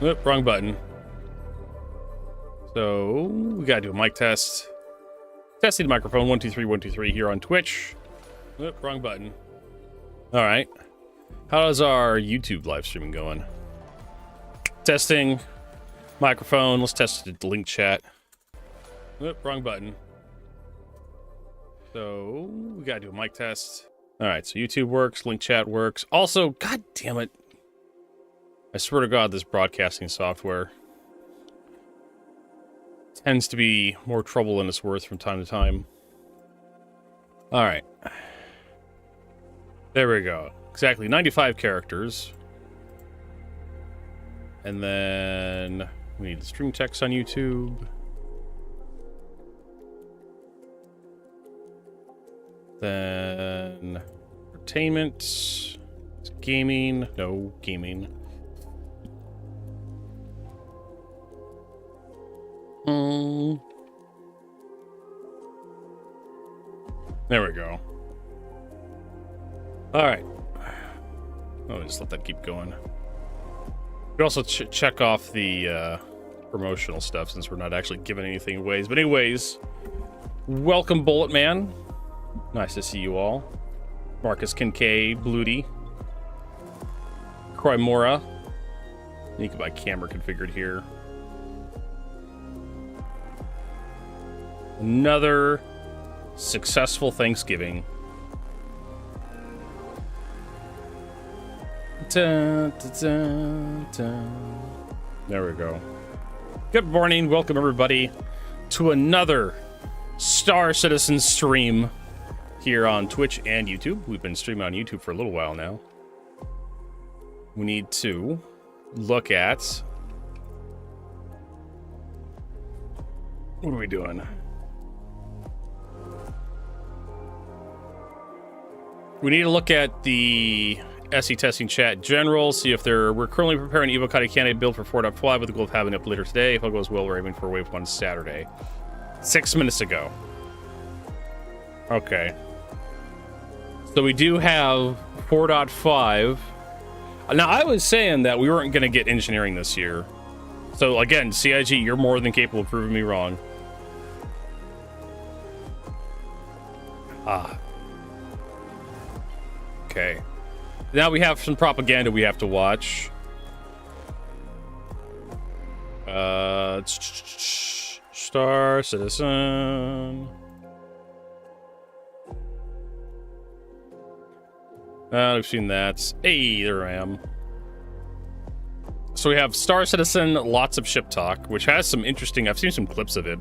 Oop, wrong button. So we gotta do a mic test. Testing the microphone 1 2 3 1 2 3 here on Twitch. Oop, wrong button. All right. How's our YouTube live streaming going? Testing microphone. Let's test the link chat. Oop, wrong button. So we gotta do a mic test. All right. So YouTube works. Link chat works. Also, god damn it! I swear to God, this broadcasting software tends to be more trouble than it's worth from time to time. All right. There we go. Exactly 95 characters. And then we need the stream text on YouTube. Then entertainment. Gaming. No gaming. There we go. All right. Oh, just let that keep going. We could also check off the promotional stuff since we're not actually giving anything away. But anyways, welcome, Bullet Man. Nice to see you all. Marcus Kincaid, Bluesky, Croy Mora. You can buy camera configured here. Another successful Thanksgiving. Dun, dun, dun, dun. There we go. Good morning. Welcome, everybody, to another Star Citizen stream here on Twitch and YouTube. We've been streaming on YouTube for a little while now. We need to look at... What are we doing? We need to look at the SE testing chat general, see if we're currently preparing an Evocati candidate build for 4.5 with the goal of having it up later today. If all goes well, we're aiming for Wave 1 Saturday. 6 minutes ago. Okay. So we do have 4.5. Now, I was saying that we weren't going to get engineering this year. So again, CIG, you're more than capable of proving me wrong. Okay. Now we have some propaganda we have to watch. Star Citizen. We've seen that. Hey, there I am. So we have Star Citizen, lots of ship talk, which has some interesting... I've seen some clips of it.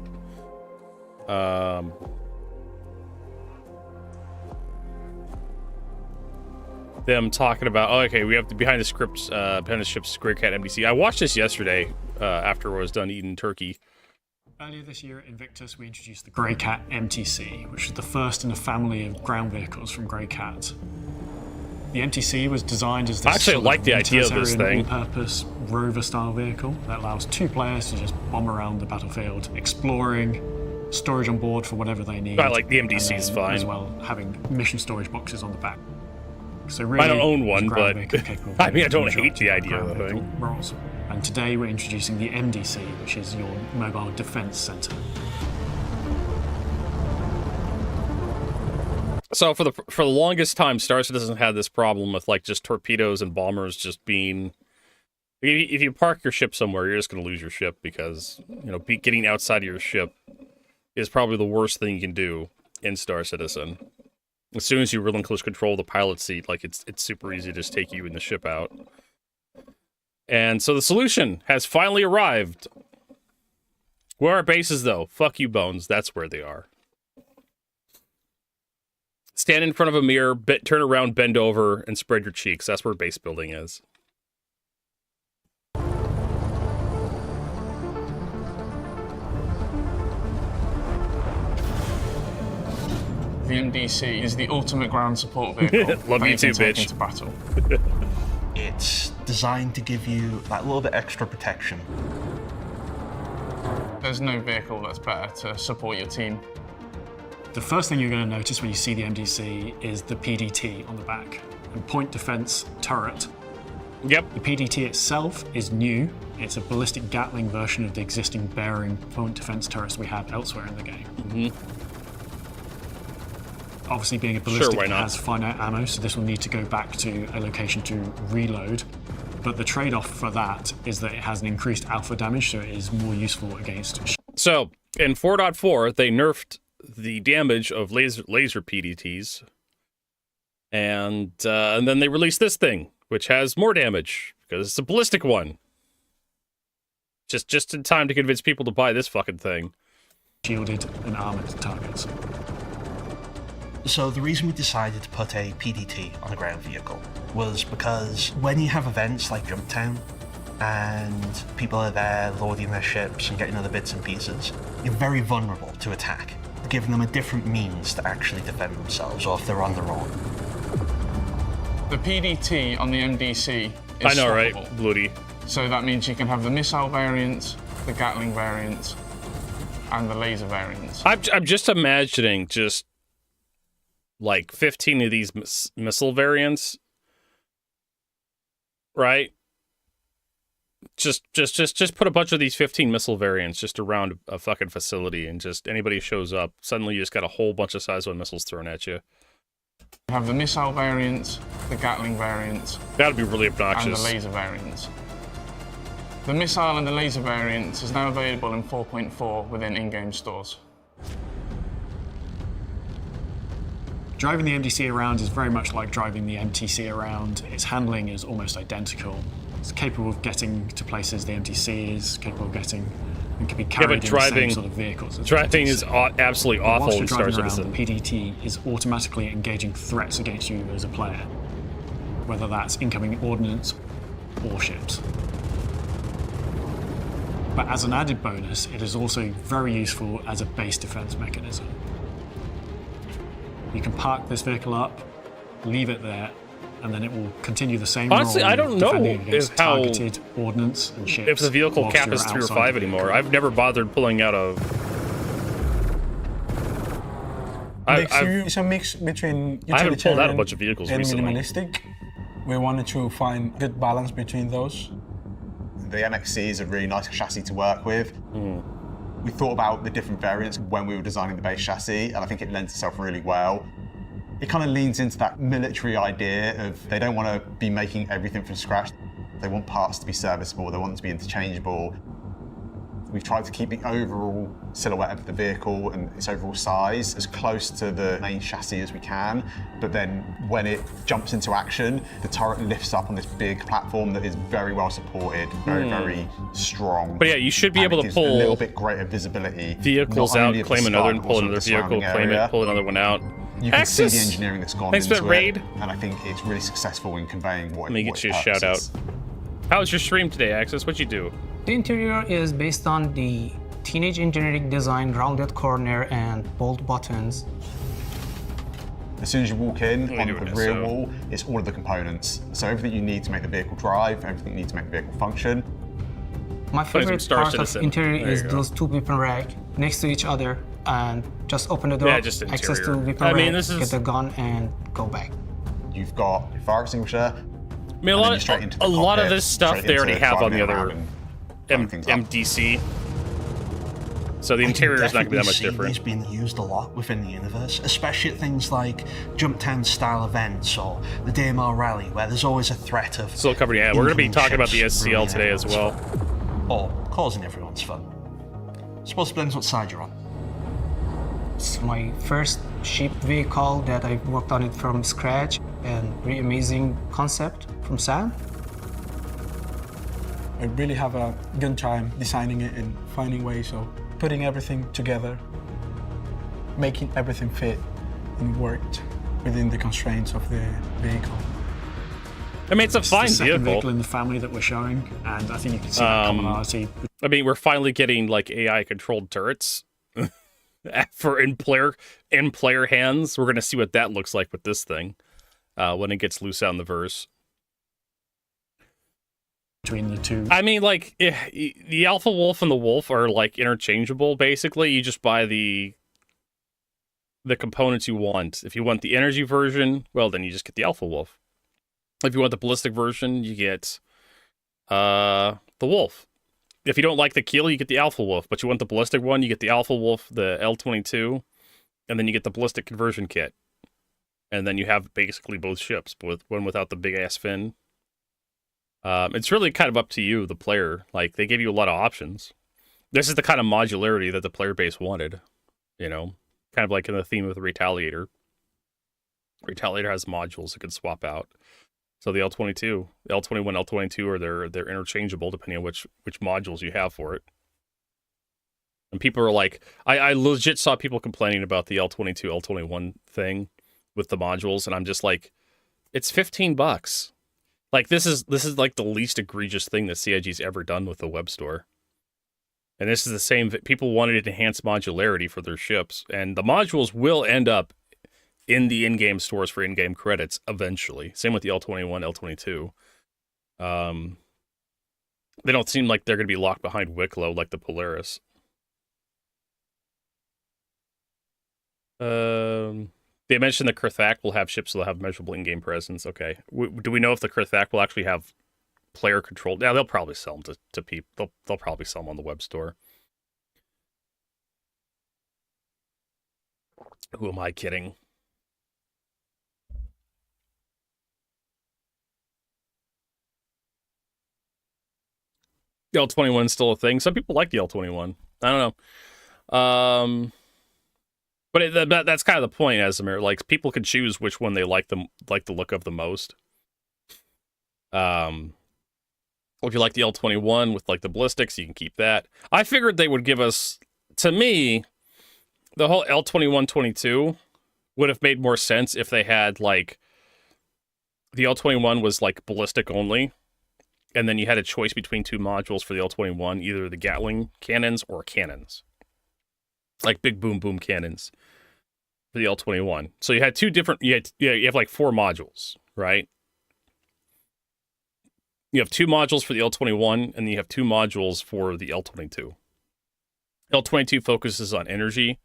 Them talking about, oh, okay, we have the behind the ship's Grey Cat MDC. I watched this yesterday after I was done eating turkey. Earlier this year at Invictus, we introduced the Grey Cat MTC, which is the first in a family of ground vehicles from Grey Cat. The MTC was designed as this I actually like the idea of this thing. All-purpose rover-style vehicle that allows two players to just bomb around the battlefield, exploring, storage on board for whatever they need. I like the MDC is fine. As well, having mission storage boxes on the back. So really, I don't own one, but I mean, I don't hate the idea of the thing. Roles. And today we're introducing the MDC, which is your Mobile Defense Center. So for the longest time, Star Citizen had this problem with like just torpedoes and bombers just being. If you park your ship somewhere, you're just going to lose your ship because getting outside of your ship is probably the worst thing you can do in Star Citizen. As soon as you relinquish control of the pilot seat, like it's super easy to just take you and the ship out. And so the solution has finally arrived. Where are our bases, though? Fuck you, Bones. That's where they are. Stand in front of a mirror, turn around, bend over, and spread your cheeks. That's where base building is. The MDC is the ultimate ground support vehicle. Love you too, bitch. Into battle. It's designed to give you that little bit extra protection. There's no vehicle that's better to support your team. The first thing you're going to notice when you see the MDC is the PDT on the back, and Point Defense Turret. Yep. The PDT itself is new. It's a ballistic Gatling version of the existing bearing point defense turrets we have elsewhere in the game. Obviously, being a ballistic, why it not? has finite ammo, so this will need to go back to a location to reload. But the trade-off for that is that it has an increased alpha damage, so it is more useful against. So in 4.4, they nerfed the damage of laser PDTs, and then they released this thing, which has more damage because it's a ballistic one. Just in time to convince people to buy this fucking thing. Shielded and armored targets. So the reason we decided to put a PDT on a ground vehicle was because when you have events like Jumptown and people are there loading their ships and getting other bits and pieces, you're very vulnerable to attack, giving them a different means to actually defend themselves, or if they're on their own. The PDT on the MDC is I know, right, swappable. Bloody? So that means you can have the missile variants, the Gatling variants, and the laser variants. I'm just imagining just like 15 of these missile variants, right? Just put a bunch of these 15 missile variants just around a fucking facility, and just anybody shows up, suddenly you just got a whole bunch of size 1 missiles thrown at you. You have the missile variants, the Gatling variants, That'd be really and the obnoxious. laser variants. The missile and the laser variants is now available in 4.4 within in-game stores. Driving the MDC around is very much like driving the MTC around. Its handling is almost identical. It's capable of getting to places the MTC is capable of getting, and can be carried in the driving- same sort of vehicles. as the Driving MTC. is absolutely But awful whilst in you're Star driving around, Citizen. the PDT is automatically engaging threats against you as a player, whether that's incoming ordnance or ships. But as an added bonus, it is also very useful as a base defense mechanism. You can park this vehicle up, leave it there, and then it will continue the same Honestly, role I don't know defending against if how- targeted ordnance and ships. If the vehicle whilst cap you're is 3 or outside 5 the anymore, vehicle. I've never bothered pulling out a. It's a mix between I haven't pulled out a utilitarian bunch of vehicles and recently. minimalistic. We wanted to find good balance between those. The MXC is a really nice chassis to work with. We thought about the different variants when we were designing the base chassis, and I think it lends itself really well. It kind of leans into that military idea of they don't want to be making everything from scratch. They want parts to be serviceable, they want them to be interchangeable. We've tried to keep the overall silhouette of the vehicle and its overall size as close to the main chassis as we can, but then when it jumps into action, the turret lifts up on this big platform that is very well supported, very strong. But yeah, you should be And able it to gives pull a little bit greater visibility. vehicles not out, only of the claim another, sky, and but pull also of another the vehicle, surrounding claim it, area. pull another one out. You can see the Axis! engineering that's gone Thanks for into that raid. it, and I think it's really successful in conveying what. Let me what get you a its shout out. purpose is. How was your stream today, Axis? What'd you do? The interior is based on the teenage engineering design, rounded corner and bold buttons. As soon as you walk in we on doing the it? rear So- wall, it's all of the components. So everything you need to make the vehicle drive, everything you need to make the vehicle function. My some favorite Star part Citizen. of interior There is you go. those 2 weapon rack next to each other, and just open the door, Yeah, just access to interior. weapon I mean, rack, this is- get the gun and go back. You've got your fire extinguisher. I mean, a and then lot you're of straight into the of cockpit, this stuff straight they already into have on the driving other around and blowing things up. MDC. So the I can interior is not going to be that definitely much see different. these being used a lot within the universe, especially at things like Jumptown style events or the DMR rally, where there's always a threat of. Still covered. Yeah, we're going to be incoming talking about the ships SCL ruining today as everyone's well. fun. Or causing everyone's fun. Suppose it depends what side you're on. It's my first ship vehicle that I worked on it from scratch, and really amazing concept from Sam. I really have a good time designing it and finding ways of putting everything together, making everything fit and worked within the constraints of the vehicle. I mean, it's a It's the fine second vehicle vehicle. in the family that we're showing, and I think you can see that commonality. I mean, we're finally getting like AI controlled turrets for in player hands. We're going to see what that looks like with this thing when it gets loose out in the verse. Between the two. I mean, like, the Alpha Wolf and the Wolf are, like, interchangeable, basically. You just buy the components you want. If you want the energy version, well, then you just get the Alpha Wolf. If you want the ballistic version, you get the Wolf. If you don't like the Keel, you get the Alpha Wolf. But you want the ballistic one, you get the Alpha Wolf, the L-22, and then you get the ballistic conversion kit. And then you have basically both ships, with one without the big-ass fin. It's really kind of up to you, the player. Like, they give you a lot of options. This is the kind of modularity that the player base wanted, you know? Kind of like in the theme of the Retaliator. Retaliator has modules it can swap out. So the L-22, the L-21, L-22 are they're interchangeable depending on which modules you have for it. And people are like, I legit saw people complaining about the L-22, L-21 thing with the modules, and I'm just like, it's $15. Like this is like the least egregious thing that CIG's ever done with the web store. And this is the same. People wanted to enhance modularity for their ships, and the modules will end up in the in-game stores for in-game credits eventually. Same with the L-21, L-22. They don't seem like they're going to be locked behind Wicklow like the Polaris. They mentioned the Kurthak will have ships that will have measurable in-game presence. Okay. Do we know if the Kurthak will actually have player control? Yeah, they'll probably sell them to people. They'll probably sell them on the web store. Who am I kidding? The L-21 is still a thing. Some people like the L-21. I don't know. But that's kind of the point, Asimir. Like, people can choose which one they like the look of the most. If you like the L-21 with like the ballistics, you can keep that. I figured they would give us, to me, the whole L-21-22 would have made more sense if they had like the L-21 was like ballistic only, and then you had a choice between two modules for the L-21, either the Gatling cannons or cannons, like big boom boom cannons for the L-21. So you had two different. You have like 4 modules, right? You have 2 modules for the L-21, and you have 2 modules for the L-22. L-22 focuses on energy.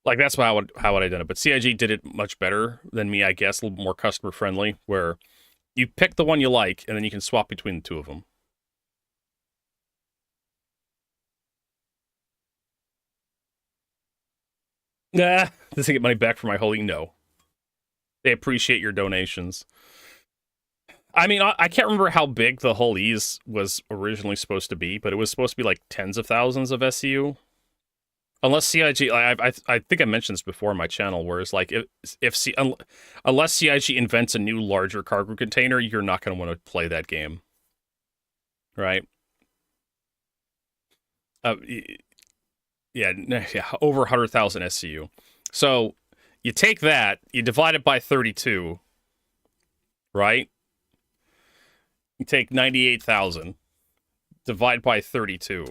Like, that's how would I done it. But CIG did it much better than me, I guess, a little more customer-friendly, where you pick the one you like, and then you can swap between the two of them. Does it get money back for my holy? No. They appreciate your donations. I mean, I can't remember how big the Hull E's was originally supposed to be, but it was supposed to be like tens of thousands of SCU. Unless CIG, I think I mentioned this before on my channel, where it's like, unless CIG invents a new larger cargo container, you're not going to want to play that game. Right? Yeah, over 100,000 SCU. So, you take that, you divide it by 32, right? You take 98,000, divide by 32.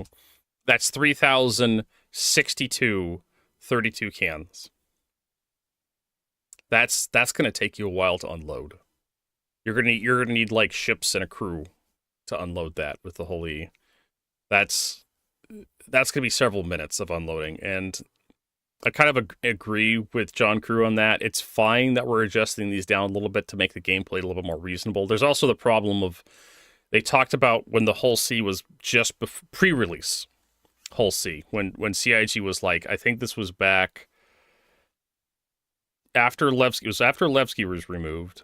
That's 3,062 32 cans. That's going to take you a while to unload. You're going to need like ships and a crew to unload that with the Hull E. That's going to be several minutes of unloading, and I kind of agree with John Crew on that. It's fine that we're adjusting these down a little bit to make the gameplay a little bit more reasonable. There's also the problem of, they talked about when the Hull C was just pre-release, Hull C, when CIG was like, I think this was back after Levski, it was after Levski was removed,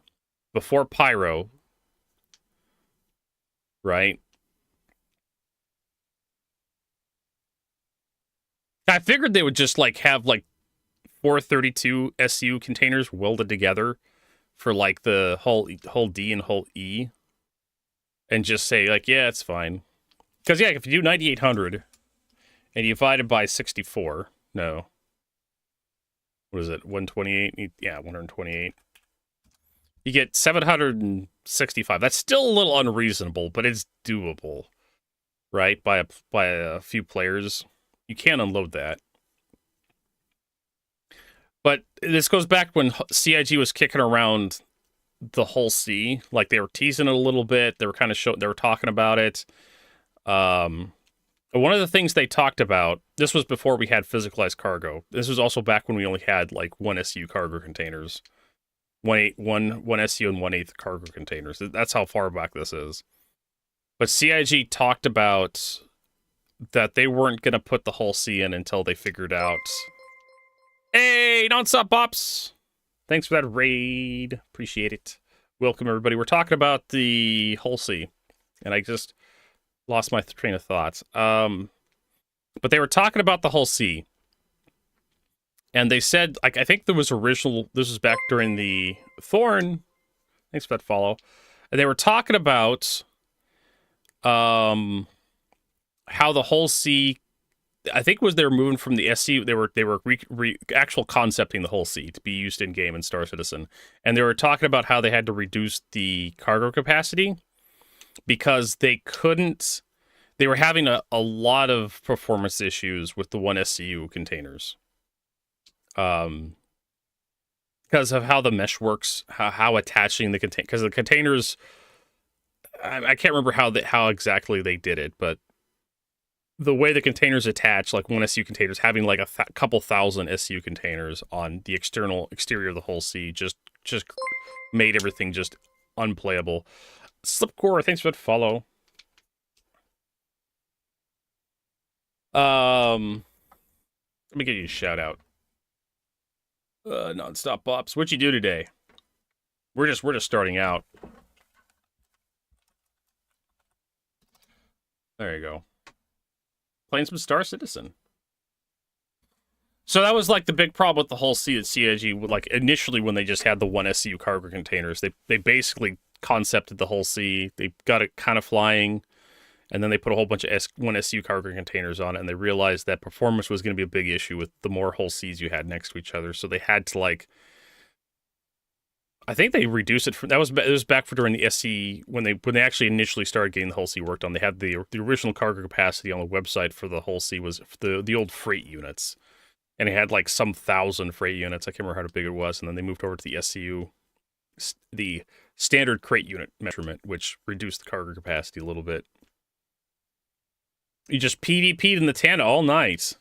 before Pyro, right? I figured they would just like have like 432 SCU containers welded together for like the Hull D and Hull E, and just say like, yeah, it's fine. Because yeah, if you do 9,800 and you divide it by 64, no, what is it? 128? Yeah, 128. You get 765. That's still a little unreasonable, but it's doable, right? By a few players. You can unload that. But this goes back when CIG was kicking around the Hull C. Like, they were teasing it a little bit. They were kind of they were talking about it. One of the things they talked about, this was before we had physicalized cargo. This was also back when we only had like 1 SU cargo containers. one SU and 1/8 cargo containers. That's how far back this is. But CIG talked about that they weren't going to put the Hull C in until they figured out. Hey, Nonstop Pops! Thanks for that raid. Appreciate it. Welcome, everybody. We're talking about the Hull C. And I just lost my train of thoughts. But they were talking about the Hull C. And they said, like, I think there was this was back during the Thorn. Thanks for that follow. And they were talking about how the Hull C, I think was they were moving from the SC, they were actual concepting the Hull C to be used in game in Star Citizen. And they were talking about how they had to reduce the cargo capacity because they were having a lot of performance issues with the 1SCU containers. Because of how the mesh works, how attaching the container, because the containers, I can't remember how exactly they did it, but the way the containers attach, like 1SU containers, having like a couple thousand SU containers on the exterior of the Hull C just made everything just unplayable. Slipcore, thanks for that follow. Let me give you a shout out. Nonstop Pops. What'd you do today? We're just starting out. There you go. Playing some Star Citizen. So that was like the big problem with the Hull C at CIG. Like initially when they just had the 1SCU cargo containers, they basically concepted the Hull C. They got it kind of flying, and then they put a whole bunch of 1SCU cargo containers on it, and they realized that performance was going to be a big issue with the more Hull Cs you had next to each other. So they had to, like, I think they reduced it from, it was back for during the SC when they actually initially started getting the Hull C worked on. They had the original cargo capacity on the website for the Hull C was the old freight units, and it had like some 1,000 freight units. I can't remember how big it was, and then they moved over to the SCU, the standard crate unit measurement, which reduced the cargo capacity a little bit. You just PvP'd in the Tana all night.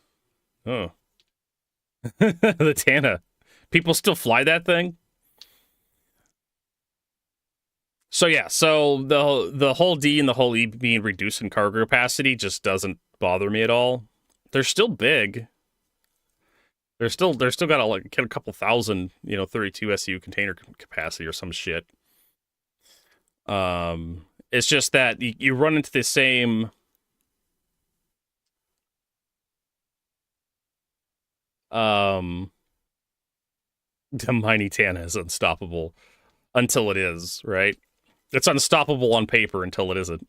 Oh. The Tana. People still fly that thing? So yeah, so the whole D and the whole E being reduced in cargo capacity just doesn't bother me at all. They're still big. They're still got like a couple thousand, 32 SU container capacity or some shit. It's just that you run into the same the Mighty Tana is unstoppable until it is, right? It's unstoppable on paper until it isn't.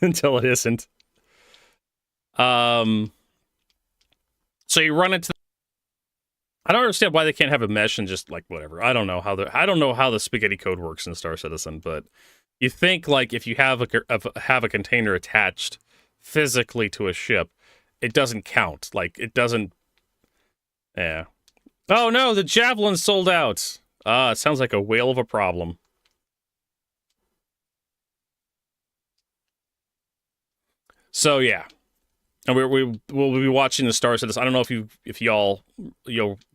Until it isn't. So you run into. I don't understand why they can't have a mesh and just like whatever. I don't know how the spaghetti code works in Star Citizen, but you think like if you have a container attached physically to a ship, it doesn't count. Like it doesn't. Yeah. Oh no, the Javelin sold out. It sounds like a whale of a problem. So yeah, and we'll be watching the Star Citizen. I don't know if y'all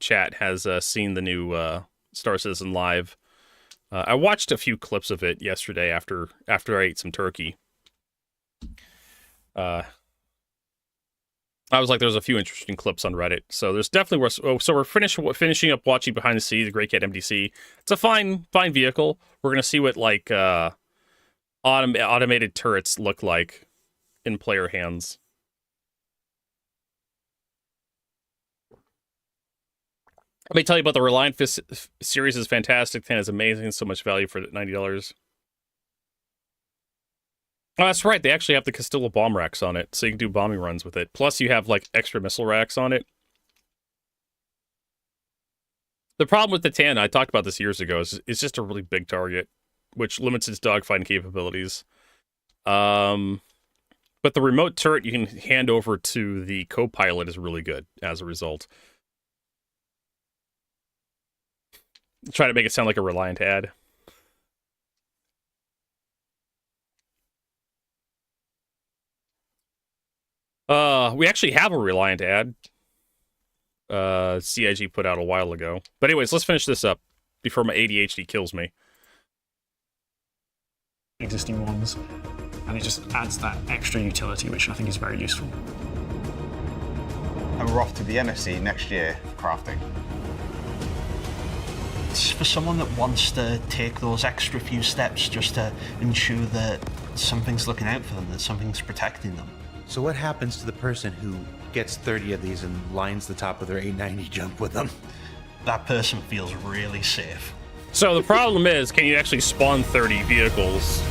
chat has seen the new Star Citizen live. I watched a few clips of it yesterday after I ate some turkey. I was like, there's a few interesting clips on Reddit. So there's definitely so we're finishing up watching Behind the Sea, the Great Cat MDC. It's a fine vehicle. We're gonna see what like automated turrets look like in player hands. Let me tell you about the Reliant series is fantastic and is amazing. So much value for $90. Oh, that's right. They actually have the Castilla bomb racks on it, so you can do bombing runs with it. Plus, you have like extra missile racks on it. The problem with the Tana, I talked about this years ago, is it's just a really big target, which limits its dogfighting capabilities. But the remote turret you can hand over to the co-pilot is really good as a result. Try to make it sound like a Reliant ad. We actually have a Reliant ad. CIG put out a while ago. But anyways, let's finish this up. before my ADHD kills me. Existing ones, and it just adds that extra utility, which I think is very useful. And we're off to the NFC next year for crafting. It's for someone that wants to take those extra few steps just to ensure that something's looking out for them, that something's protecting them. So what happens to the person who gets 30 of these and lines the top of their 890 jump with them? That person feels really safe. So the problem is, can you actually spawn 30 vehicles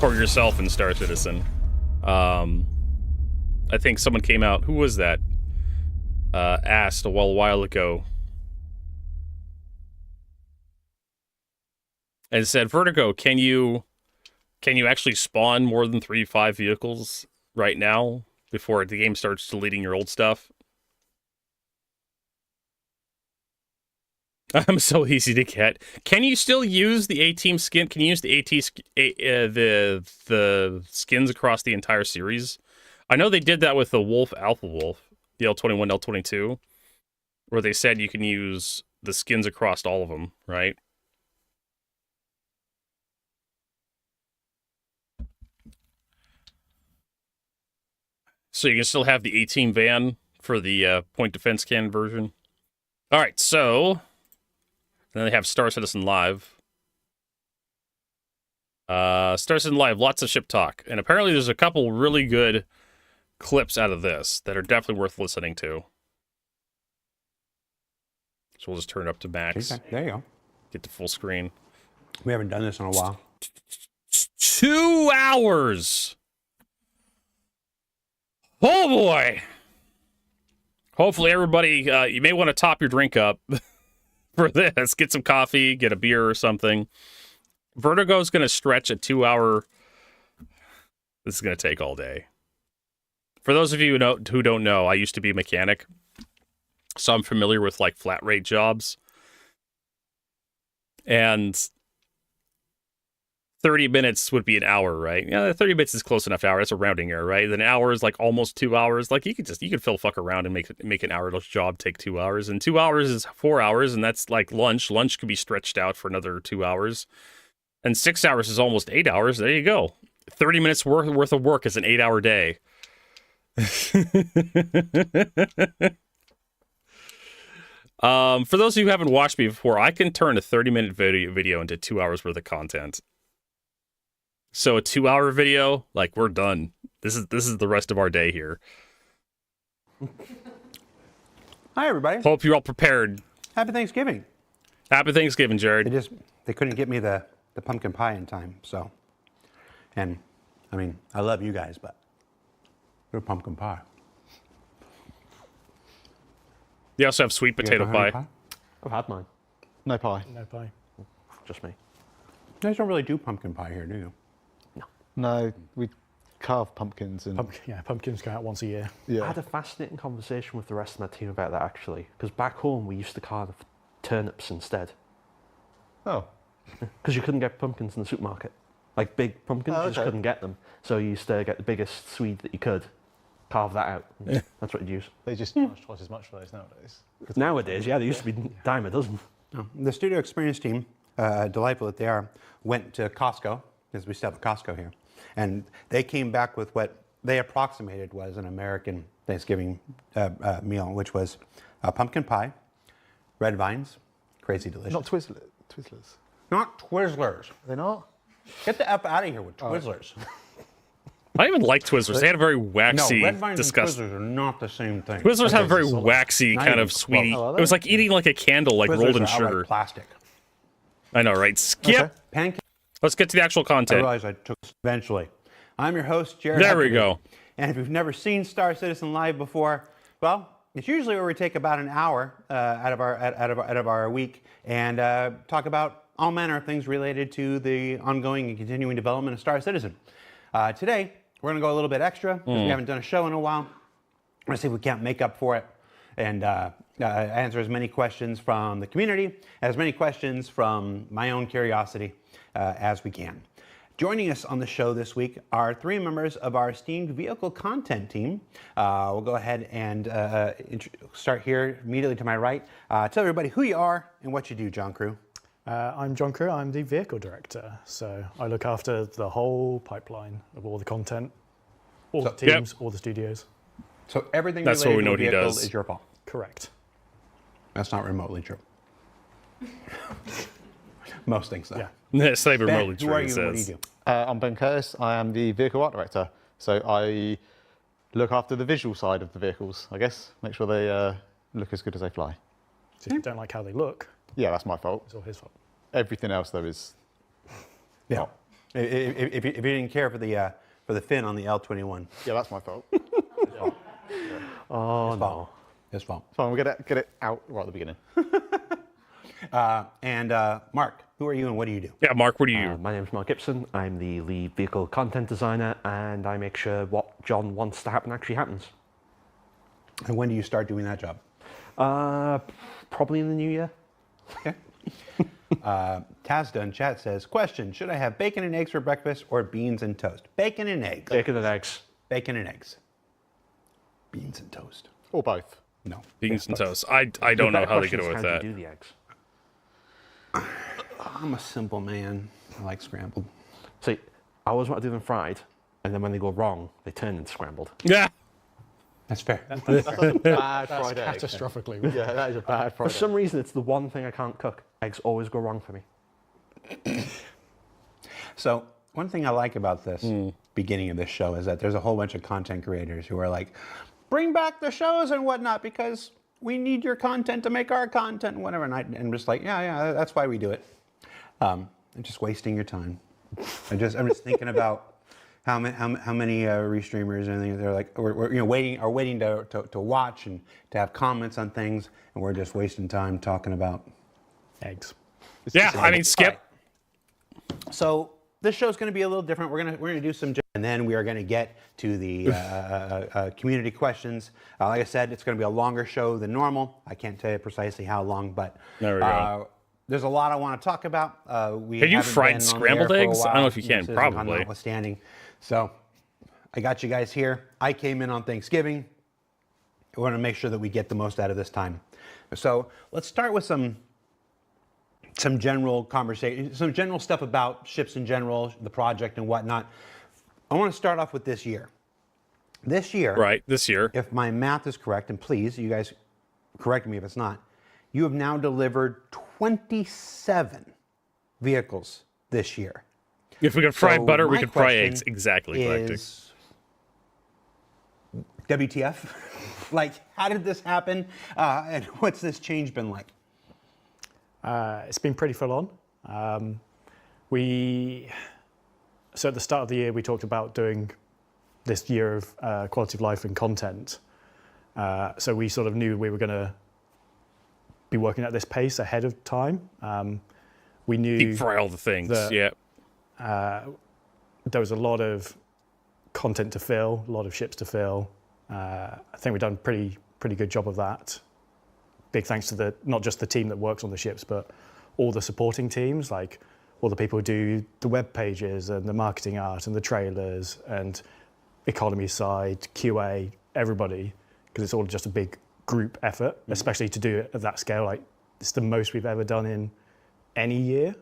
for yourself in Star Citizen? I think someone came out, who was that? Asked a while ago. And said, Vertigo, can you actually spawn more than 5 vehicles right now before the game starts deleting your old stuff? I'm so easy to get. Can you still use the A-Team skin? Can you use the the skins across the entire series? I know they did that with the Wolf Alpha Wolf, the L21, L22, where they said you can use the skins across all of them, right? So you can still have the A-Team van for the point defense cannon version. All right, so then they have Star Citizen Live. Star Citizen Live, lots of ship talk. And apparently there's a couple really good clips out of this that are definitely worth listening to. So we'll just turn it up to max. Okay, there you go. Get to full screen. We haven't done this in a while. 2 hours! Oh boy! Hopefully everybody, you may want to top your drink up for this. Get some coffee, get a beer or something. Vertigo's going to stretch a 2-hour... This is going to take all day. For those of you who don't know, I used to be a mechanic, so I'm familiar with like flat rate jobs. And 30 minutes would be an hour, right? Yeah, 30 minutes is close enough to hour. That's a rounding error, right? Then an hour is like almost 2 hours. Like you could fill fuck around and make an hourless job take 2 hours. And 2 hours is 4 hours, and that's like lunch. Lunch could be stretched out for another 2 hours. And 6 hours is almost 8 hours. There you go. 30 minutes worth of work is an 8-hour day. For those of you who haven't watched me before, I can turn a 30-minute video into 2 hours worth of content. So a 2-hour video, like we're done. This is the rest of our day here. Hi, everybody. Hope you're all prepared. Happy Thanksgiving. Happy Thanksgiving, Jared. They couldn't get me the pumpkin pie in time, so. And, I mean, I love you guys, but you're pumpkin pie. You also have sweet potato pie. I've had mine. No pie. No pie. Just me. You guys don't really do pumpkin pie here, do you? No, we carve pumpkins and Pumpkins go out once a year. yeah. I had a fascinating conversation with the rest of my team about that actually, because back home we used to carve turnips instead. Oh. Because you couldn't get pumpkins in the supermarket. Like big pumpkins, you just couldn't get them. So you used to get the biggest Swede that you could, carve that out. That's what you'd use. They just charge twice as much for those nowadays. Nowadays, yeah, they used to be dime a dozen. No. The Studio Experience team, delightful that they are, went to Costco, because we still have a Costco here, and they came back with what they approximated was an American Thanksgiving meal, which was pumpkin pie, red vines, crazy delicious. Not Twizzlers. Not Twizzlers. Are they not? Get the F out of here with Twizzlers. I even like Twizzlers. They had a very waxy, No, red vines disgusting. and Twizzlers are not the same thing. Twizzlers have a very waxy Not kind even of sweetie. close. It was like eating like a candle, like Twizzlers rolled in are outright sugar. plastic. I know, right? Skip. Okay. Pancake. Let's get to the actual I content. realized I took eventually. I'm your host, Jared. There we Huckabee. go. And if you've never seen Star Citizen Live before, well, it's usually where we take about an hour out of our week and talk about all manner of things related to the ongoing and continuing development of Star Citizen. Today, we're going to go a little bit extra because we haven't done a show in a while. We're going to see if we can't make up for it and answer as many questions from the community, as many questions from my own curiosity as we can. Joining us on the show this week are 3 members of our esteemed vehicle content team. We'll go ahead and start here immediately to my right. Tell everybody who you are and what you do, John Crew. I'm John Crew, I'm the vehicle director. So I look after the whole pipeline of all the content, all the teams, all the studios. So everything That's related what we know to he the vehicle does. is your fault. Correct. That's not remotely true. Most things, though. Yeah. Say Ben, remotely who true, are he you and what do you says. do? I'm Ben Curtis. I am the vehicle art director. So I look after the visual side of the vehicles, I guess. Make sure they look as good as they fly. So if you don't like how they look, Yeah, that's my fault. it's all his fault. Everything else, though, is... Yeah. If you didn't care for the fin on the L21, Yeah, that's my fault. Oh, his fault. His fault. Fine, we'll get it out right at the beginning. And Mark, who are you and what do you do? Yeah, Mark, what do you do? My name's Mark Gibson. I'm the lead vehicle content designer, and I make sure what John wants to happen actually happens. And when do you start doing that job? Probably in the new year. Okay. Tazda in chat says, question, should I have bacon and eggs for breakfast or beans and toast? Bacon and eggs. Bacon and eggs. Bacon and eggs. Beans and toast. Or both. No. Beans and toast. I don't know how they get away with How that. do you do the eggs? I'm a simple man. I like scrambled. See, I always want to do them fried, and then when they go wrong, they turn into scrambled. Yeah. That's fair. Bad fried egg. Catastrophically. Yeah, that is a bad For fried egg. some reason, it's the one thing I can't cook. Eggs always go wrong for me. So one thing I like about this beginning of this show is that there's a whole bunch of content creators who are like, bring back the shows and whatnot because we need your content to make our content and whatever. And I'm just like, yeah, that's why we do it. I'm just wasting your time. I'm just thinking about how many restreamers and everything, they're like, we're waiting to watch and to have comments on things, and we're just wasting time talking about Eggs. Yeah, I mean, Skip. So this show's going to be a little different. We're gonna do some, and then we are going to get to the community questions. Like I said, it's going to be a longer show than normal. I can't tell you precisely how long, but There we go. there's a lot I want to talk about. We Can you haven't fried been on the scrambled air for a eggs? I don't while, know if you can, Citizen probably. Con notwithstanding. So I got you guys here. I came in on Thanksgiving. We want to make sure that we get the most out of this time. So let's start with some general conversation, some general stuff about ships in general, the project and whatnot. I want to start off with this year. This year, Right, this year. if my math is correct, and please, you guys correct me if it's not, you have now delivered 27 vehicles this year. If we could fry So butter, we my could fry question eggs. Exactly, Galactic. is, WTF? Like, how did this happen? And what's this change been like? It's been pretty full on. So at the start of the year, we talked about doing this year of quality of life and content. So we sort of knew we were going to be working at this pace ahead of time. We knew Deep fry all the things. that- Yeah. there was a lot of content to fill, a lot of ships to fill. I think we've done a pretty good job of that. Big thanks to not just the team that works on the ships, but all the supporting teams, like all the people who do the web pages and the marketing art and the trailers and economy side, QA, everybody, because it's all just a big group effort, especially to do it at that scale. Like, it's the most we've ever done in any year.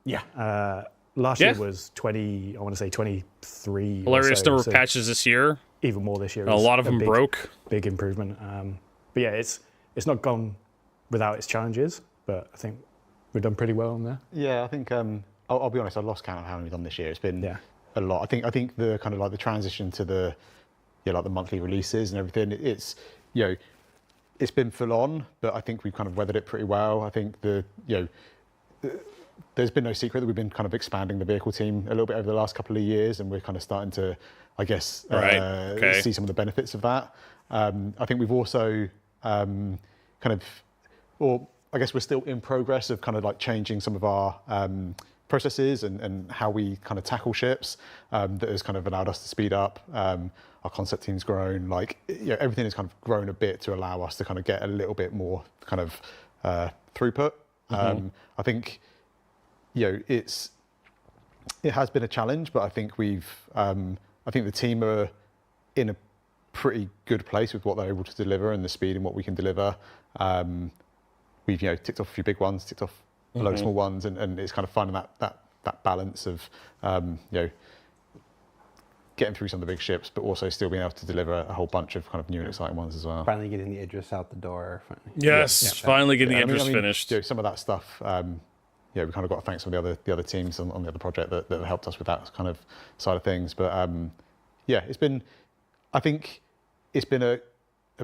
Yeah. Last year was 23. Hilarious or so, number of so patches this year. even more this year. A It's lot of them broke. Big improvement. But yeah, it's not gone without its challenges, but I think we've done pretty well on there. Yeah, I think I'll be honest. I lost count of how many we've done this year. It's been Yeah. a lot. I think the kind of like the transition to the like the monthly releases and everything. It's it's been full on, but I think we've kind of weathered it pretty well. I think there's been no secret that we've been kind of expanding the vehicle team a little bit over the last couple of years, and we're kind of starting to, I guess, see some of the benefits of that. I think we've also kind of, or I guess we're still in progress of kind of like changing some of our processes and how we kind of tackle ships. That has kind of allowed us to speed up. Our concept team's grown. Like, everything has kind of grown a bit to allow us to kind of get a little bit more kind of throughput. I think, it's it has been a challenge, but I think I think the team are in a pretty good place with what they're able to deliver and the speed and what we can deliver. We've ticked off a few big ones, ticked off a load of small ones, and it's kind of finding that balance of getting through some of the big ships, but also still being able to deliver a whole bunch of kind of new and exciting ones as well. Finally getting the Idris out the door. Yes, finally getting the Idris finished. Some of that stuff, we kind of got to thank some of the other teams on the other project that helped us with that kind of side of things. But I think it's been a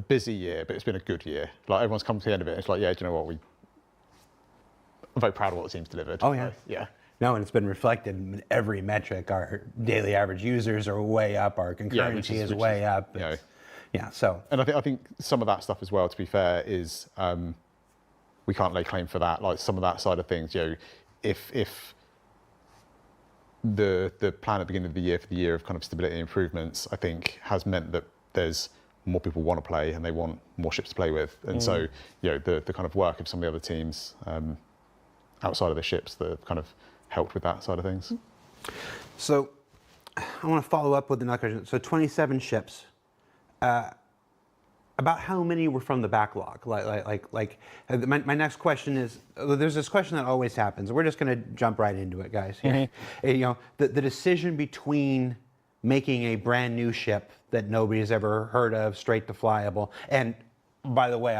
busy year, but it's been a good year. Like, everyone's come to the end of it. It's like, do you know what? I'm very proud of what the team's delivered. Oh, yeah. Yeah. No, and it's been reflected in every metric. Our daily average users are way up. Our concurrency is way up. So. And I think some of that stuff as well, to be fair, is we can't lay claim for that. Like, some of that side of things, if the plan at the beginning of the year for the year of kind of stability and improvements, I think, has meant that there's more people want to play and they want more ships to play with. And so, the kind of work of some of the other teams outside of the ships that have kind of helped with that side of things. So I want to follow up with another question. So 27 ships. About how many were from the backlog? My next question is, there's this question that always happens. We're just going to jump right into it, guys. The decision between making a brand new ship that nobody's ever heard of, straight to flyable. And by the way,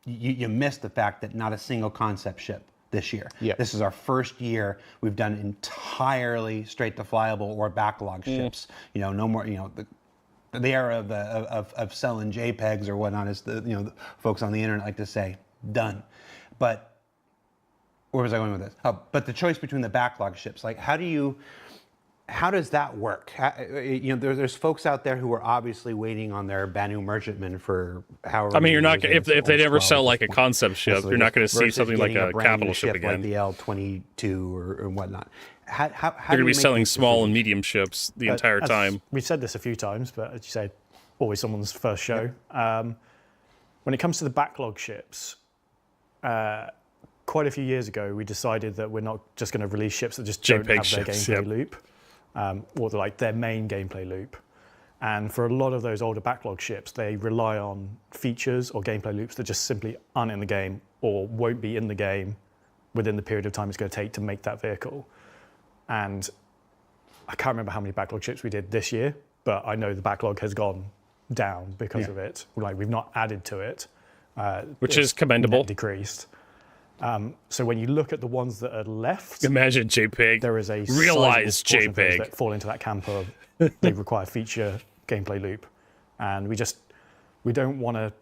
you missed the fact that not a single concept ship this year. Yeah. This is our first year we've done entirely straight to flyable or backlog ships. No more, the era of selling JPEGs or whatnot, is the folks on the internet like to say, done. But where was I going with this? But the choice between the backlog ships, like, how does that work? There's folks out there who are obviously waiting on their Banu Merchantman for however. I mean, you're not if they never sell like a concept ship, you're not going to see something like a capital ship again, like the L-22 or whatnot. How they're going to be selling small and medium ships the entire time. We've said this a few times, but as you say, always someone's first show. When it comes to the backlog ships, quite a few years ago, we decided that we're not just going to release ships that just don't have their gameplay loop. Or their main gameplay loop. And for a lot of those older backlog ships, they rely on features or gameplay loops that just simply aren't in the game or won't be in the game within the period of time it's going to take to make that vehicle. And I can't remember how many backlog ships we did this year, but I know the backlog has gone down because of it. Like, we've not added to it. Which is commendable. Decreased. So when you look at the ones that are left, imagine JPEG. There is a realized JPEG that fall into that camp of they require feature gameplay loop, and we don't want to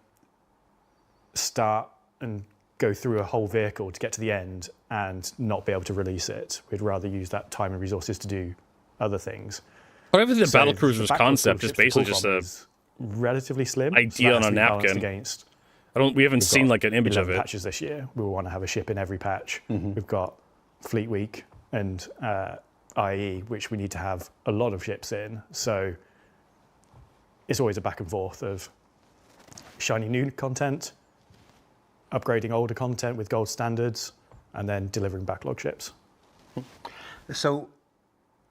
start and go through a whole vehicle to get to the end and not be able to release it. We'd rather use that time and resources to do other things. But I think the battlecruiser's concept is basically just a relatively slim idea on a napkin. Against. We haven't seen like an image of it. Patches this year. We want to have a ship in every patch. We've got Fleet Week and IE, which we need to have a lot of ships in. So it's always a back and forth of shiny new content, upgrading older content with gold standards, and then delivering backlog ships. So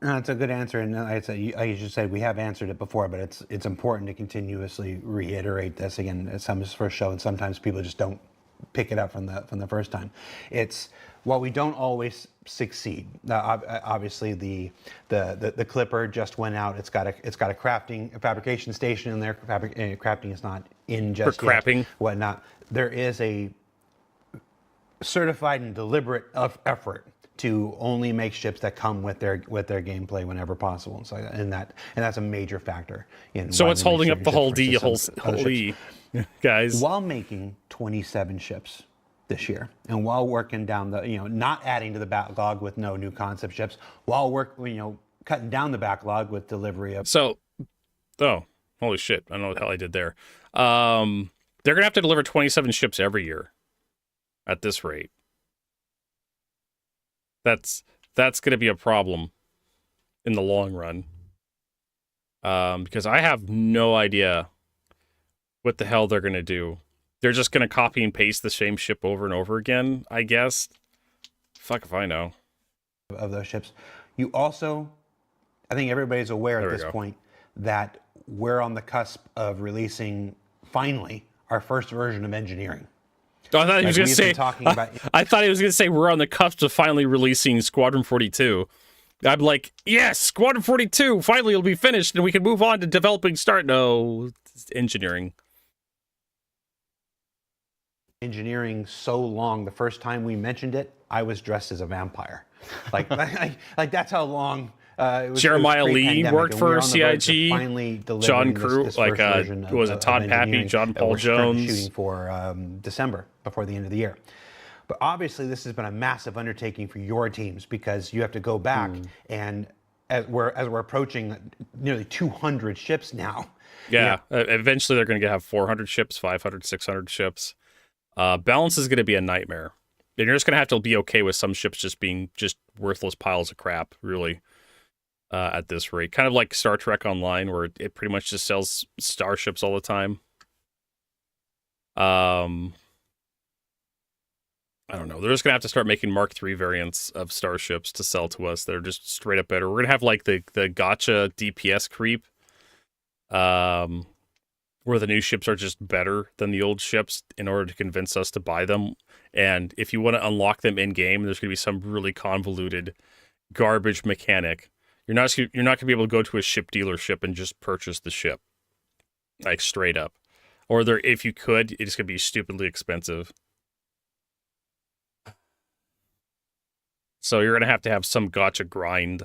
that's a good answer, and like I should say we have answered it before, but it's important to continuously reiterate this again. It's the first show, and sometimes people just don't pick it up from the first time. It's while we don't always succeed. Obviously, the Clipper just went out. It's got a fabrication station in there. Crafting is not in just for crapping yet, whatnot. There is a certified and deliberate effort to only make ships that come with their gameplay whenever possible, so and that's a major factor in. So what's holding up the whole guys? While making 27 ships this year, and while working down the not adding to the backlog with no new concept ships, while cutting down the backlog with delivery of. Holy shit! I don't know what the hell I did there. They're gonna have to deliver 27 ships every year, at this rate. That's going to be a problem in the long run, because I have no idea what the hell they're going to do. They're just going to copy and paste the same ship over and over again, I guess. Fuck if I know. of those ships. You also, I think everybody's aware at this point that we're on the cusp of releasing, finally, our first version of engineering. Oh, I thought he was going to say. I thought he was going to say we're on the cusp of finally releasing Squadron 42. I'm like, yes, Squadron 42 finally will be finished, and we can move on to developing start. No, it's engineering. Engineering so long. The first time we mentioned it, I was dressed as a vampire. Like that's how long. It was, Jeremiah Lee worked for CIG. John Crew, was it Todd Pappy, John Paul Jones? Shooting for December before the end of the year. But obviously, this has been a massive undertaking for your teams because you have to go back and as we're approaching nearly 200 ships now. Yeah, eventually they're going to have 400 ships, 500, 600 ships. Balance is going to be a nightmare. And you're just going to have to be okay with some ships just being just worthless piles of crap, really, at this rate. Kind of like Star Trek Online, where it pretty much just sells starships all the time. I don't know. They're just going to have to start making Mark III variants of starships to sell to us that are just straight up better. We're going to have like the gotcha DPS creep, where the new ships are just better than the old ships in order to convince us to buy them. And if you want to unlock them in-game, there's going to be some really convoluted garbage mechanic. You're not going to be able to go to a ship dealership and just purchase the ship, like straight up. Or if you could, it's going to be stupidly expensive. So you're going to have some gotcha grind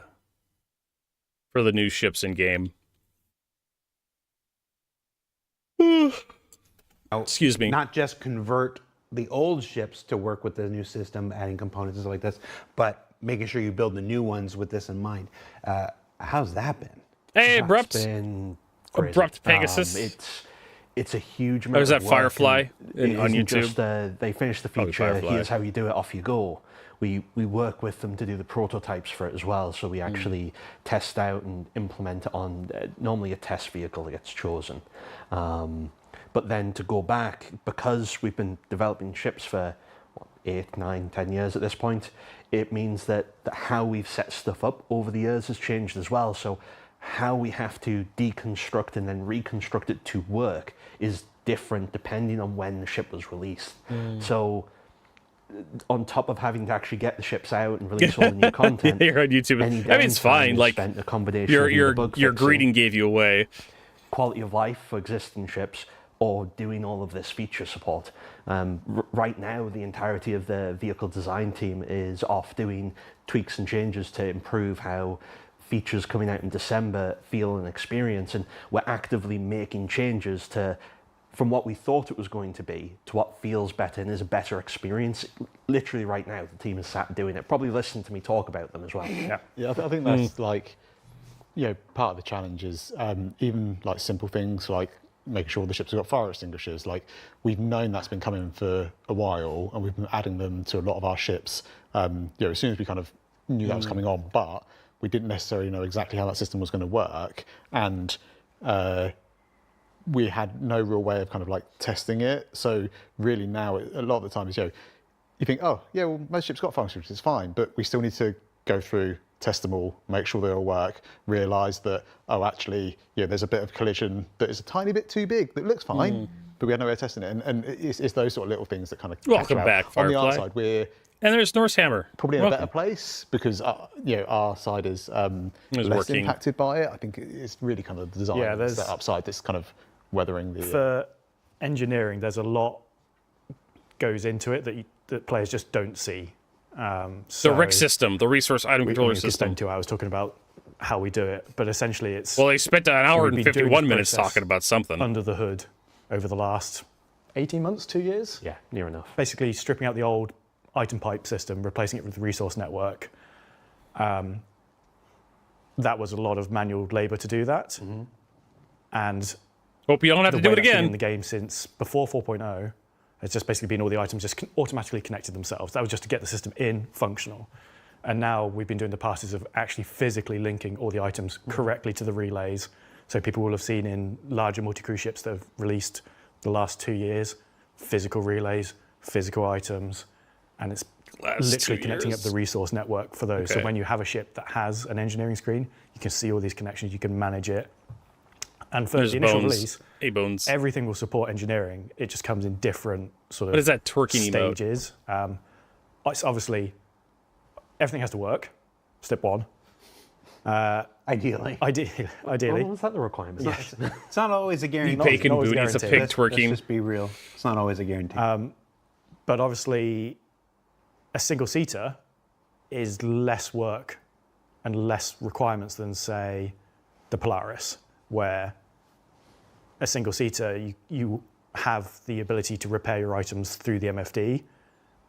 for the new ships in-game. Excuse me. Not just convert the old ships to work with the new system, adding components and stuff like this, but making sure you build the new ones with this in mind. How's that been? Hey, Abrupt. It's been crazy. Abrupt Pegasus. It's a huge amount of work. Firefly on YouTube? Just, they finished the feature, here's how you do it, off you go. We work with them to do the prototypes for it as well, so we actually test out and implement it on normally a test vehicle that gets chosen. But then to go back, because we've been developing ships for 8, 9, 10 years at this point, it means that how we've set stuff up over the years has changed as well. So how we have to deconstruct and then reconstruct it to work is different depending on when the ship was released. So on top of having to actually get the ships out and release all the new content, you're on YouTube. I mean, it's fine. Like a combination your of greeting gave you away. Quality of life for existing ships, or doing all of this feature support. Right now, the entirety of the vehicle design team is off doing tweaks and changes to improve how features coming out in December feel and experience, and we're actively making changes to from what we thought it was going to be to what feels better and is a better experience. Literally right now, the team is sat doing it, probably listening to me talk about them as well. Yeah, I think that's like, part of the challenge is even like simple things like making sure the ships have got fire extinguishers. Like, we've known that's been coming for a while, and we've been adding them to a lot of our ships. As soon as we kind of knew that was coming on, but we didn't necessarily know exactly how that system was going to work, and we had no real way of kind of like testing it. So really now, a lot of the time is, you think, oh yeah, well most ships got fire extinguishers, it's fine, but we still need to go through, test them all, make sure they all work, realise that, actually, there's a bit of collision that is a tiny bit too big, that looks fine, but we had no way of testing it. And it's those sort of little things that kind of welcome back, Firefly. On the art side, and there's Norse Hammer. Probably in a better place because, our side is less impacted by it. I think it's really kind of the design that upside that's kind of weathering the... For engineering, there's a lot goes into it that players just don't see. The RIC system, the resource item controller system. We spent 2 hours talking about how we do it, but essentially it's... Well, they spent an hour and 51 minutes talking about something. Under the hood over the last 18 months, 2 years? Yeah, near enough. Basically stripping out the old item pipe system, replacing it with the resource network. That was a lot of manual labor to do that. And hope you don't have to do it again. In the game since before 4.0, it's just basically been all the items just automatically connected themselves. That was just to get the system in functional. And now we've been doing the passes of actually physically linking all the items correctly to the relays. So people will have seen in larger multi-crew ships that have released the last 2 years, physical relays, physical items, and it's literally connecting up the resource network for those. So when you have a ship that has an engineering screen, you can see all these connections, you can manage it. And for the initial release, everything will support engineering. It just comes in different sort of what is that twerking stages. It's obviously, everything has to work, step one. Ideally. Ideally. Well, is that the requirement? Yes. It's not always a guarantee. Bacon booties, a pig twerking. Let's just be real. It's not always a guarantee. But obviously, a single-seater is less work and less requirements than, say, the Polaris, where a single-seater, you have the ability to repair your items through the MFD,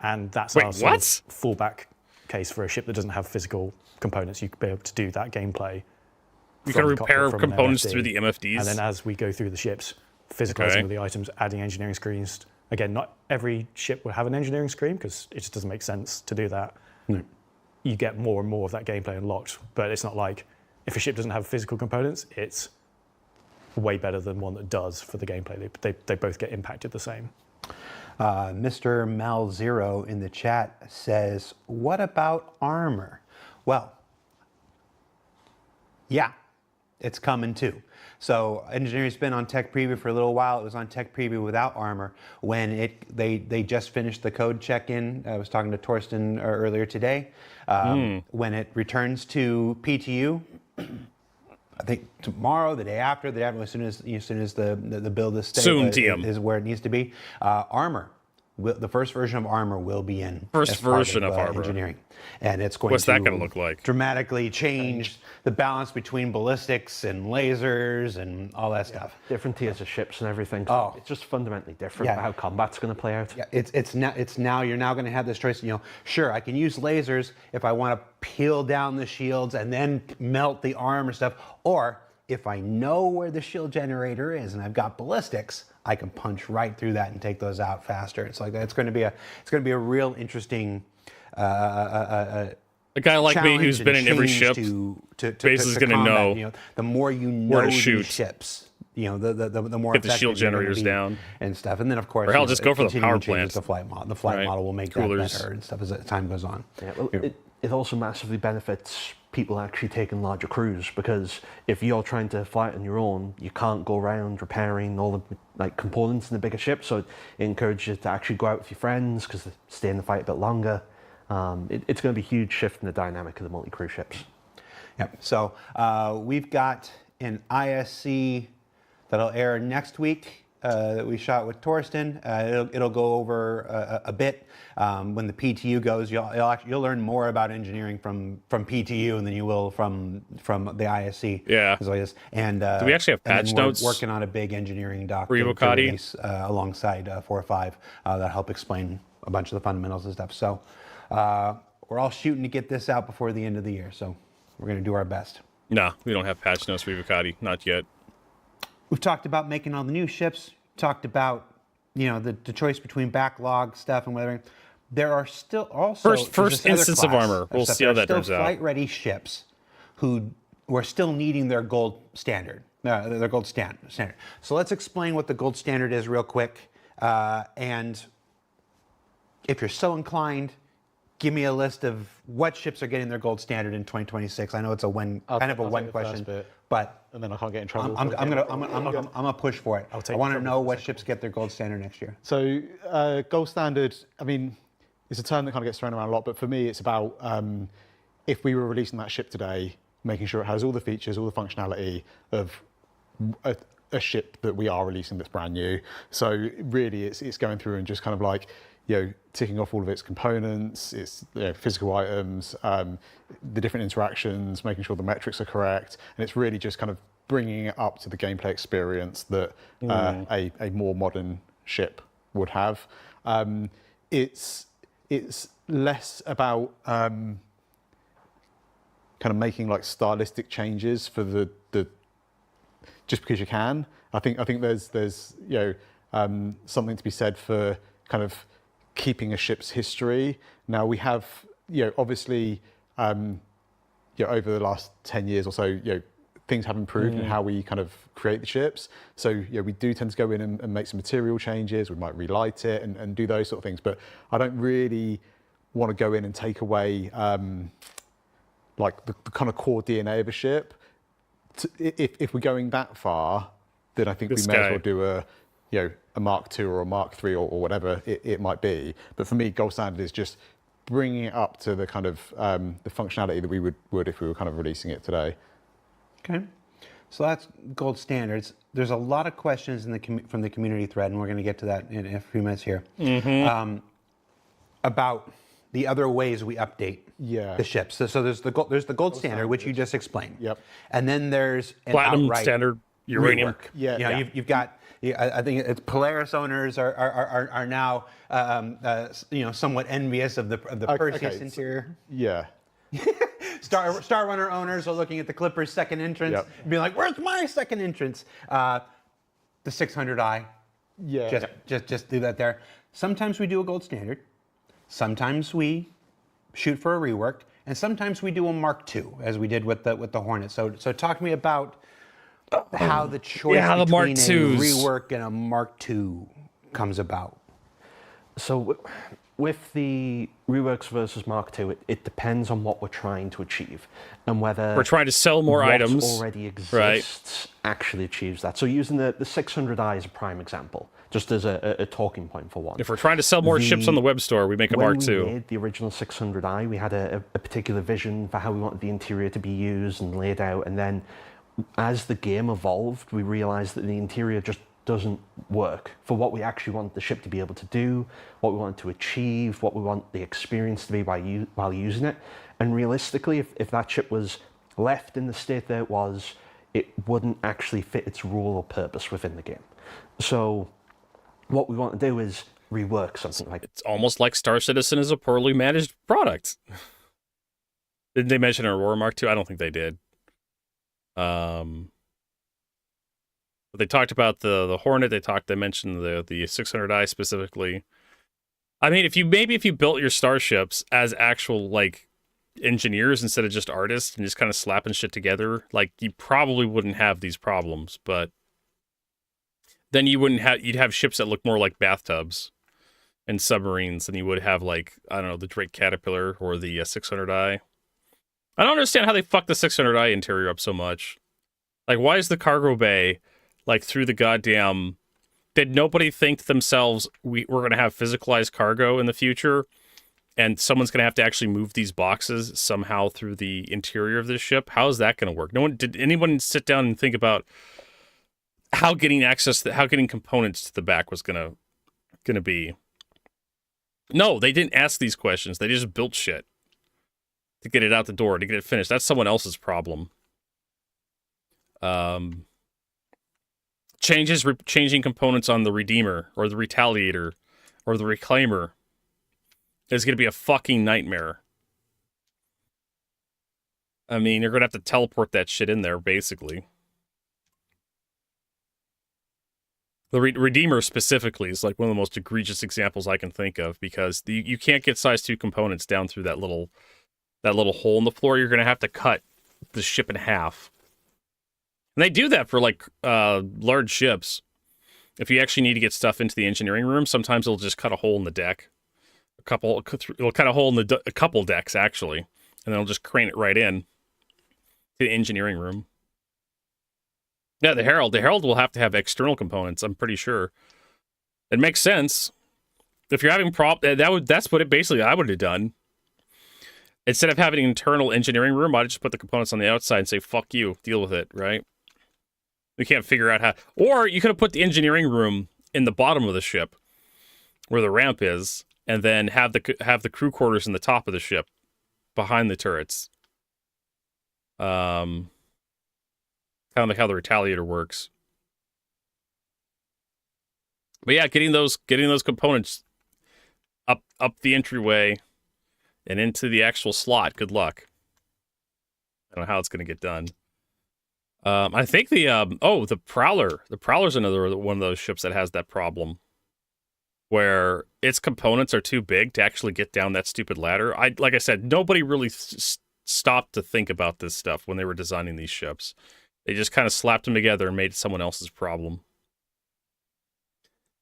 and that's our sort of fallback case for a ship that doesn't have physical components. You could be able to do that gameplay. You can repair components through the MFDs. And then as we go through the ships, physicalizing all the items, adding engineering screens. Again, not every ship will have an engineering screen because it just doesn't make sense to do that. No. You get more and more of that gameplay unlocked, but it's not like if a ship doesn't have physical components, it's way better than one that does for the gameplay. They both get impacted the same. Mr. Mal0 in the chat says, what about armor? Well, yeah, it's coming too. So engineering's been on Tech Preview for a little while. It was on Tech Preview without armor. When they just finished the code check-in, I was talking to Torsten earlier today. When it returns to PTU, I think tomorrow, the day after, as soon as the build is is where it needs to be. Armor, the first version of armor will be in engineering, and it's going that going to look like? Dramatically change the balance between ballistics and lasers and all that stuff. Different tiers of ships and everything. So it's just fundamentally different how combat's going to play out. Yeah, it's now you're now going to have this choice. Sure, I can use lasers if I want to peel down the shields and then melt the armor stuff, or if I know where the shield generator is and I've got ballistics, I can punch right through that and take those out faster. It's like it's going to be a real interesting. A guy like me who's been in every ship basically is going to know. The more you know where to shoot these ships, the more get the shield generators down and stuff. And then of course, or hell, just go for the power plant. The flight model. The flight model will make that better and stuff as time goes on. Yeah, well, it also massively benefits people actually taking larger crews, because if you're trying to fly it on your own, you can't go around repairing all the components in the bigger ship. So it encourages you to actually go out with your friends because they stay in the fight a bit longer. It's going to be a huge shift in the dynamic of the multi-crew ships. Yep. So we've got an ISC that'll air next week that we shot with Torsten. It'll go over a bit. When the PTU goes, you'll learn more about engineering from PTU than you will from the ISC. Yeah. And do we actually have patch notes? We're working on a big engineering doc alongside 4 or 5 that help explain a bunch of the fundamentals and stuff. So we're all shooting to get this out before the end of the year. So we're going to do our best. No, we don't have patch notes for Evocati, not yet. We've talked about making all the new ships. Talked about the choice between backlog stuff and whatever. There are still also first instance of armor. We'll see how that turns out. Flight-ready ships who are still needing their gold standard, their gold standard. So let's explain what the gold standard is real quick. And if you're so inclined, give me a list of what ships are getting their gold standard in 2026. I know it's a one question, but and then I can't get in trouble. I'm gonna push for it. I want to know what ships get their gold standard next year. So gold standard, I mean, it's a term that kind of gets thrown around a lot, but for me, it's about if we were releasing that ship today, making sure it has all the features, all the functionality of a ship that we are releasing that's brand new. So really, it's going through and just kind of like, ticking off all of its components, its physical items, the different interactions, making sure the metrics are correct, and it's really just kind of bringing it up to the gameplay experience that a more modern ship would have. It's less about kind of making like stylistic changes for the just because you can. I think there's something to be said for kind of keeping a ship's history. Now we have, obviously, over the last 10 years or so, things have improved in how we kind of create the ships. So, we do tend to go in and make some material changes. We might relight it and do those sort of things. But I don't really want to go in and take away like the kind of core DNA of a ship. If we're going that far, then I think we may as well do a Mark II or a Mark III or whatever it might be. But for me, gold standard is just bringing it up to the kind of the functionality that we would if we were kind of releasing it today. Okay, so that's gold standards. There's a lot of questions from the community thread, and we're going to get to that in a few minutes here, about the other ways we update the ships. So there's the gold standard, which you just explained. Yep. And then there's an platinum outright standard uranium. rework. You've got. I think it's Polaris owners are now somewhat envious of the Perseus interior. Star Runner owners are looking at the Clipper's second entrance and being like, "Where's my second entrance?" The 600i. Just do that there. Sometimes we do a gold standard. Sometimes we shoot for a rework, and sometimes we do a Mark II, as we did with the Hornet. So talk to me about how the choice between a rework and a Mark II comes about. So with the reworks versus Mark II, it depends on what we're trying to achieve and whether we're trying to sell more items already exists actually achieves that. So using the 600i as a prime example, just as a talking point for one. If we're trying to sell more ships on the web store, we make a Mark II. When we made the original 600i, we had a particular vision for how we wanted the interior to be used and laid out, and then as the game evolved, we realized that the interior just doesn't work for what we actually want the ship to be able to do, what we want to achieve, what we want the experience to be while using it. And realistically, if that ship was left in the state that it was, it wouldn't actually fit its role or purpose within the game. So what we want to do is rework something like it's almost like Star Citizen is a poorly managed product. Didn't they mention Aurora Mark II? I don't think they did. But they talked about the Hornet. They mentioned the 600i specifically. I mean, if you built your starships as actual like engineers instead of just artists and just kind of slapping shit together, like you probably wouldn't have these problems. But then you'd have ships that look more like bathtubs and submarines than you would have like, I don't know, the Drake Caterpillar or the 600i. I don't understand how they fucked the 600i interior up so much. Like, why is the cargo bay like through the goddamn? Did nobody think to themselves we're going to have physicalized cargo in the future, and someone's going to have to actually move these boxes somehow through the interior of this ship? How is that going to work? Did anyone sit down and think about how getting components to the back was going to be? No, they didn't ask these questions. They just built shit to get it out the door, to get it finished. That's someone else's problem. Changing components on the Redeemer or the Retaliator or the Reclaimer is going to be a fucking nightmare. I mean, you're going to have to teleport that shit in there, basically. The Redeemer specifically is like one of the most egregious examples I can think of, because you can't get size 2 components down through that little hole in the floor. You're going to have to cut the ship in half. And they do that for like large ships. If you actually need to get stuff into the engineering room, sometimes it'll just cut a hole in the deck. It'll cut a hole in a couple decks actually, and then it'll just crane it right in to the engineering room. Yeah, the Herald will have to have external components, I'm pretty sure. It makes sense. If you're having that's what I would have done. Instead of having an internal engineering room, I'd just put the components on the outside and say, fuck you, deal with it, right? We can't figure out how. Or you could have put the engineering room in the bottom of the ship where the ramp is, and then have the crew quarters in the top of the ship behind the turrets. Kind of like how the Retaliator works. But yeah, getting those components up the entryway and into the actual slot. Good luck. I don't know how it's going to get done. I think the Prowler. The Prowler's another one of those ships that has that problem, where its components are too big to actually get down that stupid ladder. Like I said, nobody really stopped to think about this stuff when they were designing these ships. They just kind of slapped them together and made it someone else's problem.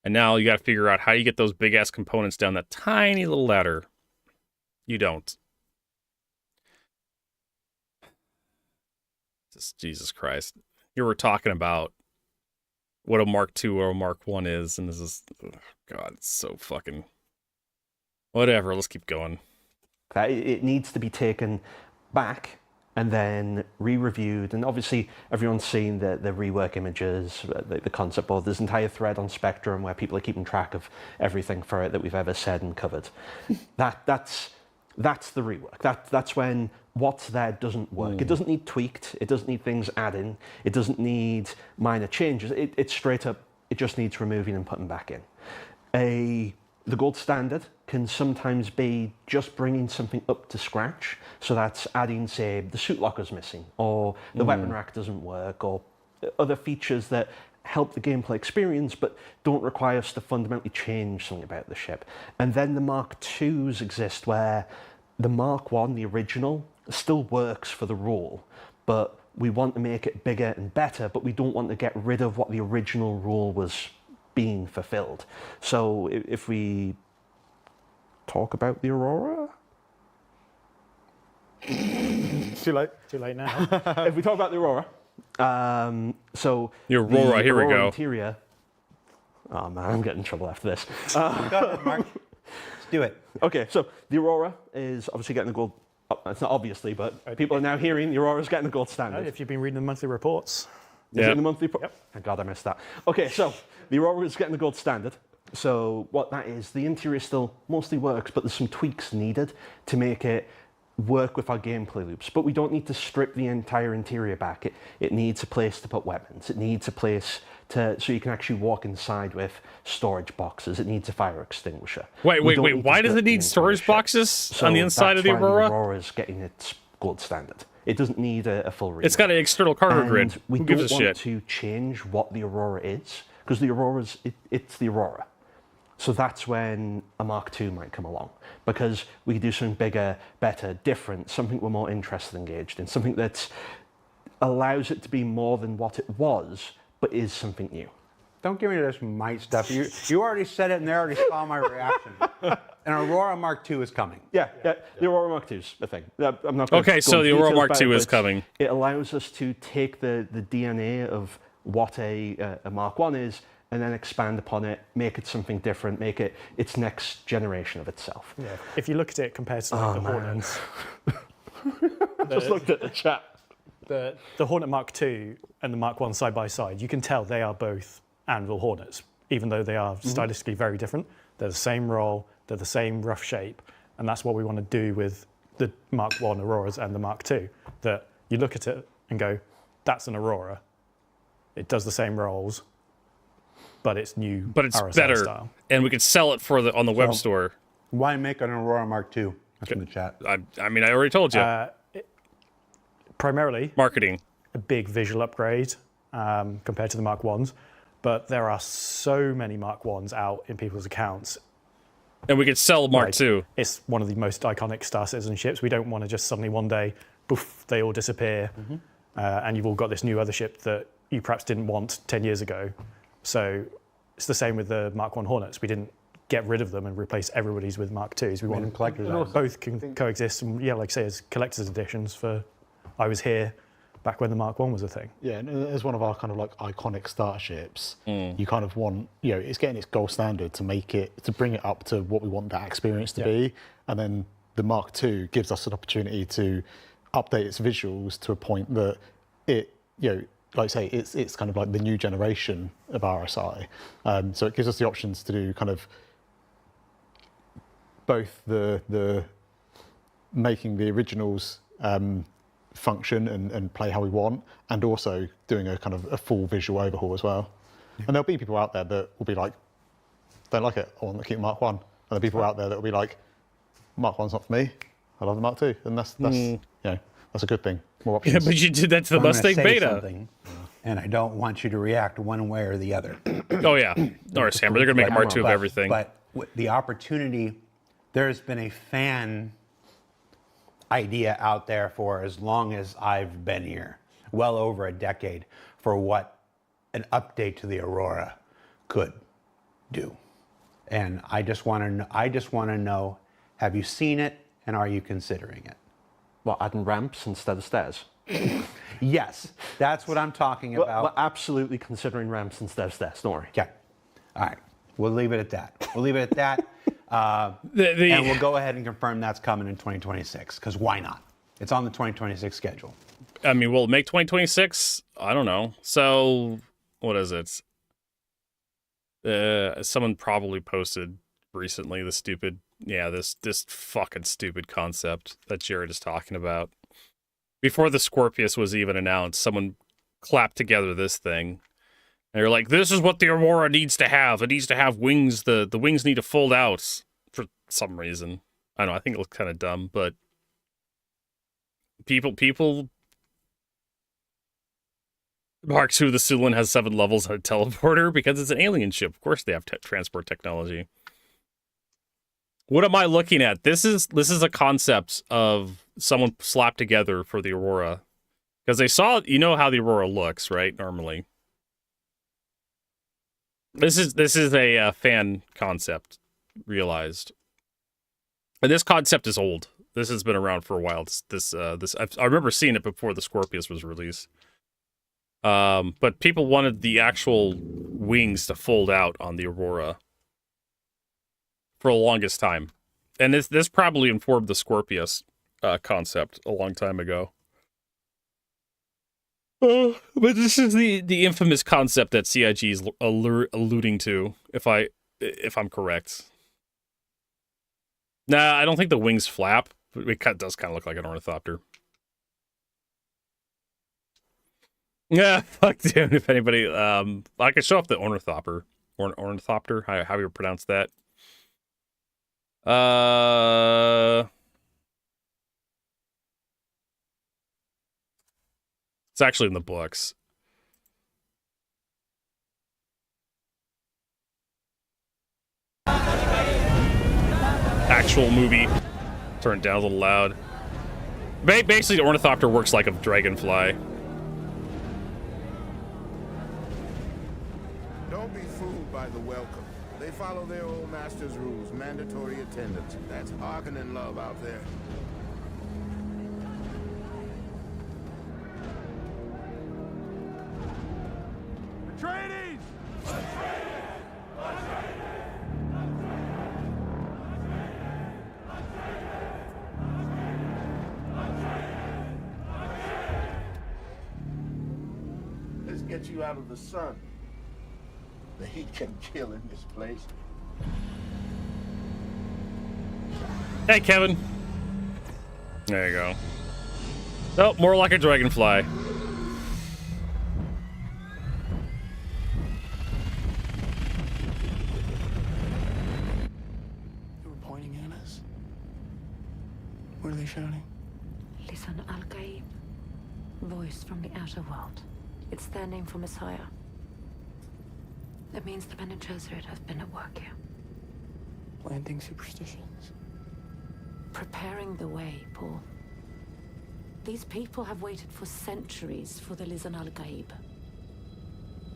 And now you got to figure out how you get those big ass components down that tiny little ladder. You don't. Just Jesus Christ. You were talking about what a Mark II or a Mark I is, and this is, oh God, it's so fucking... Whatever, let's keep going. It needs to be taken back and then re-reviewed, and obviously everyone's seen the rework images, the concept board. There's an entire thread on Spectrum where people are keeping track of everything for it that we've ever said and covered. That's the rework. That's when what's there doesn't work. It doesn't need tweaked. It doesn't need things adding. It doesn't need minor changes. It's straight up, it just needs removing and putting back in. The gold standard can sometimes be just bringing something up to scratch. So that's adding, say, the suit locker's missing, or the weapon rack doesn't work, or other features that help the gameplay experience but don't require us to fundamentally change something about the ship. And then the Mark IIs exist where the Mark I, the original, still works for the role, but we want to make it bigger and better, but we don't want to get rid of what the original role was being fulfilled. So if we talk about the Aurora? Too late now. If we talk about the Aurora, so the Aurora, here we go. Interior. Oh man, I'm getting in trouble after this. Go ahead, Mark. Let's do it. Okay, so the Aurora is obviously getting the gold. It's not obviously, but people are now hearing the Aurora's getting the gold standard. If you've been reading the monthly reports. Is it in the monthly report? Yep. Thank God I missed that. Okay, so the Aurora is getting the gold standard. So what that is, the interior still mostly works, but there's some tweaks needed to make it work with our gameplay loops. But we don't need to strip the entire interior back. It needs a place to put weapons. It needs a place so you can actually walk inside with storage boxes. It needs a fire extinguisher. Wait. Why does it need storage boxes on the inside of the Aurora? The Aurora is getting its gold standard. It doesn't need a full rework. It's got an external cargo grid. We Who gives a don't shit? want to change what the Aurora is, because the Aurora's it's the Aurora. So that's when a Mark II might come along, because we could do something bigger, better, different, something we're more interested, engaged in, something that allows it to be more than what it was, but is something new. Don't give me this might stuff. You already said it, and they already saw my reaction. An Aurora Mark II is coming. Yeah, the Aurora Mark II is a thing. I'm not okay, so the Aurora Mark II is coming. It allows us to take the DNA of what a Mark I is, and then expand upon it, make it something different, make it its next generation of itself. Yeah. If you look at it compared to the Hornets, just looked at the chat. The Hornet Mark II and the Mark I side by side, you can tell they are both Anvil Hornets, even though they are stylistically very different. They're the same role, they're the same rough shape, and that's what we want to do with the Mark I Auroras and the Mark II. That you look at it and go, that's an Aurora. It does the same roles, but it's new. But it's RSI better, style. and we could sell it on the web store. Why make an Aurora Mark II? That's in the chat. I mean, I already told you. Primarily, marketing. A big visual upgrade compared to the Mark Is, but there are so many Mark Is out in people's accounts. And we could sell Mark II. It's one of the most iconic Star Citizen ships. We don't want to just suddenly one day, poof, they all disappear, and you've all got this new other ship that you perhaps didn't want 10 years ago. So it's the same with the Mark I Hornets. We didn't get rid of them and replace everybody's with Mark IIs. We want collectors. Both can coexist, and yeah, like I say, as collector's editions for. I was here back when the Mark I was a thing. Yeah, and as one of our kind of like iconic starships, you kind of want, it's getting its gold standard to bring it up to what we want that experience to be. And then the Mark II gives us an opportunity to update its visuals to a point that it, like I say, it's kind of like the new generation of RSI. So it gives us the options to do kind of both the making the originals function and play how we want, and also doing a kind of a full visual overhaul as well. And there'll be people out there that will be like, don't like it, I want to keep Mark I. And there'll be people out there that will be like, Mark I's not for me, I love the Mark II. And that's a good thing. More options. Yeah, but you did that to the Mustang Beta. And I don't want you to react one way or the other. Oh yeah, Norris Hammer, they're going to make a Mark II of everything. But the opportunity, there's been a fan idea out there for as long as I've been here, well over a decade, for what an update to the Aurora could do. And I just want to know, have you seen it? And are you considering it? What, adding ramps instead of stairs? Yes, that's what I'm talking about. We're absolutely considering ramps instead of stairs, don't worry. Okay. All right. We'll leave it at that. And we'll go ahead and confirm that's coming in 2026, because why not? It's on the 2026 schedule. I mean, will it make 2026? I don't know. So, what is it? Someone probably posted recently this fucking stupid concept that Jared is talking about. Before the Scorpius was even announced, someone clapped together this thing. And they're like, this is what the Aurora needs to have. It needs to have wings. The wings need to fold out for some reason. I don't know. I think it looks kind of dumb, but people Mark II, the Sulin has 7 levels on a teleporter because it's an alien ship. Of course they have transport technology. What am I looking at? This is a concept of someone slapped together for the Aurora. Because they saw, you know how the Aurora looks, right? Normally. This is a fan concept, realized. And this concept is old. This has been around for a while. I remember seeing it before the Scorpius was released. But people wanted the actual wings to fold out on the Aurora for the longest time. And this probably informed the Scorpius concept a long time ago. But this is the infamous concept that CIG is alluding to, if I'm correct. Nah, I don't think the wings flap, but it does kind of look like an ornithopter. Yeah, fuck, dude. If anybody, I could show off the ornithopter. Ornithopter, how you pronounce that? It's actually in the books. Actual movie. Turn it down a little loud. Basically, the ornithopter works like a dragonfly. Don't be fooled by the welcome. They follow their old master's rules, mandatory attendance. That's Harkonnen love out there. Atreides! Let's get you out of the sun. The heat can kill in this place. Hey, Kevin. There you go. Oh, more like a dragonfly. They were pointing at us. What are they shouting? Lisan al-Gaib. Voice from the outer world. It's their name for Messiah. That means the Bene Gesserit has been at work here. Planting superstitions. Preparing the way, Paul. These people have waited for centuries for the Lisan al-Gaib.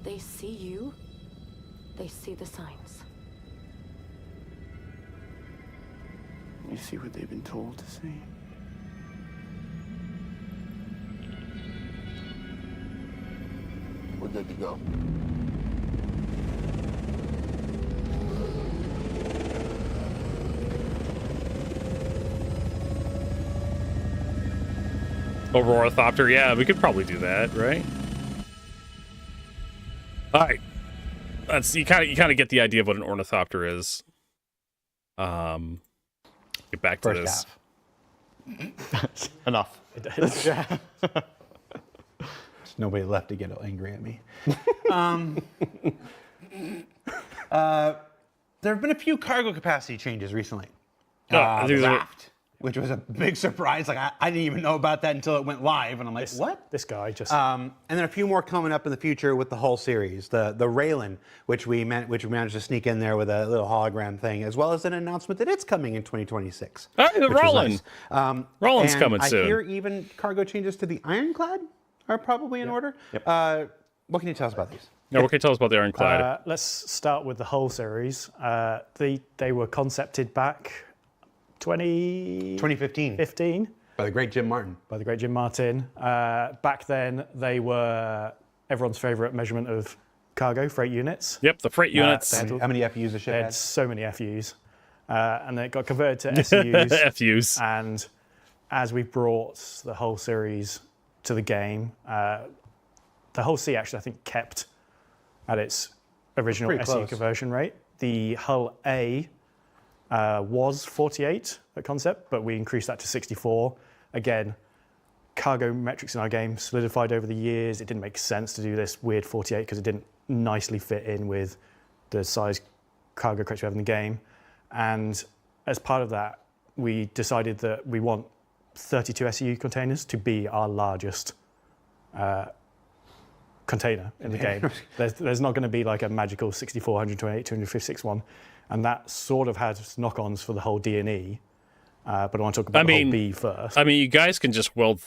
They see you. They see the signs. You see what they've been told to see. We're good to go. Ornithopter, yeah, we could probably do that, right? All right, you kind of get the idea of what an ornithopter is. Get back to this. Enough. Yeah. There's nobody left to get angry at me. There have been a few cargo capacity changes recently. The raft, which was a big surprise. Like I didn't even know about that until it went live, and I'm like, what? This guy just. And then a few more coming up in the future with the whole series. The Raylan, which we managed to sneak in there with a little hologram thing, as well as an announcement that it's coming in 2026. Hey, Roland. Nice. Roland's coming soon. I hear even cargo changes to the Ironclad are probably in order. Yep. What can you tell us about these? Yeah, what can you tell us about the Ironclad? Let's start with the whole series. They were concepted back 2015. By the great Jim Martin. Back then, they were everyone's favorite measurement of cargo, freight units. Yep, the freight units. How many FUs a ship had? So many FUs. And then it got converted to SUs. FUs. And as we brought the whole series to the game, the whole C actually, I think, kept at its original SU conversion rate. The hull A was 48 at concept, but we increased that to 64. Again, cargo metrics in our game solidified over the years. It didn't make sense to do this weird 48 because it didn't nicely fit in with the size cargo crates we have in the game. And as part of that, we decided that we want 32 SEU containers to be our largest container in the game. There's not going to be like a magical 64, 128, 256 one. And that sort of has knock-ons for the whole D&E. But I want to talk about the whole B first. I mean, you guys can just weld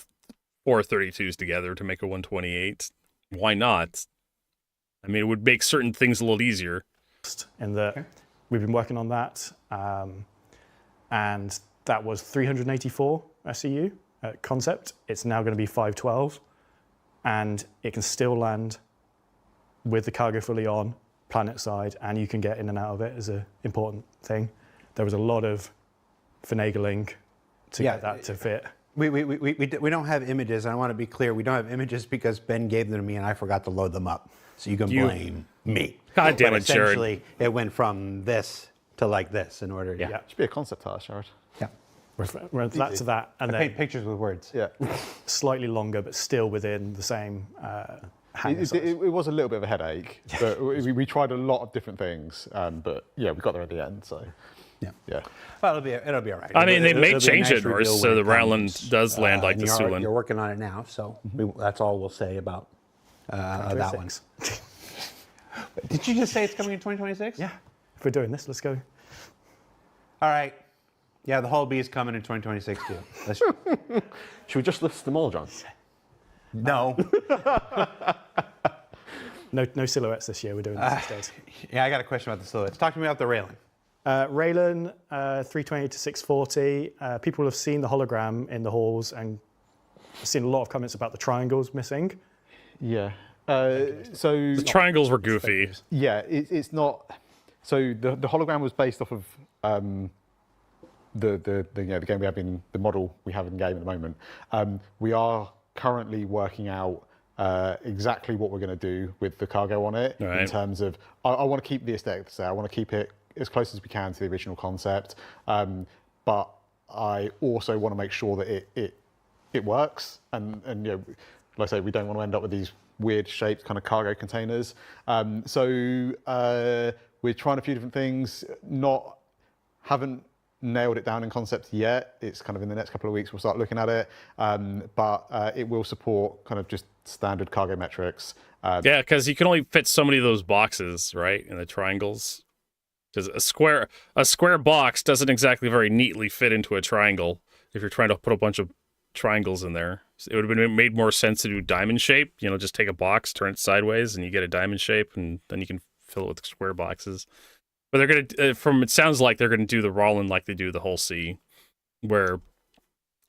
4 32s together to make a 128. Why not? I mean, it would make certain things a little easier. In that we've been working on that, and that was 384 SEU at concept. It's now going to be 512, and it can still land with the cargo fully on, planet side, and you can get in and out of it as an important thing. There was a lot of finagling to get that to fit. We don't have images, and I want to be clear, we don't have images because Ben gave them to me and I forgot to load them up. So you can blame me. God damn it, Jared. Essentially, it went from this to like this in order to... It should be a concept art, Jared. Yeah. We're that to that. And I then paint pictures with words. Yeah. Slightly longer, but still within the same it was a little bit of a headache, but we tried a lot of different things, but yeah, we got there at the end, so... Yeah. Well, it'll be all right. I mean, they may change it, or so the Rowland does land like the Sulin. You're working on it now, so that's all we'll say about that one. Did you just say it's coming in 2026? Yeah. If we're doing this, let's go. All right. Yeah, the whole B is coming in 2026 too. Should we just list them all, John? No. No silhouettes this year. We're doing this instead. Yeah, I got a question about the silhouettes. Talk to me about the railing. Raylan, 320 to 640. People have seen the hologram in the halls and seen a lot of comments about the triangles missing. Yeah. So the triangles were goofy. Yeah, it's not. So the hologram was based off of the game we have in the model we have in game at the moment. We are currently working out exactly what we're going to do with the cargo on it in terms of. I want to keep the aesthetics there. I want to keep it as close as we can to the original concept, but I also want to make sure that it works. And like I say, we don't want to end up with these weird shaped kind of cargo containers. So we're trying a few different things. Haven't nailed it down in concept yet. It's kind of in the next couple of weeks we'll start looking at it, but it will support kind of just standard cargo metrics. Yeah, because you can only fit so many of those boxes, right, in the triangles. Because a square box doesn't exactly very neatly fit into a triangle if you're trying to put a bunch of triangles in there. So it would have made more sense to do diamond shape. Just take a box, turn it sideways, and you get a diamond shape, and then you can fill it with square boxes. But they're gonna, it sounds like they're gonna do the Rollin like they do the whole C, where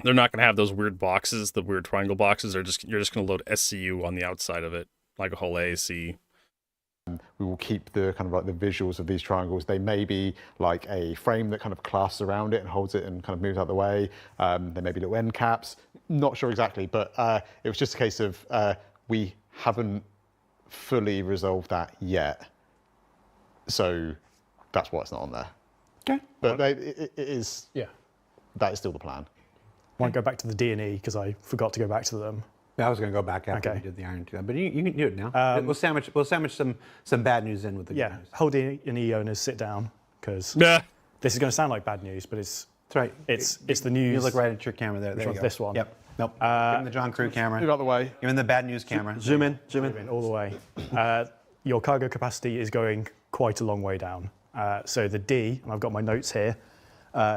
they're not gonna have those weird boxes, the weird triangle boxes. You're just gonna load SCU on the outside of it, like a whole A, C. We will keep the kind of like the visuals of these triangles. They may be like a frame that kind of clasps around it and holds it and kind of moves out the way. There may be little end caps. Not sure exactly, but it was just a case of we haven't fully resolved that yet. So that's why it's not on there. Okay. But it is. Yeah. That is still the plan. I won't go back to the D&E because I forgot to go back to them. I was going to go back after we did the Iron 2, but you can do it now. We'll sandwich some bad news in with the good news. Whole D&E owners sit down because this is going to sound like bad news, but it's right. It's the news. You look right at your camera there. There you go. This one. Yep. Nope. Give him the John Crew camera. Move out the way. Give him the bad news camera. Zoom in all the way. Your cargo capacity is going quite a long way down. So the D, and I've got my notes here,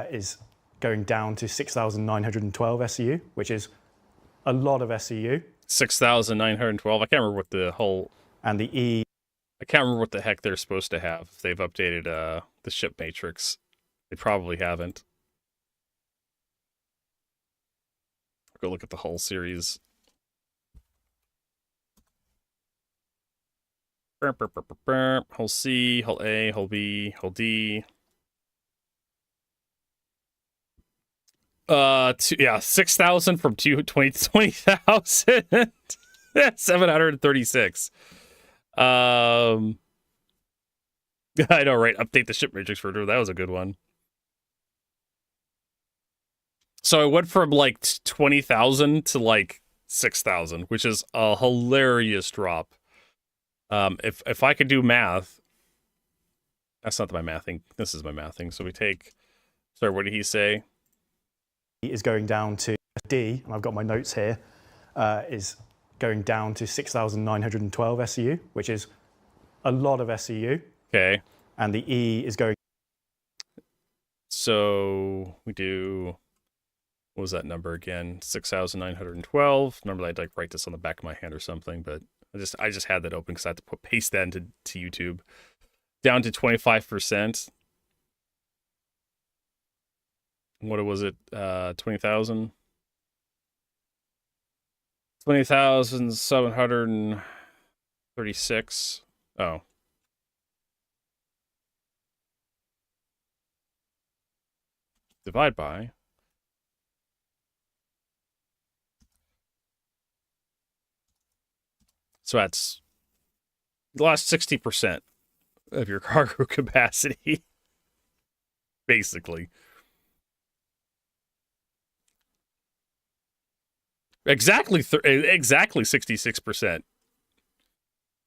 is going down to 6,912 SCU, which is a lot of SCU. 6,912. I can't remember what the whole... And the E... I can't remember what the heck they're supposed to have. If they've updated the ship matrix. They probably haven't. Go look at the hull series. Hull C, hull A, hull B, hull D. 6,000 from 20,000. 736. I know, right? Update the ship matrix for that was a good one. So I went from like 20,000 to like 6,000, which is a hilarious drop. If I could do math, that's not my mathing. This is my mathing. So we take. Sorry, what did he say? Is going down to D, and I've got my notes here. Is going down to 6,912 SCU, which is a lot of SCU. Okay. And the E is going. So we do. What was that number again? 6,912. Normally I'd like write this on the back of my hand or something, but I just had that open because I had to paste that into YouTube. Down to 25%. What was it? 20,000. 20,736. Oh. Divide by. So that's the last 60% of your cargo capacity, basically. Exactly 66%.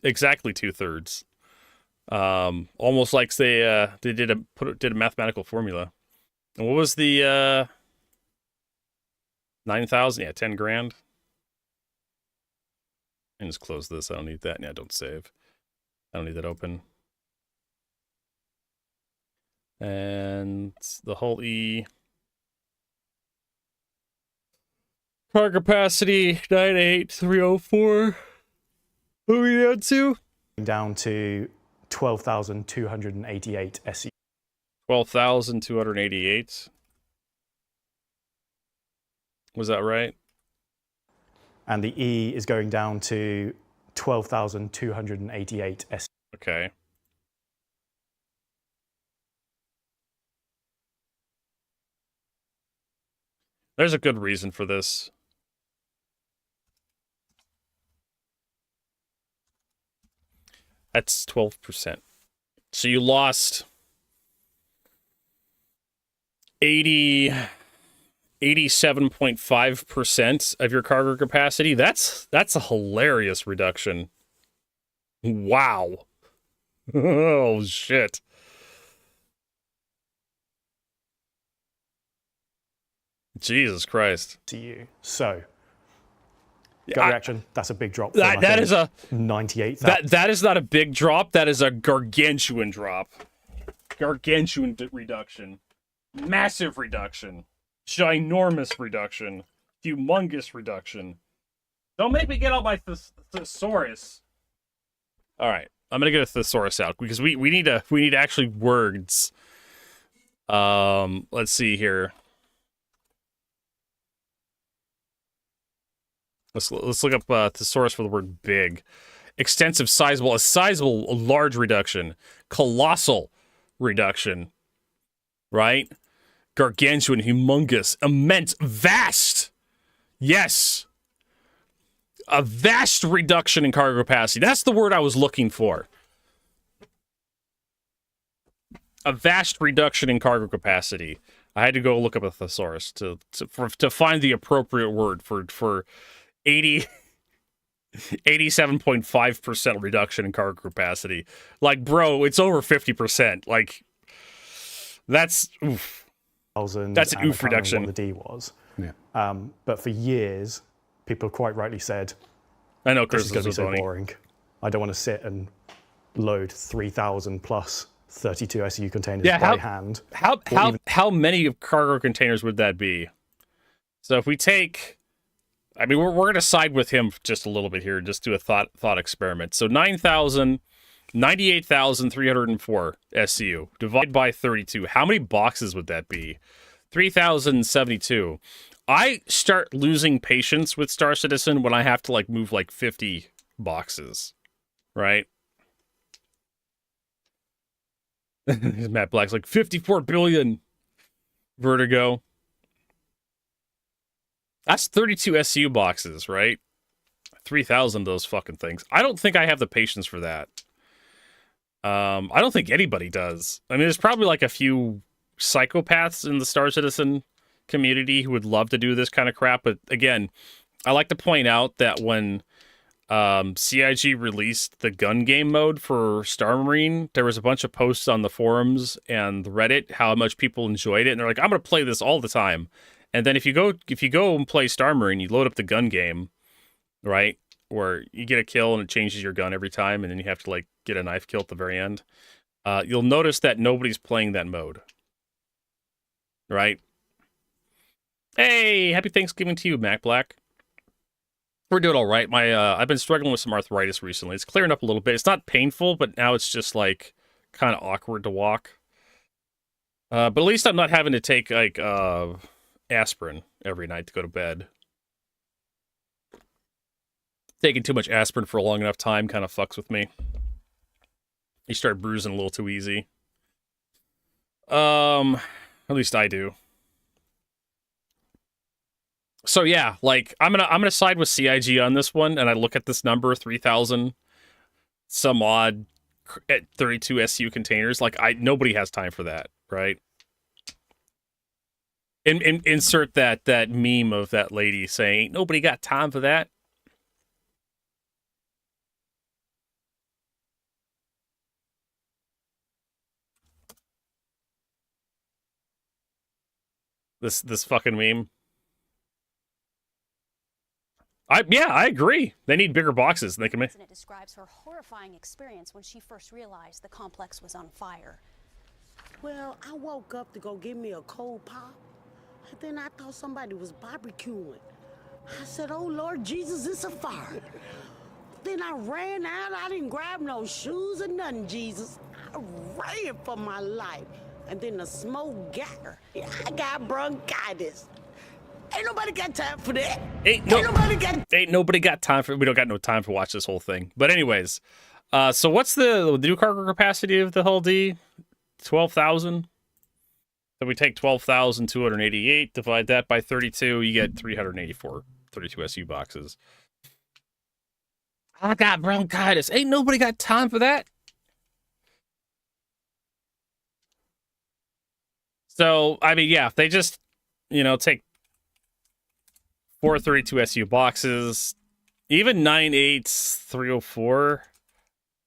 Exactly 2/3. Almost like they did a mathematical formula. And what was the 9,000? Yeah, 10 grand. And just close this. I don't need that. Yeah, don't save. I don't need that open. And the whole E. Car capacity 98,304. What are we down to? Down to 12,288 SE. 12,288. Was that right? And the E is going down to 12,288 SE. Okay. There's a good reason for this. That's 12%. So you lost 87.5% of your cargo capacity. That's a hilarious reduction. Wow. Oh, shit. Jesus Christ. To you. So, gut reaction, that's a big drop. That is a 98,000. That is not a big drop. That is a gargantuan drop. Gargantuan reduction. Massive reduction. Ginormous reduction. Humongous reduction. Don't make me get out my thesaurus. All right, I'm gonna get a thesaurus out because we need actually words. Let's see here. Let's look up thesaurus for the word big. Extensive, sizable, a large reduction. Colossal reduction. Right? Gargantuan, humongous, immense, vast. Yes. A vast reduction in cargo capacity. That's the word I was looking for. A vast reduction in cargo capacity. I had to go look up a thesaurus to find the appropriate word for 87.5% reduction in cargo capacity. Like, bro, it's over 50%. Like, that's oof. That's an oof reduction. What the D was. Yeah. But for years, people quite rightly said, I know this is going to be so funny. boring. I don't want to sit and load 3,000 plus 32 SU containers by hand. How many cargo containers would that be? So if we take, I mean, we're going to side with him just a little bit here, just do a thought experiment. So 98,304 SCU, divide by 32. How many boxes would that be? 3,072. I start losing patience with Star Citizen when I have to like move like 50 boxes, right? Matt Black's like 54 billion. Vertigo. That's 32 SU boxes, right? 3,000 of those fucking things. I don't think I have the patience for that. I don't think anybody does. I mean, there's probably like a few psychopaths in the Star Citizen community who would love to do this kind of crap. But again, I like to point out that when CIG released the gun game mode for Star Marine, there was a bunch of posts on the forums and Reddit how much people enjoyed it, and they're like, "I'm going to play this all the time." And then if you go and play Star Marine, you load up the gun game, right, where you get a kill and it changes your gun every time, and then you have to like get a knife kill at the very end. You'll notice that nobody's playing that mode, right? Hey, happy Thanksgiving to you, Mac Black. We're doing all right. I've been struggling with some arthritis recently. It's clearing up a little bit. It's not painful, but now it's just like kind of awkward to walk. But at least I'm not having to take like aspirin every night to go to bed. Taking too much aspirin for a long enough time kind of fucks with me. You start bruising a little too easy. At least I do. So yeah, like I'm gonna side with CIG on this one, and I look at this number 3,000 some odd at 32 SU containers. Like nobody has time for that, right? Insert that meme of that lady saying, "Ain't nobody got time for that." This fucking meme. I agree. They need bigger boxes. They can make. It describes her horrifying experience when she first realized the complex was on fire. Well, I woke up to go get me a cold pop, and then I thought somebody was barbecuing. I said, "Oh Lord Jesus, it's a fire." Then I ran out. I didn't grab no shoes or nothing, Jesus. I ran for my life, and then the smoke got her. I got bronchitis. Ain't nobody got time for that. Ain't nobody got time for. We don't got no time to watch this whole thing. But anyways, so what's the new cargo capacity of the Hull D? 12,000. So we take 12,288, divide that by 32, you get 384 32 SU boxes. I got bronchitis. Ain't nobody got time for that. So I mean, yeah, if they just take 432 SU boxes, even 98304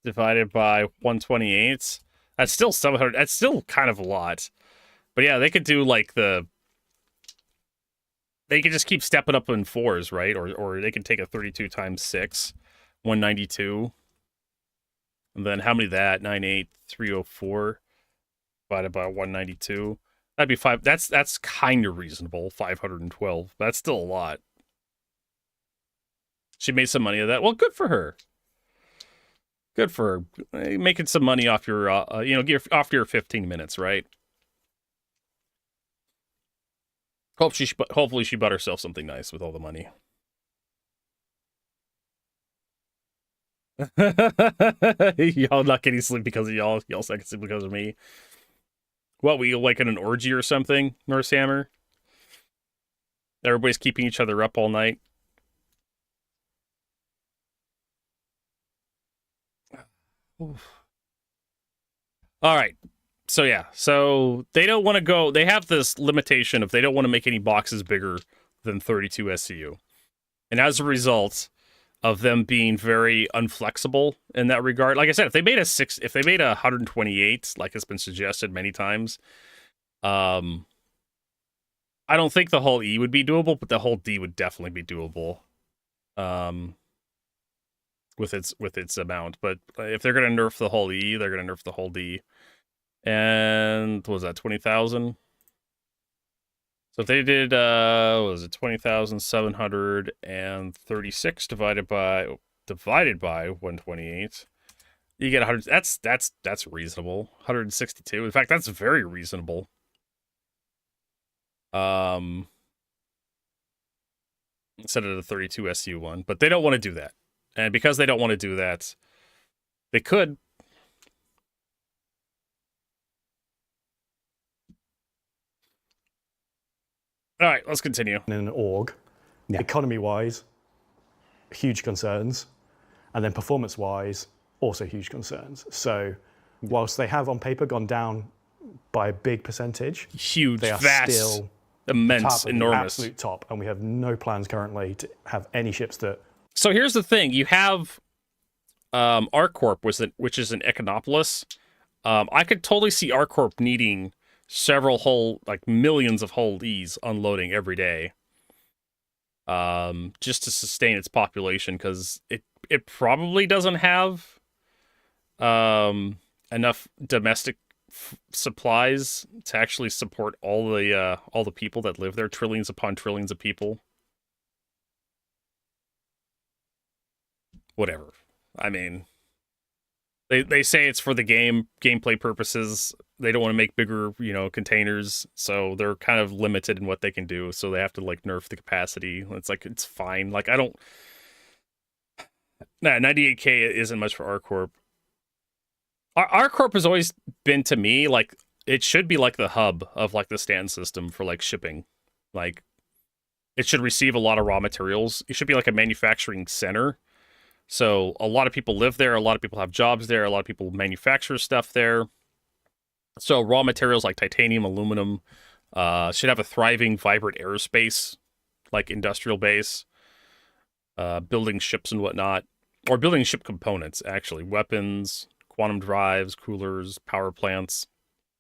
divided by 128. That's still 700. That's still kind of a lot. But yeah, they could do like they could just keep stepping up in fours, right? Or they could take a 32 times 6, 192. And then how many of that? 98304 divided by 192. That'd be 5. That's kind of reasonable. 512. That's still a lot. She made some money of that. Well, good for her. Good for her. Making some money off your, off your 15 minutes, right? Hopefully she bought herself something nice with all the money. Y'all not getting sleep because of y'all. Y'all second sleep because of me. What, we like in an orgy or something, Norsehammer? Everybody's keeping each other up all night. Oof. All right. So yeah, so they don't want to go. They have this limitation of they don't want to make any boxes bigger than 32 SCU. And as a result of them being very unflexible in that regard, like I said, if they made a 128, like it's been suggested many times, I don't think the whole E would be doable, but the whole D would definitely be doable. With its amount. But if they're going to nerf the whole E, they're going to nerf the whole D. And what was that, 20,000? So if they did, what was it, 20,736 divided by 128, you get 100. That's reasonable. 162. In fact, that's very reasonable. instead of the 32 SU one. But they don't want to do that. And because they don't want to do that, they could. All right, let's continue. In an org, economy-wise, huge concerns, and then performance-wise, also huge concerns. So, whilst they have on paper gone down by a big percentage, huge, they are vast, still immense, top enormous, absolute top, and we have no plans currently to have any ships that. So here's the thing: you have ArcCorp, which is an Econopolis. I could totally see ArcCorp needing several millions of Hull E's unloading every day, just to sustain its population, because it probably doesn't have enough domestic supplies to actually support all the people that live there, trillions upon trillions of people. Whatever. I mean, they say it's for the gameplay purposes. They don't want to make bigger, containers, so they're kind of limited in what they can do. So they have to nerf the capacity. It's fine. I don't. Nah, 98K isn't much for ArcCorp. ArcCorp has always been, to me, it should be the hub of the stand system for shipping. It should receive a lot of raw materials. It should be a manufacturing center. So a lot of people live there. A lot of people have jobs there. A lot of people manufacture stuff there. So raw materials like titanium, aluminum, should have a thriving, vibrant aerospace, industrial base, building ships and whatnot, or building ship components, actually, weapons, quantum drives, coolers, power plants.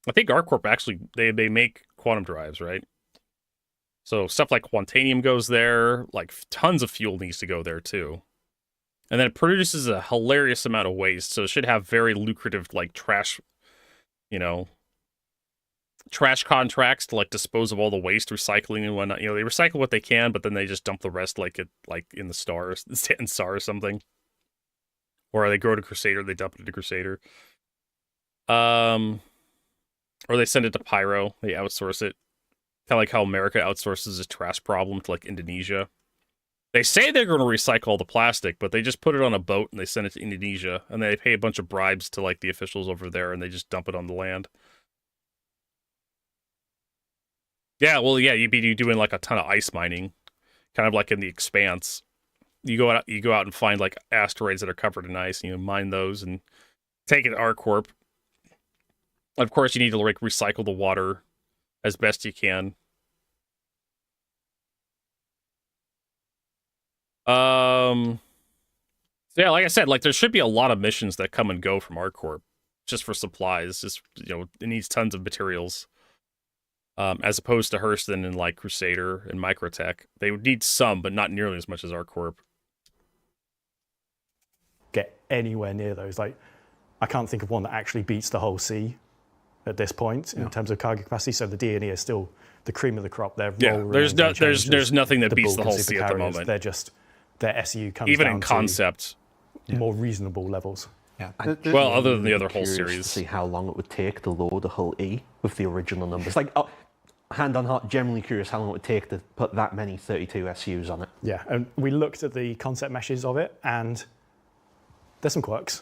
I think ArcCorp actually, they make quantum drives, right? So stuff like Quantanium goes there, tons of fuel needs to go there too. And then it produces a hilarious amount of waste, so it should have very lucrative, trash, trash contracts to, dispose of all the waste, recycling and whatnot. They recycle what they can, but then they just dump the rest, in the stars, the Stanton Star or something. Or they go to Crusader, they dump it to Crusader. Or they send it to Pyro, they outsource it. Kind of like how America outsources a trash problem to, Indonesia. They say they're going to recycle all the plastic, but they just put it on a boat and they send it to Indonesia, and they pay a bunch of bribes to the officials over there, and they just dump it on the land. Yeah, well, yeah, you'd be doing a ton of ice mining, kind of in the Expanse. You go out and find asteroids that are covered in ice, and you mine those and take it to ArcCorp. Of course, you need to recycle the water as best you can. So yeah, like I said, there should be a lot of missions that come and go from ArcCorp just for supplies. Just it needs tons of materials. As opposed to Hurston and Crusader and Microtech, they would need some, but not nearly as much as ArcCorp. Get anywhere near those. I can't think of one that actually beats the whole sea at this point in terms of cargo capacity. So the D&E is still the cream of the crop. There's nothing that beats the whole sea at the moment. They're just their SU comes even down in concept to more reasonable levels. Yeah. Well, other than the other whole series. To see how long it would take to load a Hull E with the original numbers. Hand on heart, generally curious how long it would take to put that many 32 SUs on it. Yeah, and we looked at the concept meshes of it, and there's some quirks.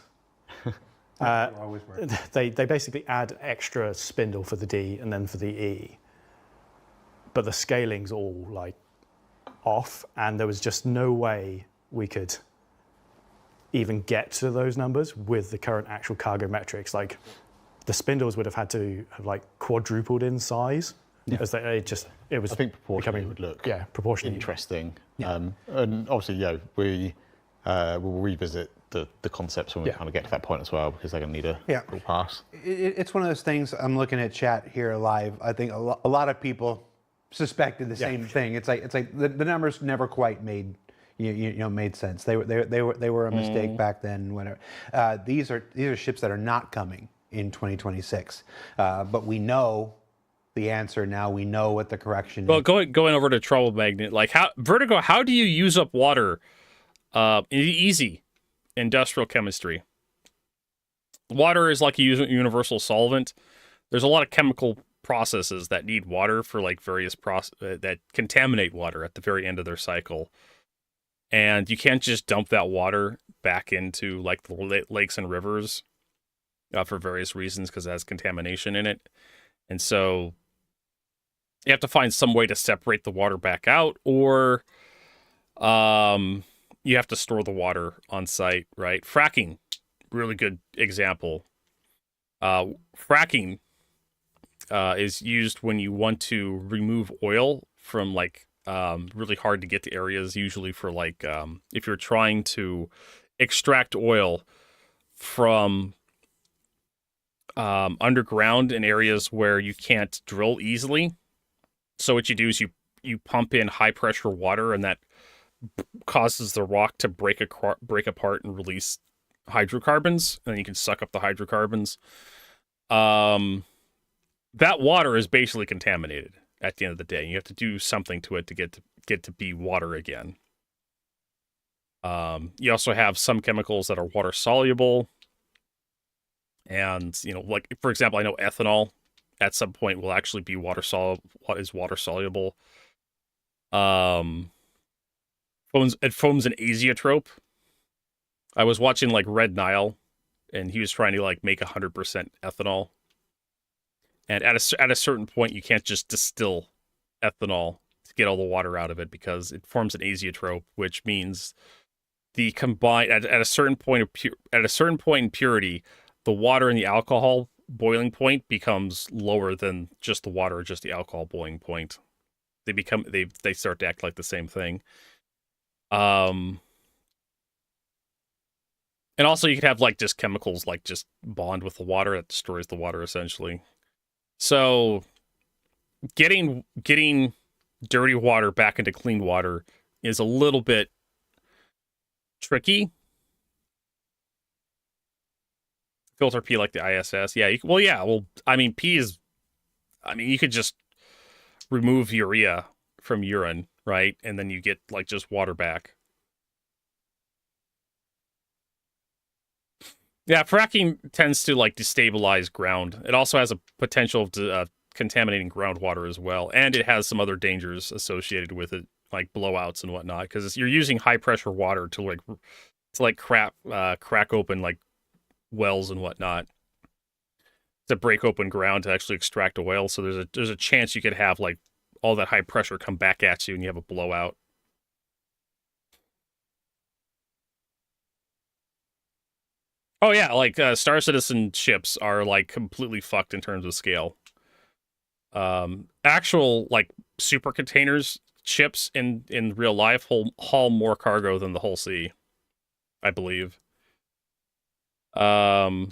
They basically add extra spindle for the D and then for the E, but the scaling's all off, and there was just no way we could even get to those numbers with the current actual cargo metrics. The spindles would have had to have quadrupled in size. As it was. I think proportionally would look proportionally interesting. Yeah. And obviously, we will revisit the concepts when we kind of get to that point as well, because they're going to need a full pass. It's one of those things. I'm looking at chat here live. I think a lot of people suspected the same thing. It's like the numbers never quite made made sense. They were a mistake back then. Whenever these are ships that are not coming in 2026, but we know the answer now. We know what the correction is. Well, going over to Trouble Magnet, Vertigo, how do you use up water? Easy. Industrial chemistry. Water is a universal solvent. There's a lot of chemical processes that need water for like various that contaminate water at the very end of their cycle. And you can't just dump that water back into like the lakes and rivers for various reasons because it has contamination in it. And so you have to find some way to separate the water back out, or you have to store the water on site, right? Fracking, really good example. Fracking is used when you want to remove oil from like really hard to get to areas, usually for like if you're trying to extract oil from underground in areas where you can't drill easily. So what you do is you pump in high pressure water, and that causes the rock to break apart and release hydrocarbons, and then you can suck up the hydrocarbons. That water is basically contaminated at the end of the day. You have to do something to it to get to be water again. You also have some chemicals that are water soluble. And, like, for example, I know ethanol at some point will actually be water soluble. It foams an azeotrope. I was watching, like, Red Nile, and he was trying to, like, make 100% ethanol. And at a certain point, you can't just distill ethanol to get all the water out of it because it forms an azeotrope, which means the combined at a certain point in purity, the water and the alcohol boiling point becomes lower than just the water or just the alcohol boiling point. They start to act like the same thing. And also you could have like just chemicals like just bond with the water that destroys the water essentially. So getting dirty water back into clean water is a little bit tricky. Filter P like the ISS. Yeah, P is... you could just remove urea from urine, right? And then you get, like, just water back. Yeah, fracking tends to, like, destabilize ground. It also has a potential of contaminating groundwater as well. And it has some other dangers associated with it, like blowouts and whatnot, because you're using high-pressure water to crack open, like, wells and whatnot to break open ground to actually extract oil. So there's a chance you could have like all that high pressure come back at you and you have a blowout. Oh yeah, like Star Citizen ships are like completely fucked in terms of scale. Actual like super containers ships in real life haul more cargo than the Hull C, I believe. I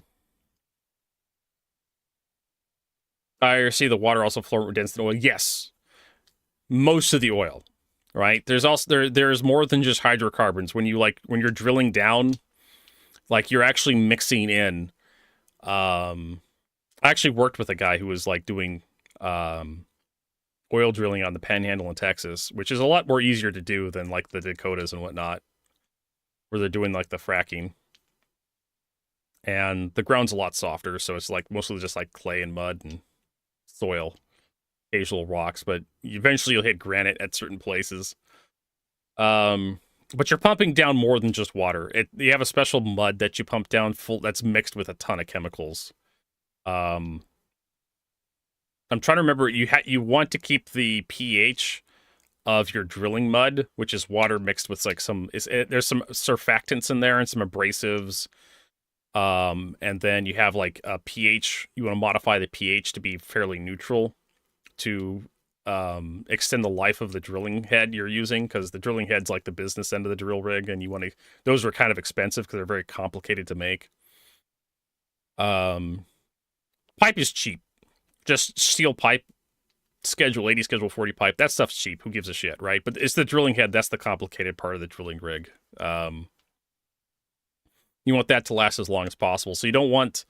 see the water also flow dense than oil. Yes, most of the oil, right? There's also there's more than just hydrocarbons. When you're drilling down, like you're actually mixing in. I actually worked with a guy who was like doing oil drilling on the Panhandle in Texas, which is a lot more easier to do than like the Dakotas and whatnot, where they're doing like the fracking. And the ground's a lot softer, so it's like mostly just like clay and mud and soil, occasional rocks, but eventually you'll hit granite at certain places. But you're pumping down more than just water. You have a special mud that you pump down that's mixed with a ton of chemicals. I'm trying to remember. You want to keep the pH of your drilling mud, which is water mixed with like there's some surfactants in there and some abrasives. And then you have like a pH. You want to modify the pH to be fairly neutral to extend the life of the drilling head you're using, because the drilling head's like the business end of the drill rig, and those are kind of expensive because they're very complicated to make. Pipe is cheap. Just steel pipe, Schedule 80, Schedule 40 pipe. That stuff's cheap. Who gives a shit, right? But it's the drilling head. That's the complicated part of the drilling rig. You want that to last as long as possible. So you don't want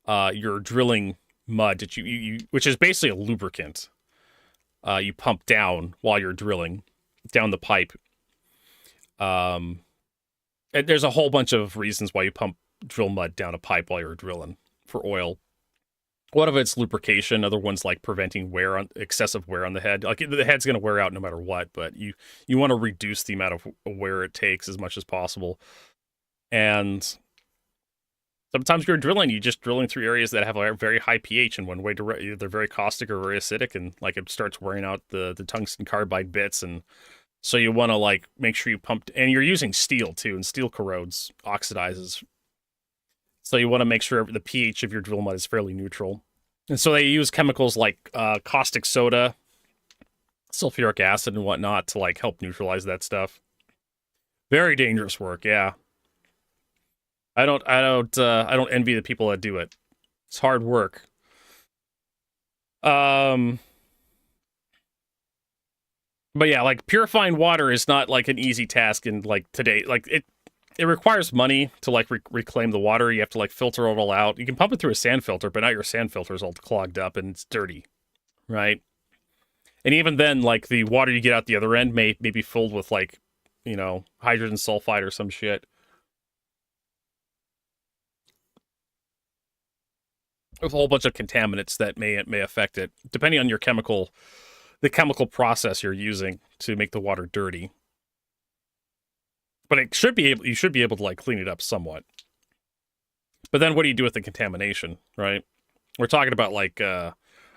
your drilling mud that which is basically a lubricant. You pump down while you're drilling down the pipe. And there's a whole bunch of reasons why you drill mud down a pipe while you're drilling for oil. One of it's lubrication. Other one's like preventing excessive wear on the head. Like the head's going to wear out no matter what, but you want to reduce the amount of wear it takes as much as possible. And sometimes you're just drilling through areas that have a very high pH, and one way to they're very caustic or very acidic, and like it starts wearing out the tungsten carbide bits, and so you want to like make sure you pump. And you're using steel too, and steel corrodes, oxidizes. So you want to make sure the pH of your drill mud is fairly neutral. And so they use chemicals like caustic soda, sulfuric acid, and whatnot to like help neutralize that stuff. Very dangerous work, yeah. I don't envy the people that do it. It's hard work. But yeah, like purifying water is not like an easy task in like today. Like it requires money to like reclaim the water. You have to like filter it all out. You can pump it through a sand filter, but now your sand filter is all clogged up and it's dirty, right? And even then, like the water you get out the other end may be filled with like, you know, hydrogen sulfide or some shit. With a whole bunch of contaminants that may affect it, depending on your the chemical process you're using to make the water dirty. But you should be able to like clean it up somewhat. But then what do you do with the contamination, right? We're talking about like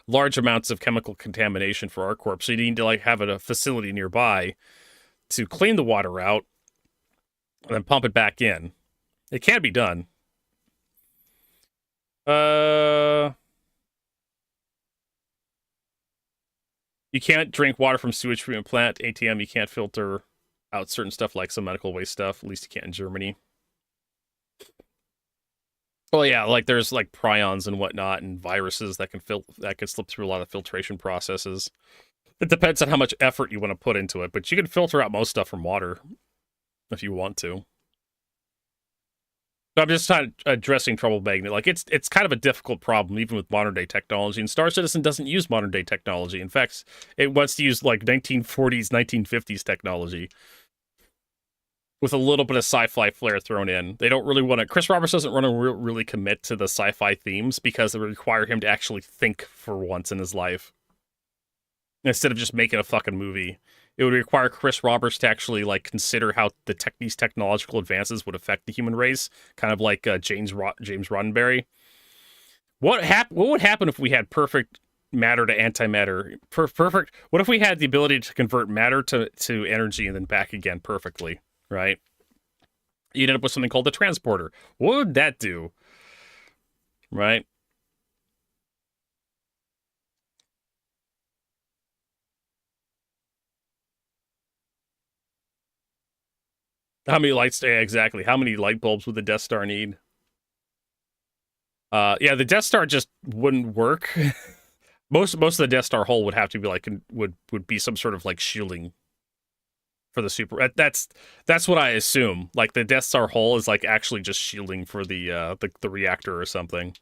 large amounts of chemical contamination for ArcCorp, so you need to like have a facility nearby to clean the water out and then pump it back in. It can be done. You can't drink water from sewage treatment plant, ATM. You can't filter out certain stuff like some medical waste stuff. At least you can't in Germany. Well, yeah, like there's like prions and whatnot and viruses that can slip through a lot of filtration processes. It depends on how much effort you want to put into it, but you can filter out most stuff from water if you want to. I'm just not addressing trouble magnet. Like it's kind of a difficult problem even with modern day technology. And Star Citizen doesn't use modern day technology. In fact, it wants to use like 1940s, 1950s technology with a little bit of sci-fi flair thrown in. They don't really want to. Chris Roberts doesn't want to really commit to the sci-fi themes because it would require him to actually think for once in his life instead of just making a fucking movie. It would require Chris Roberts to actually like consider how these technological advances would affect the human race, kind of like James Roddenberry. What would happen if we had perfect matter to antimatter? Perfect. What if we had the ability to convert matter to energy and then back again perfectly? Right? You'd end up with something called the transporter. What would that do? Right? How many lights? Yeah, exactly. How many light bulbs would the Death Star need? Yeah, the Death Star just wouldn't work. most of the Death Star hull would have to be like would be some sort of like shielding for the super. That's what I assume. Like the Death Star hull is like actually just shielding for the reactor or something.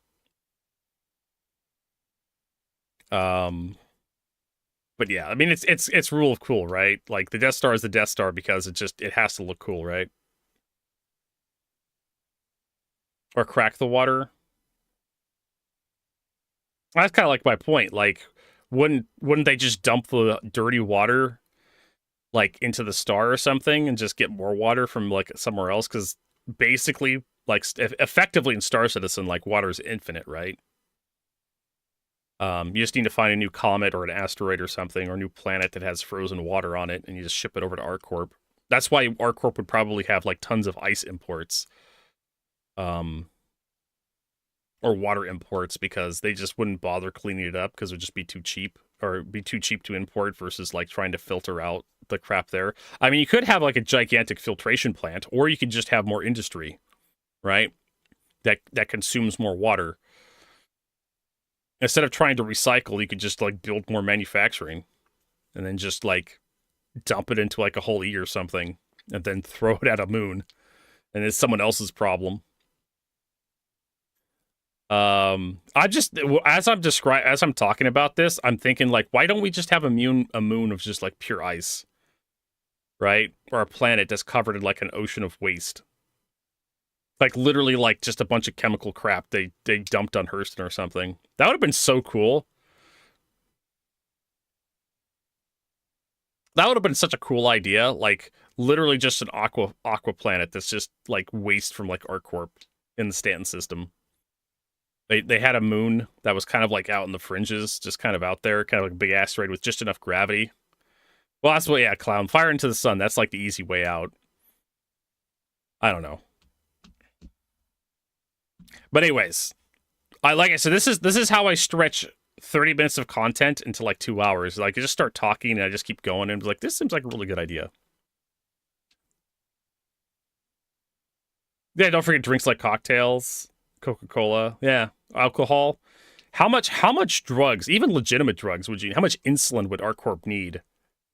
But yeah, I mean it's rule of cool, right? Like the Death Star is the Death Star because it has to look cool, right? Or crack the water. That's kind of like my point. Like, wouldn't they just dump the dirty water like into the star or something and just get more water from like somewhere else? Because basically, like effectively in Star Citizen, like water is infinite, right? You just need to find a new comet or an asteroid or something, or a new planet that has frozen water on it, and you just ship it over to ArcCorp. That's why ArcCorp would probably have like tons of ice imports, or water imports, because they just wouldn't bother cleaning it up because it would just be too cheap, or it'd be too cheap to import versus like trying to filter out the crap there. I mean, you could have like a gigantic filtration plant, or you could just have more industry, right? That consumes more water. Instead of trying to recycle, you could just like build more manufacturing and then just like dump it into like a whole E or something and then throw it at a moon. And it's someone else's problem. I just, as I'm talking about this, I'm thinking like, why don't we just have a moon of just like pure ice, right? Or a planet that's covered in like an ocean of waste. Like literally like just a bunch of chemical crap they dumped on Hurston or something. That would have been so cool. That would have been such a cool idea. Like literally just an aqua planet that's just like waste from like ArcCorp in the Stanton system. They had a moon that was kind of like out in the fringes, just kind of out there, kind of like a big asteroid with just enough gravity. Well, that's what, yeah, Clown. Fire into the sun. That's like the easy way out. I don't know. But anyways, like I said, this is how I stretch 30 minutes of content into like 2 hours. Like I just start talking and I just keep going and like, this seems like a really good idea. Yeah, don't forget drinks like cocktails, Coca-Cola, yeah, alcohol. How much drugs, even legitimate drugs, how much insulin would ArcCorp need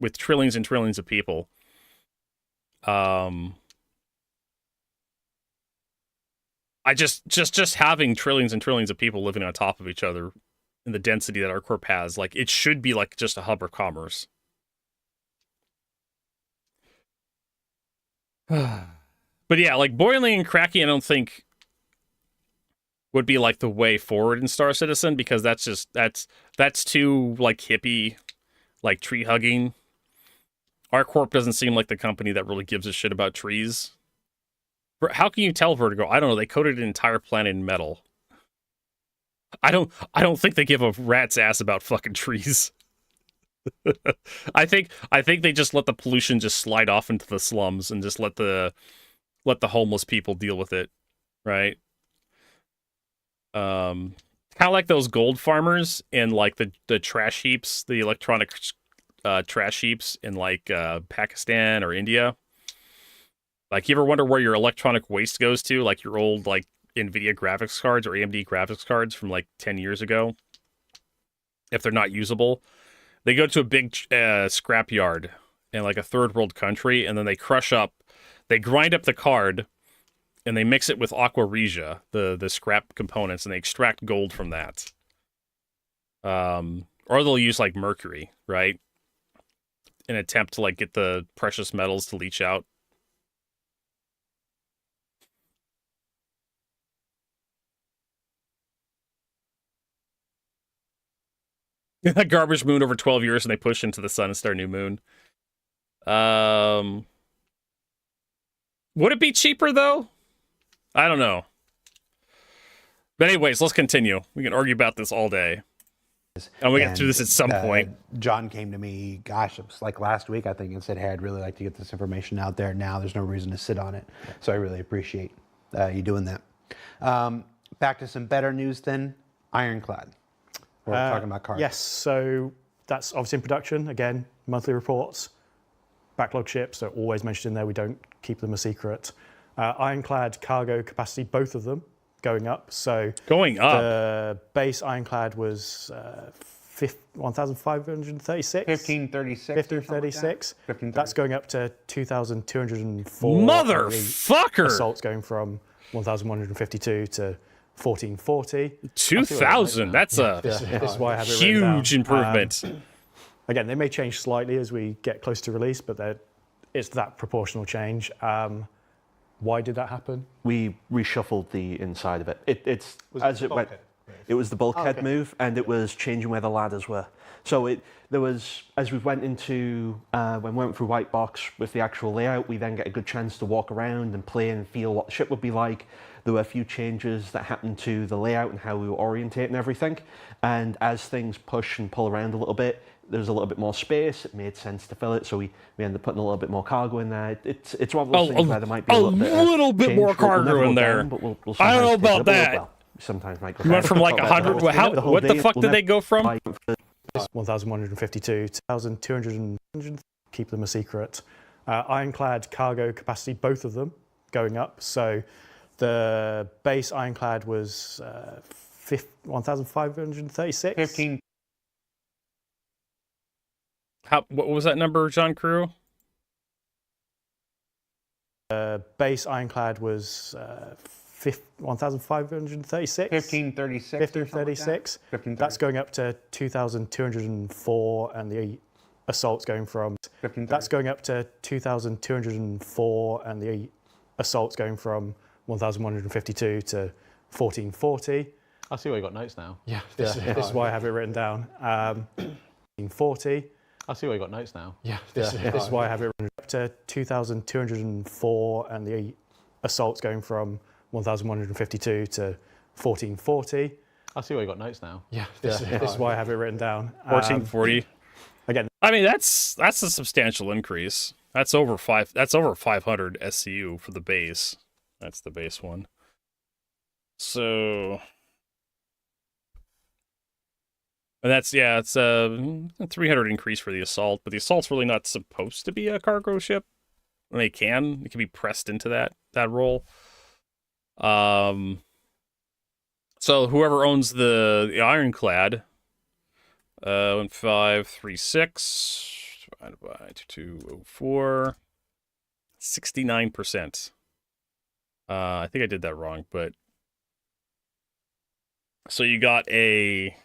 with trillions and trillions of people? I just having trillions and trillions of people living on top of each other in the density that ArcCorp has, like it should be like just a hub of commerce. But yeah, like boiling and cracking, I don't think would be like the way forward in Star Citizen, because that's too like hippie, like tree hugging. ArcCorp doesn't seem like the company that really gives a shit about trees. How can you tell Vertigo? I don't know. They coated an entire planet in metal. I don't think they give a rat's ass about fucking trees. I think they just let the pollution just slide off into the slums and just let the homeless people deal with it, right? Kind of like those gold farmers and like the trash heaps, the electronic trash heaps in like Pakistan or India. Like, you ever wonder where your electronic waste goes to? Like your old like NVIDIA graphics cards or AMD graphics cards from like 10 years ago. If they're not usable, they go to a big scrap yard in like a third world country, and then they grind up the card, and they mix it with aqua regia, the scrap components, and they extract gold from that. Or they'll use like mercury, right? In an attempt to like get the precious metals to leach out. A garbage moon over 12 years, and they push into the sun and start a new moon. Would it be cheaper, though? I don't know. But anyways, let's continue. We can argue about this all day. And we get through this at some point. John came to me, gosh, it was like last week, I think, and said, hey, I'd really like to get this information out there now. There's no reason to sit on it. So I really appreciate you doing that. Back to some better news then. Ironclad. We're talking about cargo. Yes, so that's obviously in production. Again, monthly reports. Backlog ships are always mentioned in there. We don't keep them a secret. Ironclad cargo capacity, both of them, going up. So going up. The base Ironclad was 1,536. 1536. That's going up to 2,204. Motherfucker! Assault's going from 1,152 to 1440. 2,000. That's a huge improvement. Again, they may change slightly as we get close to release, but it's that proportional change. Why did that happen? We reshuffled the inside of it. It was the bulkhead move, and it was changing where the ladders were. So there was, as we went into, when we went through White Box with the actual layout, we then get a good chance to walk around and play and feel what the ship would be like. There were a few changes that happened to the layout and how we were orientating everything. And as things push and pull around a little bit, there's a little bit more space. It made sense to fill it, so we ended up putting a little bit more cargo in there. It's one of those things where there might be a little bit more cargo in there. We'll I don't know about that. Well, sometimes might go. You went from like 100. What the fuck did they go from? 1,152, 2,200. Keep them a secret. Ironclad cargo capacity, both of them, going up. So the base Ironclad was 1,536. 15. What was that number, John Crew? Base Ironclad was 1,536. 1536. That's going up to 2,204, and the assault's going from. That's going up to 2,204, and the assault's going from 1152 to 1440. I see why you got notes now. Yeah, this is why I have it written down. 1440. I see why you got notes now. Yeah, this is why I have it written up to 2,204, and the assaults going from 1,152 to 1440. I see why you got notes now. Yeah, this is why I have it written down. 1440. Again, I mean that's a substantial increase. That's over 500 SCU for the base. That's the base one. So, and it's a 300 increase for the assault, but the assault's really not supposed to be a cargo ship. And it can be pressed into that role. So whoever owns the ironclad, 1536 divided by 2204, 69%. I think I did that wrong, but so you got a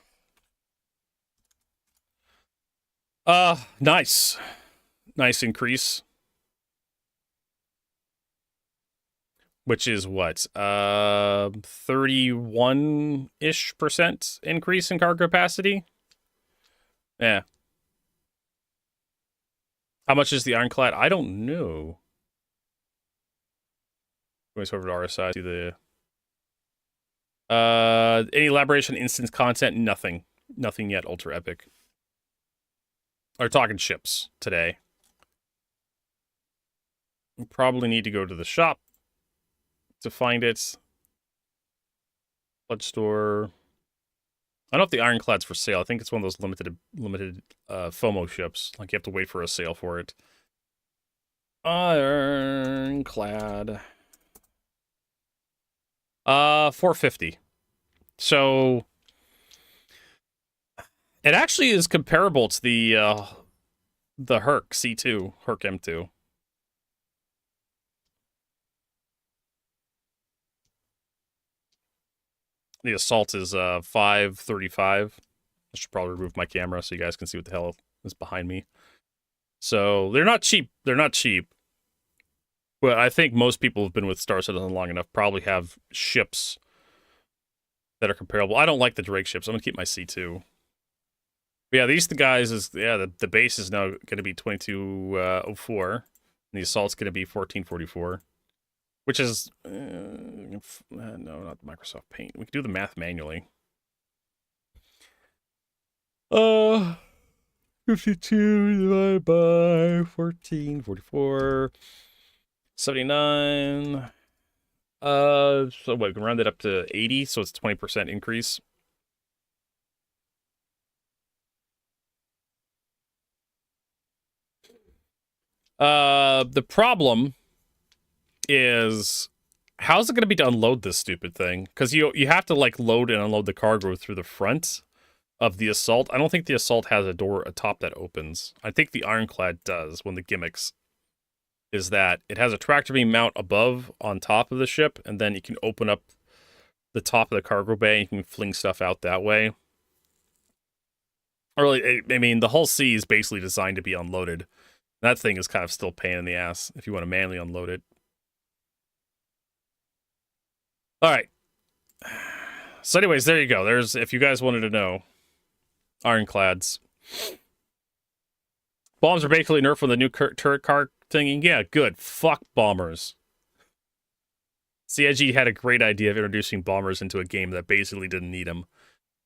nice increase, which is what 31-ish% increase in cargo capacity. Yeah. How much is the ironclad? I don't know. Going over to RSI to the any elaboration instance content? Nothing yet. Ultra epic. We're talking ships today. We probably need to go to the shop to find it. Blood store. I don't know if the ironclad's for sale. I think it's one of those limited FOMO ships. Like you have to wait for a sale for it. Ironclad. 450. So it actually is comparable to the Herc C2, Herc M2. The assault is 535. I should probably remove my camera so you guys can see what the hell is behind me. So they're not cheap. They're not cheap. But I think most people who've been with Star Citizen long enough probably have ships that are comparable. I don't like the Drake ships. I'm gonna keep my C2. But yeah, these guys the base is now gonna be 2204, and the assault's gonna be 1444. Which is, no, not Microsoft Paint. We can do the math manually. 52 divided by 1444, 79. So what, we can round it up to 80, so it's 20% increase. The problem is, how's it going to be to unload this stupid thing? Because you have to like load and unload the cargo through the front of the assault. I don't think the assault has a top that opens. I think the ironclad does. One of the gimmicks is that it has a tractor beam mount above on top of the ship, and then you can open up the top of the cargo bay and you can fling stuff out that way. Or I mean, the whole C is basically designed to be unloaded. That thing is kind of still a pain in the ass if you want to manually unload it. All right. So anyways, there you go. There's, if you guys wanted to know, ironclads. Bombs are basically nerfed from the new turret car thingy. Yeah, good. Fuck bombers. CIG had a great idea of introducing bombers into a game that basically didn't need them.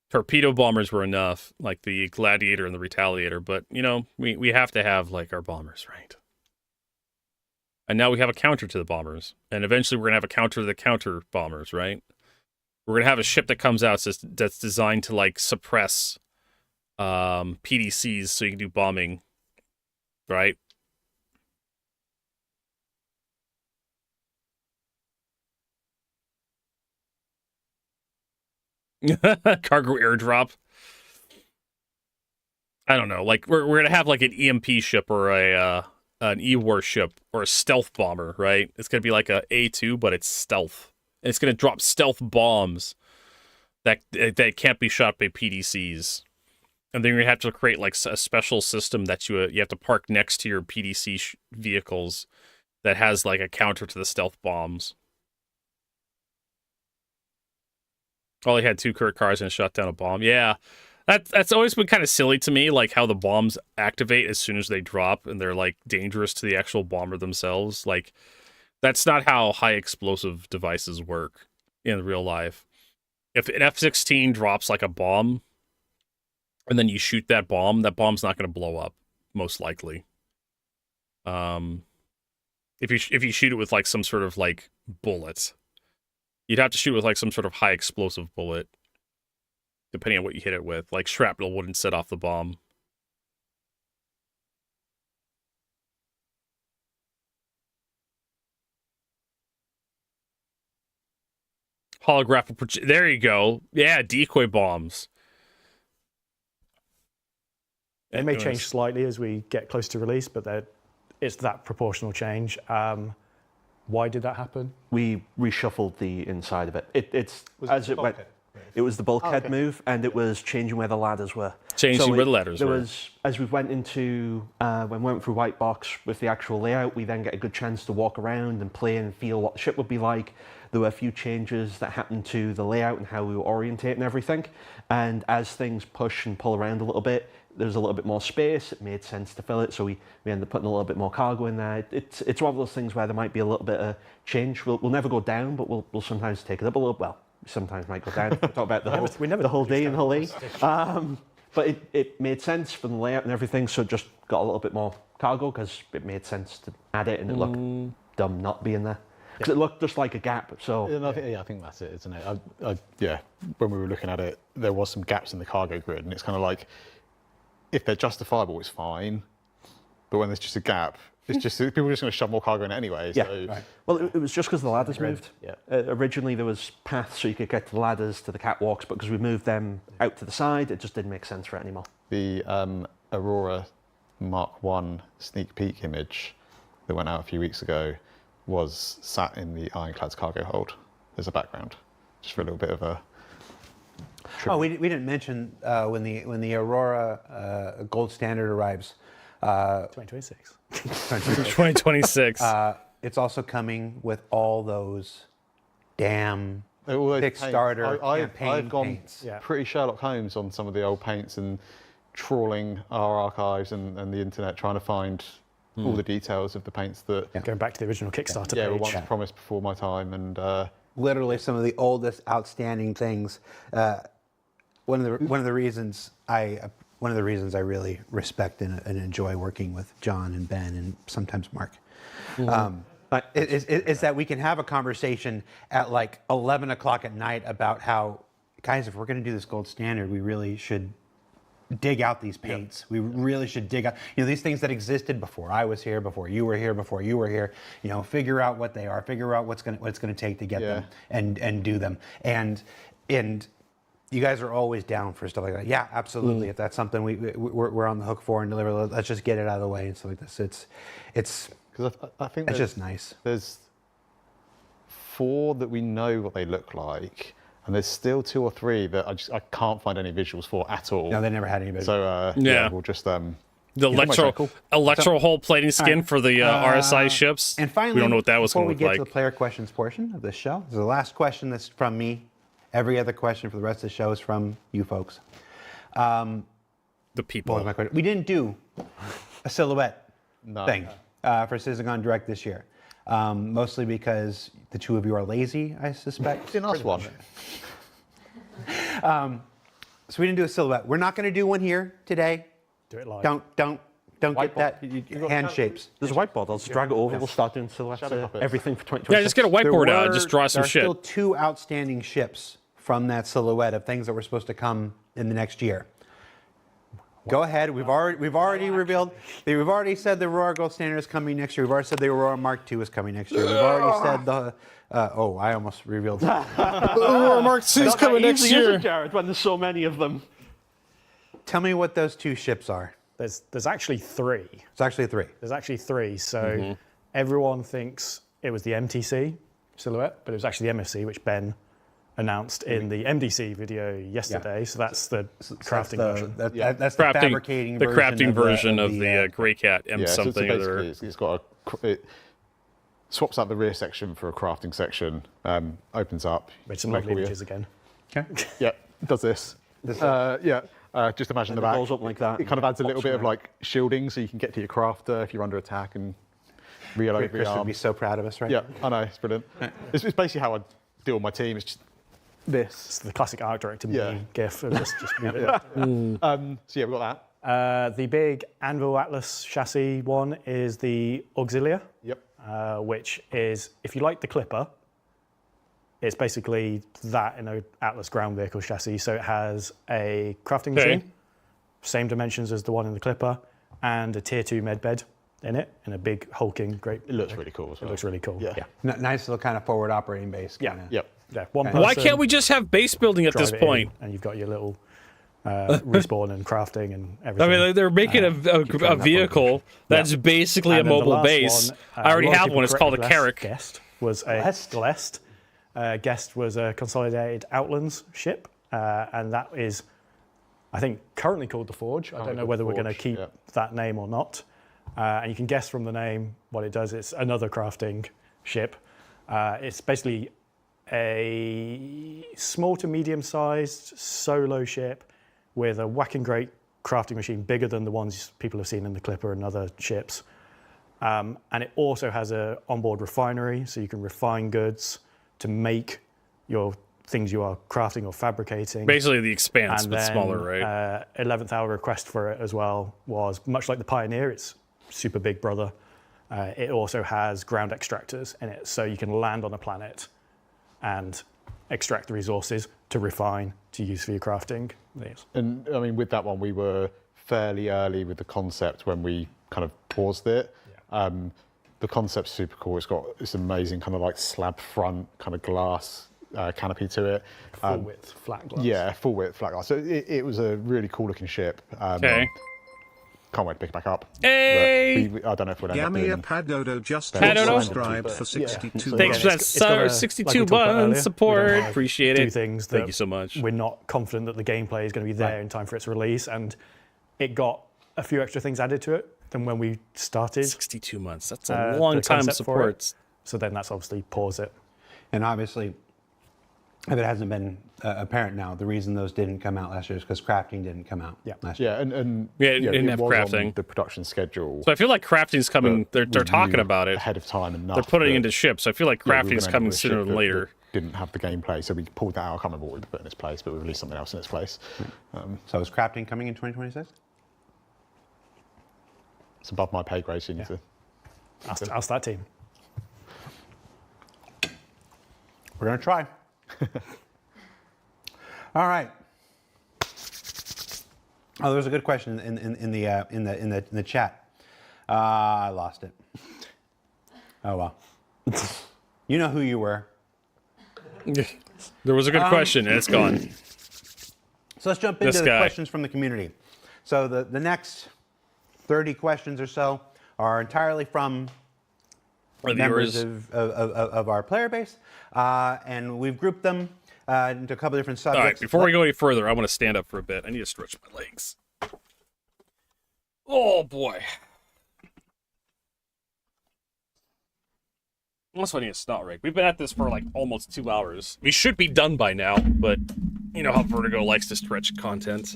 Torpedo bombers were enough, like the Gladiator and the Retaliator, but, you know, we have to have, like, our bombers, right? And now we have a counter to the bombers. And eventually we're going to have a counter to the counter bombers, right? We're going to have a ship that comes out that's designed to, like, suppress PDCs so you can do bombing, right? Cargo airdrop. I don't know. Like, we're going to have, like, an EMP ship or an E-War ship or a stealth bomber, right? It's going to be like a A2, but it's stealth. And it's going to drop stealth bombs that can't be shot by PDCs. And then you're going to have to create like a special system that you have to park next to your PDC vehicles that has like a counter to the stealth bombs. All he had 2 Kurt cars and shot down a bomb. Yeah, that's always been kind of silly to me, like how the bombs activate as soon as they drop, and they're like dangerous to the actual bomber themselves. Like that's not how high explosive devices work in real life. If an F-16 drops like a bomb, and then you shoot that bomb's not going to blow up, most likely. If you shoot it with like some sort of like bullet, you'd have to shoot with like some sort of high explosive bullet, depending on what you hit it with. Like shrapnel wouldn't set off the bomb. Holographic there you go. Yeah, decoy bombs. They may change slightly as we get close to release, but it's that proportional change. Why did that happen? We reshuffled the inside of it. It was the bulkhead move, and it was changing where the ladders were. Changing where the ladders were. As we went into, when we went through White Box with the actual layout, we then get a good chance to walk around and play and feel what the ship would be like. There were a few changes that happened to the layout and how we were orientating everything. And as things push and pull around a little bit, there's a little bit more space. It made sense to fill it, so we ended up putting a little bit more cargo in there. It's one of those things where there might be a little bit of change. We'll never go down, but we'll sometimes take it up a little. Well, sometimes might go down. We'll talk about the whole day in Hull E. But it made sense from the layout and everything, so it just got a little bit more cargo because it made sense to add it, and it looked dumb not being there. Because it looked just like a gap. So I think that's it, isn't it? Yeah, when we were looking at it, there was some gaps in the cargo grid, and it's kind of like, if they're justifiable, it's fine. But when there's just a gap, it's just people are just going to shove more cargo in it anyway. Yeah, so. right. Well, it was just because the ladders moved. Yeah. Originally, there was paths so you could get to the ladders, to the catwalks, but because we moved them out to the side, it just didn't make sense for it anymore. The Aurora Mark 1 sneak peek image that went out a few weeks ago was sat in the Ironclad's cargo hold as a background, just for a little bit of a... Oh, we didn't mention when the Aurora Gold Standard arrives. 2026. 2026. It's also coming with all those damn Kickstarter campaign I've gone paints. pretty Sherlock Holmes on some of the old paints and trawling our archives and the internet, trying to find all the details of the paints that... Going back to the original Kickstarter page. were once promised before my time, and... literally some of the oldest outstanding things. One of the reasons I really respect and enjoy working with John and Ben and sometimes Mark is that we can have a conversation at like 11 o'clock at night about how, guys, if we're going to do this gold standard, we really should dig out these paints. Yep. We really should dig out, these things that existed before I was here, before you were here, before you were here. Figure out what they are, figure out what's going to take to get them, and do them. And you guys are always down for stuff like that. Yeah, absolutely. If that's something we're on the hook for and deliver, let's just get it out of the way and stuff like this. It's because I think it's just nice. There's 4 that we know what they look like. And there's still 2 or 3 that I can't find any visuals for at all. No, they never had any visuals. So we'll just the electro hull plating skin for the RSI ships. And finally, we don't know what that was going to look like. Before we get to the player questions portion of this show, this is the last question that's from me. Every other question for the rest of the show is from you folks. The people. What was my question? We didn't do a silhouette thing for Citizen Direct this year. Mostly because the 2 of you are lazy, I suspect. It's a nice one. So we didn't do a silhouette. We're not going to do one here today. Do it live. Don't get that hand shapes. There's a whiteboard. I'll just drag it over. Yeah. We'll start doing silhouettes. Everything for 2026. Yeah, just get a whiteboard out and just draw some shit. There are still 2 outstanding ships from that silhouette of things that were supposed to come in the next year. Go ahead. We've already revealed. We've already said the Aurora Gold Standard is coming next year. We've already said the Aurora Mark II is coming next year. We've already said the. I almost revealed. Aurora Mark II is coming next year. Jared, when there's so many of them. Tell me what those 2 ships are. There's actually 3. It's actually 3. There's actually 3. So everyone thinks it was the MTC silhouette, but it was actually the MFC, which Ben announced in the MDC video yesterday. So that's the crafting version. That's the fabricating the crafting version of the Grey Cat M something. So it's got it swaps out the rear section for a crafting section. Opens up. Made some lovely images again. Okay. Yeah, it does this. Just imagine the back. Goes up like that. It kind of adds a little bit of like shielding, so you can get to your crafter if you're under attack and reload. Chris would be so proud of us, right? Yeah, I know, it's brilliant. It's basically how I deal with my team. It's just this. It's the classic art director meme gif. Of just move it. So yeah, we've got that. The big Anvil Atlas chassis one is the Auxilia. Yep. Which is, if you like the Clipper, it's basically that in an Atlas ground vehicle chassis. So it has a crafting machine, same dimensions as the one in the Clipper, and a tier 2 med bed in it, in a big hulking great. It looks really cool as well. It looks really cool. Yeah. Nice little kind of forward operating base. Yeah. Kinda. Yep. Yeah. One Why can't we just have base building at this drive it in, point? and you've got your little respawn and crafting and everything. I mean, they're making a vehicle that's basically And a then the mobile last base. one, I already a lot of have people one. It's called a correct Carrack. Guest was a Glest. Guest was a consolidated Outlands ship, and that is, I think, currently called the Forge. I don't know whether we're going to keep that name or not. And you can guess from the name what it does. It's another crafting ship. It's basically a small to medium-sized solo ship with a whacking great crafting machine, bigger than the ones people have seen in the Clipper and other ships. And it also has an onboard refinery, so you can refine goods to make your things you are crafting or fabricating. Basically the Expanse, and but then, smaller, right? 11th hour request for it as well was, much like the Pioneer, it's super big brother. It also has ground extractors in it, so you can land on a planet and extract the resources to refine, to use for your crafting. Yes. And I mean, with that one, we were fairly early with the concept when we kind of paused it. Yeah. The concept's super cool. It's got this amazing kind of like slab front kind of glass canopy to it. Full width flat glass. Yeah, full width flat glass. So it was a really cool looking ship. Okay. Can't wait to pick it back up. Hey! I don't know if we'll end up doing... Gamia Padodo just Padodo? subscribed for 62 Thanks for that 62 buttons support. Appreciate it. Things Thank you so much. We're not confident that the gameplay is going to be there in time for its release, and it got a few extra things added to it than when we started. 62 months. That's a long time of support. So then that's obviously pause it. And obviously, if it hasn't been apparent now, the reason those didn't come out last year is because crafting didn't come out last year. Yeah, and it didn't have was crafting. On the production schedule. So I feel like crafting's coming. They're talking about it ahead of time enough. They're putting it into ships. So I feel like crafting's coming sooner than later. Didn't have the gameplay, so we pulled that out. I can't remember what we put in its place, but we released something else in its place. So is crafting coming in 2026? It's above my pay grade, so you need to... Ask that team. We're going to try. All right. Oh, there's a good question in the chat. I lost it. Oh well. You know who you were. There was a good question, and it's gone. So let's jump into the questions from the community. So the next 30 questions or so are entirely from members of our player base, and we've grouped them into a couple different subjects. All right, before we go any further, I want to stand up for a bit. I need to stretch my legs. Oh, boy. Also, I need a snot rig. We've been at this for like almost 2 hours. We should be done by now, but you know how Vertigo likes to stretch content.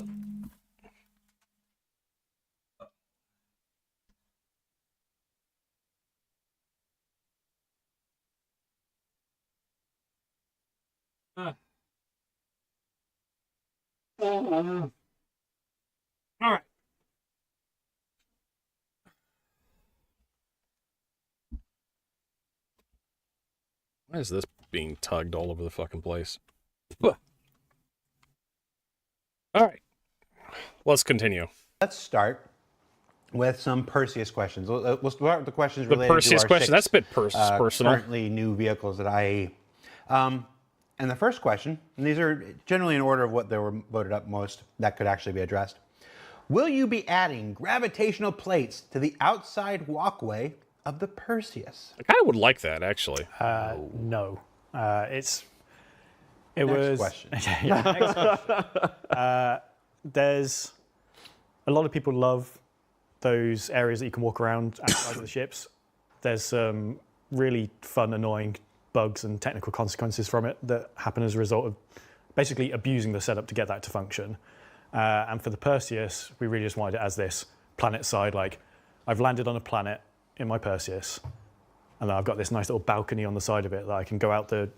All right. Why is this being tugged all over the fucking place? All right. Let's continue. Let's start with some Perseus questions. We'll start with the questions related Perseus to our question. That's a bit personal. Currently new vehicles that I... and the first question, and these are generally in order of what they were voted up most, that could actually be addressed. Will you be adding gravitational plates to the outside walkway of the Perseus? I kind of would like that, actually. No. Next question. Yeah, next question. There's a lot of people love those areas that you can walk around outside of the ships. There's some really fun, annoying bugs and technical consequences from it that happen as a result of basically abusing the setup to get that to function. And for the Perseus, we really just wanted it as this planet side, like I've landed on a planet in my Perseus, and then I've got this nice little balcony on the side of it that I can go out the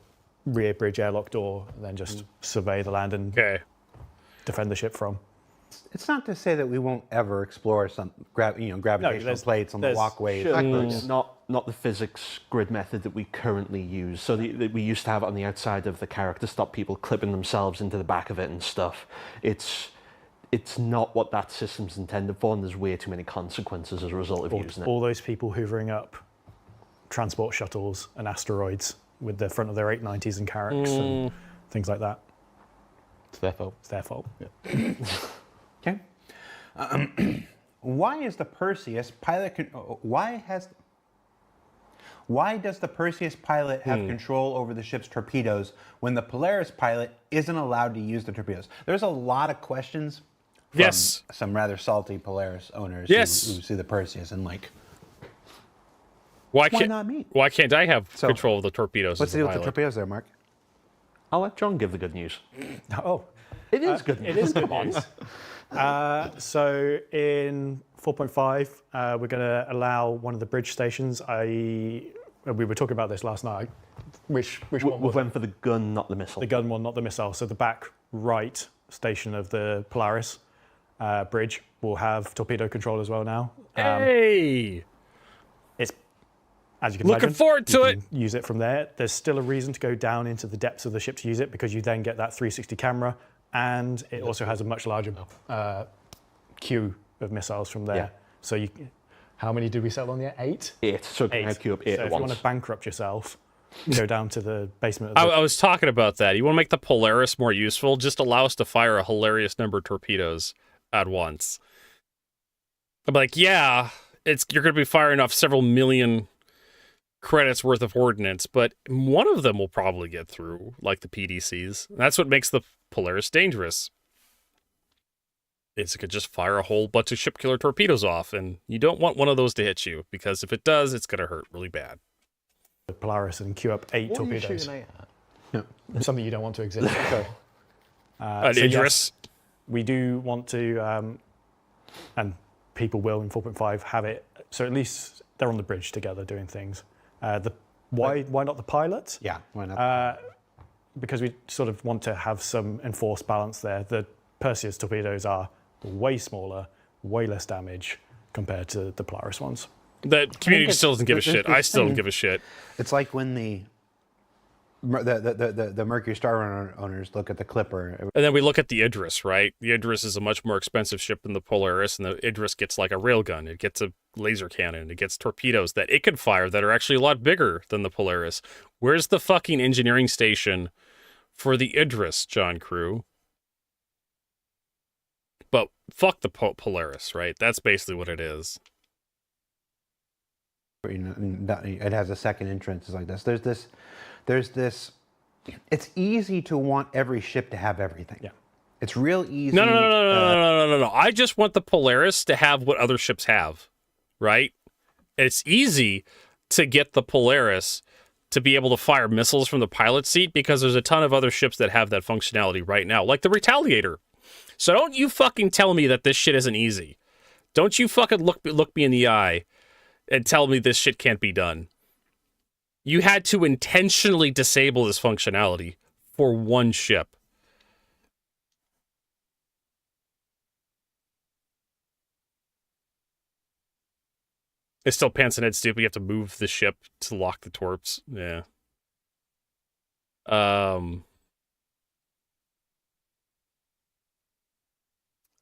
rear bridge airlock door and then just survey the land and defend the ship from. It's not to say that we won't ever explore some gravitational plates on the walkways. Not the physics grid method that we currently use. So that we used to have it on the outside of the character, stop people clipping themselves into the back of it and stuff. It's not what that system's intended for, and there's way too many consequences as a result of using it. All those people hoovering up transport shuttles and asteroids with the front of their 890s and Carracks and things like that. It's their fault. It's their fault. Yeah. Okay. Why is the Perseus pilot? Why does the Perseus pilot have control over the ship's torpedoes when the Polaris pilot isn't allowed to use the torpedoes? There's a lot of questions from some rather salty Polaris owners who see the Perseus and like, why not me? Why can't I have control of the torpedoes? What's the deal with the torpedoes there, Mark? I'll let John give the good news. Oh, it is good news. It is good news. So in 4.5, we're going to allow one of the bridge stations. We were talking about this last night. Which one? We went for the gun, not the missile. The gun one, not the missile. So the back right station of the Polaris bridge will have torpedo control as well now. Hey! It's, as you can looking imagine, forward to it. Use it from there. There's still a reason to go down into the depths of the ship to use it, because you then get that 360 camera, and it also has a much larger queue of missiles from there. Yeah. So how many did we settle on there? 8? 8. So you can queue up 8 so at if once. you want to bankrupt yourself, go down to the basement. Of I was talking about that. You want to make the Polaris more useful? Just allow us to fire a hilarious number of torpedoes at once. I'm like, yeah, you're going to be firing off several million credits worth of ordnance, but one of them will probably get through, like the PDCs. That's what makes the Polaris dangerous. It could just fire a whole bunch of ship killer torpedoes off, and you don't want one of those to hit you, because if it does, it's going to hurt really bad. The Polaris and queue up 8 torpedoes. What are you shooting at? Something you don't want to exist. An Idris. Yes, we do want to, and people will in 4.5 have it, so at least they're on the bridge together doing things. Why not the pilot? Yeah, why not? Because we sort of want to have some enforced balance there. The Perseus torpedoes are way smaller, way less damage compared to the Polaris ones. The community still doesn't give a shit. I still don't give a shit. It's like when the Mercury Star owners look at the Clipper. And then we look at the Idris, right? The Idris is a much more expensive ship than the Polaris, and the Idris gets like a railgun. It gets a laser cannon. It gets torpedoes that it can fire that are actually a lot bigger than the Polaris. Where's the fucking engineering station for the Idris, John Crew? But fuck the Polaris, right? That's basically what it is. It has a second entrance. It's like this. There's this. It's easy to want every ship to have everything. Yeah. It's real easy. No. I just want the Polaris to have what other ships have, right? It's easy to get the Polaris to be able to fire missiles from the pilot seat, because there's a ton of other ships that have that functionality right now, like the Retaliator. So don't you fucking tell me that this shit isn't easy. Don't you fucking look me in the eye and tell me this shit can't be done. You had to intentionally disable this functionality for one ship. It's still pants and head stupid. You have to move the ship to lock the torps. Yeah.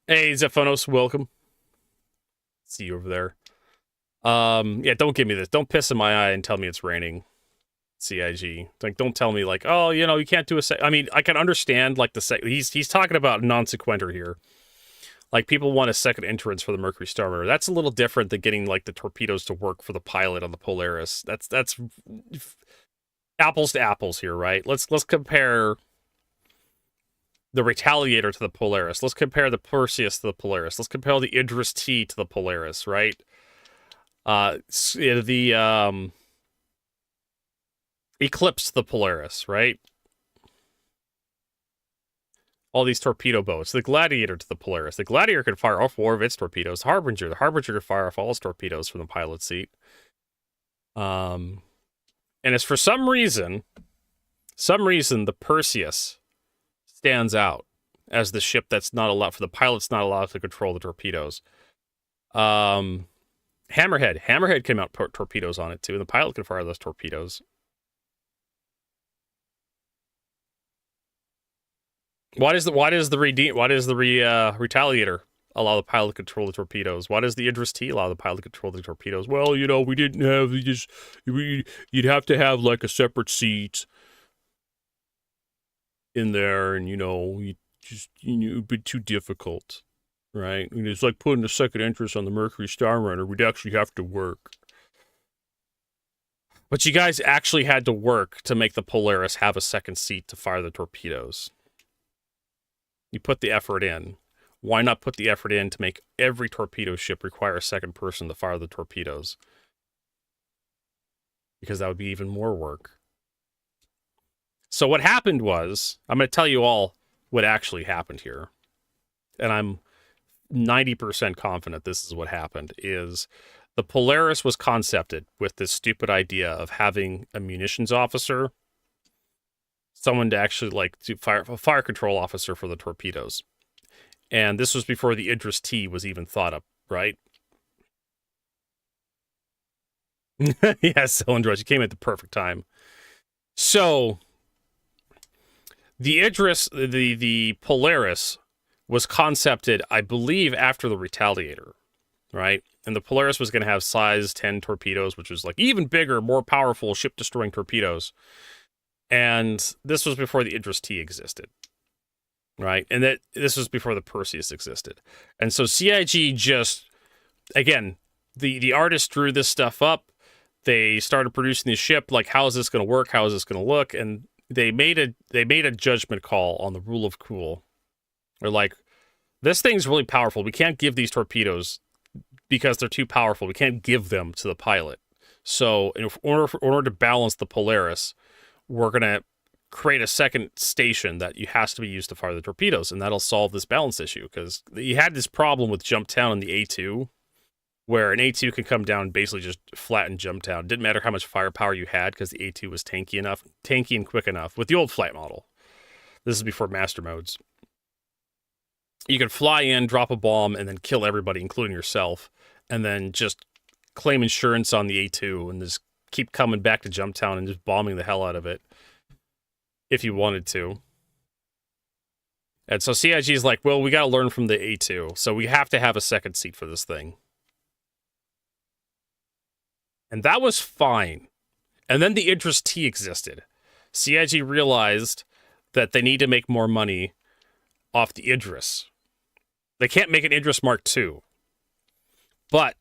Hey, Zephonos, welcome. See you over there. Yeah, don't give me this. Don't piss in my eye and tell me it's raining. CIG. Like, don't tell me like, oh, you can't do a I mean, I can understand like he's talking about non-sequitur here. Like, people want a second entrance for the Mercury Starmer. That's a little different than getting like the torpedoes to work for the pilot on the Polaris. That's apples to apples here, right? Let's compare the Retaliator to the Polaris. Let's compare the Perseus to the Polaris. Let's compare the Idris T to the Polaris, right? The Eclipse to the Polaris, right? all these torpedo boats. The Gladiator to the Polaris. The Gladiator could fire off 4 of its torpedoes. The Harbinger could fire off all its torpedoes from the pilot seat. And it's for some reason, the Perseus stands out as the ship that's not allowed, for the pilot's not allowed to control the torpedoes. Hammerhead came out torpedoes on it too, and the pilot could fire those torpedoes. Why does the Retaliator allow the pilot to control the torpedoes? Why does the Idris T allow the pilot to control the torpedoes? Well, we didn't have you'd have to have like a separate seat in there, and it'd be too difficult, right? It's like putting a second entrance on the Mercury Star Runner. We'd actually have to work. But you guys actually had to work to make the Polaris have a second seat to fire the torpedoes. You put the effort in. Why not put the effort in to make every torpedo ship require a second person to fire the torpedoes? Because that would be even more work. So what happened was, I'm going to tell you all what actually happened here. And I'm 90% confident this is what happened, is the Polaris was concepted with this stupid idea of having a munitions officer, someone to actually a fire control officer for the torpedoes. And this was before the Idris T was even thought up, right? Yes, Ellen George, you came at the perfect time. So the the Polaris was concepted, I believe, after the Retaliator, right? And the Polaris was going to have size 10 torpedoes, which was like even bigger, more powerful ship-destroying torpedoes. And this was before the Idris T existed, right? And this was before the Perseus existed. And so CIG just, again, the artists drew this stuff up. They started producing the ship. Like, how is this going to work? How is this going to look? And they made a judgment call on the rule of cool. They're like, this thing's really powerful. We can't give these torpedoes because they're too powerful. We can't give them to the pilot. So in order to balance the Polaris, we're going to create a second station that has to be used to fire the torpedoes, and that'll solve this balance issue, because you had this problem with Jumptown in the A2, where an A2 can come down and basically just flatten Jumptown. Didn't matter how much firepower you had, because the A2 was tanky and quick enough with the old flight model. This is before master modes. You could fly in, drop a bomb, and then kill everybody, including yourself, and then just claim insurance on the A2 and just keep coming back to Jumptown and just bombing the hell out of it if you wanted to. And so CIG is like, well, we got to learn from the A2, so we have to have a second seat for this thing. And that was fine. And then the Idris T existed. CIG realized that they need to make more money off the Idris. They can't make an Idris Mark II. But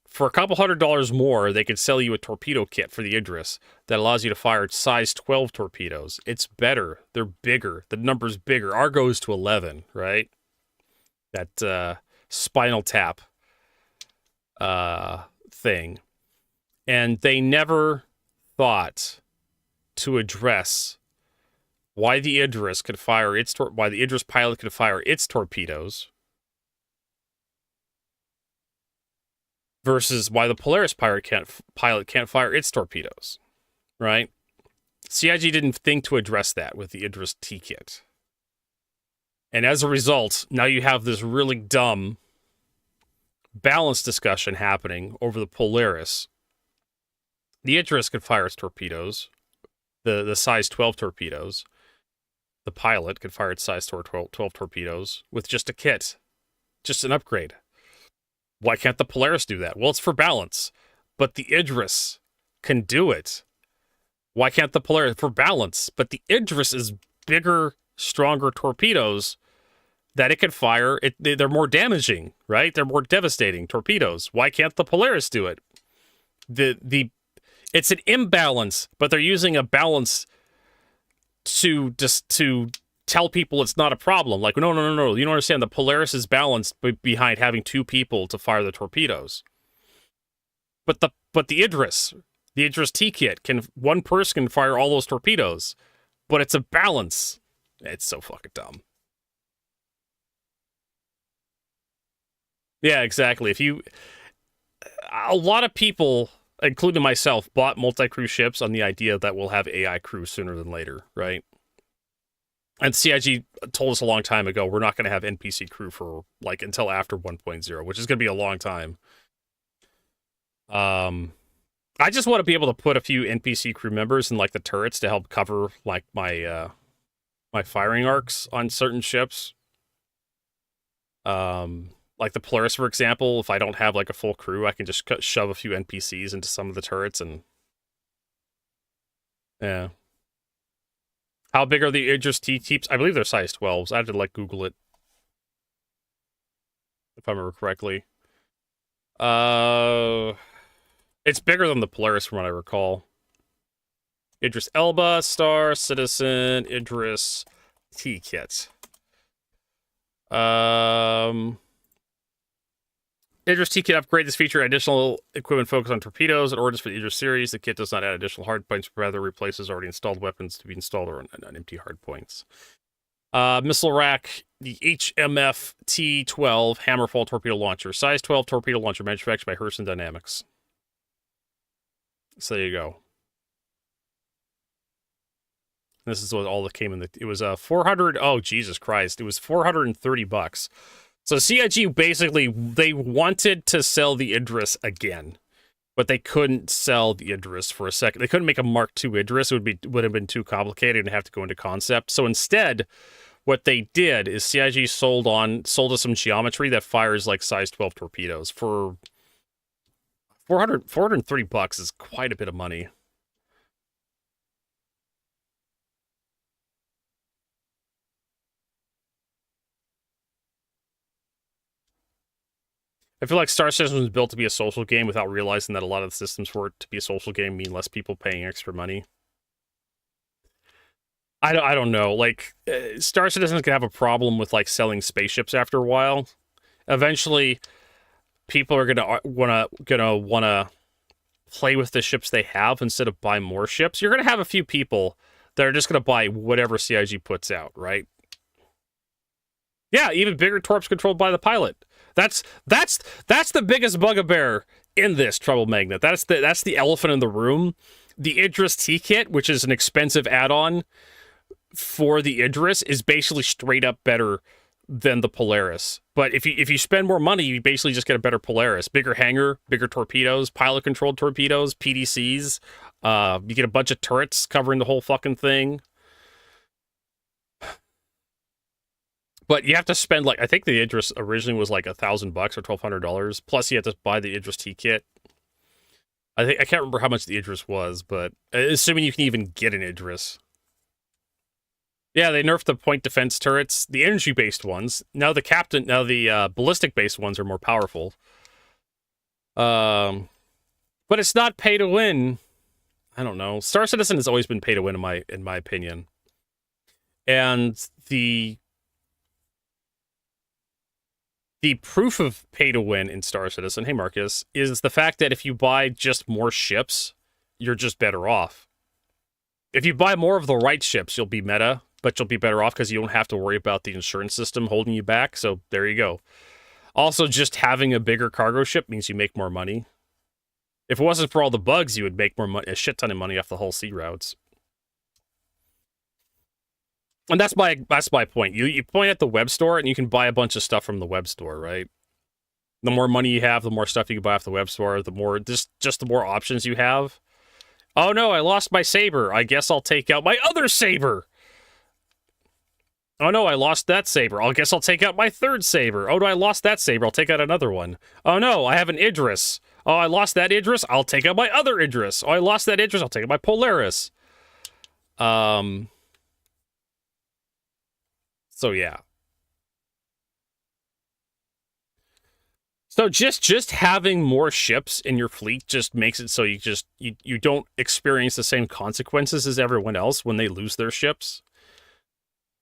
for a couple $100 more, they could sell you a torpedo kit for the Idris that allows you to fire size 12 torpedoes. It's better. They're bigger. The number's bigger. R goes to 11, right? That Spinal Tap thing. And they never thought to address why the Idris could fire why the Idris pilot could fire its torpedoes versus why the Polaris pilot can't fire its torpedoes, right? CIG didn't think to address that with the Idris T kit. And as a result, now you have this really dumb balance discussion happening over the Polaris. The Idris could fire its torpedoes, the size 12 torpedoes. The pilot could fire its size 12 torpedoes with just a kit, just an upgrade. Why can't the Polaris do that? Well, it's for balance, but the Idris can do it. Why can't the Polaris? For balance, but the Idris is bigger, stronger torpedoes that it can fire. They're more damaging, right? They're more devastating torpedoes. Why can't the Polaris do it? It's an imbalance, but they're using a balance to tell people it's not a problem. Like, no. You don't understand. The Polaris is balanced behind having two people to fire the torpedoes. But the Idris T kit one person can fire all those torpedoes, but it's a balance. It's so fucking dumb. Yeah, exactly. A lot of people, including myself, bought multi-crew ships on the idea that we'll have AI crew sooner than later, right? And CIG told us a long time ago, we're not going to have NPC crew for like until after 1.0, which is going to be a long time. I just want to be able to put a few NPC crew members in like the turrets to help cover like my my firing arcs on certain ships. Like the Polaris, for example, if I don't have like a full crew, I can just shove a few NPCs into some of the turrets and yeah. How big are the Idris T-Teeps? I believe they're size 12s. I had to like Google it. If I remember correctly. It's bigger than the Polaris from what I recall. Idris Elba, Star, Citizen, Idris T-Kit. Idris T-Kit upgrade. This feature additional equipment focused on torpedoes and orders for the Idris series. The kit does not add additional hard points, but rather replaces already installed weapons to be installed or on empty hard points. Missile rack, the HMF T-12 Hammerfall torpedo launcher. Size 12 torpedo launcher manufactured by Herson Dynamics. So there you go. This is what all that came in the... It was 400... Oh, Jesus Christ. It was $430. So CIG basically, they wanted to sell the Idris again, but they couldn't sell the Idris for a second. They couldn't make a Mark II Idris. It would have been too complicated and have to go into concept. So instead, what they did is CIG sold us some geometry that fires like size 12 torpedoes for $430 is quite a bit of money. I feel like Star Citizen was built to be a social game without realizing that a lot of the systems for it to be a social game mean less people paying extra money. I don't know. Like, Star Citizen can have a problem with like selling spaceships after a while. Eventually, people are gonna wanna play with the ships they have instead of buy more ships. You're gonna have a few people that are just gonna buy whatever CIG puts out, right? Yeah, even bigger torps controlled by the pilot. That's the biggest bugaboo in this Trouble Magnet. That's the elephant in the room. The Idris T-Kit, which is an expensive add-on for the Idris, is basically straight up better than the Polaris. But if you spend more money, you basically just get a better Polaris. Bigger hangar, bigger torpedoes, pilot-controlled torpedoes, PDCs. You get a bunch of turrets covering the whole fucking thing. But you have to spend, like, I think the Idris originally was like $1,000 or $1,200. Plus, you have to buy the Idris T-Kit. I can't remember how much the Idris was, but assuming you can even get an Idris. Yeah, they nerfed the point defense turrets, the energy-based ones. Now the ballistic-based ones are more powerful. But it's not pay to win. I don't know. Star Citizen has always been pay to win in my opinion. And the proof of pay to win in Star Citizen, hey Marcus, is the fact that if you buy just more ships, you're just better off. If you buy more of the right ships, you'll be meta, but you'll be better off because you don't have to worry about the insurance system holding you back. So there you go. Also, just having a bigger cargo ship means you make more money. If it wasn't for all the bugs, you would make more money, a shit ton of money off the whole sea routes. And that's my point. You point at the web store and you can buy a bunch of stuff from the web store, right? The more money you have, the more stuff you can buy off the web store, the more just the more options you have. Oh no, I lost my saber. I guess I'll take out my other saber. Oh no, I lost that saber. I guess I'll take out my third saber. Oh no, I lost that saber. I'll take out another one. Oh no, I have an Idris. Oh, I lost that Idris. I'll take out my other Idris. Oh, I lost that Idris. I'll take out my Polaris. So yeah. So just having more ships in your fleet just makes it so you don't experience the same consequences as everyone else when they lose their ships.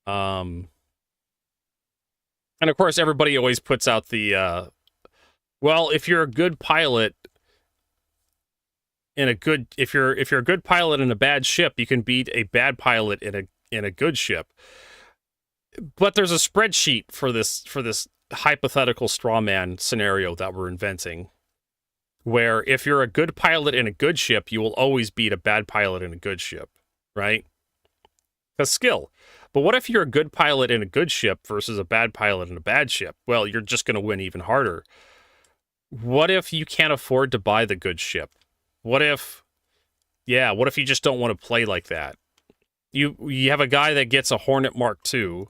And of course everybody always puts out the well, if you're a good pilot if you're a good pilot in a bad ship, you can beat a bad pilot in a good ship. But there's a spreadsheet for this hypothetical straw man scenario that we're inventing, where if you're a good pilot in a good ship, you will always beat a bad pilot in a good ship, right? That's skill. But what if you're a good pilot in a good ship versus a bad pilot in a bad ship? Well, you're just going to win even harder. What if you can't afford to buy the good ship? What if you just don't want to play like that? You have a guy that gets a Hornet Mark II,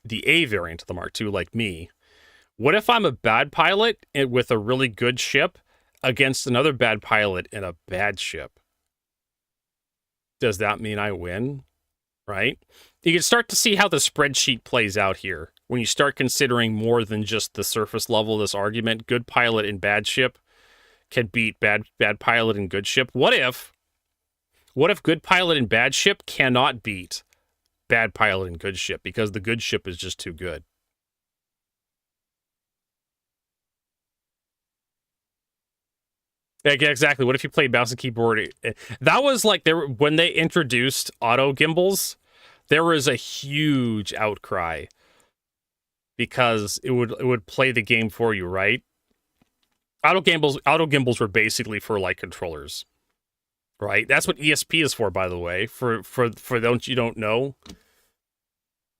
the A variant of the Mark II, like me. What if I'm a bad pilot with a really good ship against another bad pilot in a bad ship? Does that mean I win? Right? You can start to see how the spreadsheet plays out here. When you start considering more than just the surface level of this argument, good pilot in bad ship can beat bad pilot in good ship. What if good pilot in bad ship cannot beat bad pilot in good ship because the good ship is just too good? Yeah, exactly. What if you played mouse and keyboard? That was like when they introduced auto gimbals, there was a huge outcry because it would play the game for you, right? Auto gimbals were basically for like controllers, right? That's what ESP is for, by the way. For those you don't know,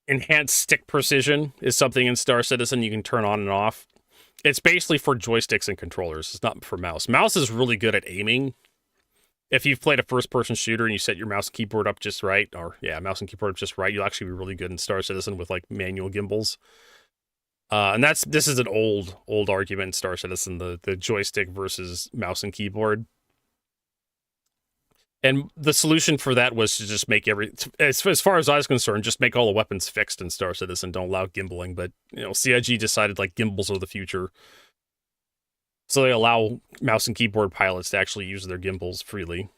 enhanced stick precision is something in Star Citizen you can turn on and off. It's basically for joysticks and controllers. It's not for mouse. Mouse is really good at aiming. If you've played a first-person shooter and you set your mouse and keyboard up just right, mouse and keyboard up just right, you'll actually be really good in Star Citizen with like manual gimbals. And this is an old argument in Star Citizen, the joystick versus mouse and keyboard. And the solution for that was to just make as far as I was concerned, just make all the weapons fixed in Star Citizen. Don't allow gimbaling. But, CIG decided like gimbals are the future. So they allow mouse and keyboard pilots to actually use their gimbals freely.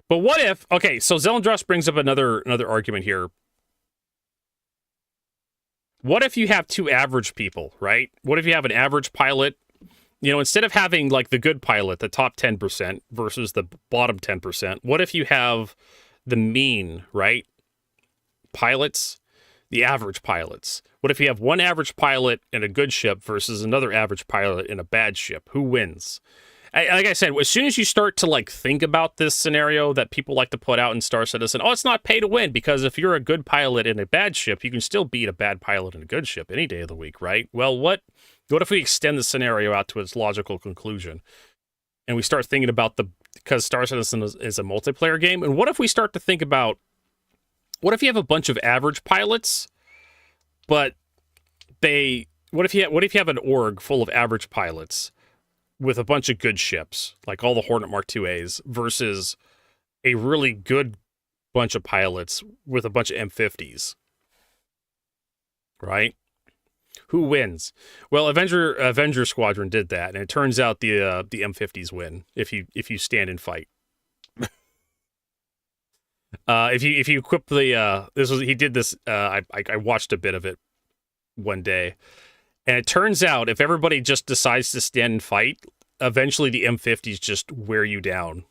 But what if, okay, so Zelendros brings up another argument here. What if you have two average people, right? What if you have an average pilot? Instead of having like the good pilot, the top 10% versus the bottom 10%, what if you have the mean, right? Pilots, the average pilots. What if you have one average pilot in a good ship versus another average pilot in a bad ship? Who wins? Like I said, as soon as you start to like think about this scenario that people like to put out in Star Citizen, it's not pay to win, because if you're a good pilot in a bad ship, you can still beat a bad pilot in a good ship any day of the week, right? Well, what if we extend the scenario out to its logical conclusion and we start thinking about because Star Citizen is a multiplayer game, and what if we start to think about, what if you have a bunch of average pilots, but what if you have an org full of average pilots with a bunch of good ships, like all the Hornet Mark IIAs, versus a really good bunch of pilots with a bunch of M50s, right? Who wins? Well, Avenger Squadron did that, and it turns out the M50s win if you stand and fight. If you equip the he did this. I watched a bit of it one day, and it turns out if everybody just decides to stand and fight, eventually the M50s just wear you down.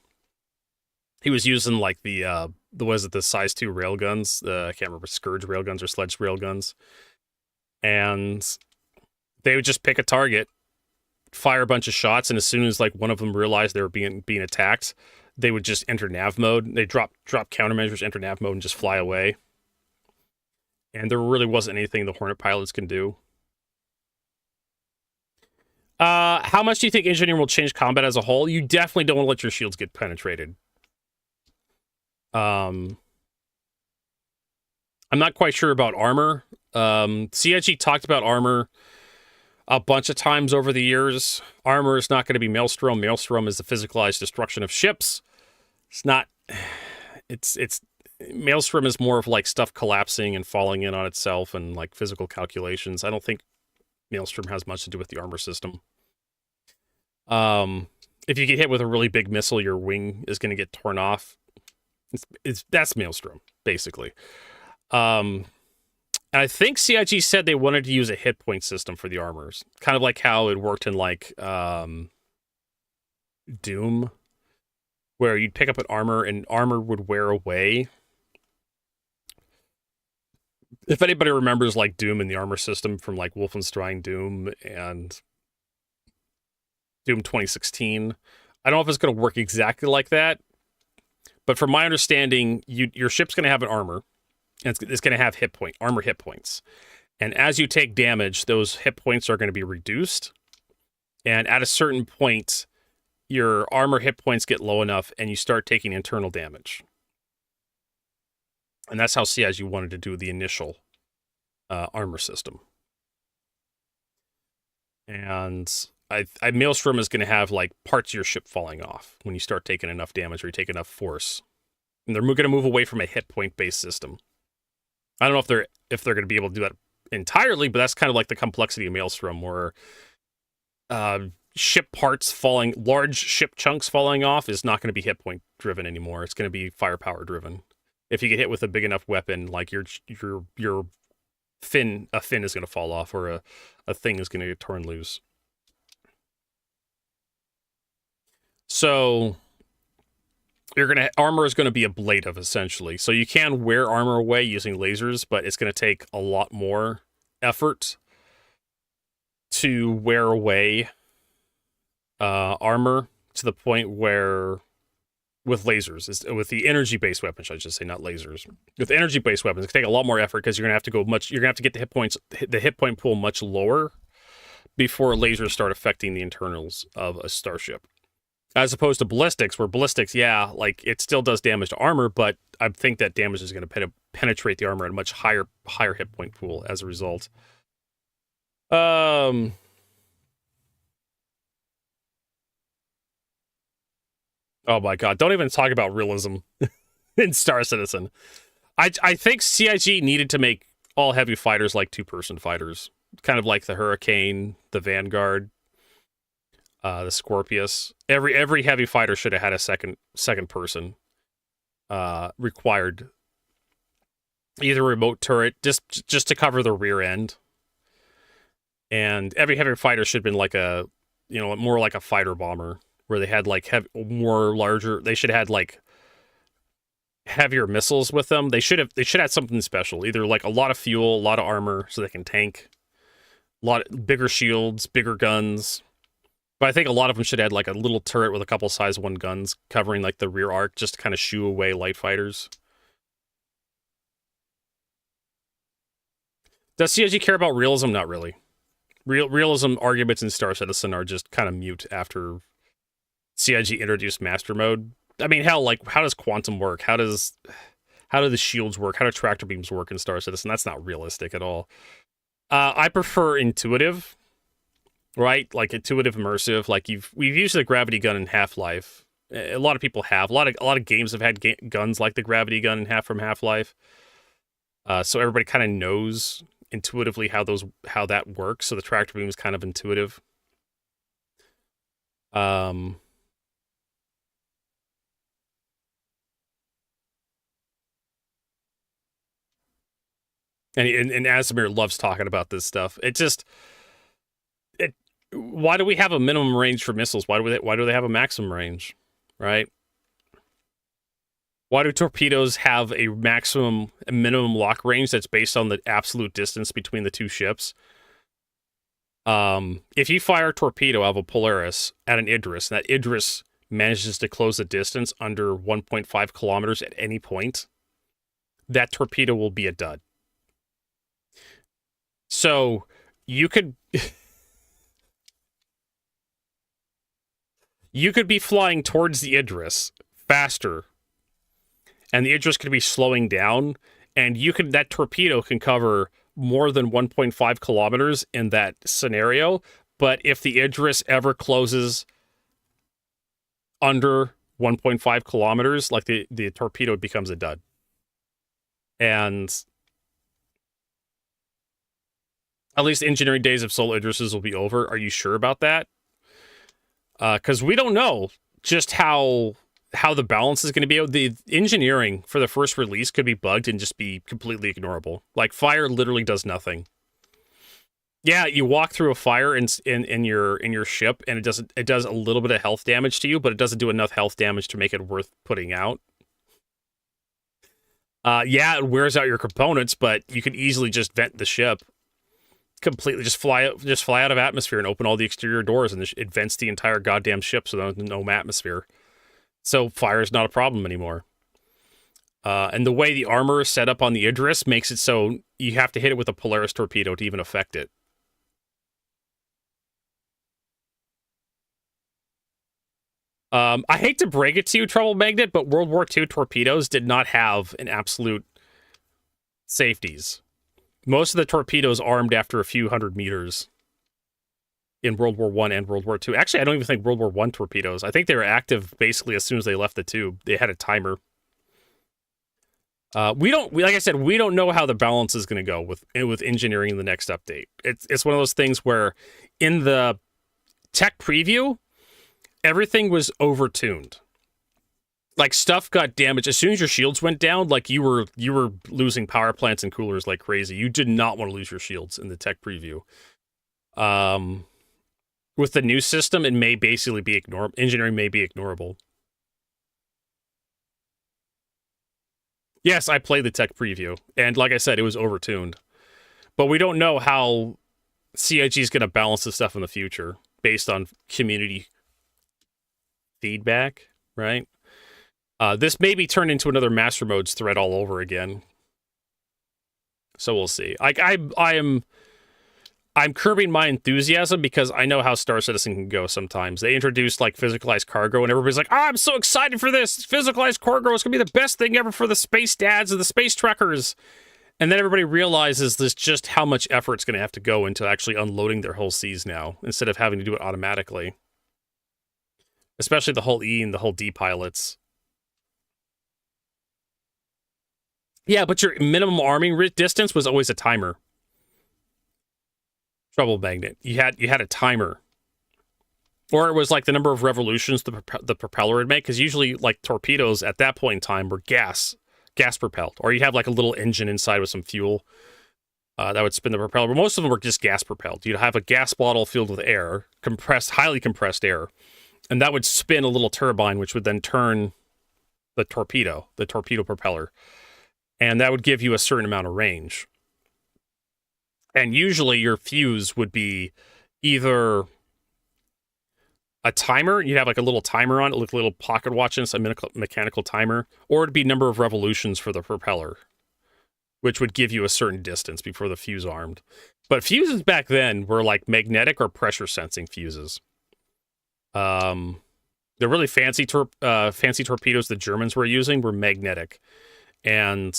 He was using like the size 2 railguns. I can't remember, Scourge railguns or Sledge railguns. And they would just pick a target, fire a bunch of shots, and as soon as like one of them realized they were being attacked, they would just enter nav mode. They drop countermeasures, enter nav mode, and just fly away. And there really wasn't anything the Hornet pilots can do. How much do you think engineering will change combat as a whole? You definitely don't want to let your shields get penetrated. I'm not quite sure about armor. CIG talked about armor a bunch of times over the years. Armor is not going to be Maelstrom. Maelstrom is the physicalized destruction of ships. Maelstrom is more of like stuff collapsing and falling in on itself and like physical calculations. I don't think Maelstrom has much to do with the armor system. If you get hit with a really big missile, your wing is going to get torn off. That's Maelstrom, basically. And I think CIG said they wanted to use a hit point system for the armors, kind of like how it worked in like Doom, where you'd pick up an armor and armor would wear away. If anybody remembers like Doom and the armor system from like Wolfenstein Doom and Doom 2016, I don't know if it's going to work exactly like that, but from my understanding, your ship's going to have an armor, and it's going to have armor hit points. And as you take damage, those hit points are going to be reduced. And at a certain point, your armor hit points get low enough and you start taking internal damage. And that's how CIG wanted to do the initial armor system. And Maelstrom is going to have like parts of your ship falling off when you start taking enough damage or you take enough force. And they're going to move away from a hit point based system. I don't know if they're going to be able to do that entirely, but that's kind of like the complexity of Maelstrom, where ship parts falling, large ship chunks falling off is not going to be hit point driven anymore. It's going to be firepower driven. If you get hit with a big enough weapon, like your fin, a fin is going to fall off, or a thing is going to get torn loose. So armor is going to be ablative essentially. So you can wear armor away using lasers, but it's going to take a lot more effort to wear away armor to the point where with lasers, with the energy-based weapons, I should say, not lasers. With energy-based weapons, it's going to take a lot more effort because you're going to have to get the hit point pool much lower before lasers start affecting the internals of a starship. As opposed to ballistics, where ballistics, yeah, like it still does damage to armor, but I think that damage is going to penetrate the armor at a much higher hit point pool as a result. Oh my god, don't even talk about realism in Star Citizen. I think CIG needed to make all heavy fighters like two-person fighters. Kind of like the Hurricane, the Vanguard, the Scorpius. Every heavy fighter should have had a second person required. Either remote turret, just to cover the rear end. And every heavy fighter should have been like more like a fighter bomber, where they had like they should have had like heavier missiles with them. They should have something special, either like a lot of fuel, a lot of armor so they can tank, a lot bigger shields, bigger guns. But I think a lot of them should have like a little turret with a couple size 1 guns covering like the rear arc, just to kind of shoo away light fighters. Does CIG care about realism? Not really. Realism arguments in Star Citizen are just kind of mute after CIG introduced Master Mode. I mean, how does quantum work? How do the shields work? How do tractor beams work in Star Citizen? That's not realistic at all. I prefer intuitive, right? Like intuitive, immersive. Like we've used the gravity gun in Half-Life. A lot of people have. A lot of games have had guns like the gravity gun from Half-Life. So everybody kind of knows intuitively how that works. So the tractor beam is kind of intuitive. And Asimir loves talking about this stuff. Why do we have a minimum range for missiles? Why do they have a maximum range, right? Why do torpedoes have a minimum lock range that's based on the absolute distance between the two ships? If you fire a torpedo out of a Polaris at an Idris, and that Idris manages to close the distance under 1.5 kilometers at any point, that torpedo will be a dud. So you could be flying towards the Idris faster, and the Idris could be slowing down, and that torpedo can cover more than 1.5 kilometers in that scenario. But if the Idris ever closes under 1.5 kilometers, like the torpedo becomes a dud. And at least engineering days of solo Idrises will be over. Are you sure about that? Because we don't know just how the balance is going to be. The engineering for the first release could be bugged and just be completely ignorable. Like fire literally does nothing. Yeah, you walk through a fire in your ship, and it does a little bit of health damage to you, but it doesn't do enough health damage to make it worth putting out. Yeah, it wears out your components, but you can easily just vent the ship completely, just fly out of atmosphere and open all the exterior doors, and it vents the entire goddamn ship, so there's no atmosphere. So fire is not a problem anymore. And the way the armor is set up on the Idris makes it so you have to hit it with a Polaris torpedo to even affect it. I hate to break it to you, Trouble Magnet, but World War II torpedoes did not have an absolute safeties. Most of the torpedoes armed after a few hundred meters in World War I and World War II. Actually, I don't even think World War I torpedoes. I think they were active basically as soon as they left the tube. They had a timer. Like I said, we don't know how the balance is going to go with engineering in the next update. It's one of those things where in the tech preview, everything was overtuned. Like, stuff got damaged as soon as your shields went down. Like, you were losing power plants and coolers like crazy. You did not want to lose your shields in the tech preview. With the new system, it may basically be engineering may be ignorable. Yes, I played the tech preview, and like I said, it was overtuned. But we don't know how CIG is going to balance this stuff in the future based on community feedback, right? This may be turned into another Master Modes thread all over again. So we'll see. I'm curbing my enthusiasm because I know how Star Citizen can go sometimes. They introduced like physicalized cargo and everybody's like, oh, I'm so excited for this. Physicalized cargo is going to be the best thing ever for the space dads and the space truckers. And then everybody realizes this just how much effort it's going to have to go into actually unloading their whole Cs now instead of having to do it automatically. Especially the whole E and the whole D pilots. Yeah, but your minimum arming distance was always a timer. Trouble Magnet. You had a timer. Or it was like the number of revolutions the propeller would make, because usually like torpedoes at that point in time were gas propelled. Or you'd have like a little engine inside with some fuel that would spin the propeller. But most of them were just gas propelled. You'd have a gas bottle filled with air, highly compressed air. And that would spin a little turbine, which would then turn the torpedo propeller. And that would give you a certain amount of range. And usually your fuse would be either a timer, you'd have like a little timer on it, like a little pocket watch and some mechanical timer, or it'd be number of revolutions for the propeller, which would give you a certain distance before the fuse armed. But fuses back then were like magnetic or pressure sensing fuses. The really fancy torpedoes the Germans were using were magnetic. And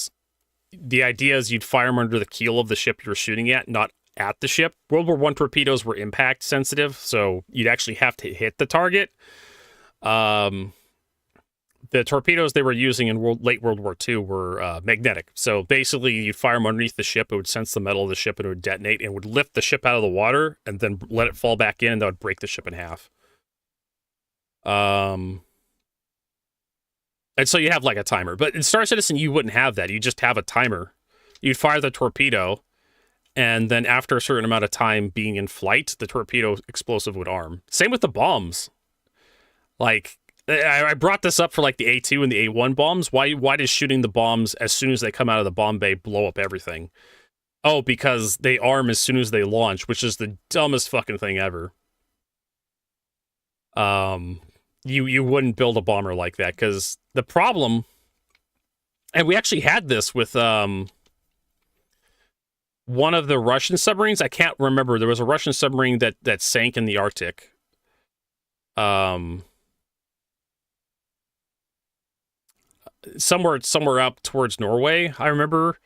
the idea is you'd fire them under the keel of the ship you're shooting at, not at the ship. World War I torpedoes were impact sensitive, so you'd actually have to hit the target. The torpedoes they were using in late World War II were magnetic. So basically, you'd fire them underneath the ship, it would sense the metal of the ship, and it would detonate, and would lift the ship out of the water, and then let it fall back in, and that would break the ship in half. And so you have like a timer. But in Star Citizen, you wouldn't have that. You just have a timer. You'd fire the torpedo, and then after a certain amount of time being in flight, the torpedo explosive would arm. Same with the bombs. Like, I brought this up for like the A2 and the A1 bombs. Why does shooting the bombs as soon as they come out of the bomb bay blow up everything? Oh, because they arm as soon as they launch, which is the dumbest fucking thing ever. You wouldn't build a bomber like that, because the problem, and we actually had this with one of the Russian submarines. I can't remember. There was a Russian submarine that sank in the Arctic. Somewhere up towards Norway, I remember.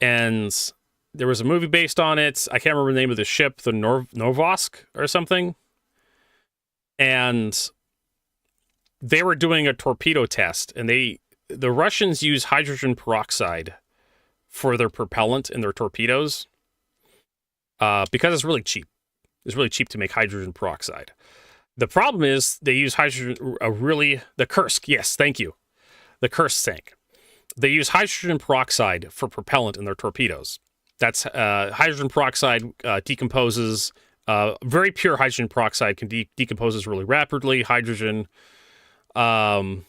And there was a movie based on it. I can't remember the name of the ship, the Novosk or something. And they were doing a torpedo test, and the Russians use hydrogen peroxide for their propellant in their torpedoes because it's really cheap. It's really cheap to make hydrogen peroxide. The problem is they use hydrogen, the Kursk, yes, thank you. The Kursk sank. They use hydrogen peroxide for propellant in their torpedoes. That's hydrogen peroxide decomposes. Very pure hydrogen peroxide can decomposes really rapidly. Hydrogen and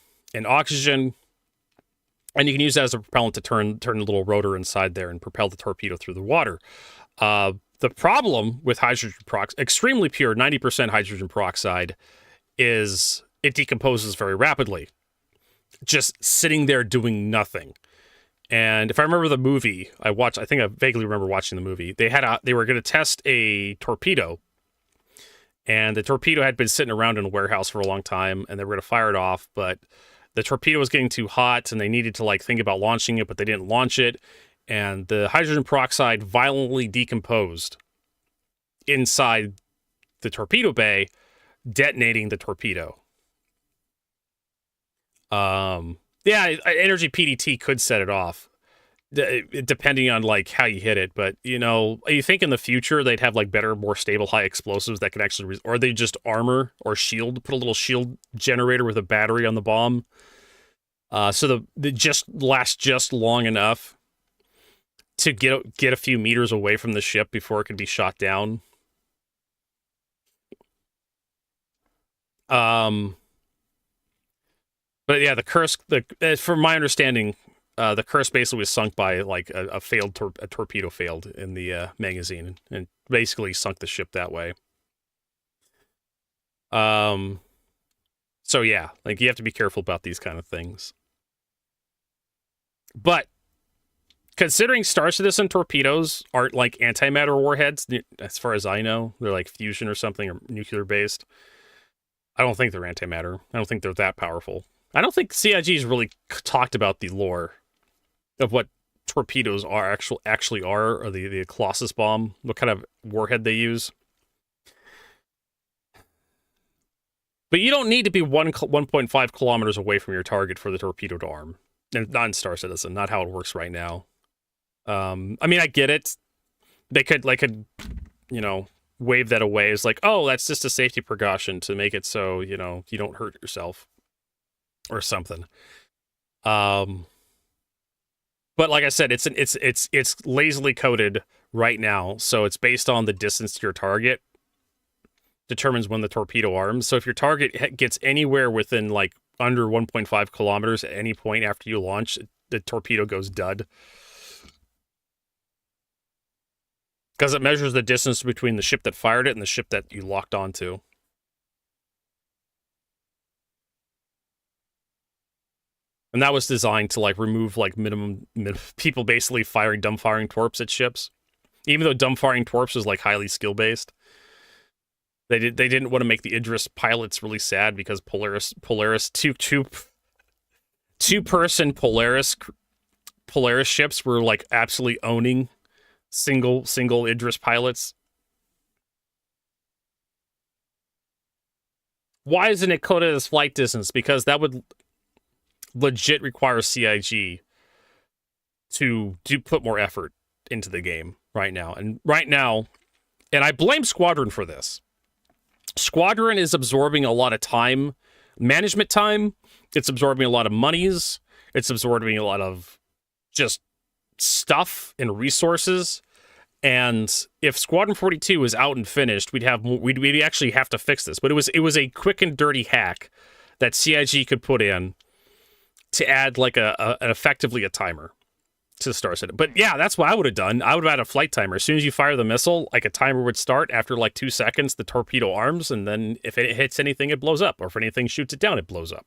oxygen And you can use that as a propellant to turn a little rotor inside there and propel the torpedo through the water. The problem with hydrogen peroxide, extremely pure, 90% hydrogen peroxide, is it decomposes very rapidly, just sitting there doing nothing. And if I remember the movie I watched, I think I vaguely remember watching the movie. They were going to test a torpedo, and the torpedo had been sitting around in a warehouse for a long time, and they were going to fire it off, but the torpedo was getting too hot, and they needed to like think about launching it, but they didn't launch it. And the hydrogen peroxide violently decomposed inside the torpedo bay, detonating the torpedo. Energy PDT could set it off, depending on like how you hit it. But you think in the future they'd have like better, more stable, high explosives that can actually, or they just armor or shield, put a little shield generator with a battery on the bomb, so they just last just long enough to get a few meters away from the ship before it can be shot down. But yeah, the curse. From my understanding, the curse basically was sunk by like a torpedo failed in the magazine, and basically sunk the ship that way. So yeah, like you have to be careful about these kind of things. But considering Star Citizen torpedoes aren't like antimatter warheads, as far as I know, they're like fusion or something, or nuclear based. I don't think they're antimatter. I don't think they're that powerful. I don't think CIG's really talked about the lore of what torpedoes actually are, or the Colossus bomb, what kind of warhead they use. But you don't need to be 1.5 kilometers away from your target for the torpedo to arm. And not in Star Citizen, not how it works right now. I mean, I get it. They could wave that away as like, oh, that's just a safety precaution to make it so, you don't hurt yourself or something. But like I said, it's lazily coded right now, so it's based on the distance to your target determines when the torpedo arms. So if your target gets anywhere within like under 1.5 kilometers at any point after you launch, the torpedo goes dud. Because it measures the distance between the ship that fired it and the ship that you locked onto. And that was designed to like remove like minimum people basically dumbfiring torps at ships. Even though dumbfiring torps is like highly skill based. They didn't want to make the Idris pilots really sad because Polaris two-person Polaris ships were like absolutely owning single Idris pilots. Why isn't it coded as flight distance? Because that would legit require CIG to put more effort into the game right now. And I blame Squadron for this. Squadron is absorbing a lot of time, management time. It's absorbing a lot of monies. It's absorbing a lot of just stuff and resources. And if Squadron 42 is out and finished, we'd actually have to fix this. But it was a quick and dirty hack that CIG could put in to add like effectively a timer to Star Citizen. But yeah, that's what I would have done. I would have had a flight timer. As soon as you fire the missile, like a timer would start. After like 2 seconds, the torpedo arms, and then if it hits anything, it blows up. Or if anything shoots it down, it blows up.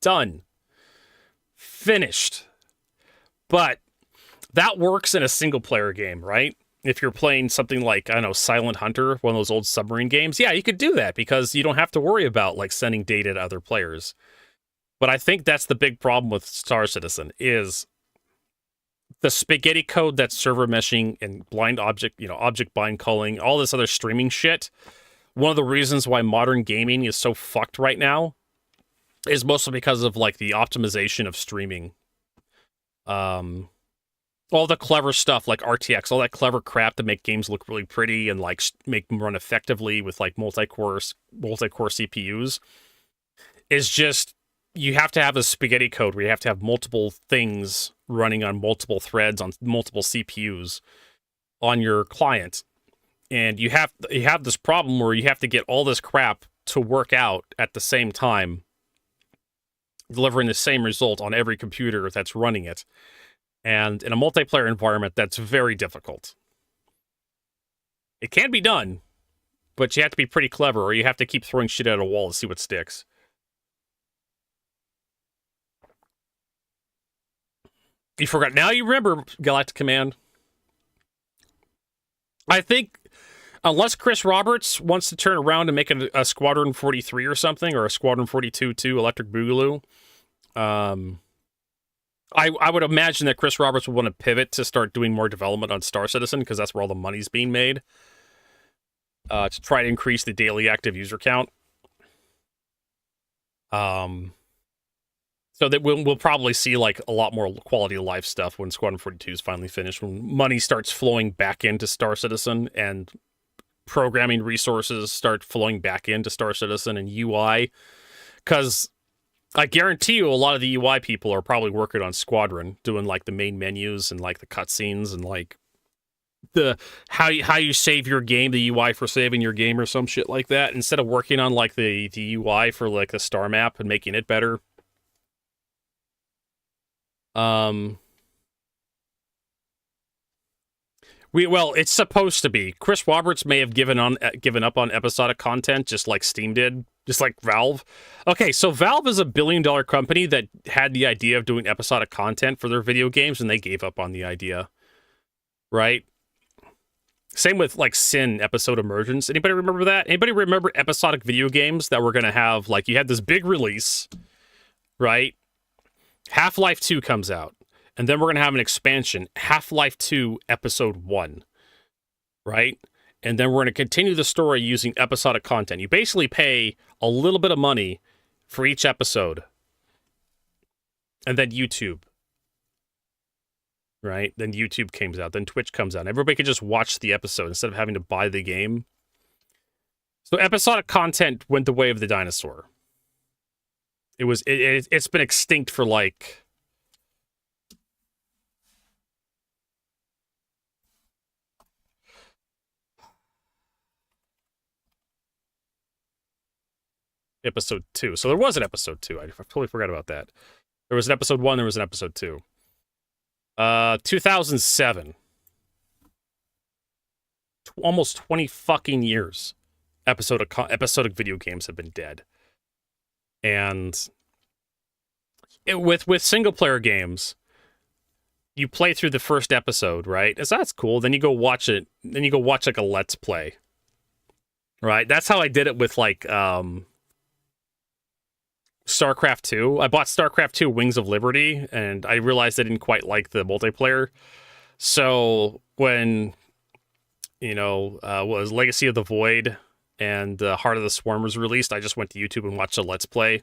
Done. Finished. But that works in a single-player game, right? If you're playing something like, I don't know, Silent Hunter, one of those old submarine games, yeah, you could do that because you don't have to worry about like sending data to other players. But I think that's the big problem with Star Citizen is the spaghetti code that's server meshing and blind object, object bind culling, all this other streaming shit. One of the reasons why modern gaming is so fucked right now is mostly because of like the optimization of streaming. All the clever stuff like RTX, all that clever crap to make games look really pretty and like make them run effectively with like multi-core CPUs is just, you have to have a spaghetti code where you have to have multiple things running on multiple threads on multiple CPUs on your client. And you have this problem where you have to get all this crap to work out at the same time delivering the same result on every computer that's running it. And in a multiplayer environment, that's very difficult. It can be done, but you have to be pretty clever, or you have to keep throwing shit at a wall to see what sticks. You forgot. Now you remember Galactic Command. I think, unless Chris Roberts wants to turn around and make a Squadron 43 or something, or a Squadron 42 too, Electric Boogaloo, I would imagine that Chris Roberts would want to pivot to start doing more development on Star Citizen, because that's where all the money's being made, to try to increase the daily active user count. So that we'll probably see like a lot more quality of life stuff when Squadron 42 is finally finished, when money starts flowing back into Star Citizen and programming resources start flowing back into Star Citizen and UI. Because I guarantee you a lot of the UI people are probably working on Squadron, doing like the main menus and like the cutscenes and like the how you save your game, the UI for saving your game or some shit like that, instead of working on like the UI for like the star map and making it better. Well, it's supposed to be. Chris Roberts may have given up on episodic content, just like Steam did, just like Valve. Okay, so Valve is a billion-dollar company that had the idea of doing episodic content for their video games, and they gave up on the idea, right? Same with like Sin Episode Emergence. Anybody remember that? Anybody remember episodic video games that were going to have, like, you had this big release, right? Half-Life 2 comes out, and then we're going to have an expansion, Half-Life 2 Episode 1, right? And then we're going to continue the story using episodic content. You basically pay a little bit of money for each episode, and then YouTube, right? Then YouTube comes out, then Twitch comes out. Everybody can just watch the episode instead of having to buy the game. So episodic content went the way of the dinosaur. It's been extinct for like episode 2. So there was an episode 2. I totally forgot about that. There was an episode 1, there was an episode 2. 2007. Almost 20 fucking years. Episodic video games have been dead. And with single player games, you play through the first episode, right? So that's cool. Then you go watch it. Then you go watch like a Let's Play, right? That's how I did it with like StarCraft 2. I bought StarCraft 2 Wings of Liberty, and I realized I didn't quite like the multiplayer. So when was Legacy of the Void and Heart of the Swarm was released, I just went to YouTube and watched a Let's Play,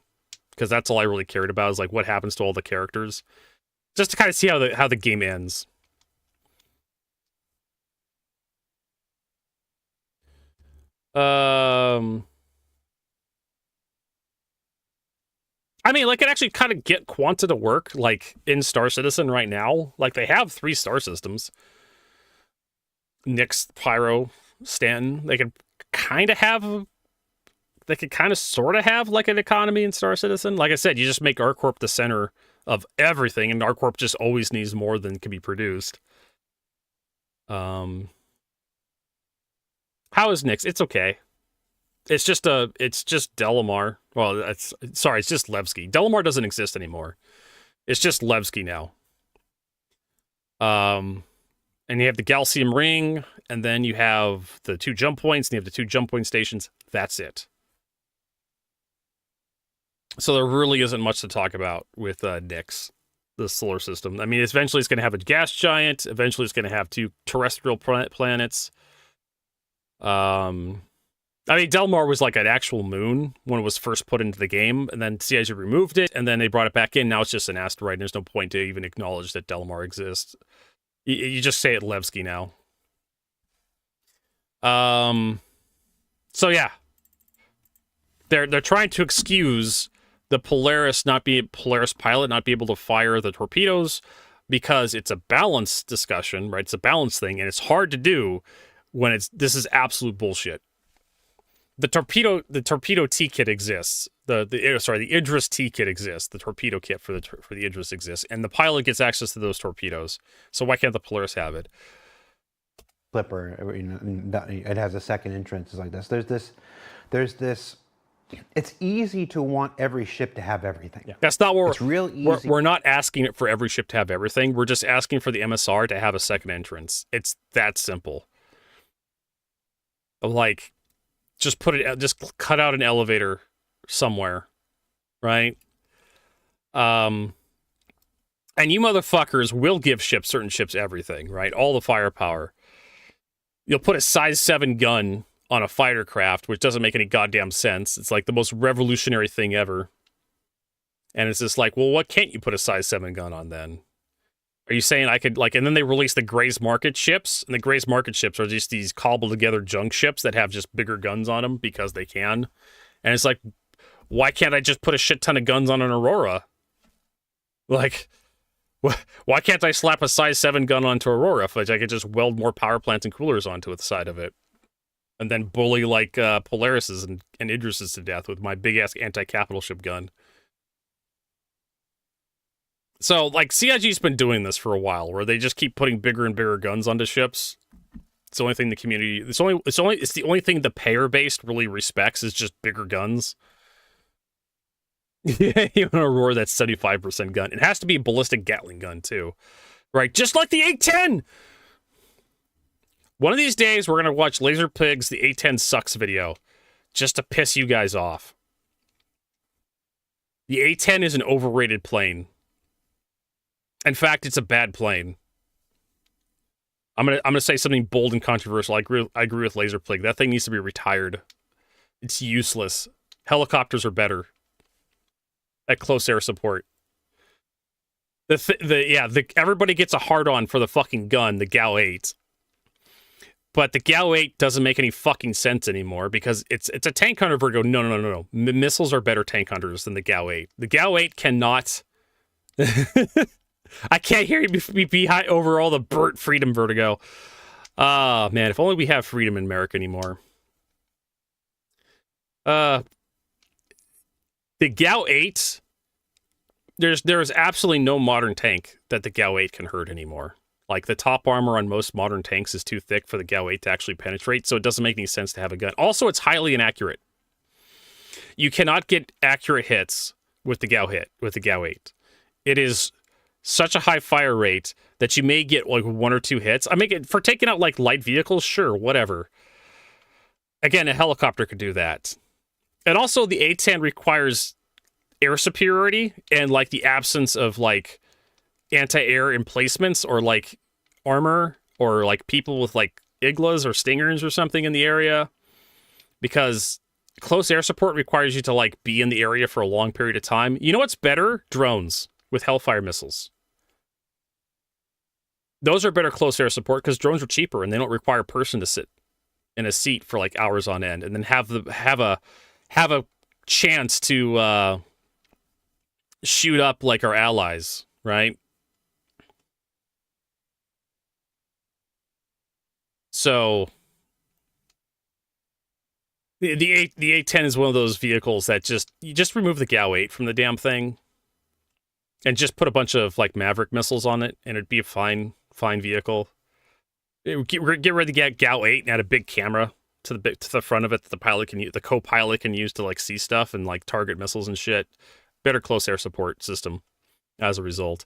because that's all I really cared about, is like what happens to all the characters, just to kind of see how the game ends. I mean, like, it actually kind of get Quanta to work, like, in Star Citizen right now. Like, they have 3 star systems. Nyx, Pyro, Stanton. They could kind of sort of have, like, an economy in Star Citizen. Like I said, you just make ArcCorp the center of everything, and ArcCorp just always needs more than can be produced. How is Nyx? It's okay. It's just Delamar. Well, it's just Levski. Delamar doesn't exist anymore. It's just Levski now. And you have the Galcium Ring, and then you have the 2 jump points, and you have the 2 jump point stations. That's it. So there really isn't much to talk about with Nyx, the solar system. I mean, eventually it's going to have a gas giant. Eventually it's going to have 2 terrestrial planets. I mean, Delmar was like an actual moon when it was first put into the game, and then CIG removed it, and then they brought it back in. Now it's just an asteroid, and there's no point to even acknowledge that Delmar exists. You just say it Levski now. So yeah. They're trying to excuse the Polaris pilot not be able to fire the torpedoes, because it's a balance discussion, right? It's a balance thing, and it's hard to do when this is absolute bullshit. the torpedo T kit exists. The Idris T kit exists. The torpedo kit for the Idris exists, and the pilot gets access to those torpedoes. So why can't the Polaris have it? Flipper, it has a second entrance. It's like this. There's this. It's easy to want every ship to have everything. Yeah. That's not what it's real easy. We're not asking it for every ship to have everything. We're just asking for the MSR to have a second entrance. It's that simple. Like, just cut out an elevator somewhere, right? And you motherfuckers will give certain ships everything, right? All the firepower. You'll put a size 7 gun on a fighter craft, which doesn't make any goddamn sense. It's like the most revolutionary thing ever. And it's just like, well, what can't you put a size 7 gun on then? Are you saying I could, like, and then they release the Gray's Market ships, and the Gray's Market ships are just these cobbled together junk ships that have just bigger guns on them because they can. And it's like, why can't I just put a shit ton of guns on an Aurora? Like, why can't I slap a size 7 gun onto Aurora if I could just weld more power plants and coolers onto the side of it? And then bully like Polaris's and Idris's to death with my big-ass anti-capital ship gun. So, like, CIG's been doing this for a while, where they just keep putting bigger and bigger guns onto ships. It's the only thing the community... It's the only thing the payer-based really respects is just bigger guns. Yeah, you want to roar that 75% gun. It has to be a ballistic Gatling gun, too. Right? Just like the A-10! One of these days, we're going to watch Laser Pig's The A-10 Sucks video, just to piss you guys off. The A-10 is an overrated plane. In fact, it's a bad plane. I'm gonna say something bold and controversial. I agree with Laser Pig. That thing needs to be retired. It's useless. Helicopters are better at close air support. Everybody gets a hard-on for the fucking gun, the GAU 8. But the GAU 8 doesn't make any fucking sense anymore because it's a tank hunter Vertigo. No. Missiles are better tank hunters than the GAU 8. The GAU 8 cannot... I can't hear you be high over all the Burt Freedom Vertigo. Ah, man, if only we have freedom in America anymore. The GAU 8, there is absolutely no modern tank that the GAU 8 can hurt anymore. Like, the top armor on most modern tanks is too thick for the GAU 8 to actually penetrate, so it doesn't make any sense to have a gun. Also, it's highly inaccurate. You cannot get accurate hits with the GAU 8. It is such a high fire rate that you may get like 1 or 2 hits. I mean, for taking out like light vehicles, sure, whatever. Again, a helicopter could do that. And also the A-10 requires air superiority and like the absence of like anti-air emplacements or like armor or like people with like iglas or stingers or something in the area, because close air support requires you to like be in the area for a long period of time. You know what's better? Drones with Hellfire missiles. Those are better close air support because drones are cheaper and they don't require a person to sit in a seat for like hours on end and then have a chance to shoot up like our allies, right? So the A-10 is one of those vehicles that you just remove the GAU 8 from the damn thing and just put a bunch of like Maverick missiles on it, and it'd be a fine vehicle. Get rid of the GAU 8 and add a big camera to the front of it that the co-pilot can use to like see stuff and like target missiles and shit. Better close air support system as a result.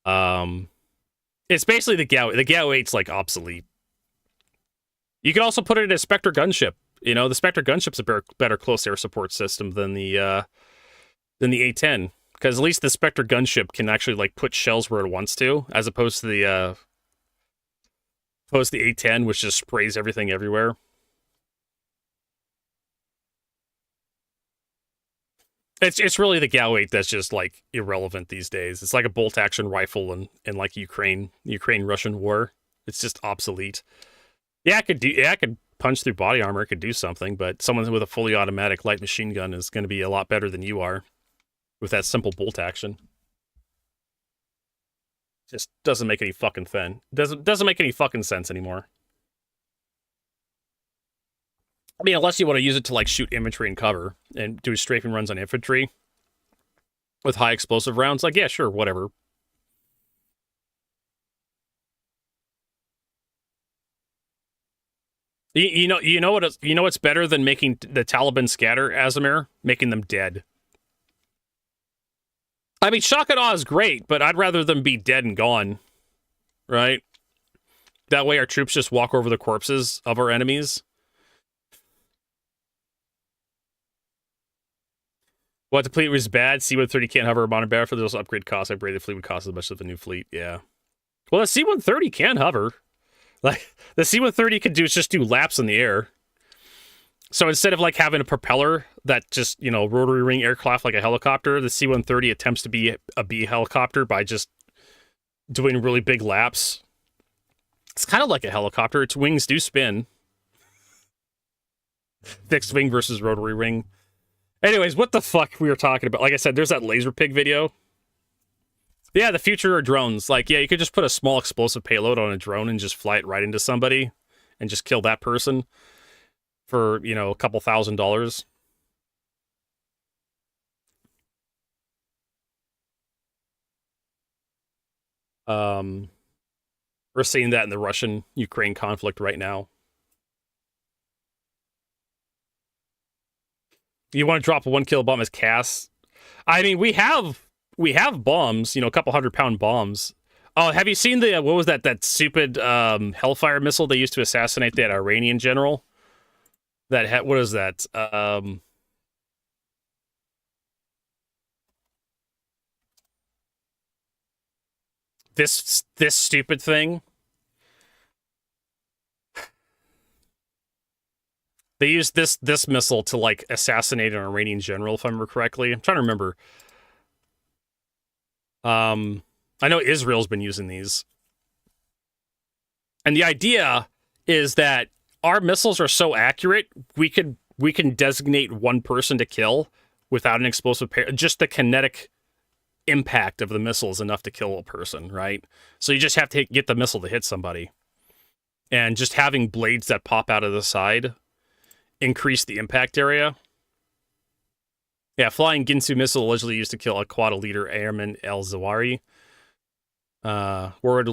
It's basically the GAU 8's like obsolete. You can also put it in a Spectre gunship. You know, the Spectre gunship's a better close air support system than the A-10. Because at least the Spectre gunship can actually like put shells where it wants to, as opposed to the A-10, which just sprays everything everywhere. It's really the GAU 8 that's just like irrelevant these days. It's like a bolt action rifle in like Ukraine-Russian war. It's just obsolete. Yeah, I could punch through body armor. It could do something, but someone with a fully automatic light machine gun is going to be a lot better than you are with that simple bolt action. Just doesn't make any fucking sense. Doesn't make any fucking sense anymore. I mean, unless you want to use it to like shoot infantry and cover and do strafing runs on infantry with high explosive rounds, like, yeah, sure, whatever. You know what's better than making the Taliban scatter, Azimir? Making them dead. I mean, shock and awe is great, but I'd rather them be dead and gone, right? That way our troops just walk over the corpses of our enemies. What, the fleet was bad? C-130 can't hover a modern battle for those upgrade costs. I pray the fleet would cost as much as the new fleet. Yeah. Well, the C-130 can hover. Like, the C-130 could just do laps in the air. So instead of like having a propeller that just, rotary wing aircraft like a helicopter, the C-130 attempts to be a B helicopter by just doing really big laps. It's kind of like a helicopter. Its wings do spin. Fixed wing versus rotary wing. Anyways, what the fuck we were talking about? Like I said, there's that laser pig video. Yeah, the future of drones. Like, yeah, you could just put a small explosive payload on a drone and just fly it right into somebody and just kill that person for, a couple $1,000s. We're seeing that in the Russian-Ukraine conflict right now. You want to drop a 1 kilo bomb as CAS? I mean, we have bombs, a couple 100-pound bombs. Oh, have you seen what was that stupid Hellfire missile they used to assassinate that Iranian general? What is that? This stupid thing. They used this missile to like assassinate an Iranian general, if I remember correctly. I'm trying to remember. I know Israel's been using these. And the idea is that our missiles are so accurate, we can designate one person to kill without an explosive pair. Just the kinetic impact of the missile is enough to kill a person, right? So you just have to get the missile to hit somebody. And just having blades that pop out of the side increase the impact area. Yeah, flying Ginsu missile allegedly used to kill a quad-leader airman El-Zawari. Warhead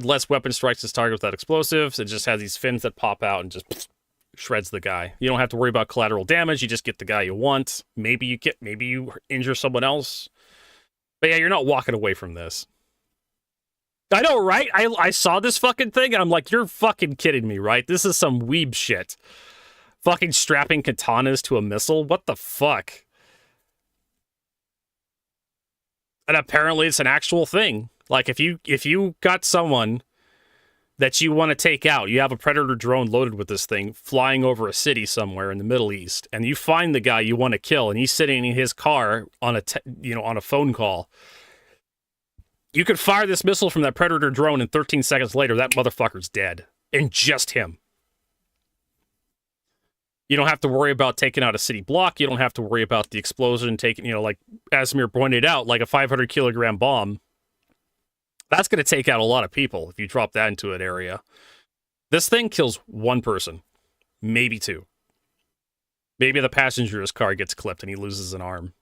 less weapon strikes its target without explosives. It just has these fins that pop out and just shreds the guy. You don't have to worry about collateral damage. You just get the guy you want. Maybe you injure someone else. But yeah, you're not walking away from this. I know, right? I saw this fucking thing and I'm like, you're fucking kidding me, right? This is some weeb shit. Fucking strapping katanas to a missile? What the fuck? And apparently it's an actual thing. Like, if you got someone that you want to take out, you have a Predator drone loaded with this thing flying over a city somewhere in the Middle East, and you find the guy you want to kill, and he's sitting in his car on a phone call. You could fire this missile from that Predator drone, and 13 seconds later, that motherfucker's dead. And just him. You don't have to worry about taking out a city block. You don't have to worry about the explosion taking, like Azimir pointed out, like a 500 kilogram bomb. That's going to take out a lot of people if you drop that into an area. This thing kills one person, maybe two. Maybe the passenger of his car gets clipped and he loses an arm.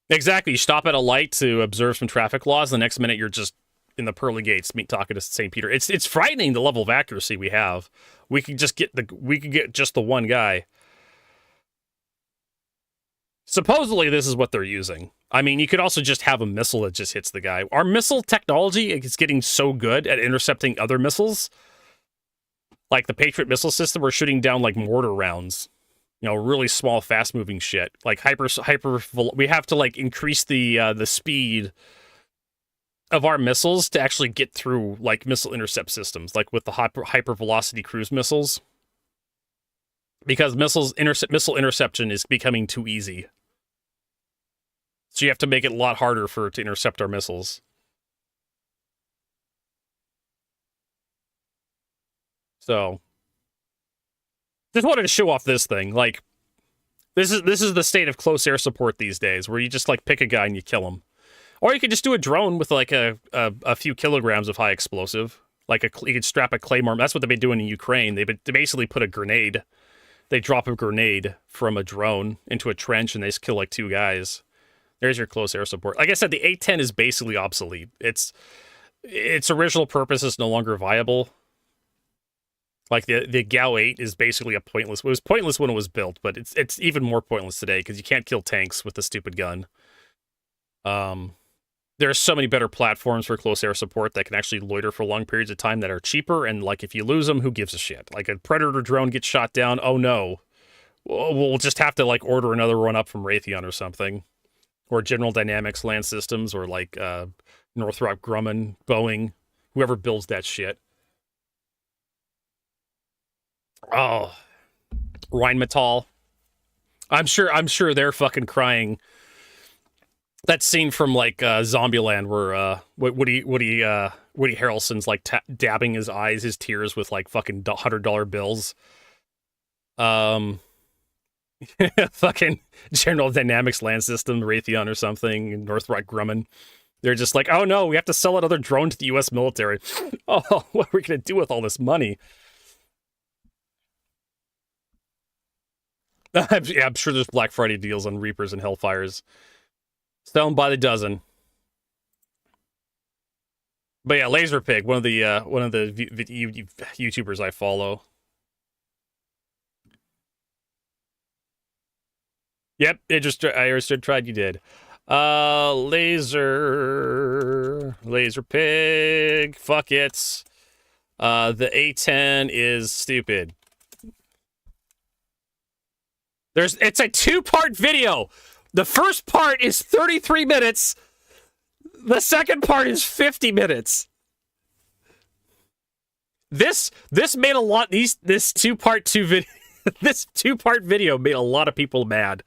Exactly. You stop at a light to observe some traffic laws. The next minute you're just in the pearly gates, talking to St. Peter. It's frightening the level of accuracy we have. We could get just the one guy. Supposedly this is what they're using. I mean, you could also just have a missile that just hits the guy. Our missile technology is getting so good at intercepting other missiles. Like the Patriot missile system, we're shooting down like mortar rounds. Really small, fast-moving shit. Like we have to like increase the speed of our missiles to actually get through like missile intercept systems, like with the hypervelocity cruise missiles, because missile interception is becoming too easy. So you have to make it a lot harder to intercept our missiles. So just wanted to show off this thing. Like this is the state of close air support these days, where you just like pick a guy and you kill him. Or you could just do a drone with like a few kilograms of high explosive. Like you could strap a claymore. That's what they've been doing in Ukraine. They basically put a grenade. They drop a grenade from a drone into a trench, and they just kill like 2 guys. There's your close air support. Like I said, the A-10 is basically obsolete. Its original purpose is no longer viable. Like the GAU-8 is basically a pointless. It was pointless when it was built, but it's even more pointless today because you can't kill tanks with the stupid gun. There are so many better platforms for close air support that can actually loiter for long periods of time that are cheaper. And like if you lose them, who gives a shit? Like a Predator drone gets shot down. Oh no, we'll just have to like order another one up from Raytheon or something, or General Dynamics Land Systems, or like Northrop Grumman, Boeing, whoever builds that shit. Oh, Rheinmetall. I'm sure they're fucking crying. That scene from like Zombieland where Woody Harrelson's like dabbing his eyes, his tears with like fucking $100 bills. Fucking General Dynamics Land System, Raytheon or something, Northrop Grumman. They're just like, oh no, we have to sell another drone to the U.S. military. Oh, what are we gonna do with all this money? I'm sure there's Black Friday deals on Reapers and Hellfires. Sell them by the dozen. But yeah, Laserpig, one of the YouTubers I follow. Yep, I understood. Tried. You did. Laserpig. Fuck it. The A-10 is stupid. It's a 2-part video. The first part is 33 minutes. The second part is 50 minutes. This made a lot. This 2-part video made a lot of people mad.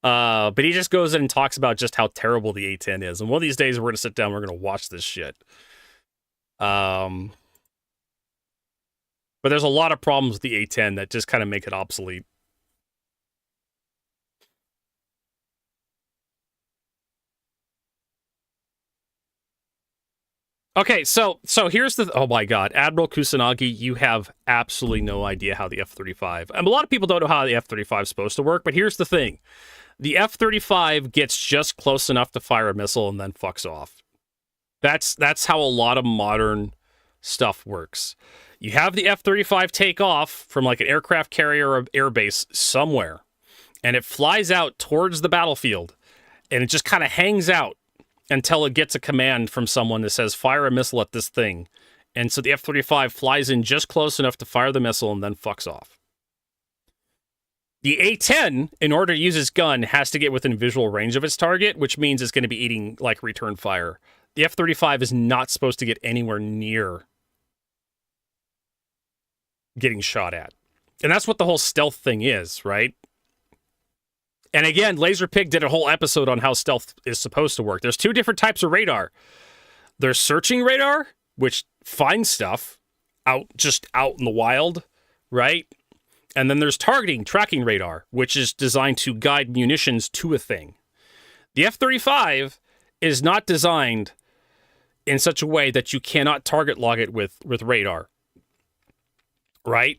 But he just goes in and talks about just how terrible the A-10 is. And one of these days we're gonna sit down. We're gonna watch this shit. But there's a lot of problems with the A-10 that just kind of make it obsolete. Okay, so here's the... Oh my god, Admiral Kusanagi, you have absolutely no idea how the F-35... a lot of people don't know how the F-35 is supposed to work, but here's the thing. The F-35 gets just close enough to fire a missile and then fucks off. That's how a lot of modern stuff works. You have the F-35 take off from like an aircraft carrier or airbase somewhere, and it flies out towards the battlefield, and it just kind of hangs out until it gets a command from someone that says, fire a missile at this thing. And so the F-35 flies in just close enough to fire the missile and then fucks off. The A-10, in order to use its gun, has to get within visual range of its target, which means it's going to be eating, like, return fire. The F-35 is not supposed to get anywhere near getting shot at. And that's what the whole stealth thing is, right? And again, Laserpig did a whole episode on how stealth is supposed to work. There's 2 different types of radar. There's searching radar, which finds stuff out in the wild, right? And then there's tracking radar, which is designed to guide munitions to a thing. The F-35 is not designed in such a way that you cannot target log it with radar, right?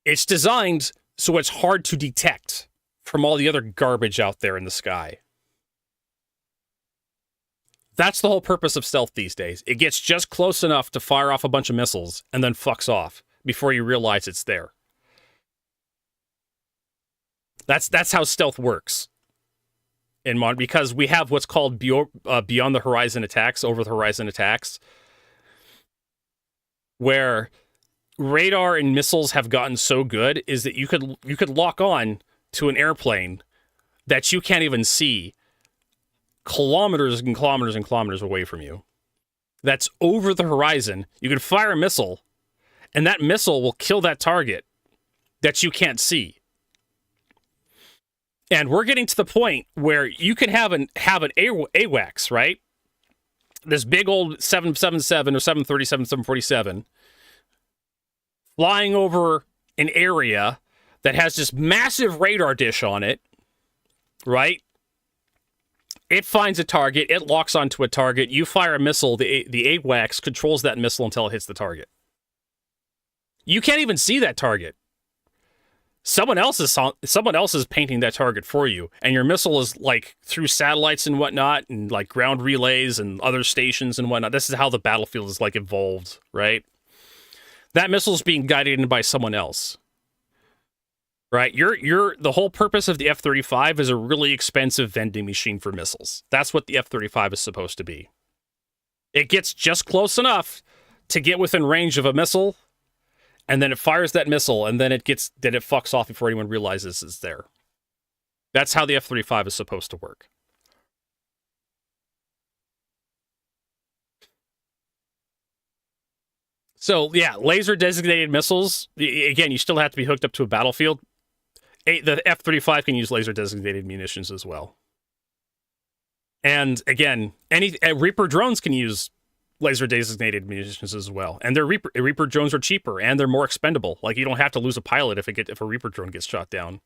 It's designed so it's hard to detect from all the other garbage out there in the sky. That's the whole purpose of stealth these days. It gets just close enough to fire off a bunch of missiles and then fucks off before you realize it's there. That's how stealth works in modern, because we have what's called beyond the horizon attacks, over the horizon attacks, where radar and missiles have gotten so good is that you could lock on to an airplane that you can't even see kilometers and kilometers and kilometers away from you. That's over the horizon. You can fire a missile, and that missile will kill that target that you can't see. And we're getting to the point where you can have an AWACS, right? This big old 777 or 737, 747 flying over an area that has this massive radar dish on it, right? It finds a target, it locks onto a target, you fire a missile, the AWACS controls that missile until it hits the target. You can't even see that target. Someone else is painting that target for you, and your missile is like through satellites and whatnot, and like ground relays and other stations and whatnot. This is how the battlefield is like evolved, right? That missile is being guided in by someone else. Right, the whole purpose of the F-35 is a really expensive vending machine for missiles. That's what the F-35 is supposed to be. It gets just close enough to get within range of a missile, and then it fires that missile, and then it fucks off before anyone realizes it's there. That's how the F-35 is supposed to work. So yeah, laser designated missiles. Again, you still have to be hooked up to a battlefield. The F-35 can use laser-designated munitions as well. And again, Reaper drones can use laser-designated munitions as well. And their Reaper drones are cheaper, and they're more expendable. Like, you don't have to lose a pilot if a Reaper drone gets shot down.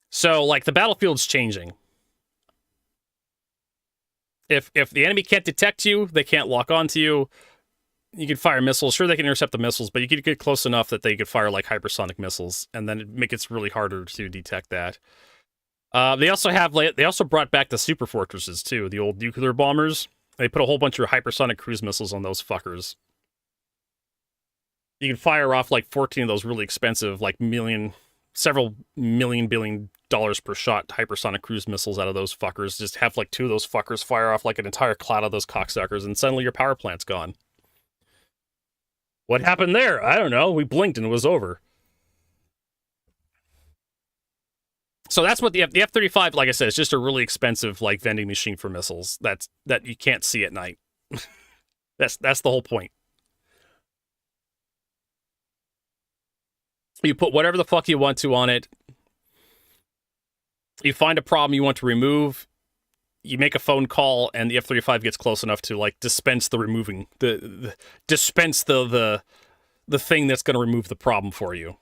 So, like, the battlefield's changing. If the enemy can't detect you, they can't lock onto you, you can fire missiles. Sure, they can intercept the missiles, but you can get close enough that they could fire like hypersonic missiles, and then it makes it really harder to detect that. They also brought back the super fortresses too, the old nuclear bombers. They put a whole bunch of hypersonic cruise missiles on those fuckers. You can fire off like 14 of those really expensive, like several billion dollars per shot hypersonic cruise missiles out of those fuckers. Just have like 2 of those fuckers fire off like an entire cloud of those cocksuckers, and suddenly your power plant's gone. What happened there? I don't know. We blinked and it was over. So that's what the F-35, like I said, is just a really expensive like vending machine for missiles that you can't see at night. That's the whole point. You put whatever the fuck you want to on it. You find a problem you want to remove. You make a phone call, and the F-35 gets close enough to like dispense the thing that's going to remove the problem for you.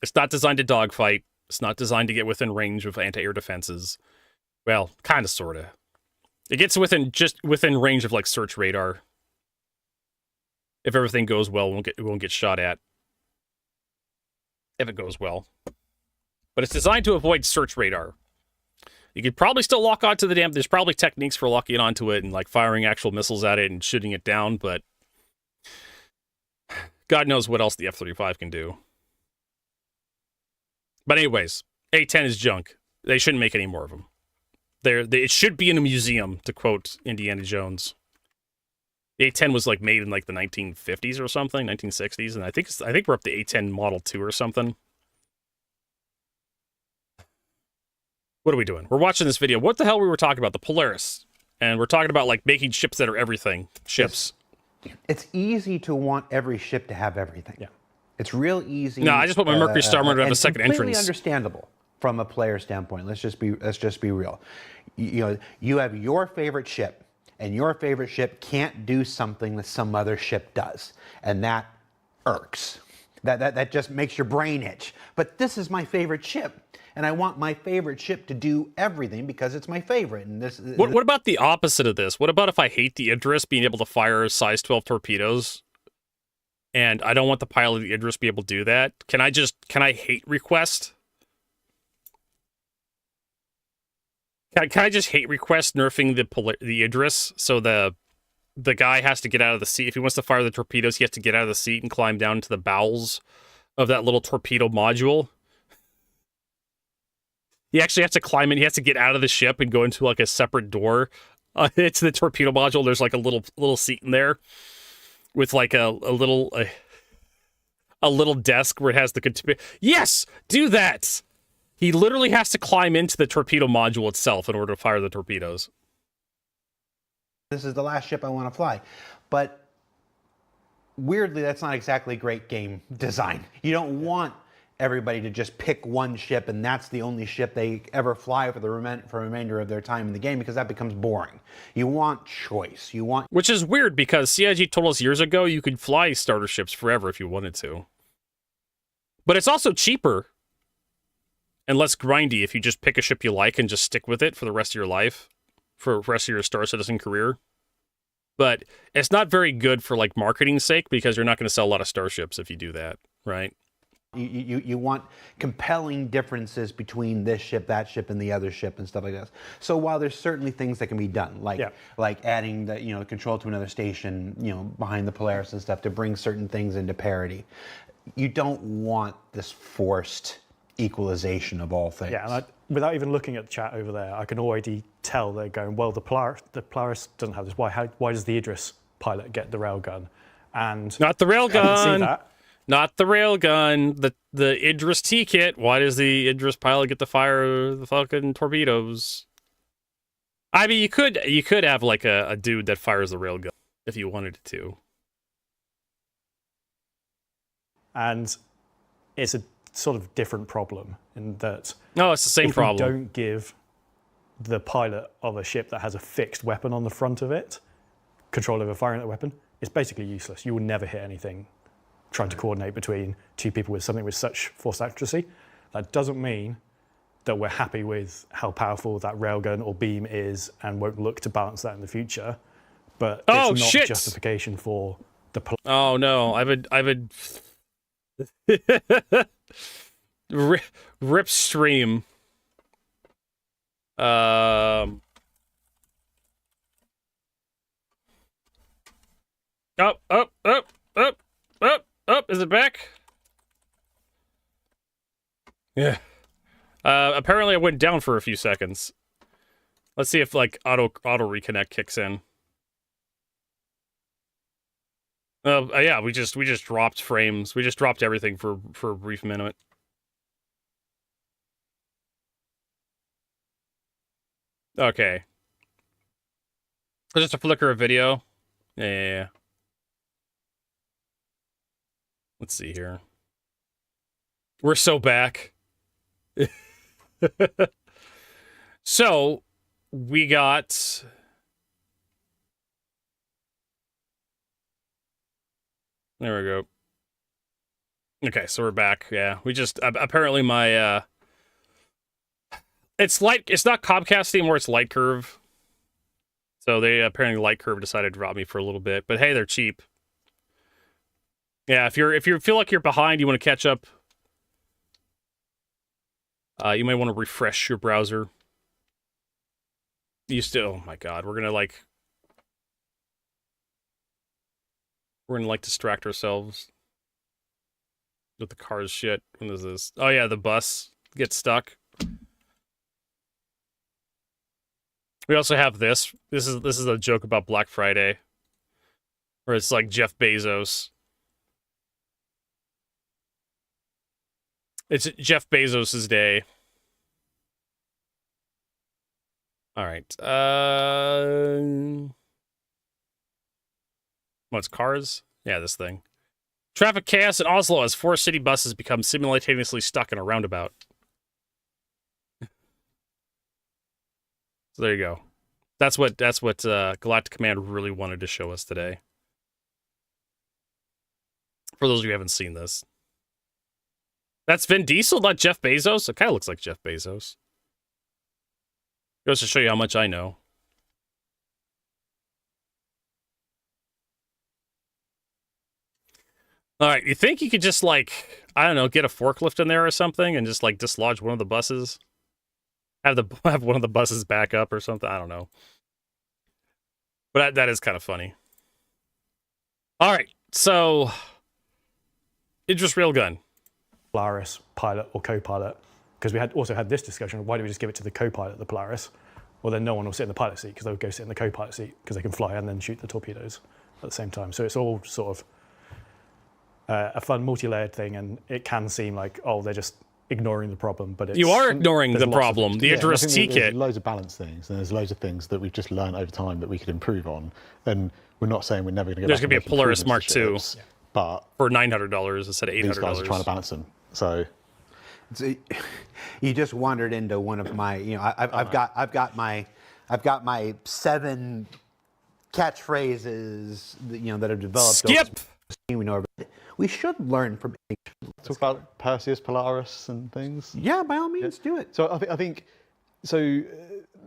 It's not designed to dogfight. It's not designed to get within range of anti-air defenses. Well, kind of, sort of. It gets within range of like search radar. If everything goes well, it won't get shot at. If it goes well. But it's designed to avoid search radar. You could probably still lock onto the damn... There's probably techniques for locking onto it and like firing actual missiles at it and shooting it down, but God knows what else the F-35 can do. But anyways, A-10 is junk. They shouldn't make any more of them. It should be in a museum, to quote Indiana Jones. The A-10 was like made in like the 1950s or something, 1960s, and I think we're up to A-10 Model 2 or something. What are we doing? We're watching this video. What the hell we were talking about? The Polaris. And we're talking about like making ships that are everything. Ships. It's easy to want every ship to have everything. Yeah. It's real easy. No, I just want my Mercury Starminer to have a second entrance. Completely understandable from a player standpoint. Let's just be real. You have your favorite ship, and your favorite ship can't do something that some other ship does, and that irks. That just makes your brain itch. But this is my favorite ship, and I want my favorite ship to do everything because it's my favorite. And What about the opposite of this? What about if I hate the Idris being able to fire size 12 torpedoes, and I don't want the pilot of the Idris to be able to do that? Can I hate request? Can I just hate request nerfing the Idris so the guy has to get out of the seat? If he wants to fire the torpedoes, he has to get out of the seat and climb down to the bowels of that little torpedo module. He actually has to climb in. He has to get out of the ship and go into like a separate door. It's the torpedo module. There's like a little seat in there with like a little desk where it has the... Yes! Do that! He literally has to climb into the torpedo module itself in order to fire the torpedoes. This is the last ship I want to fly. But weirdly, that's not exactly great game design. You don't want everybody to just pick one ship and that's the only ship they ever fly for the remainder of their time in the game, because that becomes boring. You want choice. You want... Which is weird, because CIG told us years ago you could fly starter ships forever if you wanted to. But it's also cheaper and less grindy if you just pick a ship you like and just stick with it for the rest of your life, for the rest of your Star Citizen career. But it's not very good for like marketing's sake, because you're not going to sell a lot of starships if you do that, right? You want compelling differences between this ship, that ship, and the other ship and stuff like that. So while there's certainly things that can be done, like adding the control to another station, behind the Polaris and stuff to bring certain things into parity, you don't want this forced equalization of all things. Yeah, and without even looking at the chat over there, I can already tell they're going, well, the Polaris doesn't have this. Why does the Idris pilot get the railgun? And not the railgun. I didn't see that. Not the railgun. The Idris T kit. Why does the Idris pilot get to fire the fucking torpedoes? I mean, you could have like a dude that fires the railgun if you wanted to. And it's a sort of different problem in that. No, it's the same problem. If you don't give the pilot of a ship that has a fixed weapon on the front of it control over firing that weapon, it's basically useless. You will never hit anything trying to coordinate between two people with something with such force accuracy. That doesn't mean that we're happy with how powerful that railgun or beam is and won't look to balance that in the future. But it's not justification for the... Oh no, I've rip stream. Up. Is it back? Yeah. Apparently I went down for a few seconds. Let's see if like auto reconnect kicks in. Yeah, we just dropped frames. We just dropped everything for a brief minute. Okay. Just a flicker of video. Yeah. Let's see here. We're so back. So, we got... There we go. Okay, so we're back. Yeah, we just... apparently my... It's not Comcast anymore, it's Light Curve. So they apparently Light Curve decided to drop me for a little bit. But hey, they're cheap. Yeah, if you feel like you're behind, you want to catch up, you might want to refresh your browser. Oh my god, we're gonna distract ourselves with the cars shit. When is this? Oh yeah, the bus gets stuck. We also have this. This is a joke about Black Friday, where it's like Jeff Bezos. It's Jeff Bezos' day. All right. What's cars? Yeah, this thing. Traffic chaos in Oslo as 4 city buses become simultaneously stuck in a roundabout. So there you go. That's what Galactic Command really wanted to show us today. For those of you who haven't seen this. That's Vin Diesel, not Jeff Bezos? It kind of looks like Jeff Bezos. Goes to show you how much I know. All right, you think you could just, like, I don't know, get a forklift in there or something and just, like, dislodge one of the buses? Have one of the buses back up or something? I don't know. But that is kind of funny. All right, so... Idris Railgun. Polaris pilot or co-pilot, because we also had this discussion, why do we just give it to the co-pilot, the Polaris? Well, then no one will sit in the pilot seat, because they'll go sit in the co-pilot seat, because they can fly and then shoot the torpedoes at the same time. So it's all sort of a fun multi-layered thing, and it can seem like, oh, they're just ignoring the problem, but it's... You are ignoring the problem. The Idris T kit. There's loads of balance things, and there's loads of things that we've just learned over time that we could improve on. And we're not saying we're never going to get There's going to be a Polaris Mark II, but for $900 instead of $800. These guys are trying to balance them. So So you just wandered into one of my, I've got my 7 catchphrases that have developed. Skip. We know, we should learn from. Talk about Perseus, Polaris, and things. Yeah, by all means, do it. So I think so.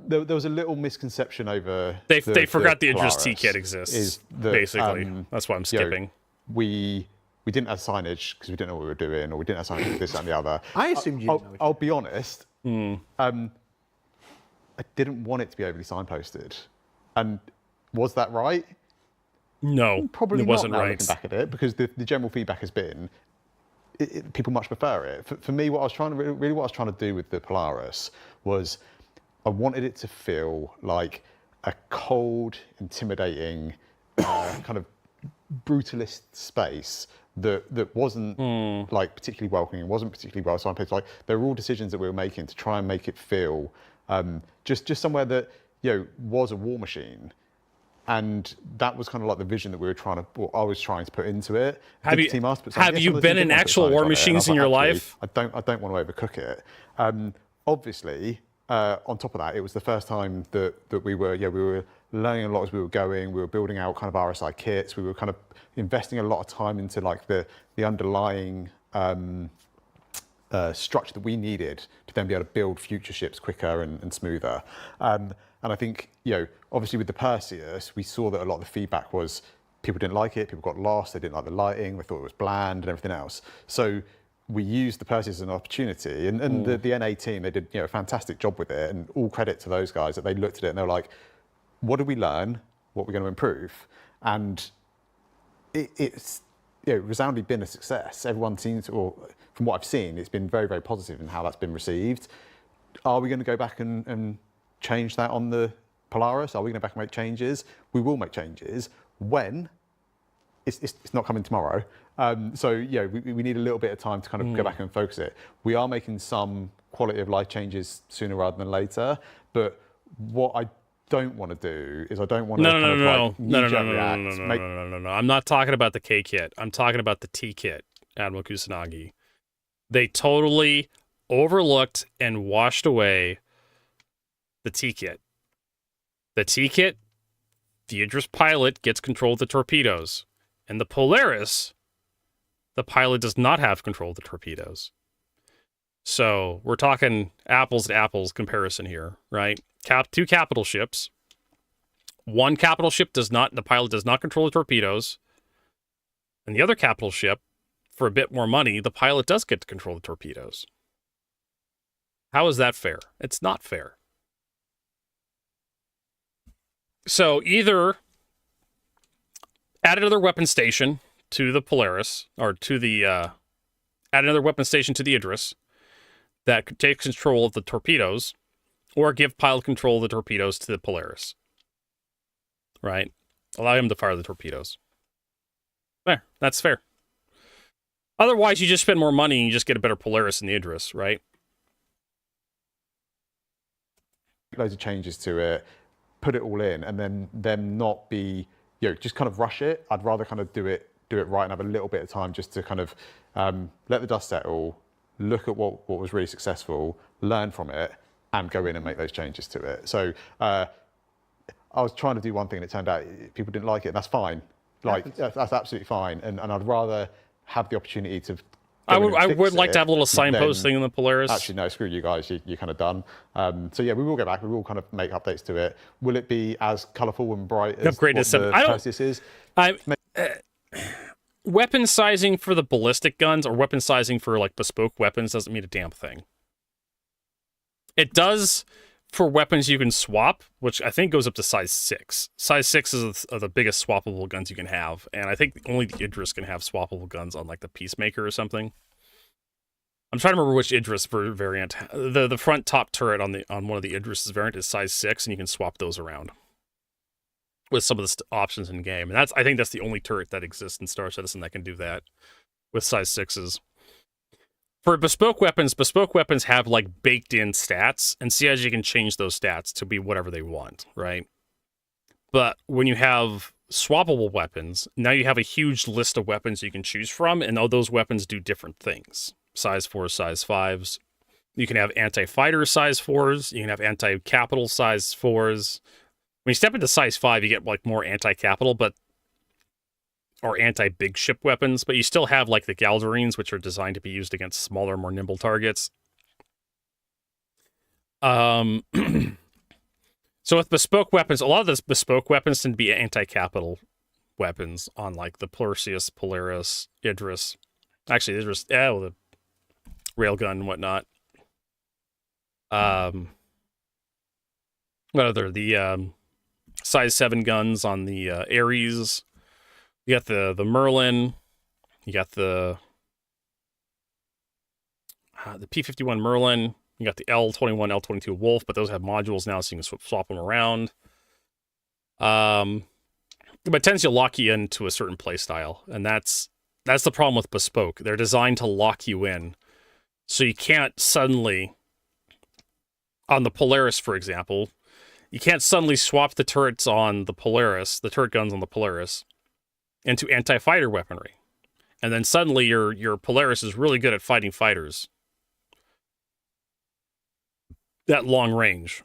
There was a little misconception over. They forgot the Idris Polaris T-kit exists. Is that, basically that's why I'm skipping. We didn't have signage because we didn't know what we were doing, or we didn't have signage for this and the other. I assumed you didn't know. I'll be honest. I didn't want it to be overly signposted, and was that right? No, probably it wasn't not now right. Looking back at it, because the general feedback has been people much prefer it. For me, what I was trying to do with the Polaris was I wanted it to feel like a cold, intimidating, kind of brutalist space that wasn't like particularly welcoming, wasn't particularly well signposted. Like there were all decisions that we were making to try and make it feel just somewhere that was a war machine. And that was kind of like the vision that we were I was trying to put into it. Have you been in actual war machines in your life? I don't want to overcook it. Obviously, on top of that, it was the first time that we were learning a lot as we were going. We were building out kind of RSI kits. We were kind of investing a lot of time into like the underlying structure that we needed to then be able to build future ships quicker and smoother. And I think, obviously with the Perseus, we saw that a lot of the feedback was people didn't like it, people got lost, they didn't like the lighting, they thought it was bland and everything else. So we used the Perseus as an opportunity, and the NA team, they did a fantastic job with it, and all credit to those guys that they looked at it and they were like, what did we learn? What are we going to improve? And it's resoundingly been a success. Everyone seems to, or from what I've seen, it's been very, very positive in how that's been received. Are we going to go back and change that on the Polaris? Are we going to go back and make changes? We will make changes. When? It's not coming tomorrow. So we need a little bit of time to kind of go back and focus it. We are making some quality of life changes sooner rather than later. But what I don't want to do is I don't want to No. I'm not talking about the K kit. I'm talking about the T kit, Admiral Kusanagi. They totally overlooked and washed away the T-kit. The T-kit, the Idris pilot gets control of the torpedoes. And the Polaris, the pilot does not have control of the torpedoes. So we're talking apples to apples comparison here, right? 2 capital ships. 1 capital ship the pilot does not control the torpedoes. And the other capital ship, for a bit more money, the pilot does get to control the torpedoes. How is that fair? It's not fair. So either add another weapon station to the Polaris, or to the add another weapon station to the Idris that takes control of the torpedoes, or give pilot control of the torpedoes to the Polaris. Right? Allow him to fire the torpedoes. There, that's fair. Otherwise, you just spend more money and you just get a better Polaris in the Idris, right? Loads of changes to it, put it all in, and then them not be, just kind of rush it. I'd rather kind of do it right and have a little bit of time just to kind of let the dust settle, look at what was really successful, learn from it, and go in and make those changes to it. So I was trying to do one thing and it turned out people didn't like it, and that's fine. Like, that's absolutely fine. And I'd rather have the opportunity to I would like to have a little signpost thing in the Polaris. Actually, no, screw you guys. You're kind of done. So yeah, we will go back. We will kind of make updates to it. Will it be as colourful and bright as what the Perseus is? Weapon sizing for the ballistic guns or weapon sizing for like bespoke weapons doesn't mean a damn thing. It does for weapons you can swap, which I think goes up to size 6. Size 6 is the biggest swappable guns you can have, and I think only the Idris can have swappable guns on like the Peacemaker or something. I'm trying to remember which Idris variant. The front top turret on one of the Idris variant is size 6, and you can swap those around with some of the options in game. And I think that's the only turret that exists in Star Citizen that can do that with size 6s. For bespoke weapons have like baked in stats, and CIG can change those stats to be whatever they want, right? But when you have swappable weapons, now you have a huge list of weapons you can choose from, and all those weapons do different things, size 4s, size 5s. You can have anti-fighter size 4s. You can have anti-capital size 4s. When you step into size 5, you get like more anti-capital, or anti-big ship weapons, but you still have like the Galderines, which are designed to be used against smaller, more nimble targets. So with bespoke weapons, a lot of those bespoke weapons tend to be anti-capital weapons on like the Perseus, Polaris, Idris. Actually, Idris, the railgun and whatnot. What other? The size 7 guns on the Ares. You got the Merlin. You got the P-51 Merlin. You got the L-21, L-22 Wolf, but those have modules now, so you can swap them around. But it tends to lock you into a certain play style, and that's the problem with bespoke. They're designed to lock you in, so you can't suddenly, on the Polaris, for example, you can't suddenly swap the turrets on the Polaris, the turret guns on the Polaris, into anti-fighter weaponry, and then suddenly your Polaris is really good at fighting fighters at long range.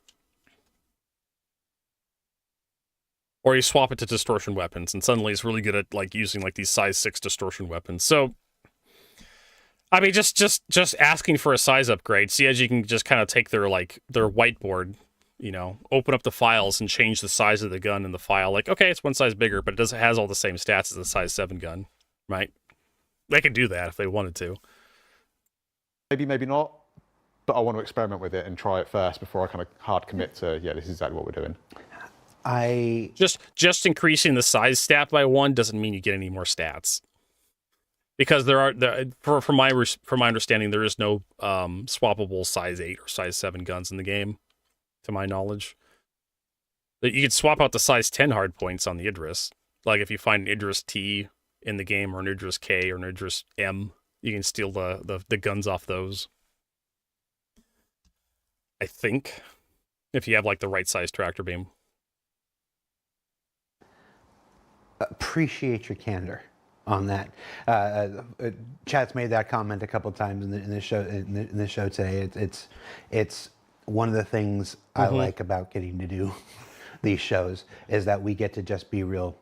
Or you swap it to distortion weapons, and suddenly it's really good at like using like these size 6 distortion weapons. So, I mean, just asking for a size upgrade. See, as you can just kind of take their whiteboard, open up the files and change the size of the gun in the file. Like, okay, it's one size bigger, but it has all the same stats as the size 7 gun, right? They could do that if they wanted to. Maybe not, but I want to experiment with it and try it first before I kind of hard commit to, yeah, this is exactly what we're doing. Just increasing the size stat by 1 doesn't mean you get any more stats, because from my understanding, there is no swappable size 8 or size 7 guns in the game, to my knowledge. You could swap out the size 10 hard points on the Idris. Like if you find an Idris T in the game, or an Idris K, or an Idris M, you can steal the guns off those. I think, if you have like the right size tractor beam. Appreciate your candor on that. Chat's made that comment a couple times in the show today. It's one of the things I like about getting to do these shows, is that we get to just be real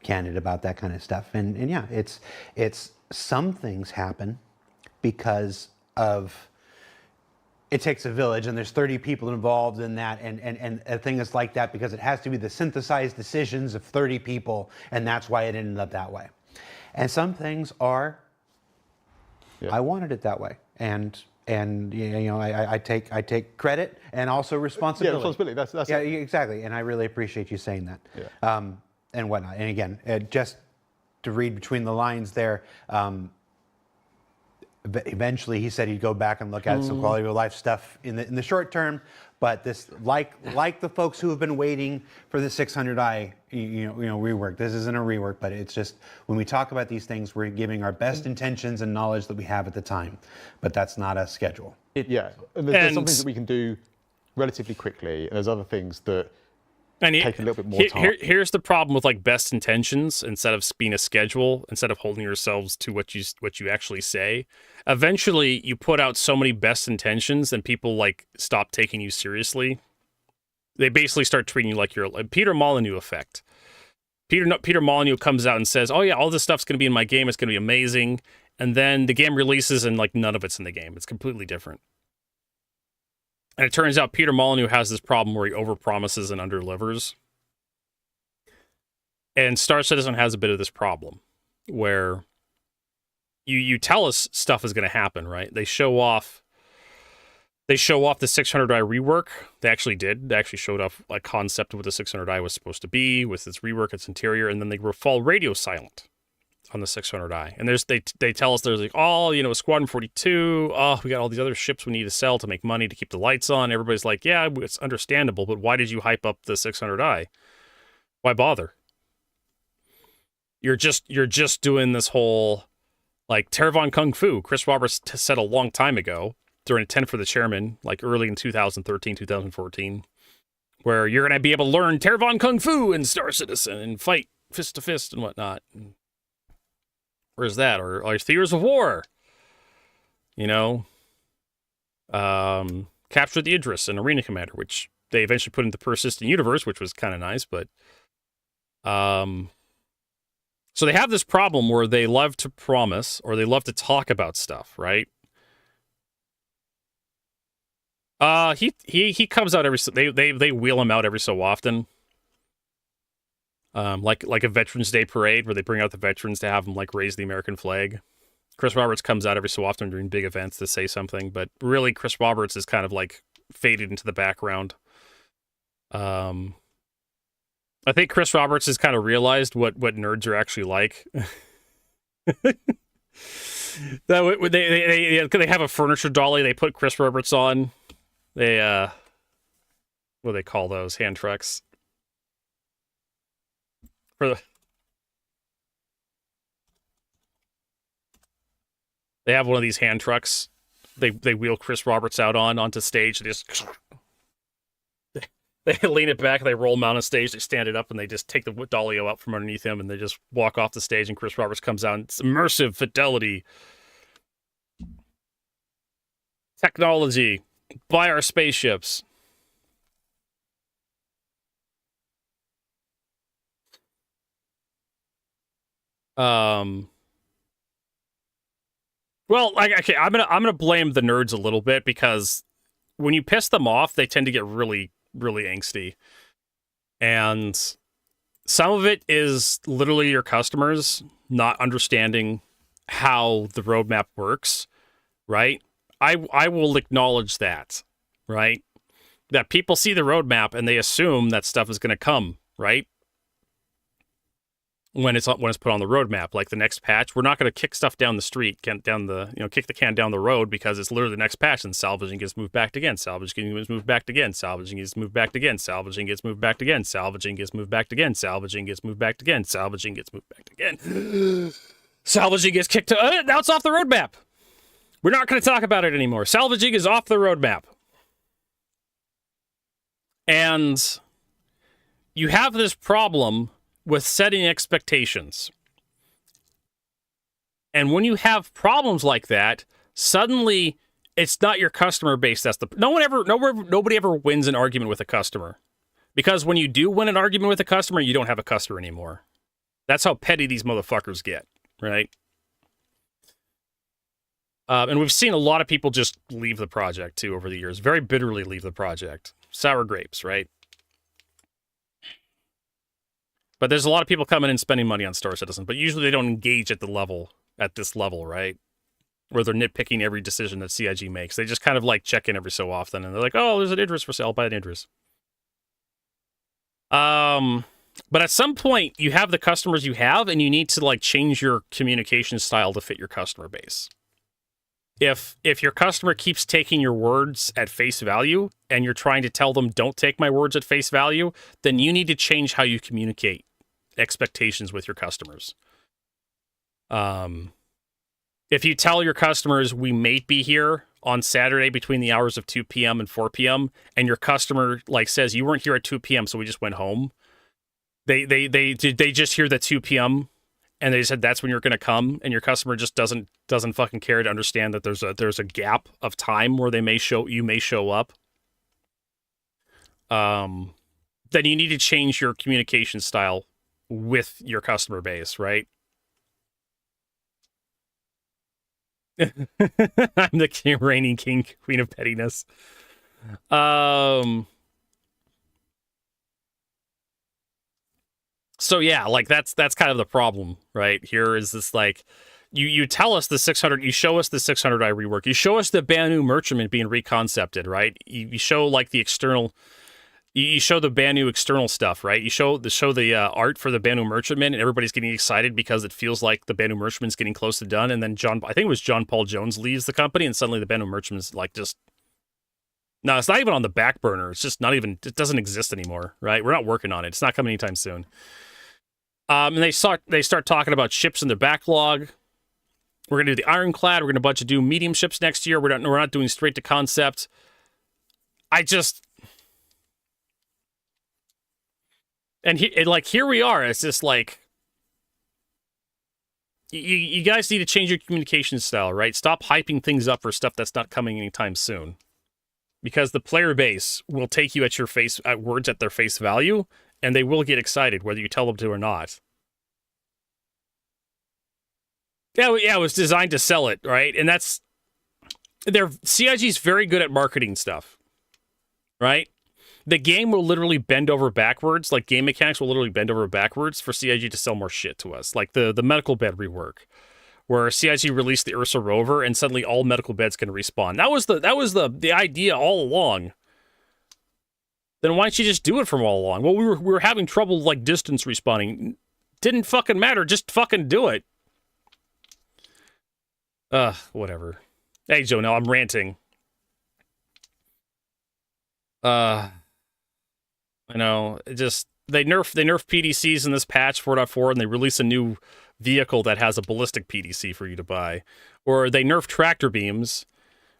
candid about that kind of stuff. And yeah, it's some things happen because of, it takes a village, and there's 30 people involved in that, and a thing is like that because it has to be the synthesized decisions of 30 people, and that's why it ended up that way. And some things are, I wanted it that way, and I take credit and also responsibility. Yeah, responsibility. That's yeah, exactly. And I really appreciate you saying that. Yeah. And whatnot. And again, just to read between the lines there. Eventually, he said he'd go back and look at some quality of life stuff in the short term, but this, like the folks who have been waiting for the 600i, rework. This isn't a rework, but it's just, when we talk about these things, we're giving our best intentions and knowledge that we have at the time, but that's not a schedule. And there's some things that we can do relatively quickly, and there's other things that take a little bit more time. Here's the problem with like best intentions, instead of being a schedule, instead of holding yourselves to what you actually say. Eventually, you put out so many best intentions, and people like stop taking you seriously. They basically start treating you like you're a Peter Molyneux effect. Peter Molyneux comes out and says, "Oh yeah, all this stuff's going to be in my game. It's going to be amazing," and then the game releases, and like none of it's in the game. It's completely different. And it turns out Peter Molyneux has this problem where he overpromises and underdelivers. And Star Citizen has a bit of this problem where you tell us stuff is going to happen, right? They show off the 600i rework. They actually did. They actually showed off a concept of what the 600i was supposed to be with its rework, its interior, and then they fall radio silent on the 600i. And they tell us there's like, Squadron 42, we got all these other ships we need to sell to make money to keep the lights on. Everybody's like, yeah, it's understandable, but why did you hype up the 600i? Why bother? You're just doing this whole like Terravon Kung Fu. Chris Roberts said a long time ago during a 10 for the Chairman, like early in 2013, 2014, where you're going to be able to learn Terravon Kung Fu in Star Citizen and fight fist to fist and whatnot. Where's that? Or Theaters of War. you know. Captured the Idris and Arena Commander, which they eventually put into Persistent Universe, which was kind of nice, but so they have this problem where they love to promise or they love to talk about stuff, right? He comes out they wheel him out every so often. Like a Veterans Day parade where they bring out the veterans to have them like raise the American flag. Chris Roberts comes out every so often during big events to say something, but really Chris Roberts is kind of like faded into the background. I think Chris Roberts has kind of realized what nerds are actually like. They have a furniture dolly they put Chris Roberts on. They what do they call those hand trucks? They have one of these hand trucks. They wheel Chris Roberts out onto stage. They lean it back. They roll him on stage. They stand it up and they just take the dolly out from underneath him and they just walk off the stage. And Chris Roberts comes out. It's immersive fidelity, technology. Buy our spaceships. Well, okay, I'm gonna blame the nerds a little bit because when you piss them off, they tend to get really, really angsty. And some of it is literally your customers not understanding how the roadmap works, right? I will acknowledge that, right? That people see the roadmap and they assume that stuff is going to come, right? When it's put on the roadmap, like the next patch, we're not going to kick stuff down the street, kick the can down the road because it's literally the next patch, and salvaging gets moved back again, salvaging gets moved back again, salvaging gets moved back again, salvaging gets moved back again, salvaging gets moved back again, salvaging gets moved back again, salvaging gets moved back again, salvaging gets kicked to now it's off the roadmap. We're not going to talk about it anymore. Salvaging is off the roadmap, and you have this problem with setting expectations. And when you have problems like that, suddenly it's not your customer base. Nobody ever wins an argument with a customer. Because when you do win an argument with a customer, you don't have a customer anymore. That's how petty these motherfuckers get, right? And we've seen a lot of people just leave the project too over the years, very bitterly leave the project. Sour grapes, right? But there's a lot of people coming in and spending money on Star Citizen, but usually they don't engage at this level, right? Where they're nitpicking every decision that CIG makes. They just kind of like check in every so often, and they're like, "Oh, there's an Idris for sale. I'll buy an Idris." But at some point, you have the customers you have, and you need to like change your communication style to fit your customer base. If your customer keeps taking your words at face value, and you're trying to tell them, "Don't take my words at face value," then you need to change how you communicate expectations with your customers. If you tell your customers we may be here on Saturday between the hours of 2 p.m. and 4 p.m. and your customer like says you weren't here at 2 p.m. so we just went home. They just hear the 2 p.m. and they said that's when you're going to come, and your customer just doesn't fucking care to understand that there's a gap of time where you may show up. Then you need to change your communication style with your customer base, right? I'm the reigning queen of pettiness. So yeah, like that's kind of the problem, right? Here is this like you tell us the 600, you show us the 600i rework, you show us the Banu merchantman being reconcepted, right? You show like the external. You show the Banu external stuff, right? You show the art for the Banu merchantman, and everybody's getting excited because it feels like the Banu merchantman's getting close to done. And then I think it was John Paul Jones leaves the company, and suddenly the Banu merchantman's like just no, it's not even on the back burner. It's just not even. It doesn't exist anymore, right? We're not working on it. It's not coming anytime soon. And they start talking about ships in their backlog. We're gonna do the Ironclad. We're gonna do medium ships next year. We're not doing straight to concept. And here we are. It's just like you guys need to change your communication style, right? Stop hyping things up for stuff that's not coming anytime soon. Because the player base will take you at words at their face value, and they will get excited whether you tell them to or not. Yeah, it was designed to sell it, right? And CIG's very good at marketing stuff, right? The game will literally bend over backwards, like game mechanics will literally bend over backwards for CIG to sell more shit to us. Like the medical bed rework, where CIG released the Ursa rover and suddenly all medical beds can respawn. That was the idea all along. Then why don't you just do it from all along? Well, we were having trouble like distance respawning. Didn't fucking matter, just fucking do it. Whatever. Hey, Joe, now I'm ranting. I know, they nerf PDCs in this patch 4.4, and they release a new vehicle that has a ballistic PDC for you to buy. Or they nerf tractor beams,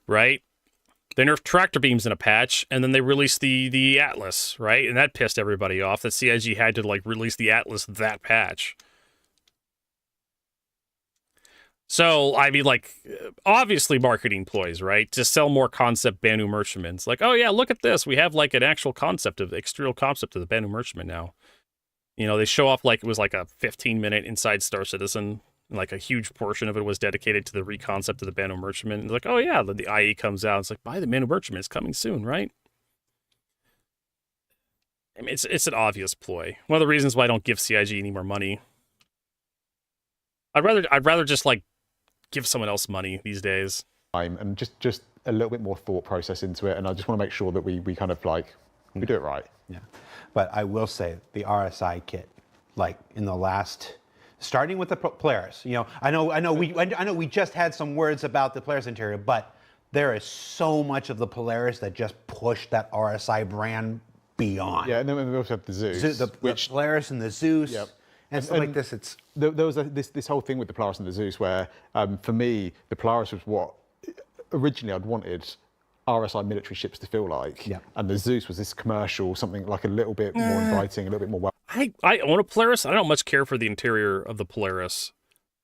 right? They nerfed tractor beams in a patch, and then they released the Atlas, right? And that pissed everybody off that CIG had to like release the Atlas that patch. So, I mean, like, obviously marketing ploys, right? To sell more concept Banu merchantments. Like, oh yeah, look at this. We have like an actual exterior concept of the Banu merchantman now. You know, they show off like it was like a 15-minute inside Star Citizen. And like a huge portion of it was dedicated to the reconcept of the Banu merchantman. And like, oh yeah, the IE comes out. It's like, buy the Banu merchantman. It's coming soon, right? I mean, it's an obvious ploy. One of the reasons why I don't give CIG any more money. I'd rather just like give someone else money these days. And just a little bit more thought process into it, and I just want to make sure that we kind of like we do it right. Yeah, but I will say the RSI kit, like in the last, starting with the Polaris. You know, I know we just had some words about the Polaris interior, but there is so much of the Polaris that just pushed that RSI brand beyond. Yeah, and then we also have the Zeus, the Polaris and the Zeus. Yep. And stuff like this, there was this whole thing with the Polaris and the Zeus where, for me, the Polaris was what originally I'd wanted RSI military ships to feel like, and the Zeus was this commercial, something like a little bit more inviting, a little bit more. I own a Polaris. I don't much care for the interior of the Polaris,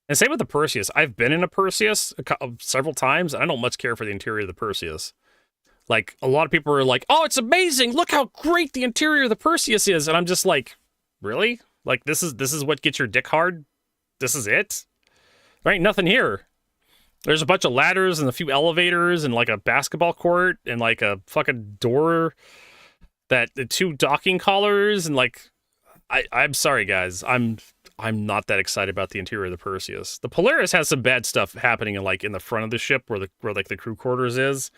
and same with the Perseus. I've been in a Perseus several times, and I don't much care for the interior of the Perseus. Like a lot of people are like, "Oh, it's amazing! Look how great the interior of the Perseus is," and I'm just like, "Really?" Like, this is what gets your dick hard? This is it? There ain't nothing here. There's a bunch of ladders and a few elevators and, like, a basketball court and, like, a fucking door the 2 docking collars and, like... I'm sorry, guys. I'm not that excited about the interior of the Perseus. The Polaris has some bad stuff happening in the front of the ship where the crew quarters is,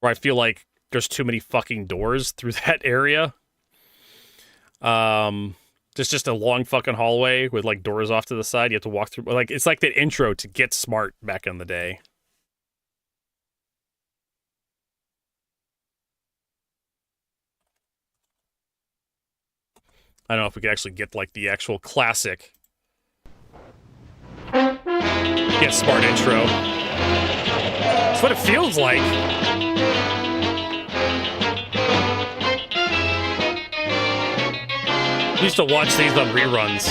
where I feel like there's too many fucking doors through that area. There's just a long fucking hallway with like doors off to the side. You have to walk through. Like it's like the intro to Get Smart back in the day. I don't know if we could actually get like the actual classic Get Smart intro. That's what it feels like. I used to watch these on reruns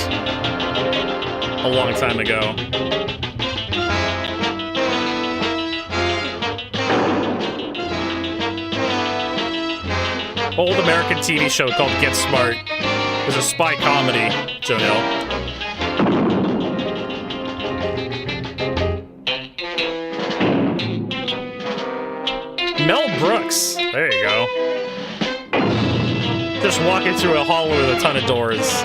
a long time ago. Old American TV show called Get Smart. It was a spy comedy, Jonelle. Mel Brooks. There you go. Just walking through a hallway with a ton of doors.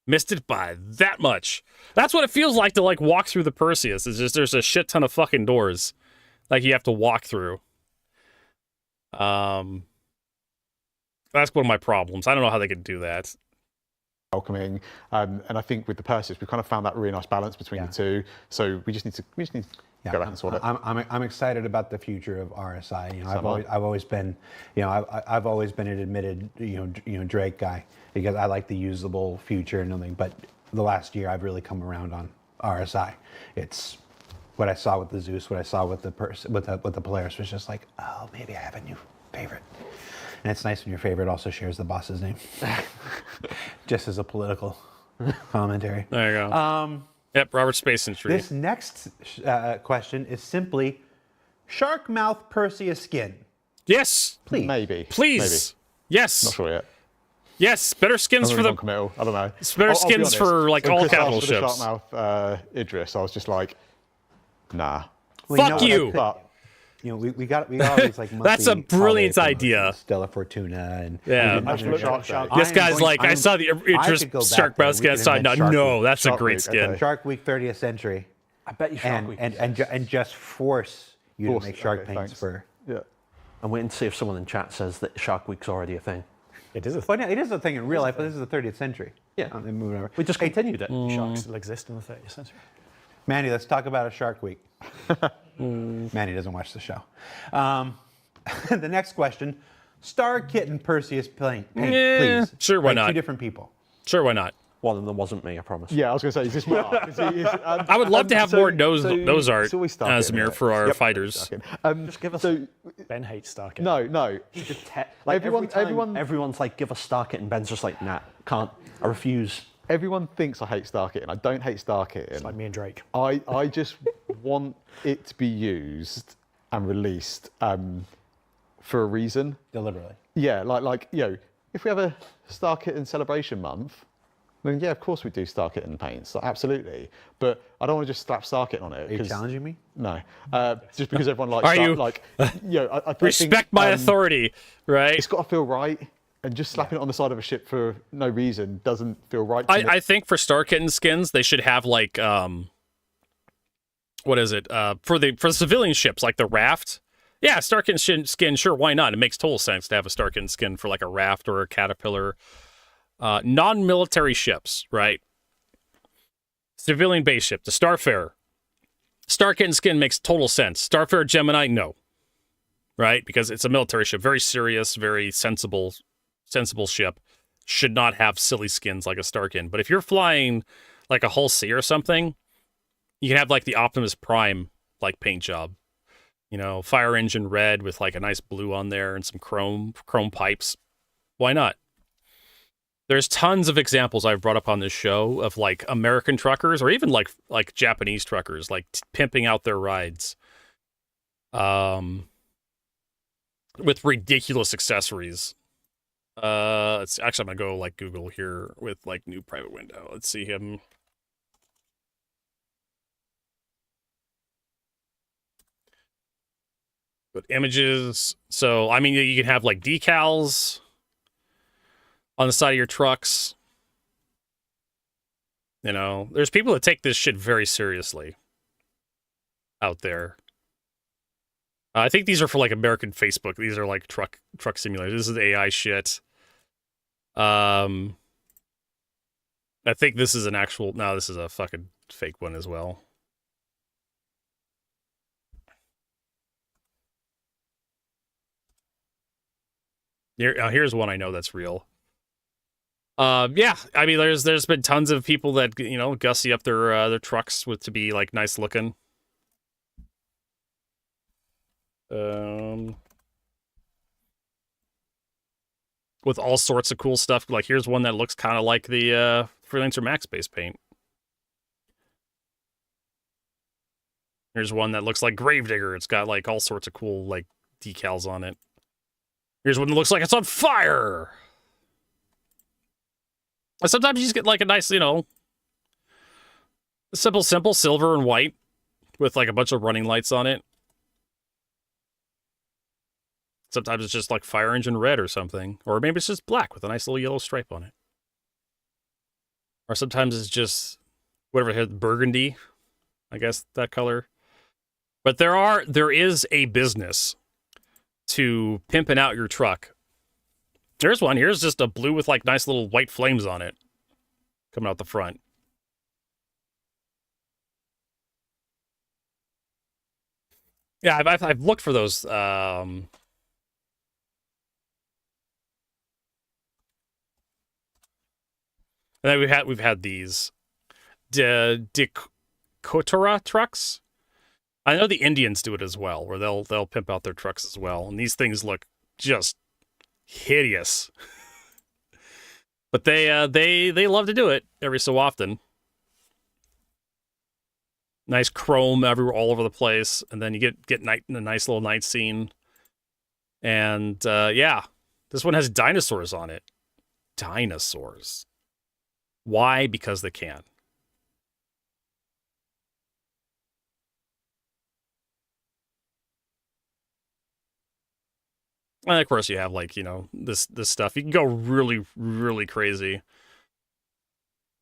Missed it by that much. That's what it feels like to like walk through the Perseus. It's just there's a shit ton of fucking doors like you have to walk through. That's one of my problems. I don't know how they could do that. Welcoming, and I think with the Perseus, we've kind of found that really nice balance between the two. So we just need to go back and sort it. I'm excited about the future of RSI. You know, I've always been, you know, I've always been an admitted, you know, Drake guy because I like the usable future and everything. But the last year, I've really come around on RSI. It's what I saw with the Zeus, what I saw with the with the Polaris was just like, oh, maybe I have a new favorite. And it's nice when your favorite also shares the boss's name, just as a political commentary. There you go. Yep, Robert Space Entry. This next question is simply shark mouth Perseus skin. Yes. Please. Maybe. Please. Maybe. Yes. Not sure yet. Yes, better skins for the. I don't know. Better skins for like all capital ships. Sharkmouth Idris, I was just like, nah. Well, fuck you. But we got all these like. That's a brilliant idea. Stella Fortuna and this guy's like, I saw the Idris Sharkmouth skin. I saw no, that's a great skin. Shark Week 30th Century. I bet you Shark Week. And just force you to make shark paints for. Yeah. I'm waiting to see if someone in chat says that Shark Week's already a thing. It is a thing. It is a thing in real life, but this is the 30th century. Yeah. Moving over. We just continued it. Sharks still exist in the 30th century. Manny, let's talk about a Shark Week. Manny doesn't watch the show. The next question. Star Kitten Perseus paint, please. Sure, why not? Two different people. Sure, why not? One of them wasn't me, I promise. Yeah, I was going to say, is this Mark? I would love to have more nose art, Asmir, for our fighters. Just give us. Ben hates Starkit. No. Like everyone's like, give us Starkit, and Ben's just like, nah, can't. I refuse. Everyone thinks I hate Starkit, and I don't hate Starkit. It's like me and Drake. I just want it to be used and released for a reason. Deliberately. Yeah, like if we have a Starkitten celebration month, then yeah, of course we do Starkitten paints, absolutely. But I don't want to just slap Starkitten on it. Are you challenging me? No, just because everyone likes. Are you? Like, I respect think, my authority, right? It's got to feel right. And just slapping it on the side of a ship for no reason doesn't feel right. I think for Star Kitten skins, they should have like what is it? For civilian ships, like the raft. Yeah, Star Kitten skin, sure, why not? It makes total sense to have a Star Kitten skin for like a raft or a caterpillar. Non-military ships, right? Civilian base ship, the Starfarer. Star Kitten skin makes total sense. Starfarer Gemini, no. Right? Because it's a military ship, very serious, very sensible ship, should not have silly skins like a Starkin. But if you're flying like a Hull C or something, you can have like the Optimus Prime like paint job. Fire engine red with like a nice blue on there and some chrome pipes. Why not? There's tons of examples I've brought up on this show of like American truckers or even like Japanese truckers like pimping out their rides. With ridiculous accessories. It's actually, I'm gonna go like Google here with like new private window. Let's see him. But images. So I mean, you can have like decals on the side of your trucks. There's people that take this shit very seriously out there. I think these are for like American Facebook. These are like truck simulators. This is AI shit. I think this is an actual. No, this is a fucking fake one as well. Here's one I know that's real. Yeah, I mean, there's been tons of people that gussy up their trucks to be like nice looking. With all sorts of cool stuff. Like here's one that looks kind of like the Freelancer Max base paint. Here's one that looks like Gravedigger. It's got like all sorts of cool like decals on it. Here's one that looks like it's on fire. Sometimes you just get like a nice, simple silver and white with like a bunch of running lights on it. Sometimes it's just like fire engine red or something. Or maybe it's just black with a nice little yellow stripe on it. Or sometimes it's just whatever, burgundy, I guess, that color. But there is a business to pimping out your truck. There's one. Here's just a blue with like nice little white flames on it coming out the front. Yeah, I've looked for those. And then we've had these Decotora trucks. I know the Indians do it as well, where they'll pimp out their trucks as well, and these things look just hideous. But they love to do it every so often. Nice chrome everywhere, all over the place, and then you get a nice little night scene. And yeah, this one has dinosaurs on it. Dinosaurs. Why? Because they can. And of course, you have like this stuff. You can go really, really crazy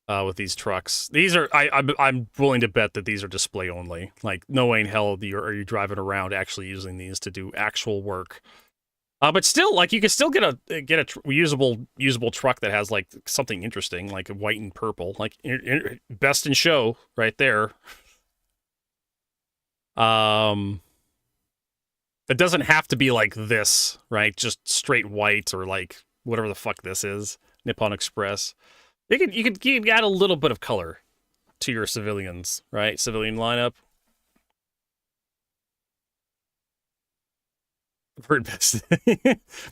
with these trucks. These are I'm willing to bet that these are display only. Like no way in hell are you driving around actually using these to do actual work. But still, like you can still get a usable truck that has like something interesting, like white and purple, like best in show right there. It doesn't have to be like this, right? Just straight white or like whatever the fuck this is, Nippon Express. You could add a little bit of color to your civilians, right? Civilian lineup. Best.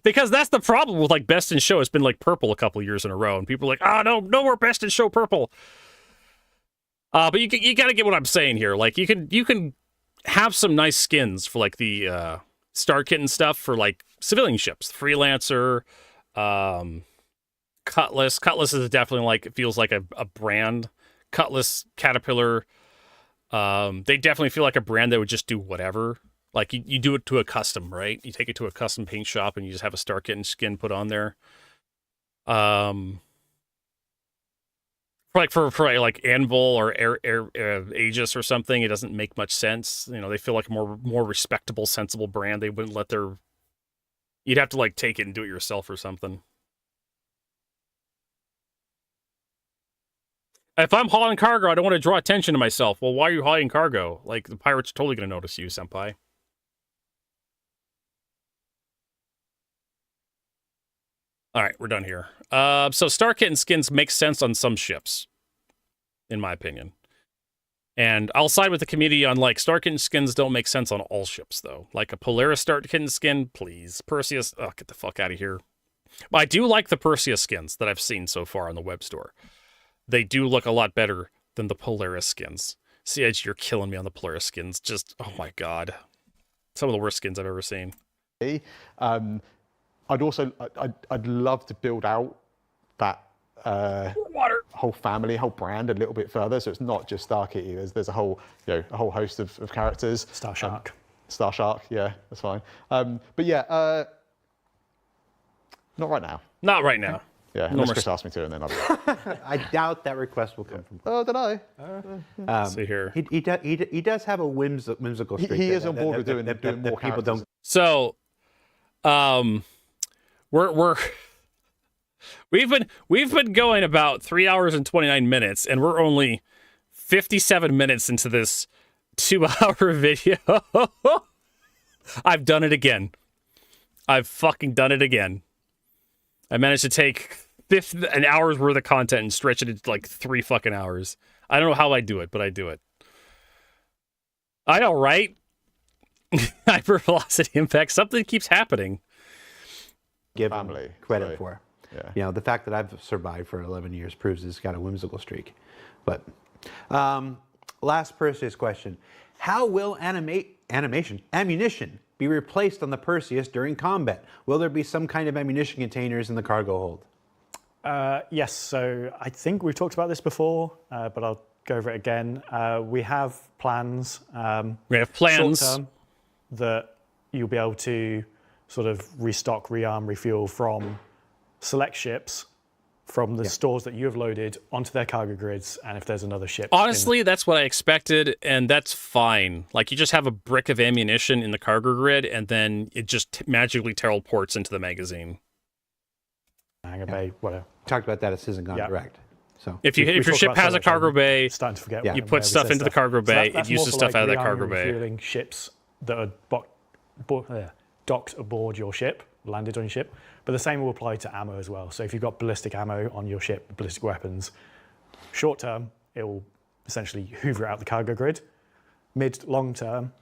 Because that's the problem with like best in show. It's been like purple a couple years in a row, and people are like, no more best in show purple. But you gotta get what I'm saying here. Like you can have some nice skins for like the Star Kitten stuff for like civilian ships, Freelancer, Cutlass. Cutlass is definitely like, it feels like a brand. Cutlass, Caterpillar, they definitely feel like a brand that would just do whatever. Like you do it to a custom, right? You take it to a custom paint shop and you just have a Star Kitten skin put on there. For like Anvil or Aegis or something, it doesn't make much sense. They feel like a more respectable, sensible brand. They wouldn't let you'd have to like take it and do it yourself or something. If I'm hauling cargo, I don't want to draw attention to myself. Well, why are you hauling cargo? Like the pirates are totally going to notice you, senpai. All right, we're done here. So Star Kitten skins make sense on some ships, in my opinion. And I'll side with the community on like Star Kitten skins don't make sense on all ships, though. Like a Polaris Star Kitten skin, please. Perseus, get the fuck out of here. But I do like the Perseus skins that I've seen so far on the web store. They do look a lot better than the Polaris skins. See, Edge, you're killing me on the Polaris skins. Just, oh my god. Some of the worst skins I've ever seen. I'd love to build out that whole family, whole brand a little bit further. So it's not just Star Kitty. There's a whole host of characters. Star Shark. Star Shark, yeah, that's fine. But yeah, not right now. Not right now. Yeah, unless Chris asked me to, and then I'll I doubt that request will come from. Oh, did I? See here. He does have a whimsical streak. He is on board with doing more people don't. So, we've been going about 3 hours and 29 minutes, and we're only 57 minutes into this 2-hour video. I've done it again. I've fucking done it again. I managed to take an hour's worth of content and stretch it into like 3 fucking hours. I don't know how I do it, but I do it. I know, right? Hypervelocity impact. Something keeps happening. Give him credit for. Yeah. The fact that I've survived for 11 years proves he's got a whimsical streak. But last Perseus question. How will ammunition be replaced on the Perseus during combat? Will there be some kind of ammunition containers in the cargo hold? Yes, so I think we've talked about this before, but I'll go over it again. We have plans. Short-term, that you'll be able to sort of restock, rearm, refuel from select ships from the stores that you have loaded onto their cargo grids, and if there's another ship. Honestly, that's what I expected, and that's fine. Like, you just have a brick of ammunition in the cargo grid, and then it just magically teleports into the magazine. Hangar bay, whatever. Talked about that at Citizen Gone Direct. So if your ship has a cargo bay, starting to forget. You put stuff into the cargo bay. It uses stuff out of that cargo bay. Refueling ships that are docked aboard your ship, landed on your ship. But the same will apply to ammo as well. So if you've got ballistic ammo on your ship, ballistic weapons, short term, it will essentially hoover it out the cargo grid. mid long term,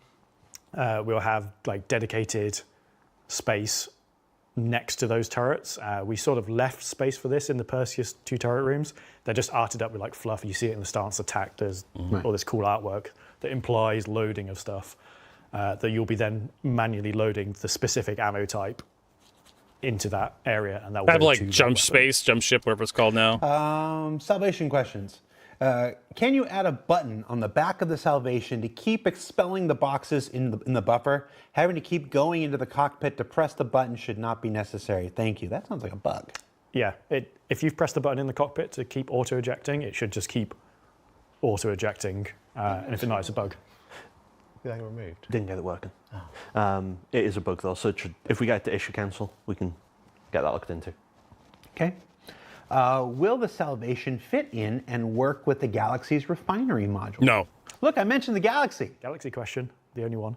we'll have like dedicated space next to those turrets. We sort of left space for this in the Perseus 2 turret rooms. They're just arted up with like fluff. You see it in the stance attack. There's all this cool artwork that implies loading of stuff that you'll be then manually loading the specific ammo type into that area, and that will have like jump space, jump ship, whatever it's called now. Salvation questions. Can you add a button on the back of the Salvation to keep expelling the boxes in the buffer? Having to keep going into the cockpit to press the button should not be necessary. Thank you. That sounds like a bug. Yeah, if you've pressed the button in the cockpit to keep auto-ejecting, it should just keep auto-ejecting, and if not, it's a bug. They removed. Didn't get it working. It is a bug though, so if we get to issue cancel, we can get that looked into. Okay. Will the Salvation fit in and work with the Galaxy's refinery module? No. Look, I mentioned the Galaxy. Galaxy question, the only one.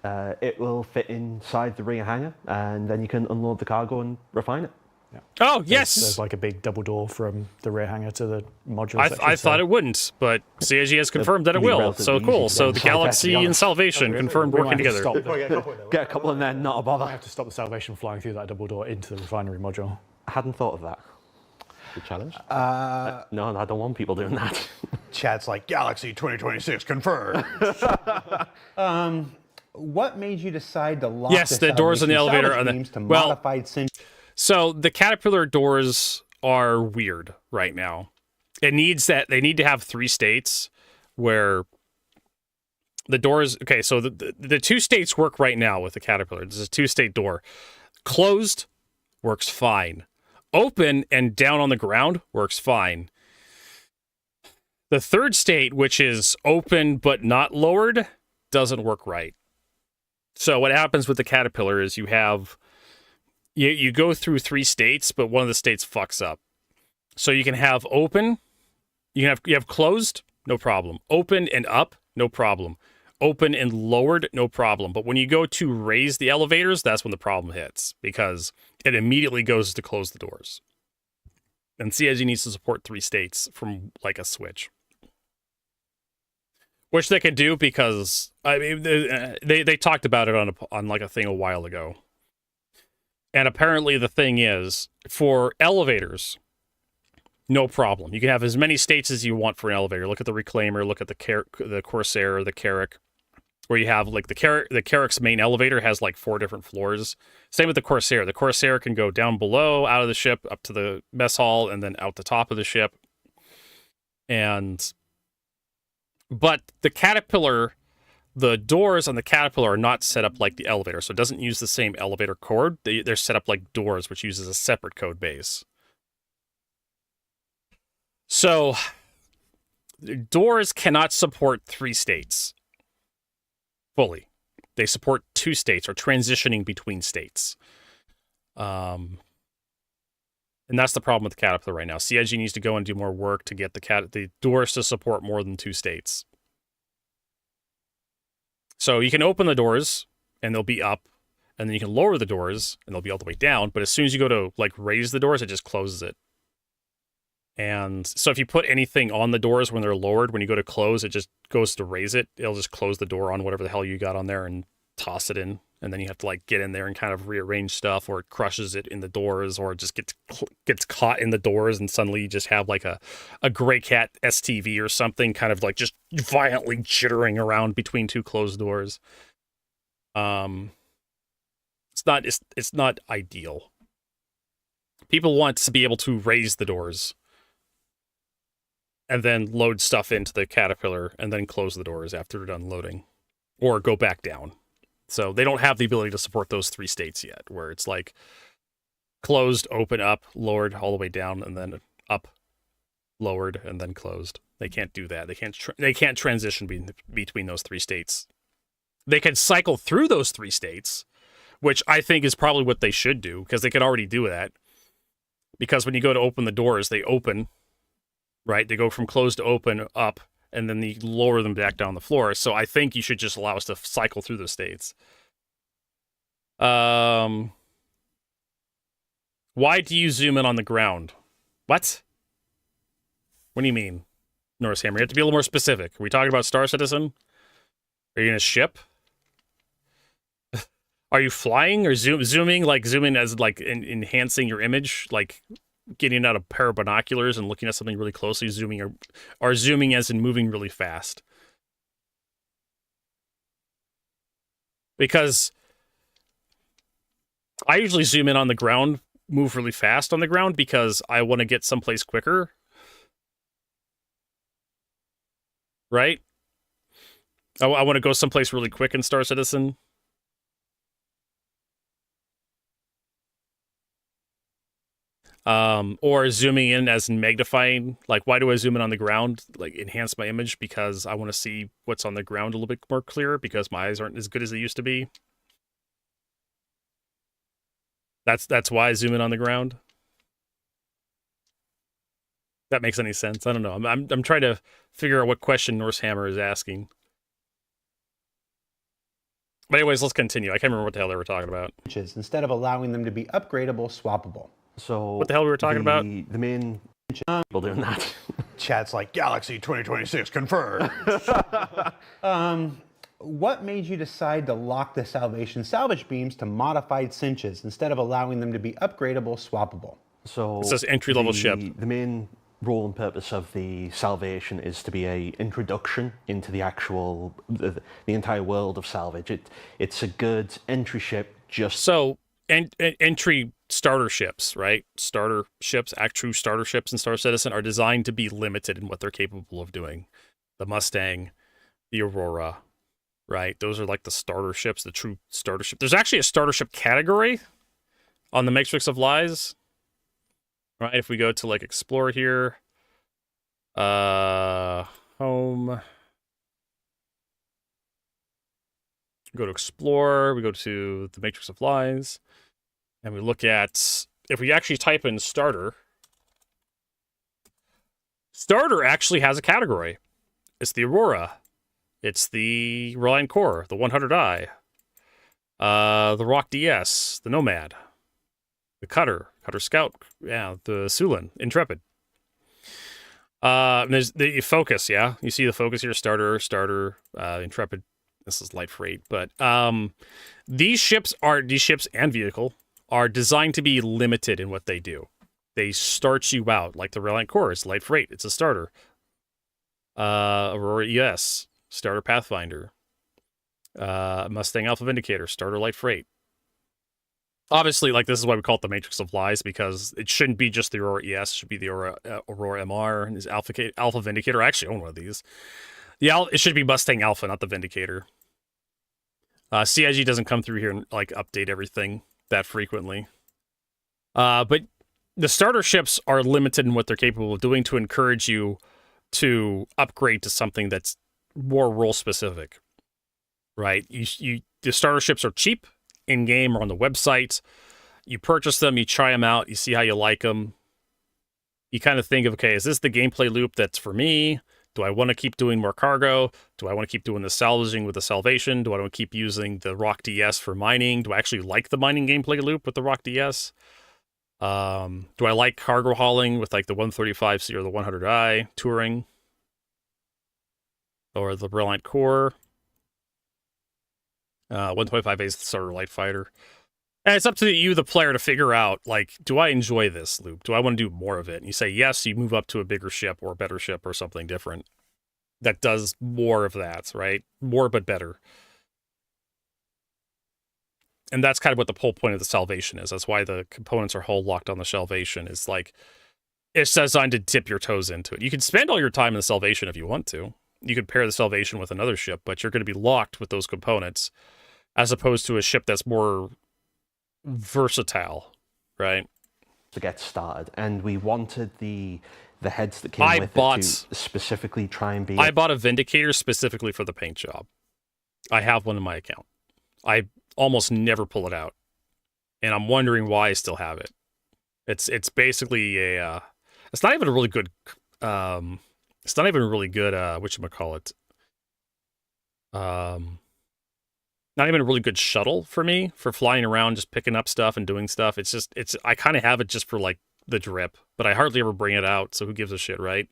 It will fit inside the rear hangar, and then you can unload the cargo and refine it. Yeah. Oh, yes! There's like a big double door from the rear hangar to the module section. I thought it wouldn't, but CIG has confirmed that it will. So cool. So the Galaxy and Salvation confirmed working together. Get a couple in there, not a bother. I have to stop the Salvation flying through that double door into the refinery module. I hadn't thought of that. Good challenge. No, I don't want people doing that. Chat's like, Galaxy 2026 confirmed. What made you decide to lock the doors in the elevator are to modified So the Caterpillar doors are weird right now. They need to have 3 states where the doors. Okay, so the 2 states work right now with the Caterpillar. This is a 2-state door. Closed works fine. Open and down on the ground works fine. The 3rd state, which is open but not lowered, doesn't work right. So what happens with the Caterpillar is you go through 3 states, but one of the states fucks up. So you can have open, you have closed, no problem. Open and up, no problem. Open and lowered, no problem. But when you go to raise the elevators, that's when the problem hits, because it immediately goes to close the doors. And CIG needs to support 3 states from like a switch. Which they can do because I mean they talked about it on like a thing a while ago. And apparently the thing is, for elevators, no problem. You can have as many states as you want for an elevator. Look at the Reclaimer, look at the Corsair, the Carrack, where you have like the Carrack's main elevator has like 4 different floors. Same with the Corsair. The Corsair can go down below, out of the ship, up to the mess hall, and then out the top of the ship. But the Caterpillar, the doors on the Caterpillar are not set up like the elevator, so it doesn't use the same elevator code. They're set up like doors, which uses a separate code base. So, doors cannot support 3 states fully. They support 2 states, or transitioning between states. And that's the problem with the Caterpillar right now. CIG needs to go and do more work to get the doors to support more than 2 states. So you can open the doors, and they'll be up, and then you can lower the doors, and they'll be all the way down. But as soon as you go to like raise the doors, it just closes it. And so if you put anything on the doors when they're lowered, when you go to close, it just goes to raise it. It'll just close the door on whatever the hell you got on there and toss it in. And then you have to like get in there and kind of rearrange stuff, or it crushes it in the doors, or it just gets caught in the doors, and suddenly you just have like a Gray Cat STV or something kind of like just violently jittering around between 2 closed doors. It's not ideal. People want to be able to raise the doors and then load stuff into the Caterpillar and then close the doors after they're done loading, or go back down. So they don't have the ability to support those 3 states yet, where it's like closed, open, up, lowered, all the way down, and then up, lowered, and then closed. They can't do that. They can't transition between those 3 states. They can cycle through those 3 states, which I think is probably what they should do, because they could already do that. Because when you go to open the doors, they open, right? They go from closed to open, up, and then you lower them back down the floor. So I think you should just allow us to cycle through the states. Why do you zoom in on the ground? What? What do you mean, Norris Hammer? You have to be a little more specific. Are we talking about Star Citizen? Are you in a ship? Are you flying or zooming? Like zooming as like enhancing your image, like getting out a pair of binoculars and looking at something really closely, zooming or zooming as in moving really fast. Because I usually zoom in on the ground, move really fast on the ground because I want to get someplace quicker. Right? I want to go someplace really quick in Star Citizen. Or zooming in as in magnifying. Like, why do I zoom in on the ground? Like, enhance my image because I want to see what's on the ground a little bit more clear because my eyes aren't as good as they used to be. That's why I zoom in on the ground. That makes any sense? I don't know. I'm trying to figure out what question Norsehammer is asking. But anyways, let's continue. I can't remember what the hell they were talking about. Instead of allowing them to be upgradable, swappable. So what the hell we were talking about? The main people doing that. Chat's like Galaxy 2026 confirmed. What made you decide to lock the Salvation salvage beams to modified cinches instead of allowing them to be upgradable, swappable? So it says entry-level ship. The main role and purpose of the Salvation is to be a introduction into the actual the entire world of salvage. It's a good entry ship. Just so entry starter ships, right? Starter ships, true starter ships in Star Citizen are designed to be limited in what they're capable of doing. The Mustang, the Aurora, right? Those are like the starter ships, the true starter ship. There's actually a starter ship category on the Matrix of Lies, right? If we go to like explore here, home, go to explore, we go to the Matrix of Lies, and we look at, if we actually type in starter actually has a category. It's the Aurora. It's the Reliant Core, the 100i, the Rock DS, the Nomad, the Cutter Scout, yeah, the Sulin, Intrepid. There's the Focus, yeah. You see the Focus here, starter, Intrepid. This is light freight, but these ships and vehicle are designed to be limited in what they do. They start you out like the Reliant Core is light freight. It's a starter. Aurora ES, starter Pathfinder. Mustang Alpha Vindicator, starter light freight. Obviously, like this is why we call it the Matrix of Lies, because it shouldn't be just the Aurora ES. It should be the Aurora MR and his Alpha Vindicator. I actually own one of these. It should be Mustang Alpha, not the Vindicator. CIG doesn't come through here and like update everything that frequently. But the starter ships are limited in what they're capable of doing to encourage you to upgrade to something that's more role specific. Right? The starter ships are cheap in game or on the website. You purchase them, you try them out, you see how you like them. You kind of think of, okay, is this the gameplay loop that's for me? Do I want to keep doing more cargo? Do I want to keep doing the salvaging with the Salvation? Do I want to keep using the Rock DS for mining? Do I actually like the mining gameplay loop with the Rock DS? Do I like cargo hauling with like the 135C or the 100i touring? Or the Reliant Core? 125A is the starter light fighter. And it's up to you, the player, to figure out, like, do I enjoy this loop? Do I want to do more of it? And you say yes, you move up to a bigger ship or a better ship or something different that does more of that, right? More but better. And that's kind of what the whole point of the Salvation is. That's why the components are whole locked on the Salvation. It's like, it's designed to dip your toes into it. You can spend all your time in the Salvation if you want to. You could pair the Salvation with another ship, but you're going to be locked with those components as opposed to a ship that's more versatile, right? To get started, and we wanted the heads that came with it to specifically try and be. I bought a Vindicator specifically for the paint job. I have one in my account. I almost never pull it out, and I'm wondering why I still have it. It's basically a. It's not even a really good. It's not even a really good. Whatchamacallit. Not even a really good shuttle for me for flying around, just picking up stuff and doing stuff. I kind of have it just for like the drip, but I hardly ever bring it out. So who gives a shit, right?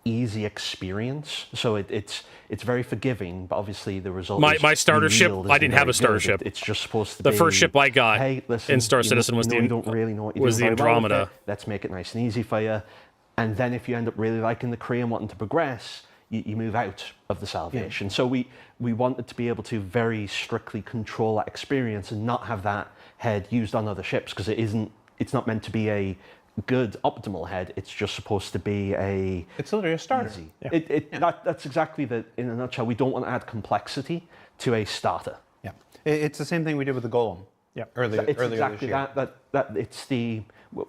easy experience. So it's very forgiving, but obviously the result. My starter ship, I didn't have a starter ship. It's just supposed to be. The first ship I got hey, listen, in Star Citizen was you don't really know what you're was doing the very well with Andromeda. it. Let's make it nice and easy for you. And then if you end up really liking the Kree and wanting to progress, you move out of the Salvation. So we wanted to be able to very strictly control that experience and not have that head used on other ships, because it's not meant to be a good optimal head. It's just supposed to be it's literally a starter. That's exactly in a nutshell. We don't want to add complexity to a starter. Yeah, it's the same thing we did with the Golem. Yeah, earlier exactly this year. that it's the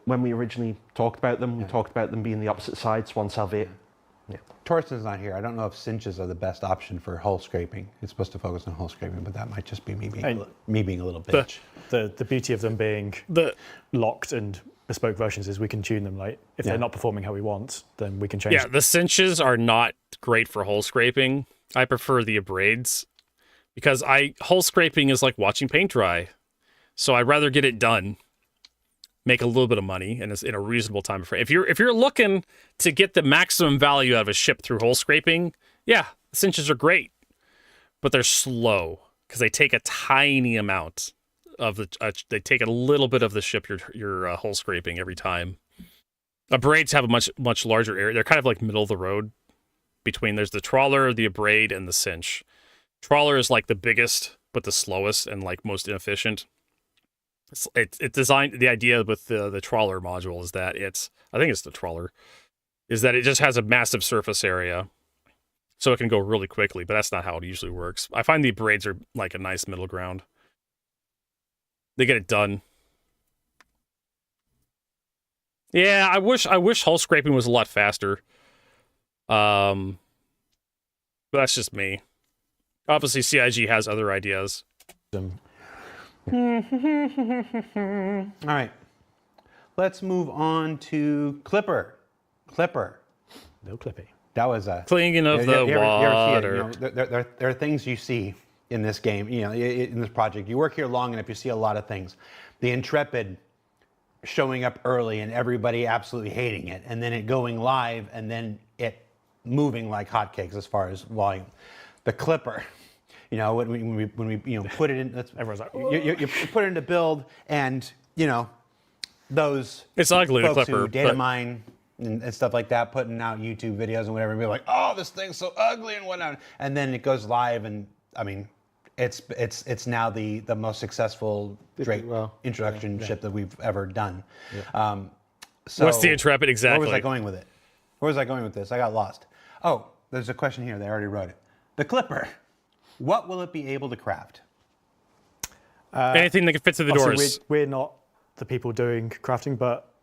when we originally talked about them, we talked about them being the opposite sides. One Salvation. Yeah. Torsten's not here. I don't know if cinches are the best option for hull scraping. It's supposed to focus on hull scraping, but that might just be me being a little bitch. The beauty of them being locked and bespoke versions is we can tune them. Like if they're not performing how we want, then we can change. Yeah, the cinches are not great for hull scraping. I prefer the abrades because hull scraping is like watching paint dry. So I'd rather get it done, make a little bit of money, and it's in a reasonable time frame. If you're looking to get the maximum value out of a ship through hull scraping, yeah, cinches are great, but they're slow because they take a tiny amount of they take a little bit of the ship you're hull scraping every time. Abrades have a much larger area. They're kind of like middle of the road between. There's the trawler, the abrade, and the cinch. Trawler is like the biggest, but the slowest and like most inefficient. It's designed. The idea with the trawler module is that I think it's the trawler, is that it just has a massive surface area, so it can go really quickly. But that's not how it usually works. I find the abrades are like a nice middle ground. They get it done. Yeah, I wish hull scraping was a lot faster. But that's just me. Obviously, CIG has other ideas. All right, let's move on to Clipper. No Clippy. That was a clinging of the water. There are things you see in this game, in this project. You work here long enough, you see a lot of things. The Intrepid showing up early and everybody absolutely hating it, and then it going live, and then it moving like hotcakes as far as volume. The Clipper. When we put it in, everyone's like, you put it into build, and those it's ugly. Folks the Clipper who data mine and stuff like that, putting out YouTube videos and whatever, and be like, oh, this thing's so ugly and whatnot, and then it goes live, and I mean, it's now the most successful Drake introduction ship that we've ever done. Yeah. What's the Intrepid exactly? Where was I going with it? Where was I going with this? I got lost. Oh, there's a question here. They already wrote it. The Clipper. What will it be able to craft? Anything that can fit through the doors. We're not the people doing crafting, but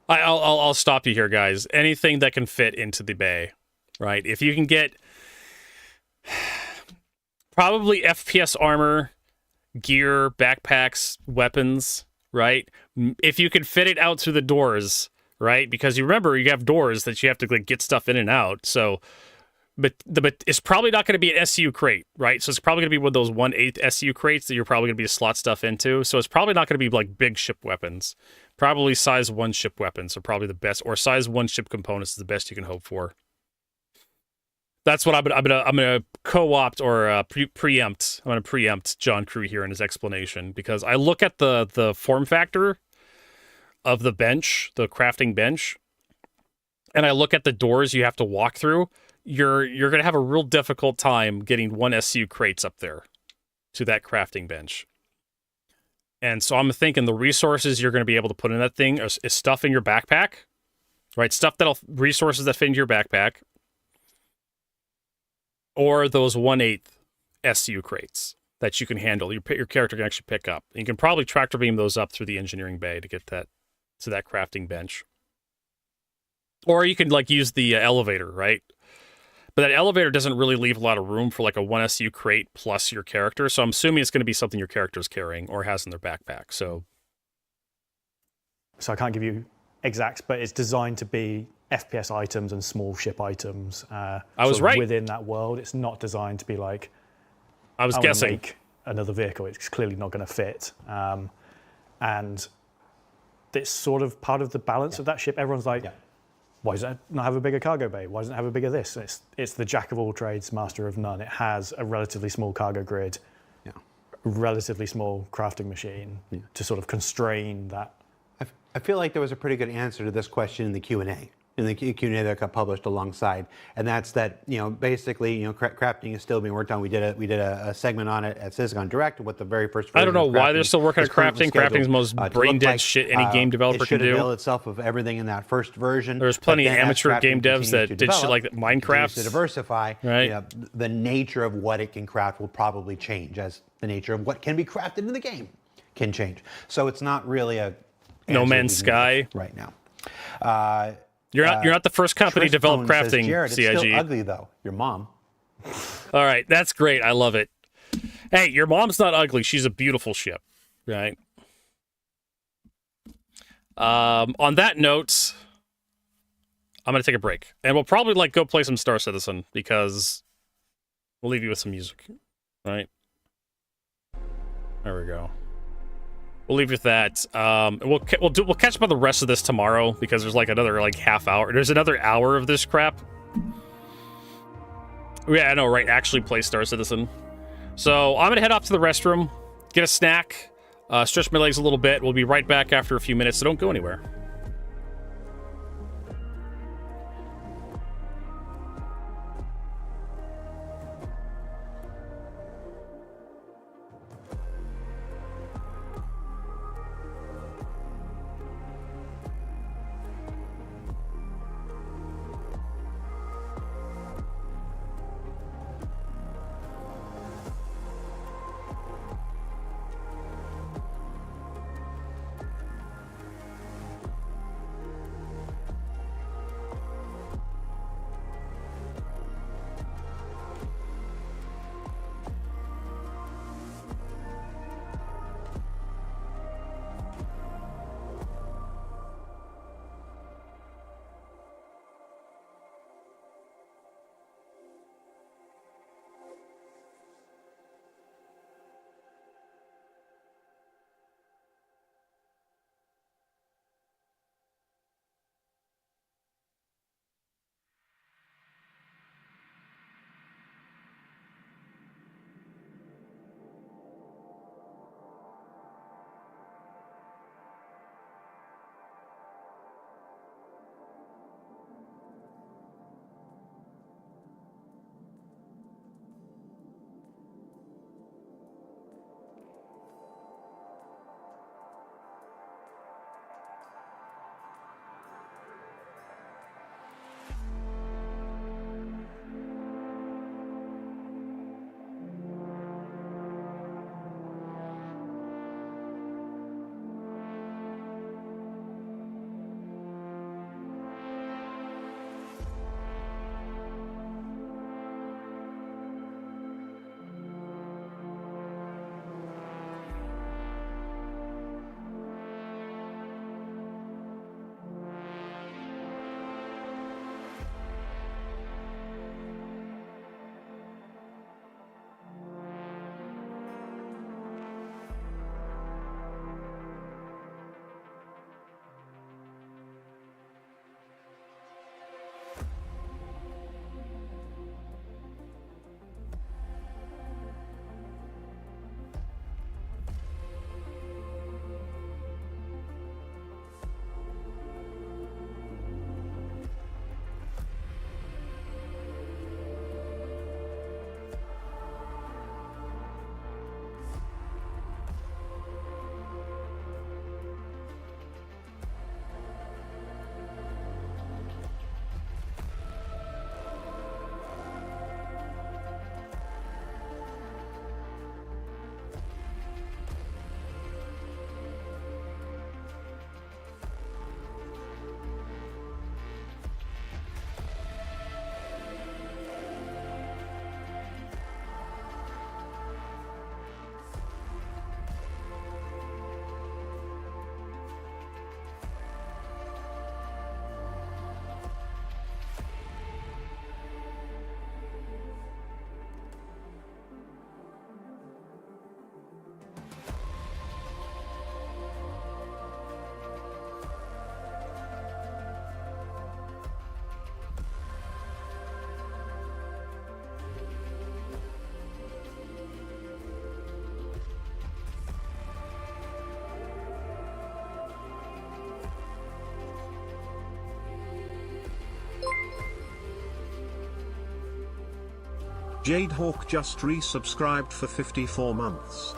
I'll stop you here, guys. Anything that can fit into the bay, right? If you can get probably FPS armor, gear, backpacks, weapons, right? If you could fit it out through the doors, right? Because you remember you have doors that you have to like get stuff in and out, so. But it's probably not going to be an SU crate, right? So it's probably going to be one of those 1/8 SU crates that you're probably going to be to slot stuff into. So it's probably not going to be like big ship weapons. Probably size 1 ship weapons are probably the best, or size 1 ship components is the best you can hope for. That's what I'm gonna co-opt or preempt. I'm gonna preempt John Crew here in his explanation, because I look at the form factor of the bench, the crafting bench, and I look at the doors you have to walk through. You're going to have a real difficult time getting 1 SU crates up there to that crafting bench. And so I'm thinking the resources you're going to be able to put in that thing is stuff in your backpack, right? Resources that fit into your backpack, or those 1/8 SU crates that you can handle. Your character can actually pick up. You can probably tractor beam those up through the engineering bay to get that to that crafting bench. Or you can like use the elevator, right? But that elevator doesn't really leave a lot of room for like a 1 SU crate plus your character. So I'm assuming it's going to be something your character's carrying or has in their backpack. So I can't give you exacts, but it's designed to be FPS items and small ship items. I was right. Within that world, it's not designed to be like, I was guessing, make another vehicle. It's clearly not going to fit. And it's sort of part of the balance of that ship. Everyone's like, Why does it not have a bigger cargo bay? Why doesn't it have a bigger this? It's the jack of all trades, master of none. It has a relatively small cargo grid, relatively small crafting machine to sort of constrain that. I feel like there was a pretty good answer to this question in the Q&A. In the Q&A that got published alongside, and that's that basically crafting is still being worked on. We did a segment on it at CISCON Direct with the very first version. I don't know why they're still working on crafting. Crafting is the most brain dead shit any game developer can do. It should avail itself of everything in that first version. There's plenty of amateur game devs that did shit like Minecraft. To diversify, right? The nature of what it can craft will probably change as the nature of what can be crafted in the game can change. So it's not really a No Man's Sky right now. You're not the first company to develop crafting, Jared, CIG. It's still ugly though. Your mom. All right, that's great. I love it. Hey, your mom's not ugly. She's a beautiful ship, right? On that note, I'm gonna take a break, and we'll probably go play some Star Citizen because we'll leave you with some music, right? There we go. We'll leave you with that. We'll catch up on the rest of this tomorrow because there's another half hour. There's another hour of this crap. Yeah, I know, right? Actually play Star Citizen. So I'm gonna head off to the restroom, get a snack, stretch my legs a little bit. We'll be right back after a few minutes, so don't go anywhere. Jade Hawk just resubscribed for 54 months.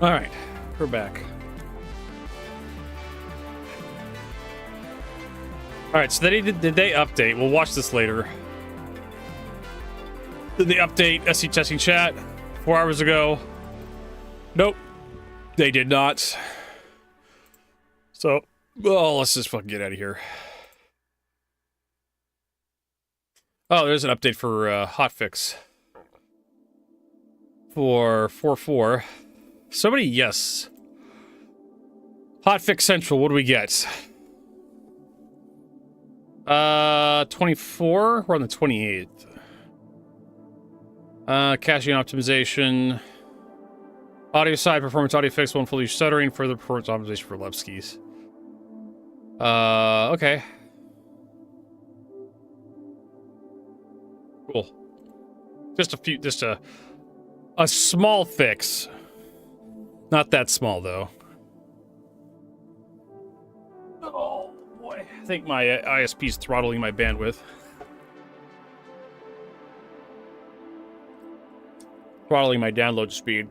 All right, we're back. All right, so did they update? We'll watch this later. Did they update SC testing chat 4 hours ago? Nope, they did not. So, well, let's just fucking get out of here. Oh, there's an update for hotfix for 4.4. Somebody, yes. Hotfix Central, what do we get? 24? We're on the 28th. Caching optimization. Audio side, performance audio fix, one fully stuttering, further performance optimization for Lepskis. Okay. Cool. Just a small fix. Not that small, though. Oh, boy. I think my ISP's throttling my bandwidth. Throttling my download speed.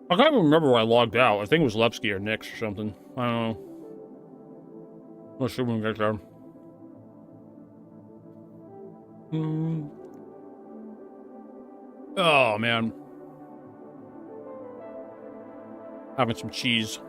I can't even remember where I logged out. I think it was Lepsky or Nix or something. I don't know. Let's see when we get there. Oh, man. Having some cheese.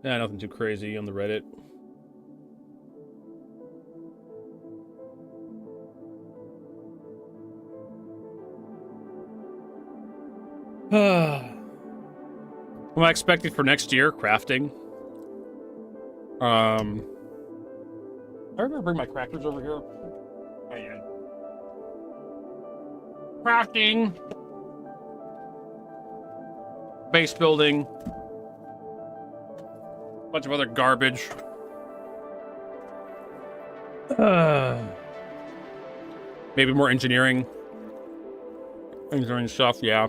Yeah, nothing too crazy on the Reddit. What am I expecting for next year? Crafting. I remember bring my crackers over here. Oh, yeah. Crafting. Base building. Bunch of other garbage. Maybe more engineering. Engineering stuff, yeah.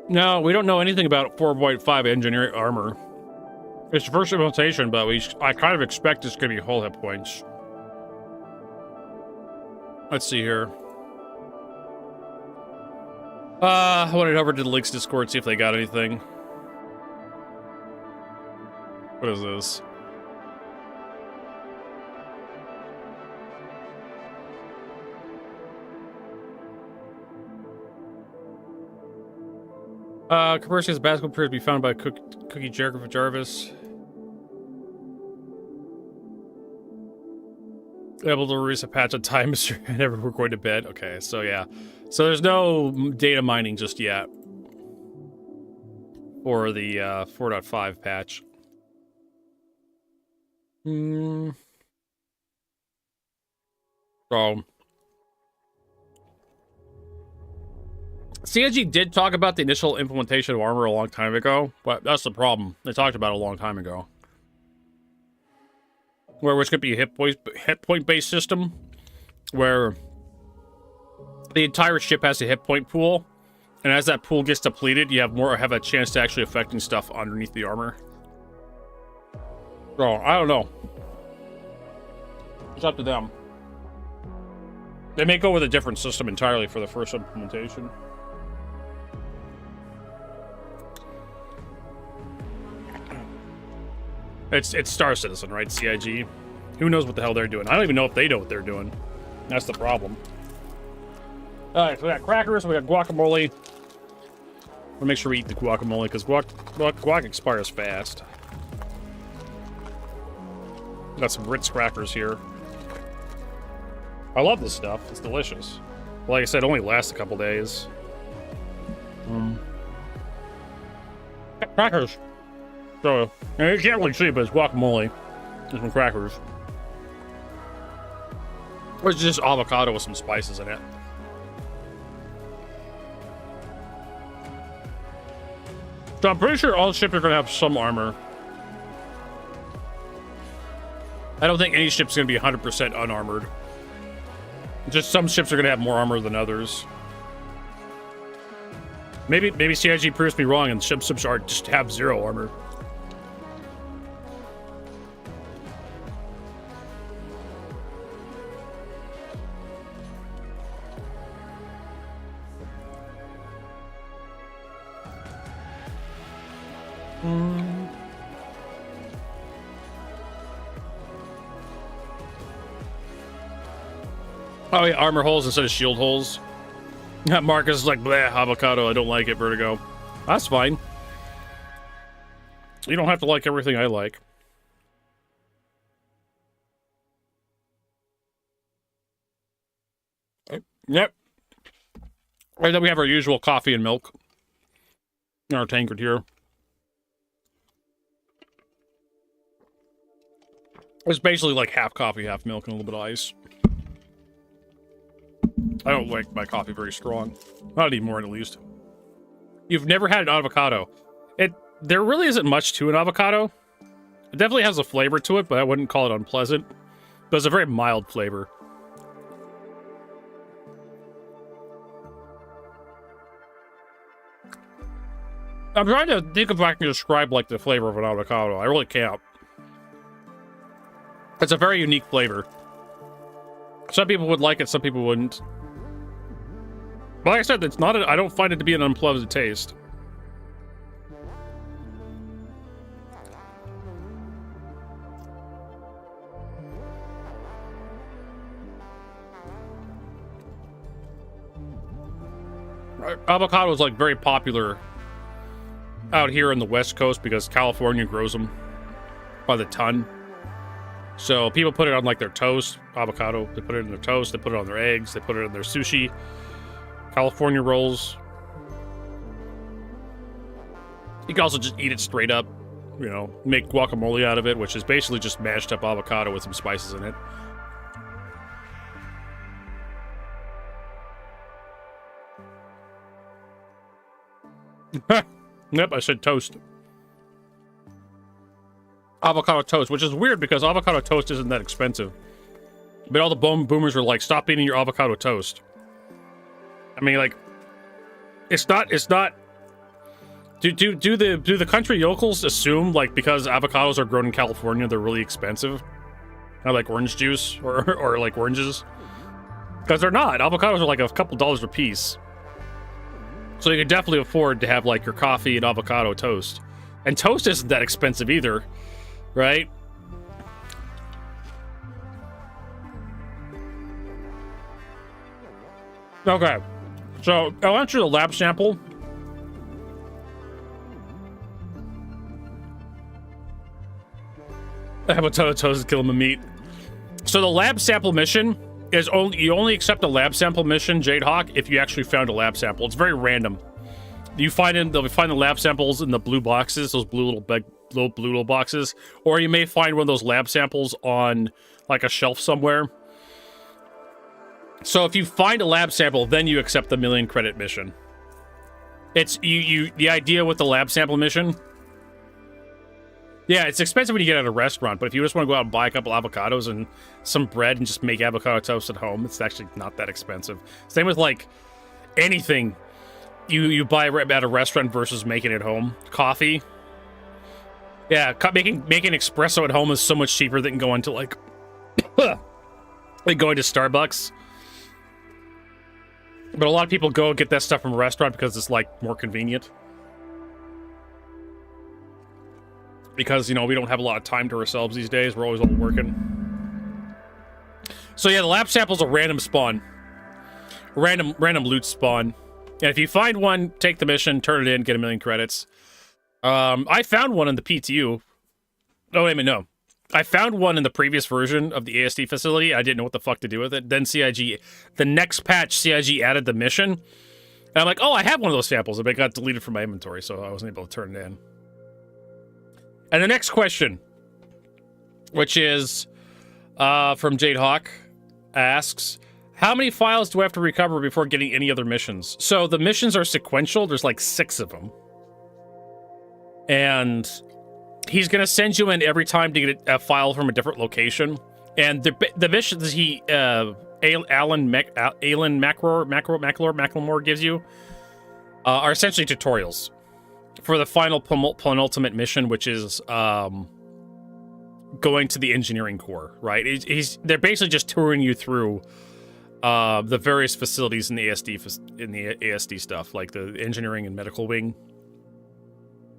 No, we don't know anything about 4.5 engineering armor. It's the first implementation, but I kind of expect it's going to be whole hit points. Let's see here. I went over to the Links Discord, see if they got anything. What is this? Capricious basketball appears to be found by Cookie Jarvis. Able to release a patch on time, Mr. Never we're going to bed. Okay, so yeah. So there's no data mining just yet for the 4.5 patch. So CNG did talk about the initial implementation of armor a long time ago, but that's the problem. They talked about it a long time ago. Which could be a hit point based system, where the entire ship has a hit point pool, and as that pool gets depleted, you have a chance to actually affecting stuff underneath the armor. So I don't know. It's up to them. They may go with a different system entirely for the first implementation. It's Star Citizen, right? CIG. Who knows what the hell they're doing? I don't even know if they know what they're doing. That's the problem. Alright, so we got crackers, we got guacamole. We'll make sure we eat the guacamole, because guac expires fast. Got some Ritz crackers here. I love this stuff. It's delicious. Like I said, it only lasts a couple days. Crackers. So, you can't really see it, but it's guacamole. There's some crackers. Or it's just avocado with some spices in it. So I'm pretty sure all ships are going to have some armor. I don't think any ship's going to be 100% unarmored. Just some ships are going to have more armor than others. Maybe CIG proves me wrong and ships are just have 0 armor. Oh yeah, armor holes instead of shield holes. Marcus is like, bleh, avocado, I don't like it, Vertigo. That's fine. You don't have to like everything I like. Yep. And then we have our usual coffee and milk in our tankard here. It's basically like half coffee, half milk, and a little bit of ice. I don't like my coffee very strong. Not anymore, at least. You've never had an avocado. There really isn't much to an avocado. It definitely has a flavor to it, but I wouldn't call it unpleasant. But it's a very mild flavor. I'm trying to think if I can describe, like, the flavor of an avocado. I really can't. It's a very unique flavor. Some people would like it, some people wouldn't. But like I said, it's not. I don't find it to be an unpleasant taste. Avocado is like very popular out here on the West Coast because California grows them by the ton. So people put it on like their toast, avocado. They put it in their toast. They put it on their eggs. They put it in their sushi. California rolls. You can also just eat it straight up. You know, make guacamole out of it, which is basically just mashed up avocado with some spices in it. Yep, I said toast. Avocado toast, which is weird because avocado toast isn't that expensive. But all the boomers were like, stop eating your avocado toast. I mean, like, it's not. Do the country yokels assume, like, because avocados are grown in California, they're really expensive? Kind of like orange juice or like oranges? Because they're not. Avocados are like a couple dollars a piece. So you can definitely afford to have, like, your coffee and avocado toast. And toast isn't that expensive either, right? Okay. So, I'll enter the lab sample. Avocado toast is killing the meat. So the lab sample mission is you only accept a lab sample mission, Jade Hawk, if you actually found a lab sample. It's very random. They'll find the lab samples in the blue boxes, those blue little boxes, or you may find one of those lab samples on like a shelf somewhere. So if you find a lab sample, then you accept the 1,000,000 credit mission. It's the idea with the lab sample mission. Yeah, it's expensive when you get at a restaurant, but if you just want to go out and buy a couple avocados and some bread and just make avocado toast at home, it's actually not that expensive. Same with, like, anything you buy at a restaurant versus making it at home. Coffee. Yeah, making espresso at home is so much cheaper than going to, like, going to Starbucks. But a lot of people go get that stuff from a restaurant because it's, like, more convenient. Because, you know, we don't have a lot of time to ourselves these days. We're always all working. So yeah, the lab sample's a random spawn. Random loot spawn. And if you find one, take the mission, turn it in, get 1,000,000 credits. I found one in the PTU. Oh, wait a minute, no. I found one in the previous version of the ASD facility. I didn't know what the fuck to do with it. Then CIG, the next patch, CIG added the mission. And I'm like, oh, I have one of those samples. But it got deleted from my inventory, so I wasn't able to turn it in. And the next question, which is from Jade Hawk, asks, how many files do I have to recover before getting any other missions? So the missions are sequential. There's like 6 of them. and he's going to send you in every time to get a file from a different location. And the missions Alan Macklemore gives you are essentially tutorials for the final penultimate mission, which is going to the engineering core, right? They're basically just touring you through the various facilities in the ASD stuff, like the engineering and medical wing.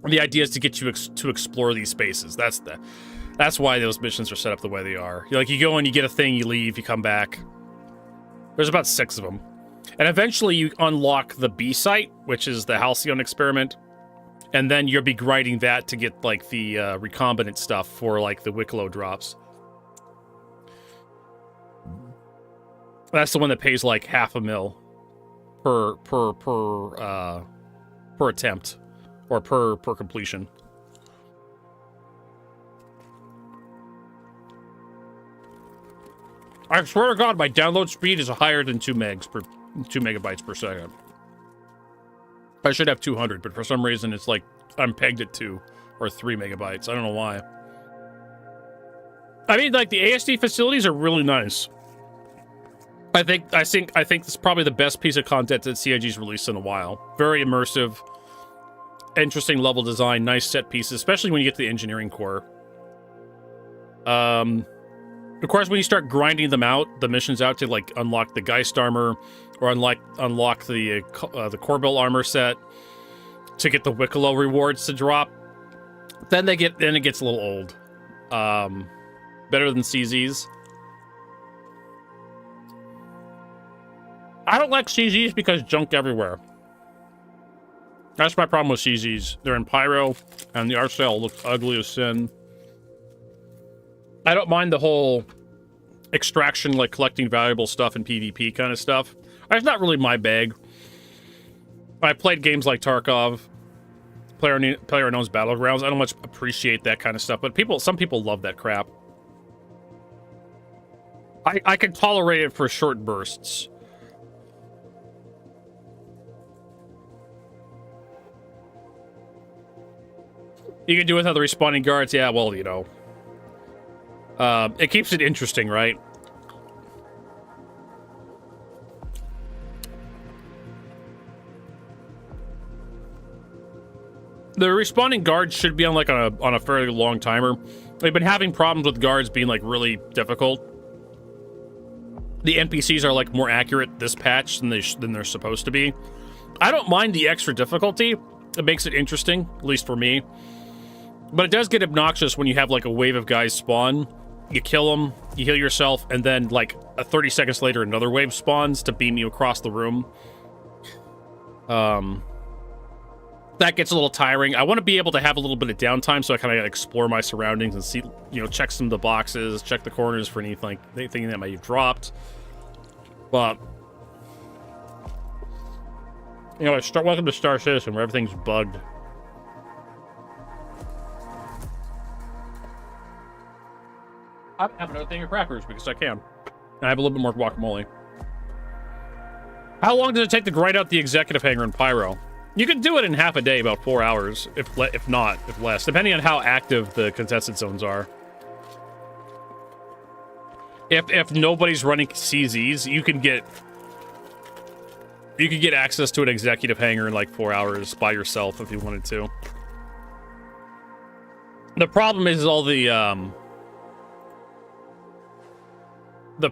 The idea is to get you to explore these spaces. That's why those missions are set up the way they are. Like, you go and you get a thing, you leave, you come back. There's about 6 of them. And eventually you unlock the B site, which is the Halcyon experiment. And then you'll be grinding that to get, like, the recombinant stuff for, like, the Wicklow drops. That's the one that pays, like, $500,000 per attempt. Or per completion. I swear to God, my download speed is higher than 2 megabytes per second. I should have 200, but for some reason it's like I'm pegged at 2 or 3 megabytes. I don't know why. I mean, like, the ASD facilities are really nice. I think this is probably the best piece of content that CIG's released in a while. Very immersive. Interesting level design, nice set pieces, especially when you get to the engineering core. Of course, when you start grinding them out, the missions out to, like, unlock the Geist armor or unlock the Corbill armor set to get the Wicklow rewards to drop, then it gets a little old. Better than CZs. I don't like CZs because junk everywhere. That's my problem with CZs. They're in Pyro, and the art style looks ugly as sin. I don't mind the whole extraction, like collecting valuable stuff in PvP kind of stuff. It's not really my bag. I played games like Tarkov, PlayerUnknown's Battlegrounds. I don't much appreciate that kind of stuff, but some people love that crap. I can tolerate it for short bursts. You can do it with other respawning guards. Yeah, well, you know. It keeps it interesting, right? The respawning guards should be on like on a fairly long timer. They've been having problems with guards being like really difficult. The NPCs are like more accurate this patch than they're supposed to be. I don't mind the extra difficulty. It makes it interesting, at least for me. But it does get obnoxious when you have like a wave of guys spawn. You kill them, you heal yourself, and then like 30 seconds later another wave spawns to beam you across the room. That gets a little tiring. I want to be able to have a little bit of downtime so I kind of explore my surroundings and see, you know, check some of the boxes, check the corners for anything that might have dropped. But, you know, welcome to Star Citizen where everything's bugged. I have another thing of crackers because I can. And I have a little bit more guacamole. How long does it take to grind out the executive hangar in Pyro? You can do it in half a day, about 4 hours, if less, depending on how active the contested zones are. If nobody's running CZs, you can get access to an executive hangar in like 4 hours by yourself if you wanted to. The problem is all the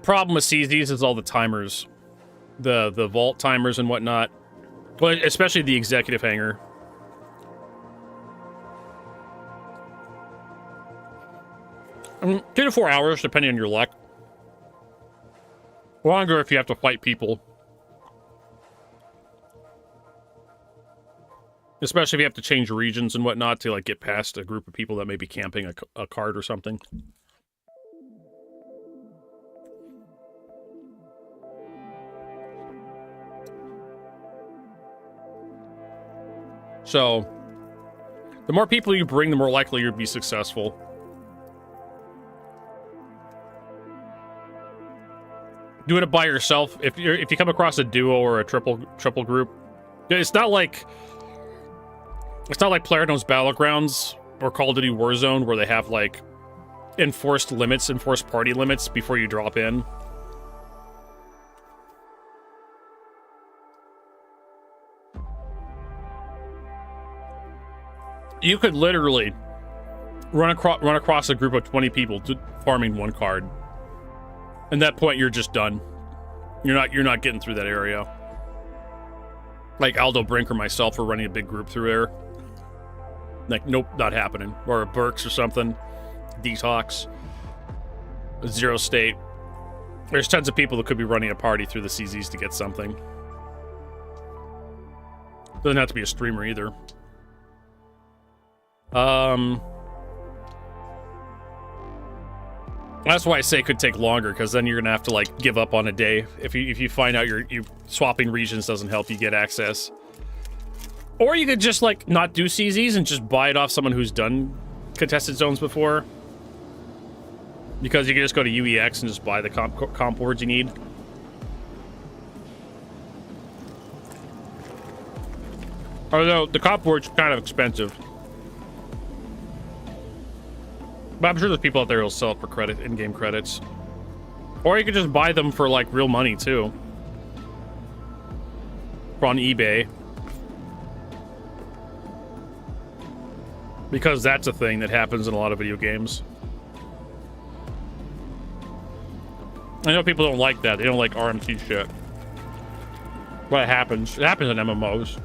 problem with CZs is all the timers, the vault timers and whatnot. Well, especially the executive hangar. I mean, 2 to 4 hours, depending on your luck. Longer if you have to fight people. Especially if you have to change regions and whatnot to like get past a group of people that may be camping a cart or something. So, the more people you bring, the more likely you'll be successful. Doing it by yourself, if you come across a duo or a triple group, it's not like It's not like PlayerUnknown's Battlegrounds or Call of Duty Warzone where they have like enforced party limits before you drop in. You could literally run across a group of 20 people farming one card. At that point, you're just done. You're not getting through that area. Like Aldo Brink or myself are running a big group through there. Like, nope, not happening. Or Burks or something. Detox. Zero State. There's tons of people that could be running a party through the CZs to get something. Doesn't have to be a streamer either. That's why I say it could take longer, because then you're gonna have to like give up on a day if you find out you swapping regions doesn't help you get access. Or you could just like not do CZs and just buy it off someone who's done contested zones before, because you can just go to UEX and just buy the comp boards you need. Although the comp board's kind of expensive. But I'm sure there's people out there who'll sell it for credit, in-game credits. Or you could just buy them for, like, real money, too. On eBay. Because that's a thing that happens in a lot of video games. I know people don't like that. They don't like RMT shit. But it happens. It happens in MMOs.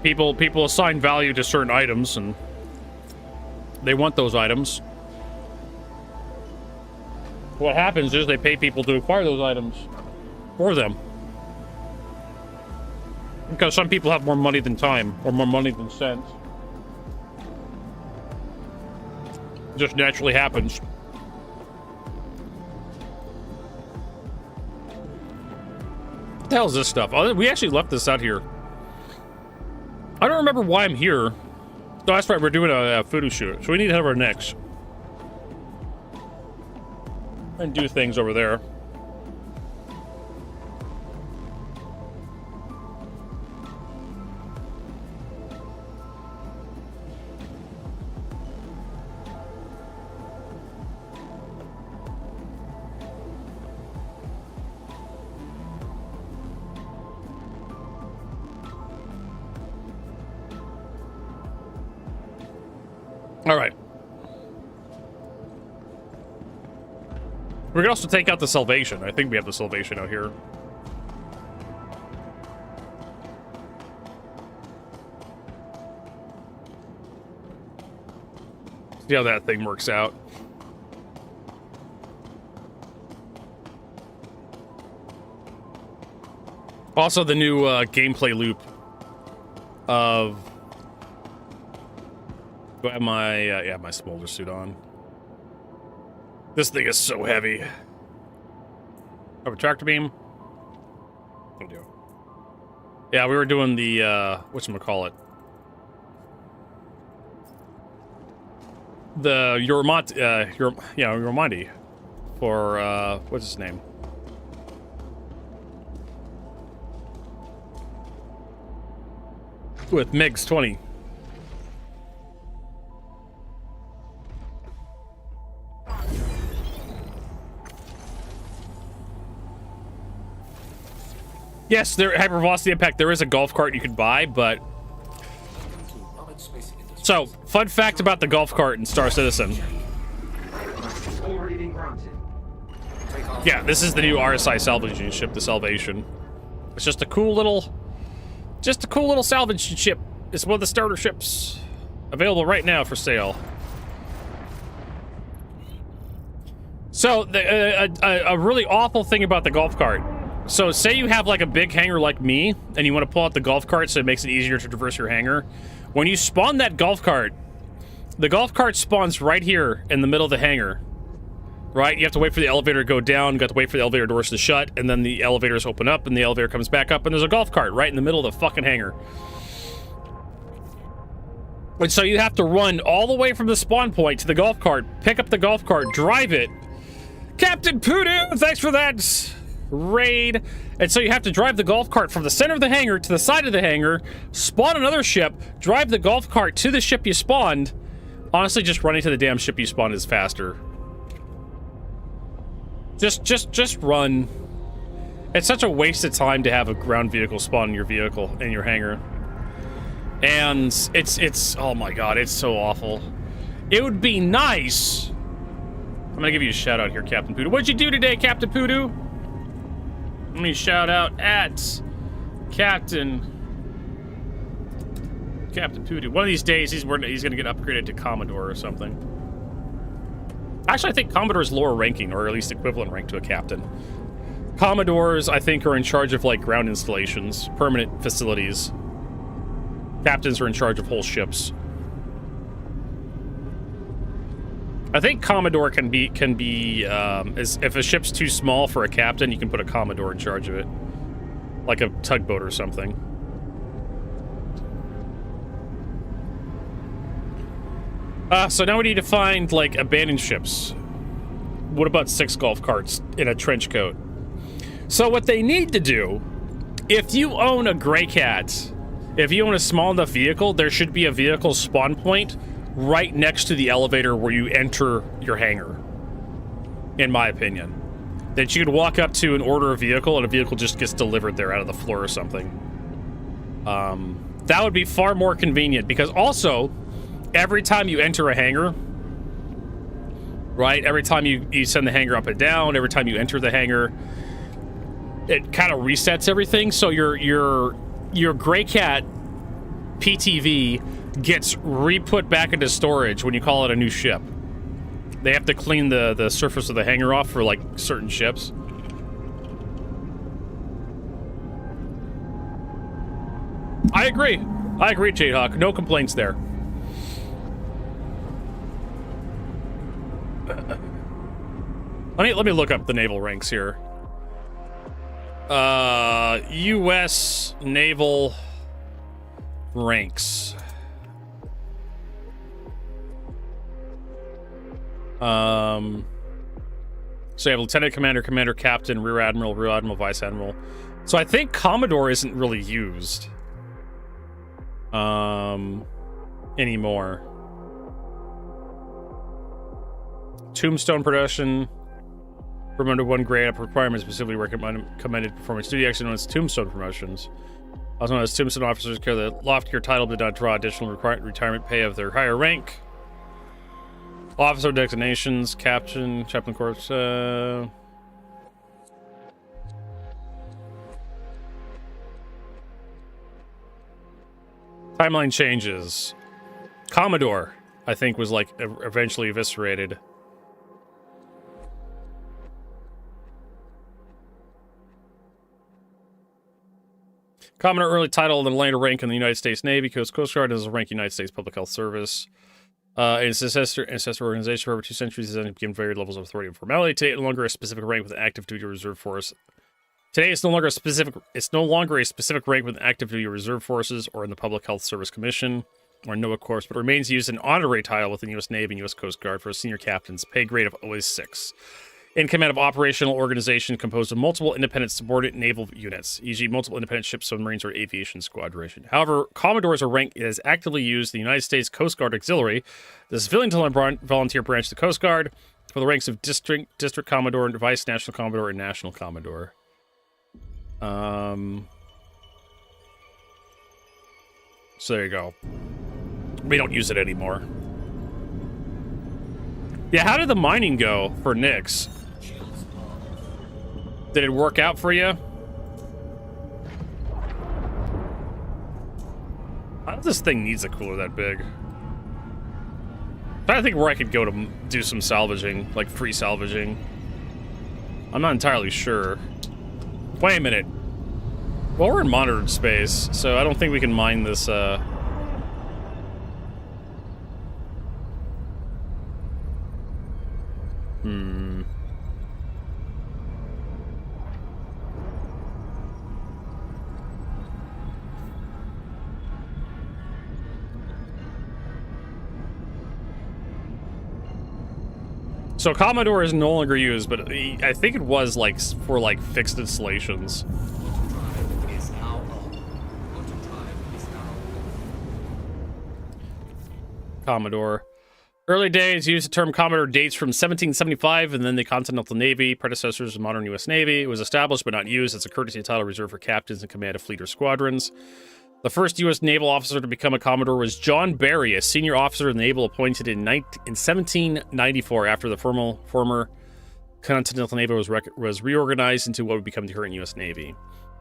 People assign value to certain items, and they want those items. What happens is they pay people to acquire those items for them. Because some people have more money than time, or more money than sense. It just naturally happens. What the hell is this stuff? Oh, we actually left this out here. I don't remember why I'm here. Oh, that's right, we're doing a photo shoot, so we need to have our necks. And do things over there. All right. We can also take out the Salvation. I think we have the Salvation out here. See how that thing works out. Also, the new gameplay loop of... Do I have my, yeah, my smolder suit on. This thing is so heavy. Have a tractor beam? Oh dear. Yeah, we were doing the, whatchamacallit? The Yormandi for, what's his name? With MiGs 20. Yes, there hypervelocity impact. There is a golf cart you could buy, but so fun fact about the golf cart in Star Citizen. Yeah, this is the new RSI salvaging ship, the Salvation. It's just a cool little salvage ship. It's one of the starter ships available right now for sale. So a really awful thing about the golf cart. So say you have like a big hangar like me, and you want to pull out the golf cart so it makes it easier to traverse your hangar. When you spawn that golf cart, the golf cart spawns right here in the middle of the hangar. Right? You have to wait for the elevator to go down, you have to wait for the elevator doors to shut, and then the elevators open up, and the elevator comes back up, and there's a golf cart right in the middle of the fucking hangar. And so you have to run all the way from the spawn point to the golf cart, pick up the golf cart, drive it. Captain Poodoo, thanks for that. raid. And so you have to drive the golf cart from the center of the hangar to the side of the hangar, spawn another ship, drive the golf cart to the ship you spawned. Honestly, just running to the damn ship you spawned is faster. Just run. It's such a waste of time to have a ground vehicle spawn in your vehicle, in your hangar. And it's oh my god, it's so awful. It would be nice. I'm gonna give you a shout out here, Captain Poodoo. What'd you do today, Captain Poodoo? Let me shout out at Captain Poodoo. One of these days, he's gonna get upgraded to Commodore or something. Actually, I think Commodore's lower ranking, or at least equivalent rank to a captain. Commodores, I think, are in charge of like ground installations, permanent facilities. Captains are in charge of whole ships. I think Commodore can be if a ship's too small for a captain, you can put a Commodore in charge of it, like a tugboat or something. So now we need to find like abandoned ships. What about 6 golf carts in a trench coat? So what they need to do, if you own a Grey Cat, if you own a small enough vehicle, there should be a vehicle spawn point right next to the elevator where you enter your hangar, in my opinion. That you could walk up to and order a vehicle, and a vehicle just gets delivered there out of the floor or something. That would be far more convenient, because also, every time you enter a hangar, right, every time you send the hangar up and down, every time you enter the hangar, it kind of resets everything, so your Grey Cat PTV gets re-put back into storage when you call it a new ship. They have to clean the surface of the hangar off for like certain ships. I agree, Jadehawk. No complaints there. Let me look up the naval ranks here. U.S. naval ranks. So you have Lieutenant Commander, Commander, Captain, Rear Admiral, Vice Admiral. So I think Commodore isn't really used anymore. Tombstone production. Promoted 1 grade up requirement, specifically recommended performance duty action known as Tombstone promotions. Also known as Tombstone officers carry the loftier title but did not draw additional retirement pay of their higher rank. Officer designations, Captain, Chaplain Corps. Timeline changes. Commodore, I think, was like eventually eviscerated. Commodore early title and later rank in the United States Navy, Coast Guard, as a rank United States Public Health Service. Its ancestor organization for over 2 centuries has given varied levels of authority and formality. Today, no longer a specific rank with an active duty reserve force. Today, it's no longer a specific rank with active duty reserve forces or in the Public Health Service Commission or NOAA Corps, but remains used an honorary title within U.S. Navy and U.S. Coast Guard for a senior captain's pay grade of always 6. In command of operational organization composed of multiple independent subordinate naval units, e.g. multiple independent ships, submarines, or aviation squadron. However, Commodores are ranked as actively used in the United States Coast Guard Auxiliary, the civilian volunteer branch of the Coast Guard, for the ranks of District Commodore, Vice National Commodore, and National Commodore. So there you go. We don't use it anymore. Yeah, how did the mining go for Nyx? Did it work out for you? How does this thing needs a cooler that big? I'm trying to think where I could go to do some salvaging, like free salvaging. I'm not entirely sure. Wait a minute. Well, we're in monitored space, so I don't think we can mine this, So Commodore is no longer used, but I think it was like for like fixed installations. Commodore. Early days used the term Commodore dates from 1775 and then the Continental Navy, predecessors of the modern U.S. Navy. It was established but not used as a courtesy title reserved for captains in command of fleet or squadrons. The first U.S. naval officer to become a Commodore was John Barry, a senior officer in the naval appointed in 1794 after the former Continental Navy was reorganized into what would become the current U.S. Navy.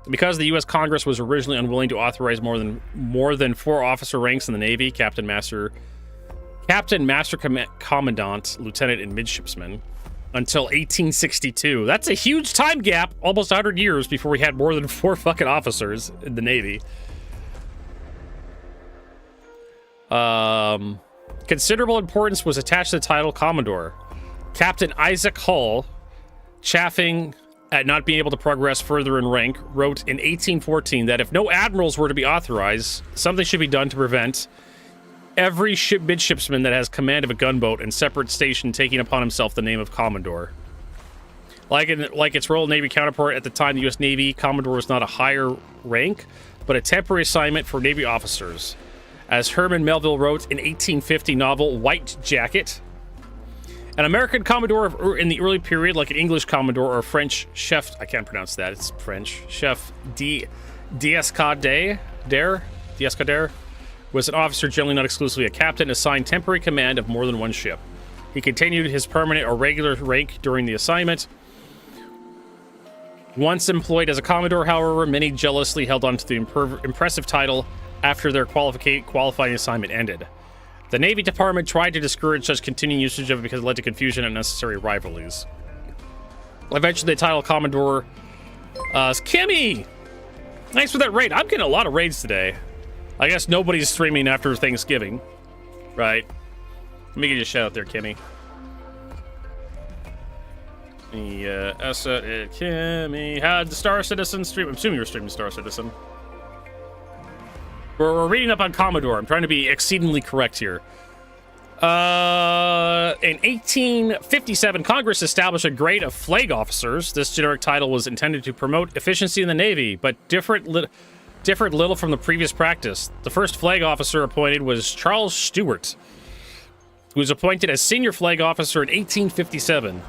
Because the U.S. Congress was originally unwilling to authorize more than 4 officer ranks in the Navy, Captain, Master Commandant, Lieutenant, and Midshipman, until 1862. That's a huge time gap, almost 100 years before we had more than 4 fucking officers in the Navy. Considerable importance was attached to the title Commodore. Captain Isaac Hull, chafing at not being able to progress further in rank, wrote in 1814 that if no admirals were to be authorized, something should be done to prevent every midshipman that has command of a gunboat and separate station taking upon himself the name of Commodore. Like its Royal Navy counterpart at the time, the U.S. Navy, Commodore was not a higher rank, but a temporary assignment for Navy officers. As Herman Melville wrote in 1850 novel White Jacket, an American Commodore in the early period, like an English Commodore or a French chef, I can't pronounce that, it's French, chef d'escadere, was an officer, generally not exclusively a captain, assigned temporary command of more than one ship. He continued his permanent or regular rank during the assignment. Once employed as a Commodore, however, many jealously held on to the impressive title after their qualifying assignment ended. The Navy Department tried to discourage such continued usage of it because it led to confusion and unnecessary rivalries. Eventually, the title Commodore... Kimmy! Thanks for that raid. I'm getting a lot of raids today. I guess nobody's streaming after Thanksgiving. Right. Let me give you a shout out there, Kimmy. Kimmy had the Star Citizen stream. I'm assuming you're streaming Star Citizen. We're reading up on Commodore. I'm trying to be exceedingly correct here. In 1857, Congress established a grade of flag officers. This generic title was intended to promote efficiency in the Navy, but differed little from the previous practice. The first flag officer appointed was Charles Stewart, who was appointed as senior flag officer in 1857.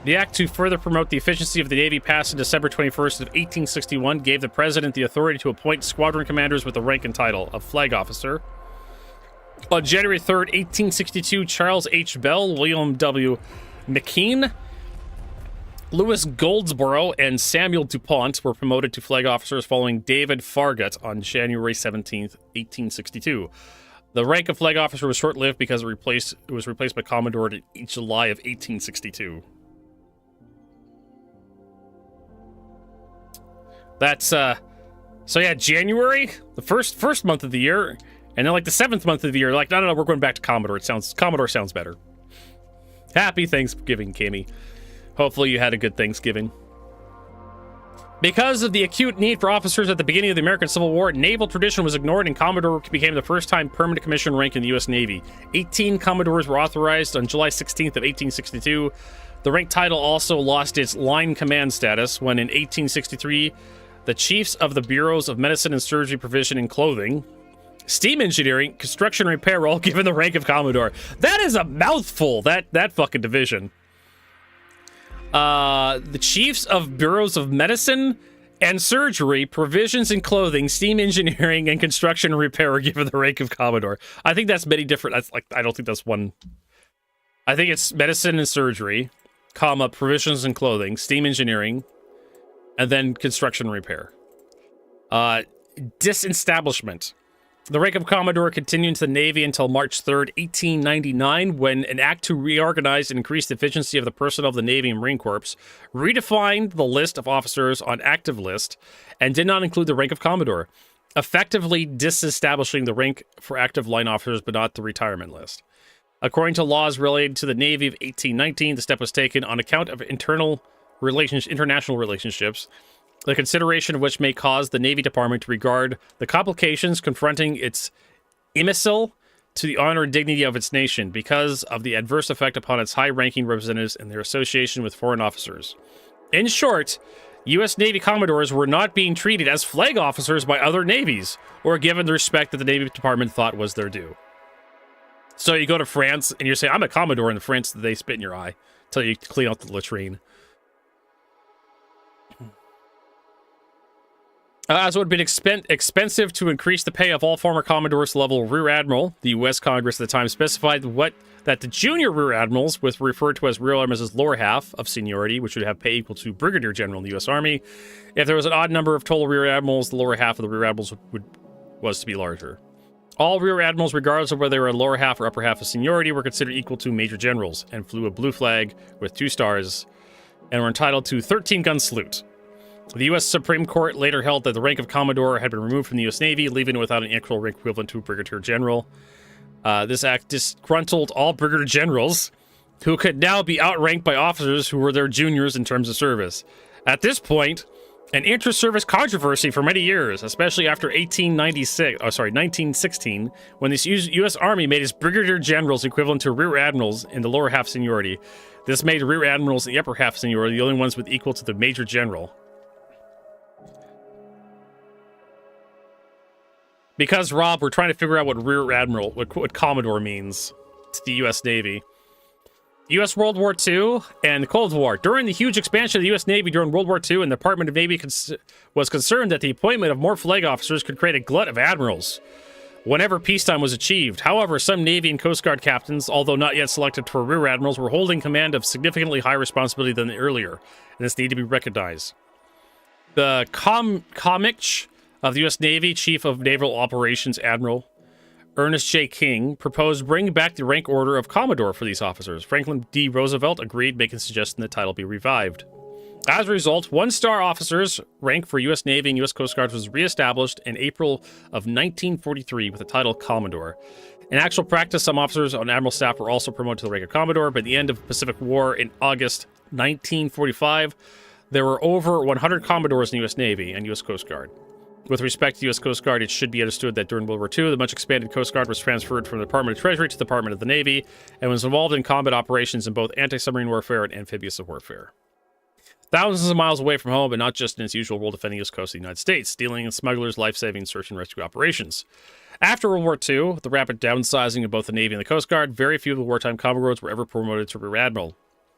The act to further promote the efficiency of the Navy passed on December 21st of 1861 gave the president the authority to appoint squadron commanders with the rank and title of flag officer. On January 3rd, 1862, Charles H. Bell, William W. McKean, Louis Goldsborough, and Samuel DuPont were promoted to flag officers following David Farragut on January 17th, 1862. The rank of flag officer was short-lived because it was replaced by Commodore in July of 1862. That's, so yeah, January, the first month of the year, and then like the 7th month of the year, like, no, we're going back to Commodore. Commodore sounds better. Happy Thanksgiving, Kimmy. Hopefully you had a good Thanksgiving. Because of the acute need for officers at the beginning of the American Civil War, naval tradition was ignored and Commodore became the first time permanent commission rank in the U.S. Navy. 18 Commodores were authorized on July 16th of 1862. The rank title also lost its line command status when in 1863, the chiefs of the Bureaus of Medicine and Surgery, Provision and Clothing, Steam Engineering, Construction and Repair were all given the rank of Commodore. That is a mouthful, that fucking division. The chiefs of Bureaus of Medicine and Surgery, Provisions and Clothing, Steam Engineering, and Construction and Repair were given the rank of Commodore. I think that's many different, I don't think that's one. I think it's Medicine and Surgery, comma, Provisions and Clothing, Steam Engineering, and then Construction and Repair. Disestablishment. The rank of Commodore continued into the Navy until March 3rd, 1899, when an act to reorganize and increase the efficiency of the personnel of the Navy and Marine Corps redefined the list of officers on active list and did not include the rank of Commodore, effectively disestablishing the rank for active line officers but not the retirement list. According to laws related to the Navy of 1819, the step was taken on account of international relationships, the consideration of which may cause the Navy Department to regard the complications confronting its imbecile to the honor and dignity of its nation because of the adverse effect upon its high-ranking representatives and their association with foreign officers. In short, U.S. Navy Commodores were not being treated as flag officers by other navies, or given the respect that the Navy Department thought was their due. So you go to France, and you say, I'm a Commodore, and in France, they spit in your eye until you clean out the latrine. As it would have been expensive to increase the pay of all former Commodores to level Rear Admiral, the U.S. Congress at the time specified that the junior Rear Admirals, with referred to as Rear Admirals as lower half of seniority, which would have pay equal to Brigadier General in the U.S. Army. If there was an odd number of total Rear Admirals, the lower half of the Rear Admirals was to be larger. All Rear Admirals, regardless of whether they were in lower half or upper half of seniority, were considered equal to Major Generals and flew a blue flag with 2 stars and were entitled to 13-gun salute. The U.S. Supreme Court later held that the rank of Commodore had been removed from the U.S. Navy, leaving it without an equal rank equivalent to Brigadier General. This act disgruntled all Brigadier Generals, who could now be outranked by officers who were their juniors in terms of service. At this point, an inter-service controversy for many years, especially after 1916, when the U.S. Army made its Brigadier Generals equivalent to Rear Admirals in the lower half seniority. This made Rear Admirals in the upper half seniority the only ones with equal to the Major General. Because, Rob, we're trying to figure out what Rear Admiral, what Commodore means to the U.S. Navy. U.S. World War II and the Cold War. During the huge expansion of the U.S. Navy during World War II, and the Department of Navy was concerned that the appointment of more flag officers could create a glut of admirals whenever peacetime was achieved. However, some Navy and Coast Guard captains, although not yet selected for Rear Admirals, were holding command of significantly higher responsibility than the earlier, and this needed to be recognized. The Comich of the U.S. Navy, Chief of Naval Operations Admiral Ernest J. King, proposed bringing back the rank order of Commodore for these officers. Franklin D. Roosevelt agreed, making a suggestion the title be revived. As a result, 1-star officers' rank for U.S. Navy and U.S. Coast Guard was reestablished in April of 1943 with the title Commodore. In actual practice, some officers on Admiral staff were also promoted to the rank of Commodore. By the end of the Pacific War in August 1945, there were over 100 Commodores in the U.S. Navy and U.S. Coast Guard. With respect to the U.S. Coast Guard, it should be understood that during World War II, the much expanded Coast Guard was transferred from the Department of Treasury to the Department of the Navy and was involved in combat operations in both anti-submarine warfare and amphibious warfare. Thousands of miles away from home, but not just in its usual role defending the U.S. coast of the United States, stealing and smugglers, life-saving search and rescue operations. After World War II, the rapid downsizing of both the Navy and the Coast Guard, very few of the wartime Commodores were ever promoted to Rear Admiral.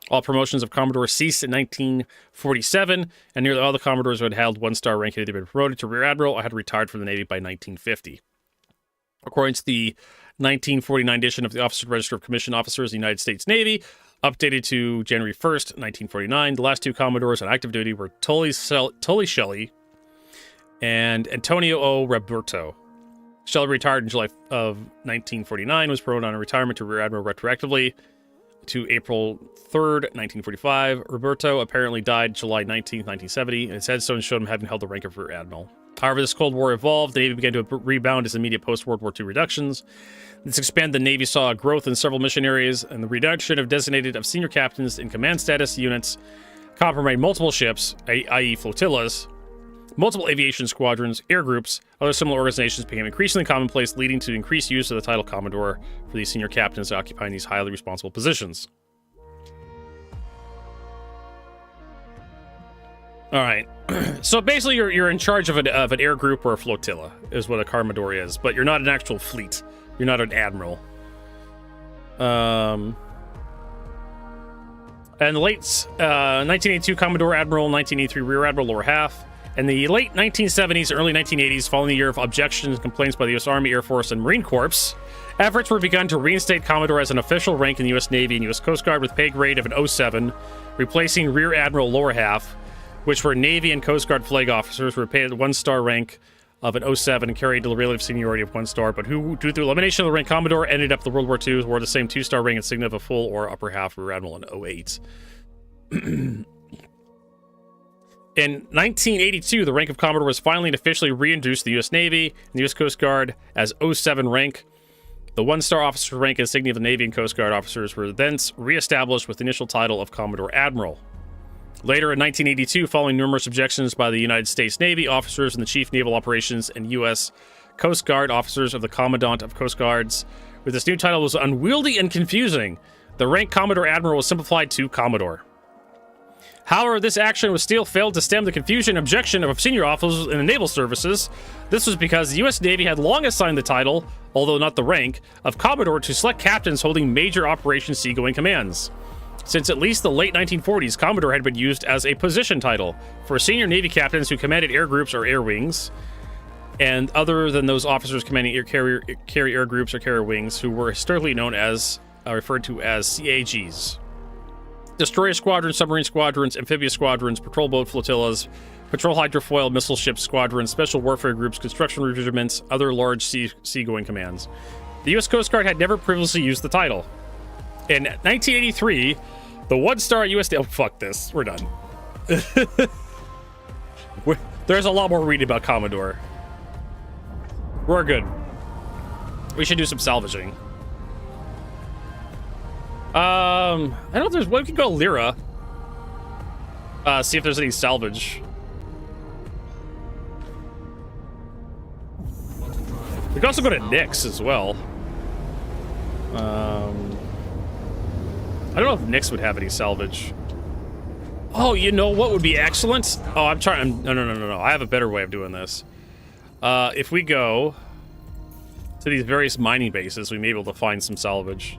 All promotions of Commodore ceased in 1947, and nearly all the Commodores who had held 1-star rank had either been promoted to Rear Admiral or had retired from the Navy by 1950. According to the 1949 edition of the Officers Register of Commissioned Officers of the United States Navy, updated to January 1st, 1949, the last 2 Commodores on active duty were Tully Shelley and Antonio O. Roberto. Shelley retired in July of 1949, was promoted on a retirement to Rear Admiral retroactively to April 3rd, 1945. Roberto apparently died July 19th, 1970, and his headstone showed him having held the rank of Rear Admiral. However, this Cold War evolved. The Navy began to rebound as immediate post-World War II reductions. This expanded the Navy saw a growth in several mission areas, and the reduction of senior captains in command status units compromised multiple ships, i.e. flotillas, multiple aviation squadrons, air groups, other similar organizations became increasingly commonplace, leading to increased use of the title Commodore for these senior captains occupying these highly responsible positions. All right. So basically, you're in charge of an air group or a flotilla, is what a Commodore is, but you're not an actual fleet. You're not an admiral. And the late 1982 Commodore Admiral, 1983 Rear Admiral, lower half. In the late 1970s and early 1980s, following the year of objections and complaints by the U.S. Army, Air Force, and Marine Corps, efforts were begun to reinstate Commodore as an official rank in the U.S. Navy and U.S. Coast Guard with pay grade of an 07, replacing Rear Admiral lower half, which were Navy and Coast Guard flag officers who were paid at 1-star rank of an 07 and carried the relative seniority of 1-star, but who, due to elimination of the rank Commodore, ended up the World War II, wore the same 2-star rank insignia of a full or upper half Rear Admiral in 08. In 1982, the rank of Commodore was finally and officially reintroduced to the U.S. Navy and the U.S. Coast Guard as 07 rank. The 1-star officer rank insignia of the Navy and Coast Guard officers were thence reestablished with the initial title of Commodore Admiral. Later in 1982, following numerous objections by the United States Navy officers and the Chief Naval Operations and U.S. Coast Guard officers of the Commandant of Coast Guards, with this new title was unwieldy and confusing. The rank Commodore Admiral was simplified to Commodore. However, this action was still failed to stem the confusion and objection of senior officers in the naval services. This was because the U.S. Navy had long assigned the title, although not the rank, of Commodore to select captains holding major Operation Seagoing commands. Since at least the late 1940s, Commodore had been used as a position title for senior Navy captains who commanded air groups or air wings, and other than those officers commanding carrier air groups or carrier wings, who were historically known as, referred to as CAGs. Destroyer squadrons, submarine squadrons, amphibious squadrons, patrol boat flotillas, patrol hydrofoil missile ship squadrons, special warfare groups, construction regiments, other large seagoing commands. The U.S. Coast Guard had never previously used the title. In 1983, the one-star U.S. Oh, fuck this. We're done. There's a lot more reading about Commodore. We're good. We should do some salvaging. I don't know if there's... We can go Lyra. See if there's any salvage. We can also go to Nyx as well. I don't know if Nyx would have any salvage. Oh, you know what would be excellent? Oh, I'm trying... No. I have a better way of doing this. If we go to these various mining bases, we may be able to find some salvage.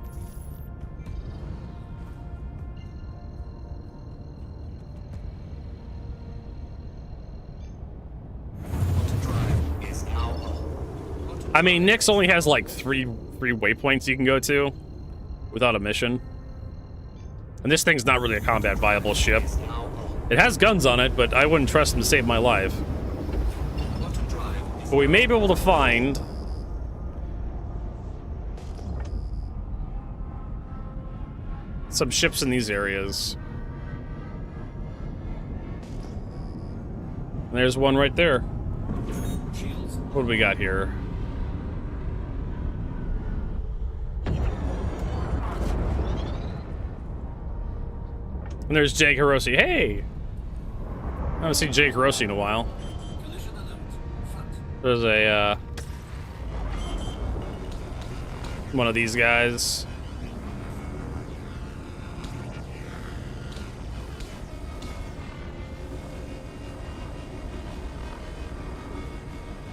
I mean, Nyx only has like three waypoints you can go to without a mission. And this thing's not really a combat viable ship. It has guns on it, but I wouldn't trust them to save my life. But we may be able to find some ships in these areas. And there's one right there. What do we got here? And there's Jake Hiroshi. Hey! I haven't seen Jake Hiroshi in a while. There's a, one of these guys.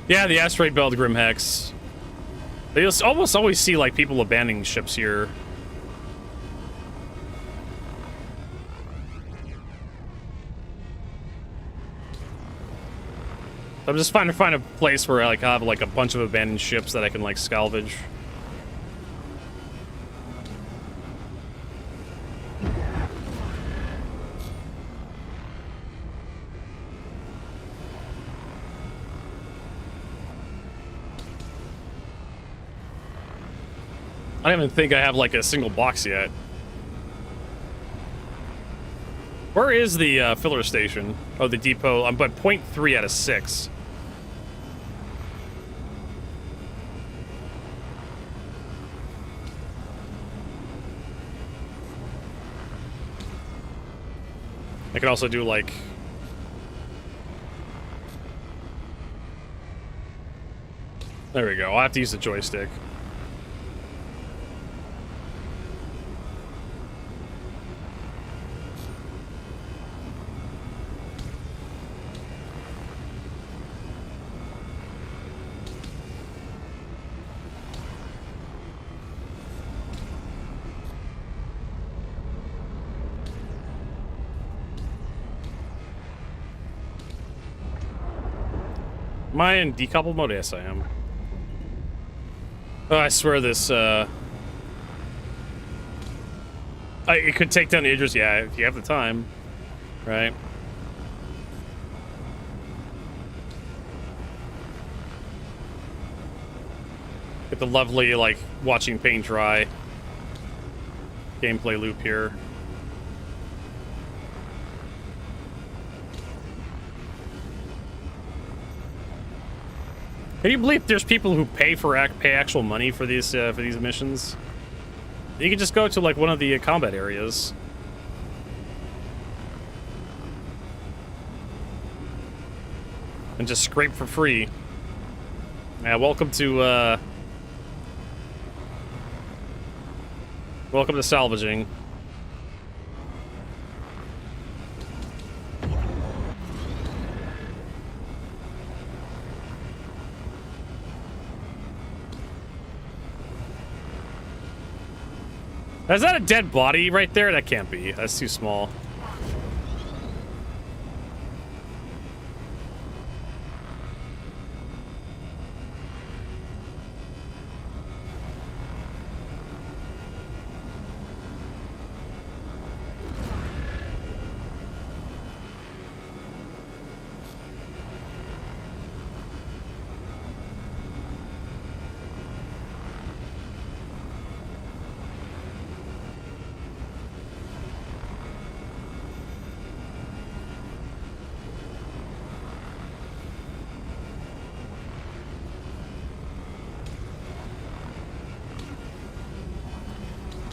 Yeah, the asteroid belt Grimhex. You'll almost always see, like, people abandoning ships here. I'm just trying to find a place where I have like a bunch of abandoned ships that I can like salvage. I don't even think I have like a single box yet. Where is the filler station? Oh, the depot. I'm at 0.3 out of 6. I can also do like... There we go. I'll have to use the joystick. Am I in decouple mode? Yes, I am. Oh, I swear this, it could take down the Idris, yeah, if you have the time. Right? Get the lovely, like, watching paint dry gameplay loop here. Can you believe there's people who pay actual money for these missions? You can just go to like one of the combat areas. And just scrape for free. Yeah, welcome to Welcome to salvaging. Is that a dead body right there? That can't be. That's too small.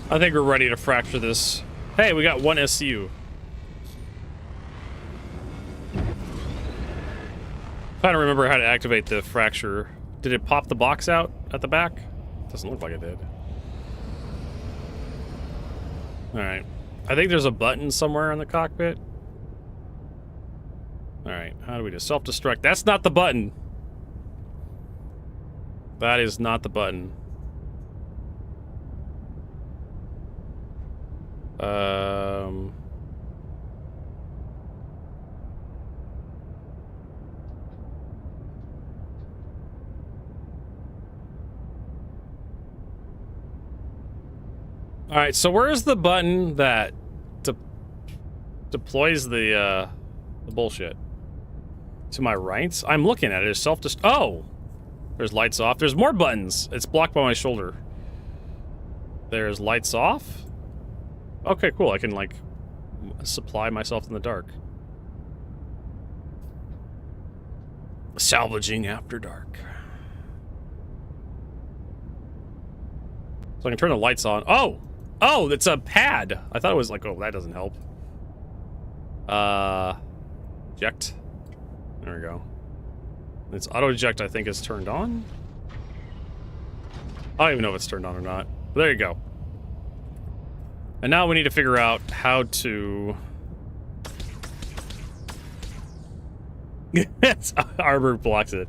I think we're ready to fracture this. Hey, we got one SU. I don't remember how to activate the fracture. Did it pop the box out at the back? Doesn't look like it did. Alright. I think there's a button somewhere in the cockpit. Alright, how do we do self-destruct? That's not the button. That is not the button. All right, so where's the button that deploys the bullshit? To my right? I'm looking at it. It's self-dest- Oh! There's lights off. There's more buttons. It's blocked by my shoulder. There's lights off. Okay, cool. I can, like, supply myself in the dark. Salvaging after dark. So I can turn the lights on. Oh! Oh, it's a pad! I thought it was like, oh, that doesn't help. Eject. There we go. It's auto-eject, I think, is turned on. I don't even know if it's turned on or not. But there you go. And now we need to figure out how to... Arbor blocks it.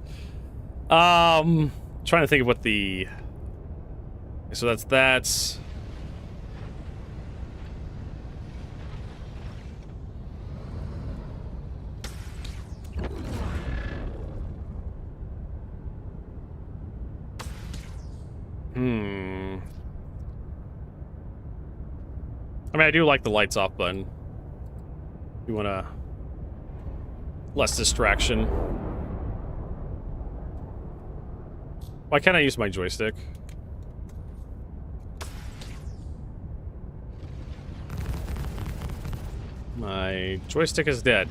Trying to think of what the... So that's... I mean, I do like the lights off button. You wanna... less distraction. Why can't I use my joystick? My joystick is dead.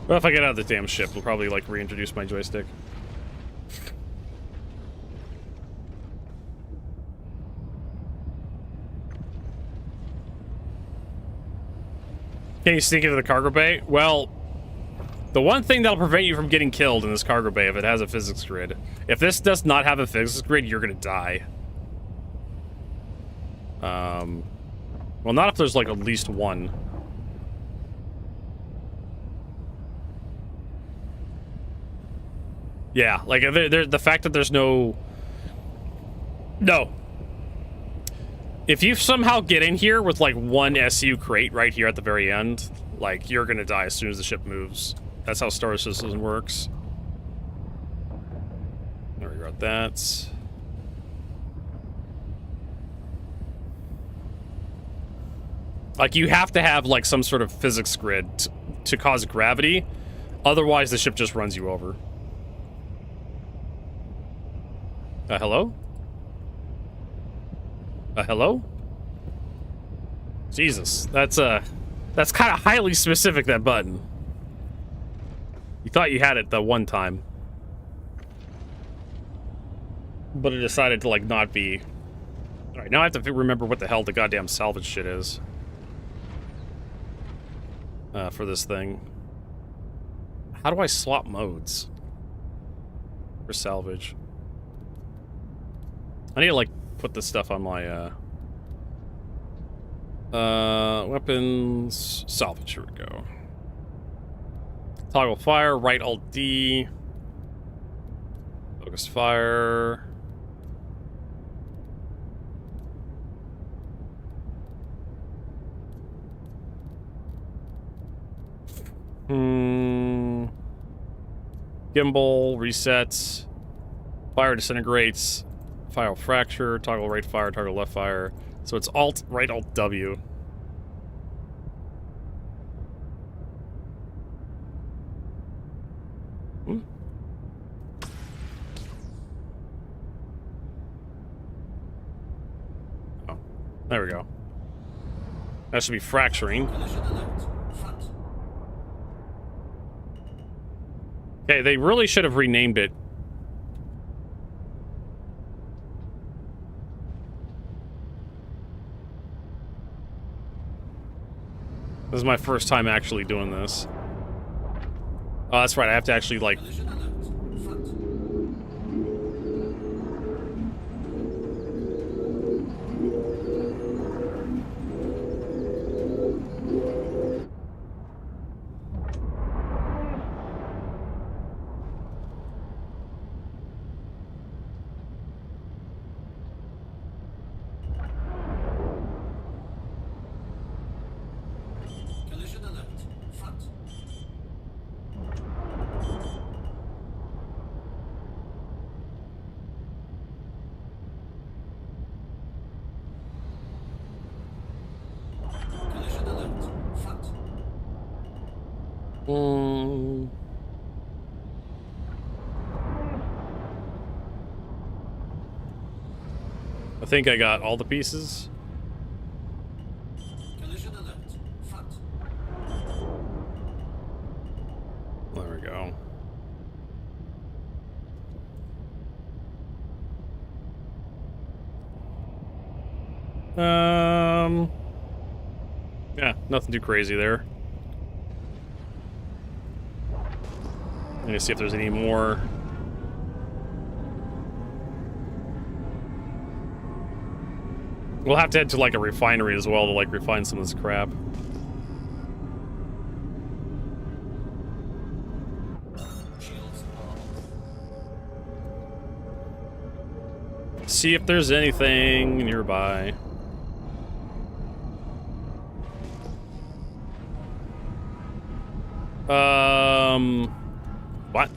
Well, if I get out of the damn ship, we'll probably, like, reintroduce my joystick. Can you sneak into the cargo bay? Well, the one thing that'll prevent you from getting killed in this cargo bay if it has a physics grid. If this does not have a physics grid, you're gonna die. Well, not if there's, like, at least one. Yeah, like, the fact that there's no... No. If you somehow get in here with, like, one SU crate right here at the very end, like, you're gonna die as soon as the ship moves. That's how Star Citizen works. There we got that. Like, you have to have, like, some sort of physics grid to cause gravity. Otherwise, the ship just runs you over. Hello? Hello? Jesus, that's kind of highly specific, that button. You thought you had it the one time. But it decided to, like, not be. Alright, now I have to remember what the hell the goddamn salvage shit is. for this thing. How do I swap modes for salvage? I need to, like, put this stuff on my, weapons, salvage, here we go. Toggle fire, right alt D. Focus fire. Gimbal, resets. Fire disintegrates. Fire fracture, toggle right fire, toggle left fire. So it's alt, right alt W. Oh, there we go. That should be fracturing. Okay, they really should have renamed it. This is my first time actually doing this. Oh, that's right, I have to actually, like... I think I got all the pieces. There we go. Yeah, nothing too crazy there. I'm gonna see if there's any more. We'll have to head to, like, a refinery as well to, like, refine some of this crap. See if there's anything nearby. What?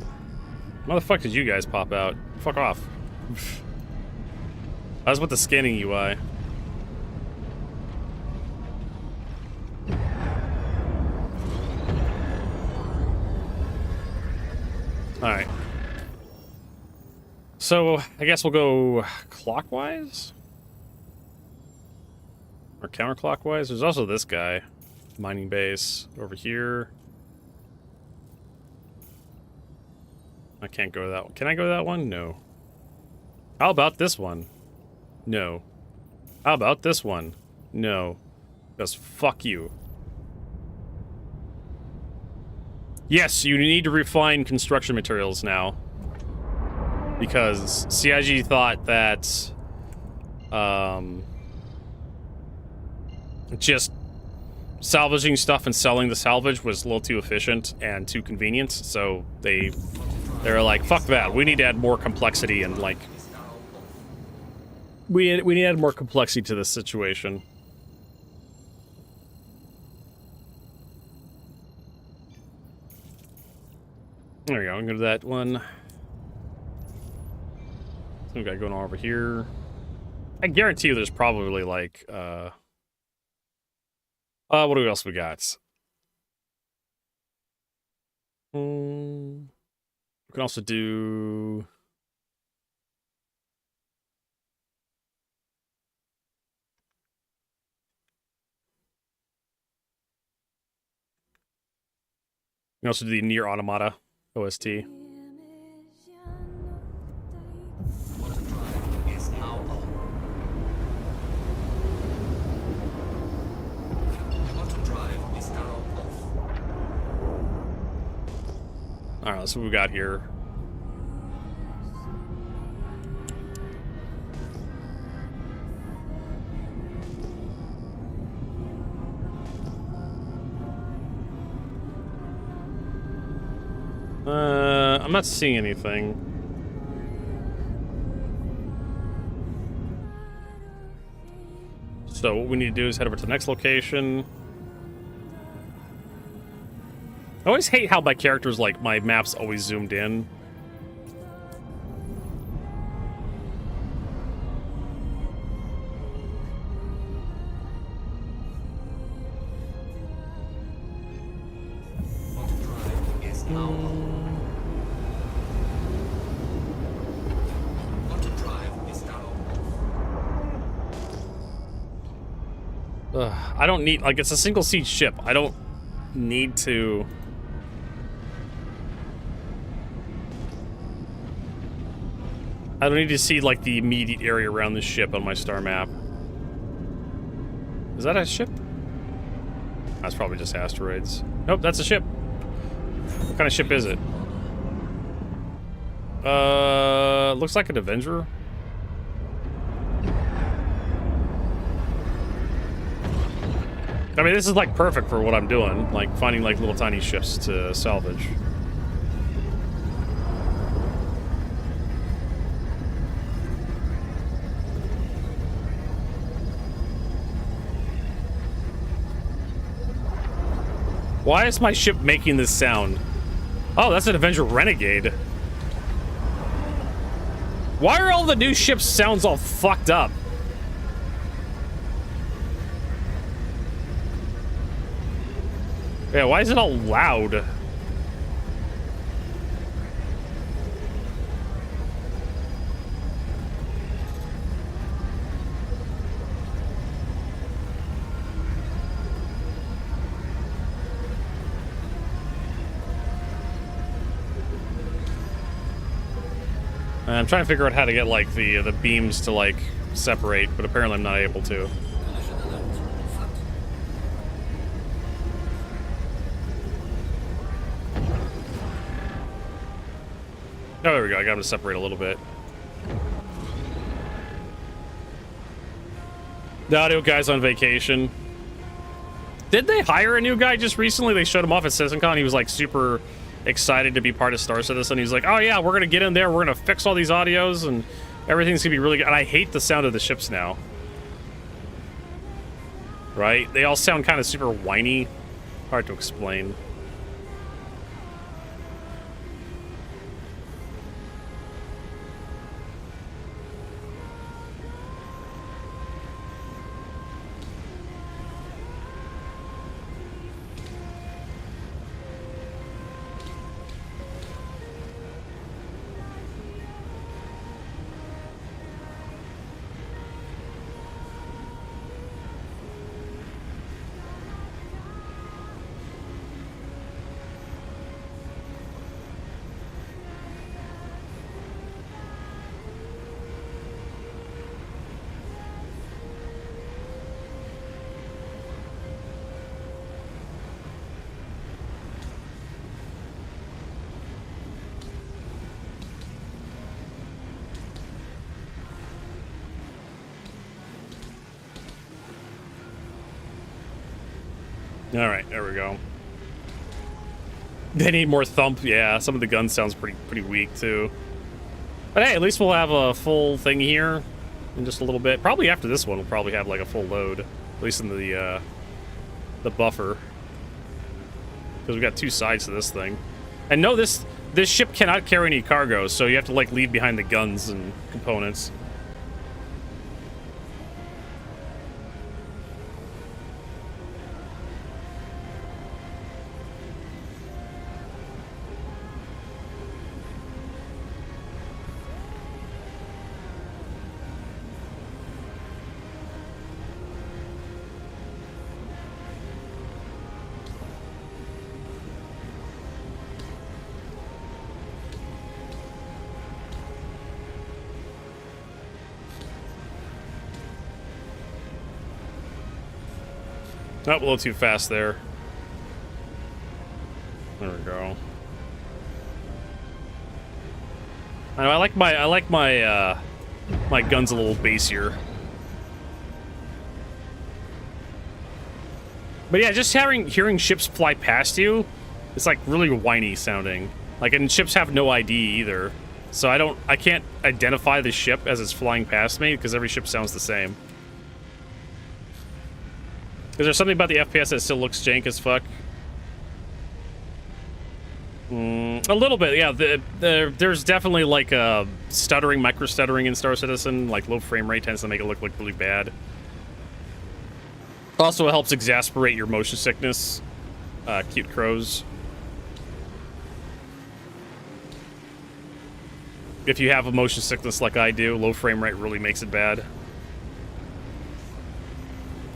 How the fuck did you guys pop out? Fuck off. I was with the scanning UI. Alright. So, I guess we'll go clockwise? Or counterclockwise? There's also this guy. Mining base over here. I can't go to that one. Can I go to that one? No. How about this one? No. How about this one? No. Because fuck you. Yes, you need to refine construction materials now. Because CIG thought that just salvaging stuff and selling the salvage was a little too efficient and too convenient, so they're like, fuck that, we need to add more complexity and, like, we need to add more complexity to this situation. There we go, I'm gonna go to that one. So we got going on over here. I guarantee you there's probably, like, what else we got? We can also do... We can also do the Nier Automata OST. All right, let's see what we got here. I'm not seeing anything. So what we need to do is head over to the next location. I always hate how my characters, like, my map's always zoomed in. I don't need, like, it's a single seat ship. I don't need to... I don't need to see, like, the immediate area around the ship on my star map. Is that a ship? That's probably just asteroids. Nope, that's a ship. What kind of ship is it? Looks like an Avenger. I mean, this is, like, perfect for what I'm doing. Like, finding, like, little tiny ships to salvage. Why is my ship making this sound? Oh, that's an Avenger Renegade. Why are all the new ships' sounds all fucked up? Yeah, why is it all loud? I'm trying to figure out how to get, like, the beams to, like, separate, but apparently I'm not able to. Oh, there we go. I got him to separate a little bit. The audio guy's on vacation. Did they hire a new guy just recently? They showed him off at CitizenCon. He was, like, super excited to be part of Star Citizen. He's like, oh yeah, we're gonna get in there, we're gonna fix all these audios, and everything's gonna be really good. And I hate the sound of the ships now. Right? They all sound kind of super whiny. Hard to explain. All right, there we go. They need more thump. Yeah, some of the gun sounds pretty weak too. But hey, at least we'll have a full thing here in just a little bit. Probably after this one, we'll probably have like a full load, at least in the buffer, because we got two sides to this thing. And no, this ship cannot carry any cargo, so you have to like leave behind the guns and components. Oh, a little too fast there. There we go. I like my my guns a little bassier. But yeah, just hearing ships fly past you, it's like really whiny sounding. Like, and ships have no ID either, so I can't identify the ship as it's flying past me because every ship sounds the same. Is there something about the FPS that still looks jank as fuck? A little bit, yeah. There's definitely like a stuttering, micro stuttering in Star Citizen. Like low frame rate tends to make it look like really bad. Also, it helps exasperate your motion sickness. Cute crows. If you have a motion sickness like I do, low frame rate really makes it bad.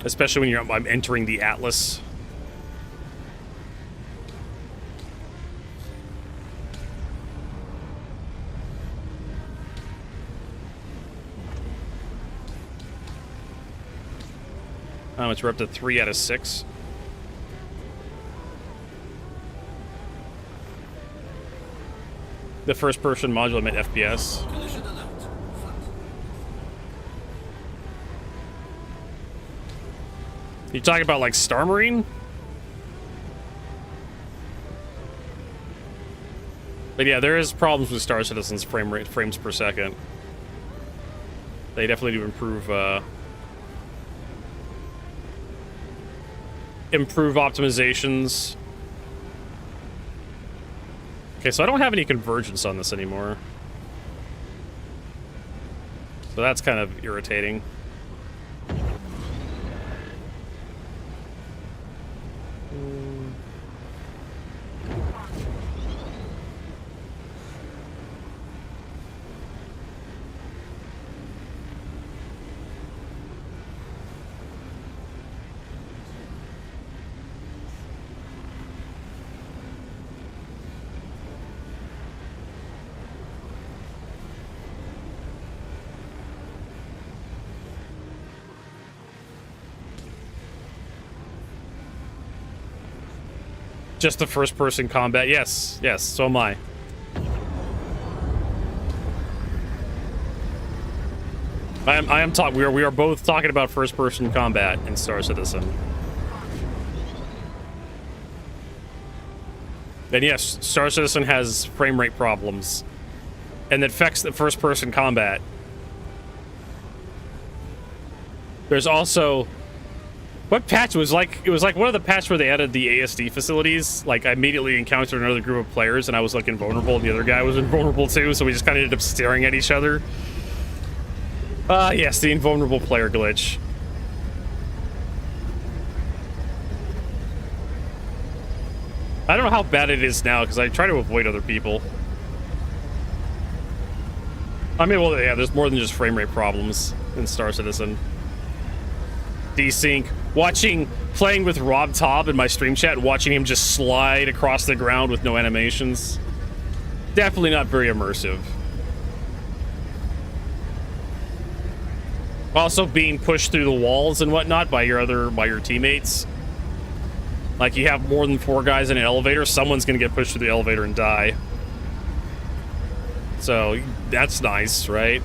Especially when I'm entering the Atlas. How much? We're up to 3 out of 6. The first person module meant FPS. You talking about like Star Marine? But yeah, there is problems with Star Citizen's frames per second. They definitely do improve optimizations. Okay, so I don't have any convergence on this anymore. So that's kind of irritating. Just the first-person combat. Yes, yes, so am I. We are both talking about first-person combat in Star Citizen. And yes, Star Citizen has frame rate problems, and it affects the first-person combat. There's also... What patch was like? It was like one of the patches where they added the ASD facilities. Like, I immediately encountered another group of players, and I was like invulnerable, and the other guy was invulnerable too. So we just kind of ended up staring at each other. Yes, the invulnerable player glitch. I don't know how bad it is now because I try to avoid other people. I mean, well, yeah, there's more than just frame rate problems in Star Citizen. Desync. Playing with Rob Taub in my stream chat, watching him just slide across the ground with no animations. Definitely not very immersive. Also being pushed through the walls and whatnot by your teammates. Like, you have more than 4 guys in an elevator, someone's gonna get pushed through the elevator and die. So, that's nice, right?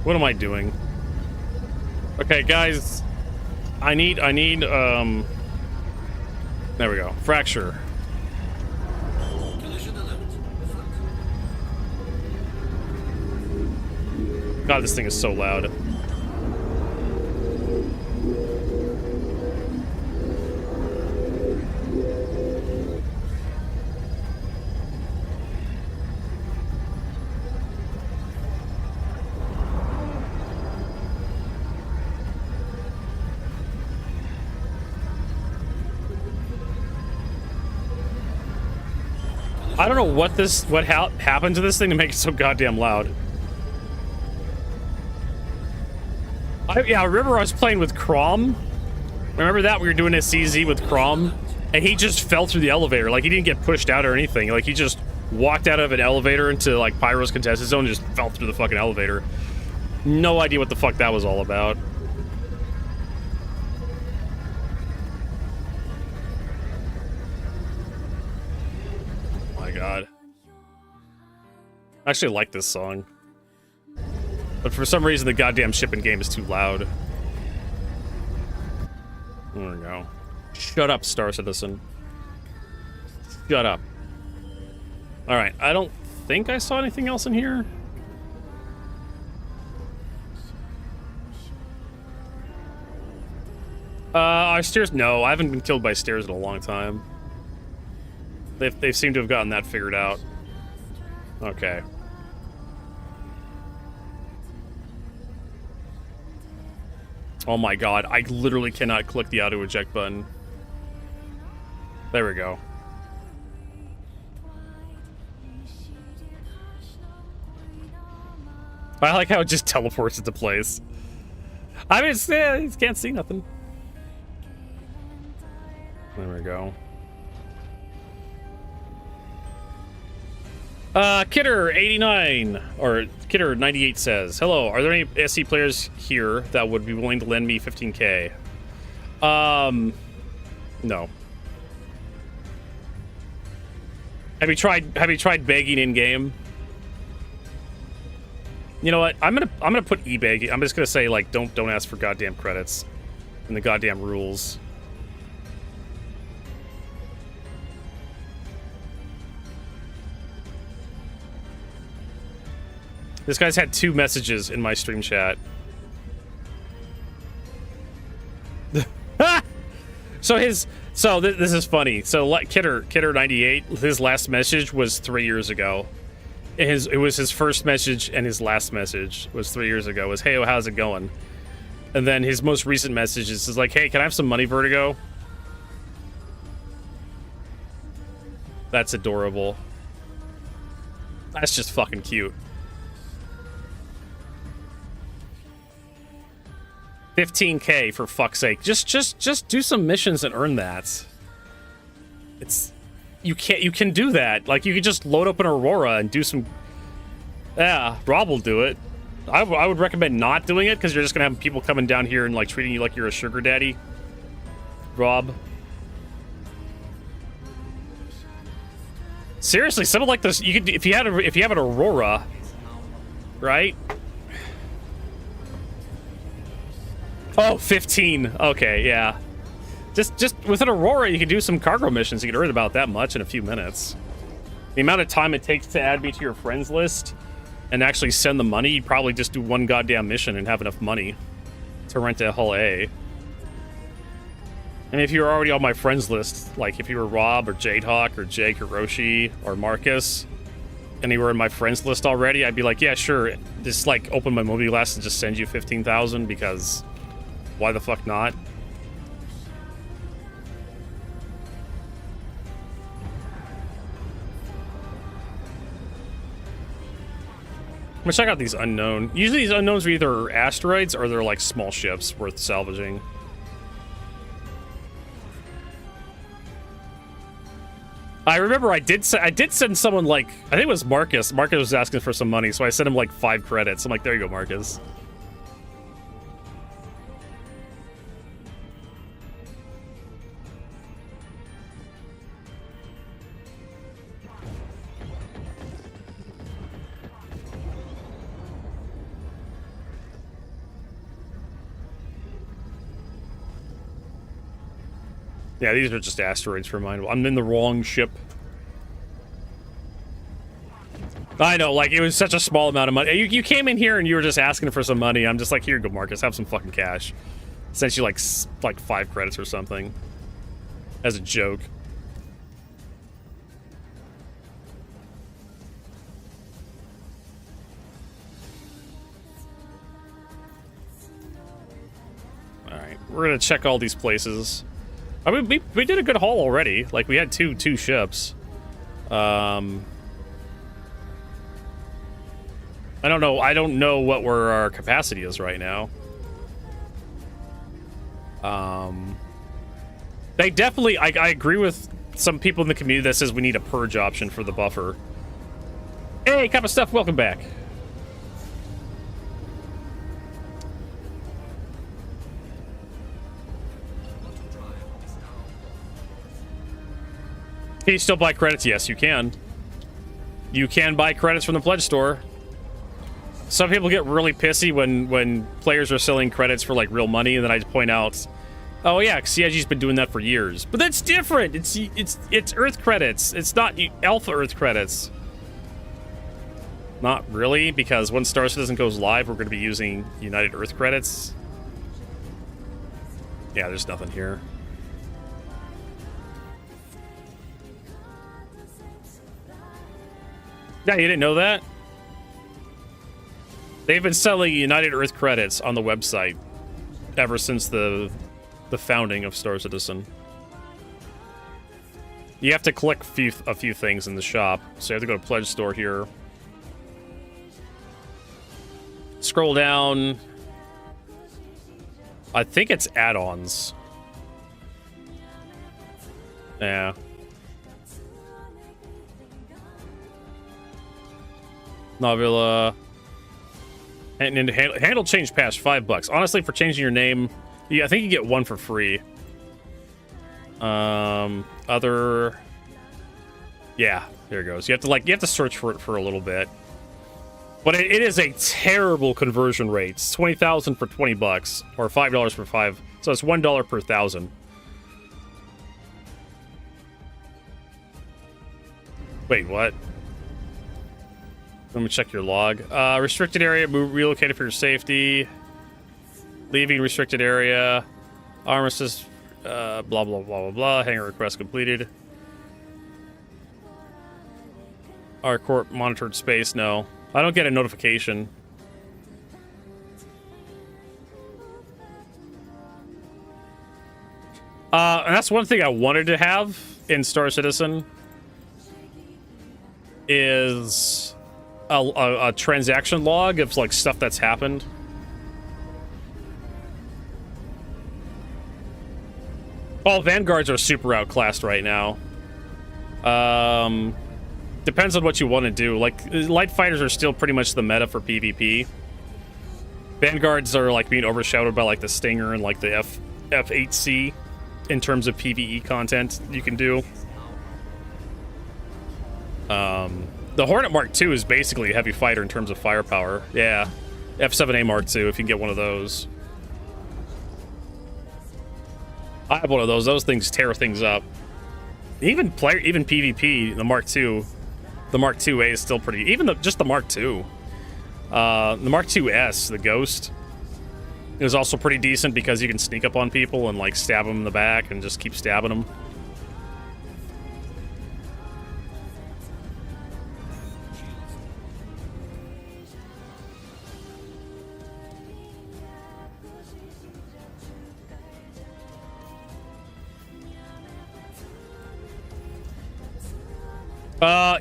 What am I doing? Okay, guys. I need, there we go. Fracture. God, this thing is so loud. I don't know what happened to this thing to make it so goddamn loud. Yeah, I remember I was playing with Crom. Remember that? We were doing a CZ with Crom, and he just fell through the elevator. Like, he didn't get pushed out or anything. Like, he just walked out of an elevator into like Pyro's contested zone and just fell through the fucking elevator. No idea what the fuck that was all about. Oh my god. I actually like this song. But for some reason the goddamn shipping game is too loud. There we go. Shut up, Star Citizen. Shut up. Alright, I don't think I saw anything else in here. Our stairs? No, I haven't been killed by stairs in a long time. They've seemed to have gotten that figured out. Okay. Oh my god, I literally cannot click the auto eject button. There we go. I like how it just teleports into place. I mean, you can't see nothing. There we go. Kidder89, or Kidder98 says, hello, are there any SC players here that would be willing to lend me 15k? No. Have you tried begging in game? You know what? I'm gonna put eBay. I'm just gonna say like don't ask for goddamn credits and the goddamn rules. This guy's had 2 messages in my stream chat. This is funny. So Kidder98, his last message was 3 years ago. It was his first message and his last message was 3 years ago. Was, hey, how's it going? And then his most recent message is like, hey, can I have some money, Vertigo? That's adorable. That's just fucking cute. 15k for fuck's sake. Just do some missions and earn that. You can do that. Like, you could just load up an Aurora and do some... Yeah, Rob will do it. I would recommend not doing it, because you're just gonna have people coming down here and like treating you like you're a sugar daddy. Rob. Seriously, something like this, you could, if you have an Aurora, right? Oh, 15. Okay, yeah. Just with an Aurora, you can do some cargo missions. You can earn about that much in a few minutes. The amount of time it takes to add me to your friends list and actually send the money, you'd probably just do one goddamn mission and have enough money to rent a Hull A. And if you're already on my friends list, like if you were Rob or Jadehawk or Jake or Roshi or Marcus, and you were in my friends list already, I'd be like, yeah, sure. Just like open my Mobilast and just send you 15,000, because why the fuck not? I'm gonna check out these unknown. Usually these unknowns are either asteroids or they're like small ships worth salvaging. I remember I did send someone like, I think it was Marcus. Marcus was asking for some money, so I sent him like 5 credits. I'm like, there you go, Marcus. Yeah, these are just asteroids for mine. I'm in the wrong ship. I know, like, it was such a small amount of money. You came in here and you were just asking for some money. I'm just like, here you go, Marcus, have some fucking cash. Sent you like 5 credits or something. As a joke. Alright, we're gonna check all these places. I mean, we did a good haul already. Like, we had two ships. I don't know what our capacity is right now. They definitely, I agree with some people in the community that says we need a purge option for the buffer. Hey, Cup of Stuff, welcome back. Can you still buy credits? Yes, you can. You can buy credits from the pledge store. Some people get really pissy when players are selling credits for like real money, and then I just point out, oh yeah, CIG's been doing that for years. But that's different. It's Earth credits. It's not Alpha Earth credits. Not really, because when Star Citizen goes live, we're going to be using United Earth credits. Yeah, there's nothing here. Yeah, you didn't know that? They've been selling United Earth credits on the website ever since the founding of Star Citizen. You have to click a few things in the shop. So you have to go to Pledge Store here. Scroll down. I think it's add-ons. Yeah. Novula. And handle change past $5. Honestly, for changing your name, I think you get one for free. Other. Yeah, there it goes. You have to search for it for a little bit. But it is a terrible conversion rate. It's 20,000 for $20, or $5 for 5. So it's $1 per 1,000. Wait, what? Let me check your log. Restricted area, relocated for your safety. Leaving restricted area. Armistice, blah, blah, blah, blah, blah. Hangar request completed. Our court monitored space, no. I don't get a notification. And that's one thing I wanted to have in Star Citizen is a transaction log of like stuff that's happened. All Vanguards are super outclassed right now. Depends on what you want to do. Like, light fighters are still pretty much the meta for PvP. Vanguards are like being overshadowed by like the Stinger and like the F8C in terms of PvE content you can do. The Hornet Mark II is basically a heavy fighter in terms of firepower. Yeah, F7A Mark II if you can get one of those. I have one of those. Those things tear things up. Even PvP, the Mark II. The Mark IIA is still pretty... Even just the Mark II. The Mark IIS, the Ghost, is also pretty decent because you can sneak up on people and, like, stab them in the back and just keep stabbing them.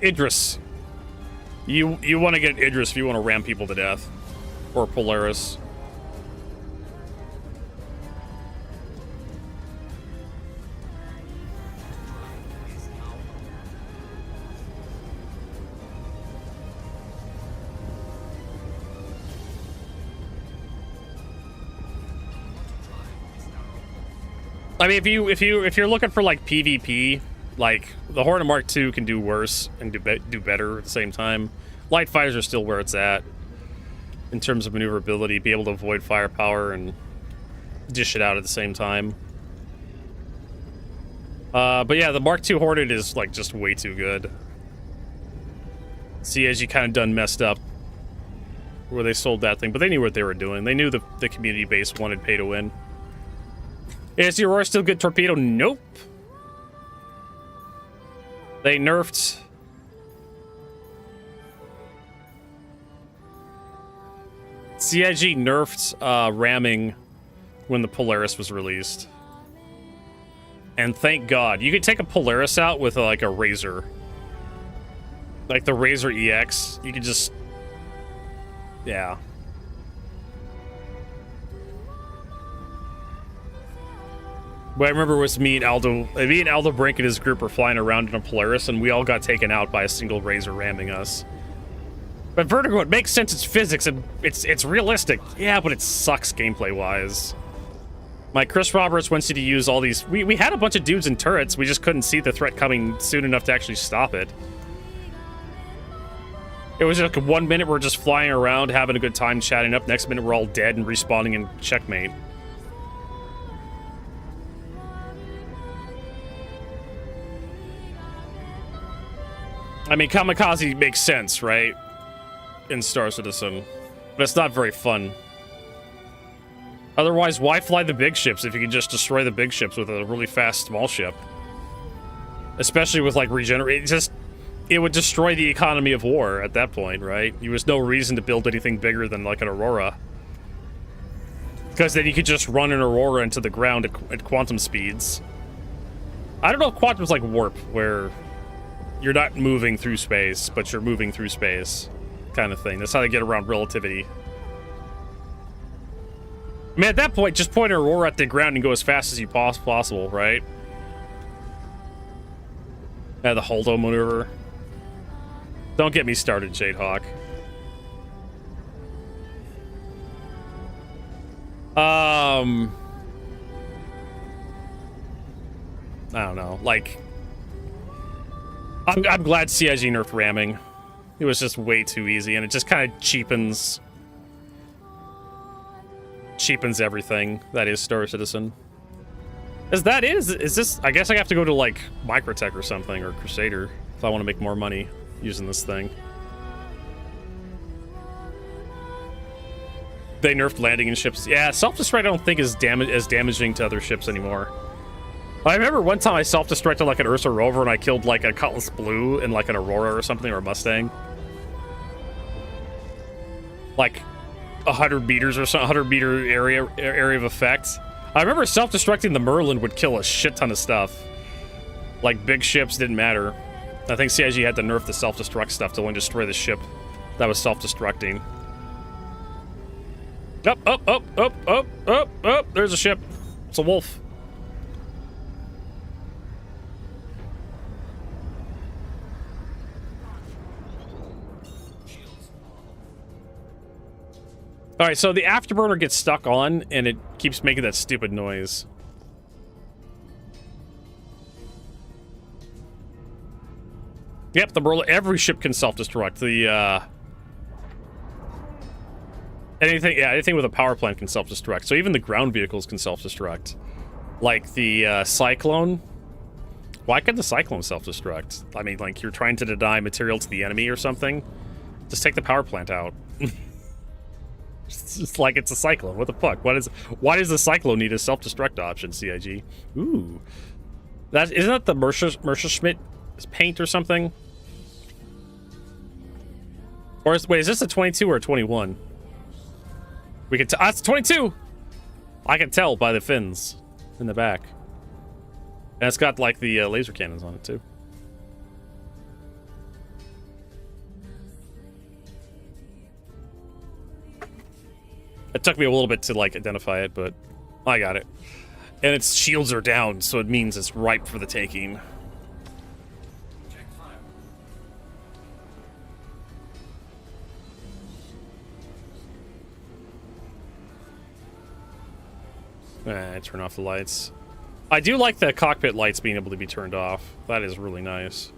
Idris. You want to get Idris if you want to ram people to death. Or Polaris. I mean, if you're looking for like PvP, like the Hornet Mark II can do worse and do better at the same time. Light fighters are still where it's at in terms of maneuverability, be able to avoid firepower and dish it out at the same time. But yeah, the Mark II Hornet is like just way too good. CSG kind of done messed up where they sold that thing, but they knew what they were doing. They knew the community base wanted pay to win. Is the Aurora still good torpedo? Nope. They nerfed... CIG nerfed ramming when the Polaris was released. And thank God. You could take a Polaris out with like a Razor. Like the Razor EX. You could just... Yeah. What I remember was me and Aldo Brink and his group were flying around in a Polaris, and we all got taken out by a single Razor ramming us. But Vertigo, it makes sense. It's physics and it's realistic. Yeah, but it sucks gameplay wise. My Chris Roberts wants you to use all these. We had a bunch of dudes in turrets. We just couldn't see the threat coming soon enough to actually stop it. It was like 1 minute we're just flying around, having a good time, chatting up. Next minute we're all dead and respawning in checkmate. I mean, Kamikaze makes sense, right? In Star Citizen. But it's not very fun. Otherwise, why fly the big ships if you can just destroy the big ships with a really fast small ship? Especially with, like, regenerate. It would destroy the economy of war at that point, right? There was no reason to build anything bigger than, like, an Aurora. Because then you could just run an Aurora into the ground at quantum speeds. I don't know if quantum's like warp, where you're not moving through space, but you're moving through space. Kind of thing. That's how they get around relativity. I mean, at that point, just point an Aurora at the ground and go as fast as you possible, right? The Holdo maneuver. Don't get me started, Jadehawk. I don't know. Like, I'm glad CIG nerfed ramming. It was just way too easy, and it just kind of cheapens everything that is Star Citizen. Is this? I guess I have to go to like Microtech or something, or Crusader, if I want to make more money using this thing. They nerfed landing in ships. Yeah, self-destruct I don't think is as damaging to other ships anymore. I remember one time I self-destructed like an Ursa rover and I killed like a Cutlass Blue and like an Aurora or something, or a Mustang. Like 100 meters or so, 100 meter area of effect. I remember self-destructing the Merlin would kill a shit ton of stuff. Like big ships didn't matter. I think CIG had to nerf the self-destruct stuff to only destroy the ship that was self-destructing. Up, there's a ship. It's a wolf. Alright, so the afterburner gets stuck on, and it keeps making that stupid noise. Yep, every ship can self-destruct. Anything with a power plant can self-destruct. So even the ground vehicles can self-destruct. Like the Cyclone. Why could the Cyclone self-destruct? I mean, like, you're trying to deny material to the enemy or something? Just take the power plant out. It's just like it's a Cyclone. What the fuck? Why does the Cyclone need a self-destruct option, CIG? Ooh. Isn't that the Messerschmitt paint or something? Or wait, is this a 22 or a 21? We can it's 22! I can tell by the fins in the back. And it's got like the laser cannons on it too. It took me a little bit to like identify it, but I got it. And its shields are down, so it means it's ripe for the taking. Turn off the lights. I do like the cockpit lights being able to be turned off. That is really nice.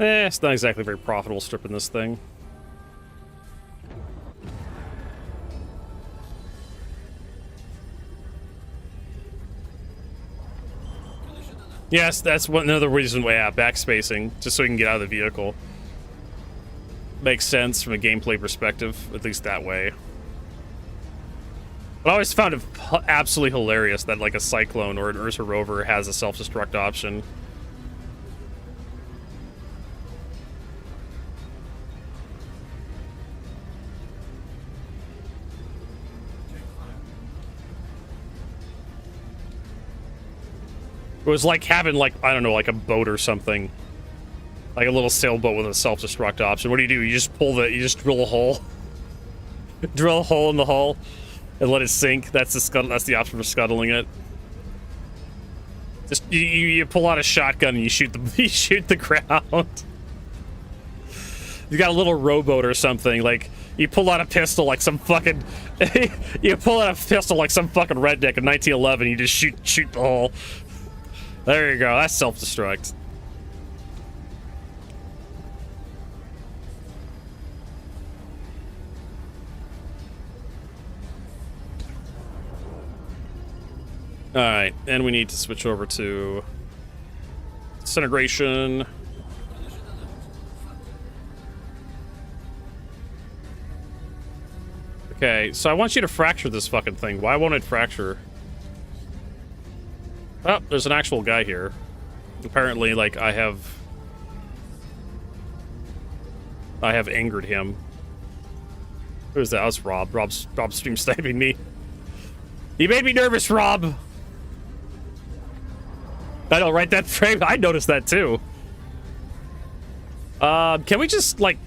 Alright. It's not exactly very profitable stripping this thing. Yes, that's another reason why, yeah, backspacing, just so we can get out of the vehicle. Makes sense from a gameplay perspective, at least that way. But I always found it absolutely hilarious that, like, a Cyclone or an Ursa Rover has a self-destruct option. It was like having, like, I don't know, like a boat or something. Like a little sailboat with a self-destruct option. What do? You just you just drill a hole. Drill a hole in the hull and let it sink. That's the option for scuttling it. Just you pull out a shotgun and you shoot the ground. You got a little rowboat or something, like you pull out a pistol like some fucking you pull out a pistol like some fucking redneck in 1911, you just shoot the hole. There you go, that's self-destruct. Alright, and we need to switch over to disintegration. Okay, so I want you to fracture this fucking thing. Why won't it fracture? Oh, there's an actual guy here. Apparently, like, I have angered him. Who's that? That's Rob. Rob's stream sniping me. You made me nervous, Rob! I know, right? That frame, I noticed that too. Can we just, like...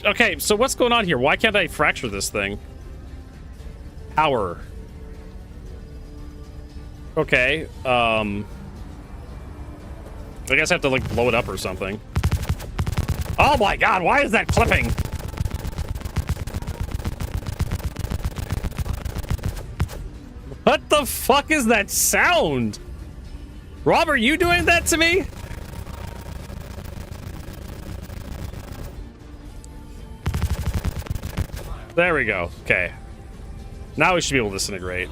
Okay, so what's going on here? Why can't I fracture this thing? Power. Okay, I guess I have to, like, blow it up or something. Oh my god, why is that clipping? What the fuck is that sound? Rob, are you doing that to me? There we go. Okay. Now we should be able to disintegrate.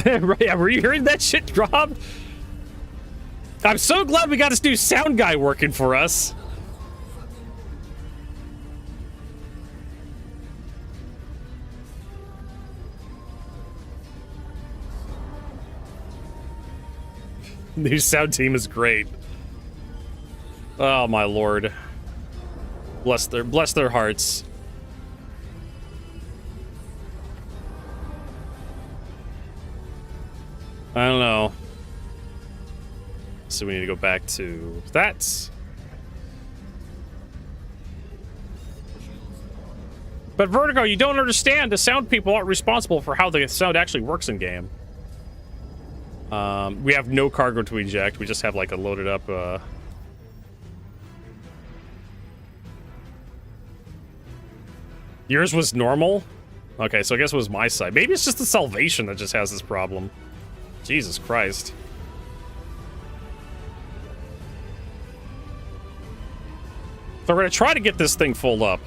Right, were you hearing that shit, Rob? I'm so glad we got this new sound guy working for us. New sound team is great. Oh my lord. Bless their hearts. I don't know. So we need to go back to that. But Vertigo, you don't understand. The sound people aren't responsible for how the sound actually works in game. We have no cargo to eject. We just have like a loaded up. Yours was normal? Okay, so I guess it was my side. Maybe it's just the Salvation that just has this problem. Jesus Christ. So we're gonna try to get this thing full up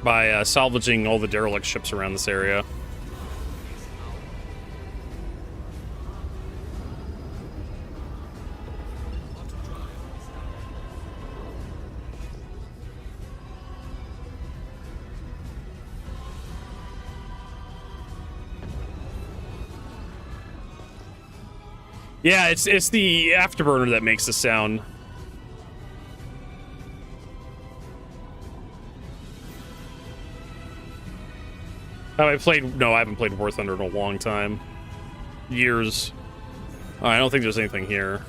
by salvaging all the derelict ships around this area. Yeah, it's the afterburner that makes the sound. Have I played? No, I haven't played War Thunder in a long time. Years. Oh, I don't think there's anything here.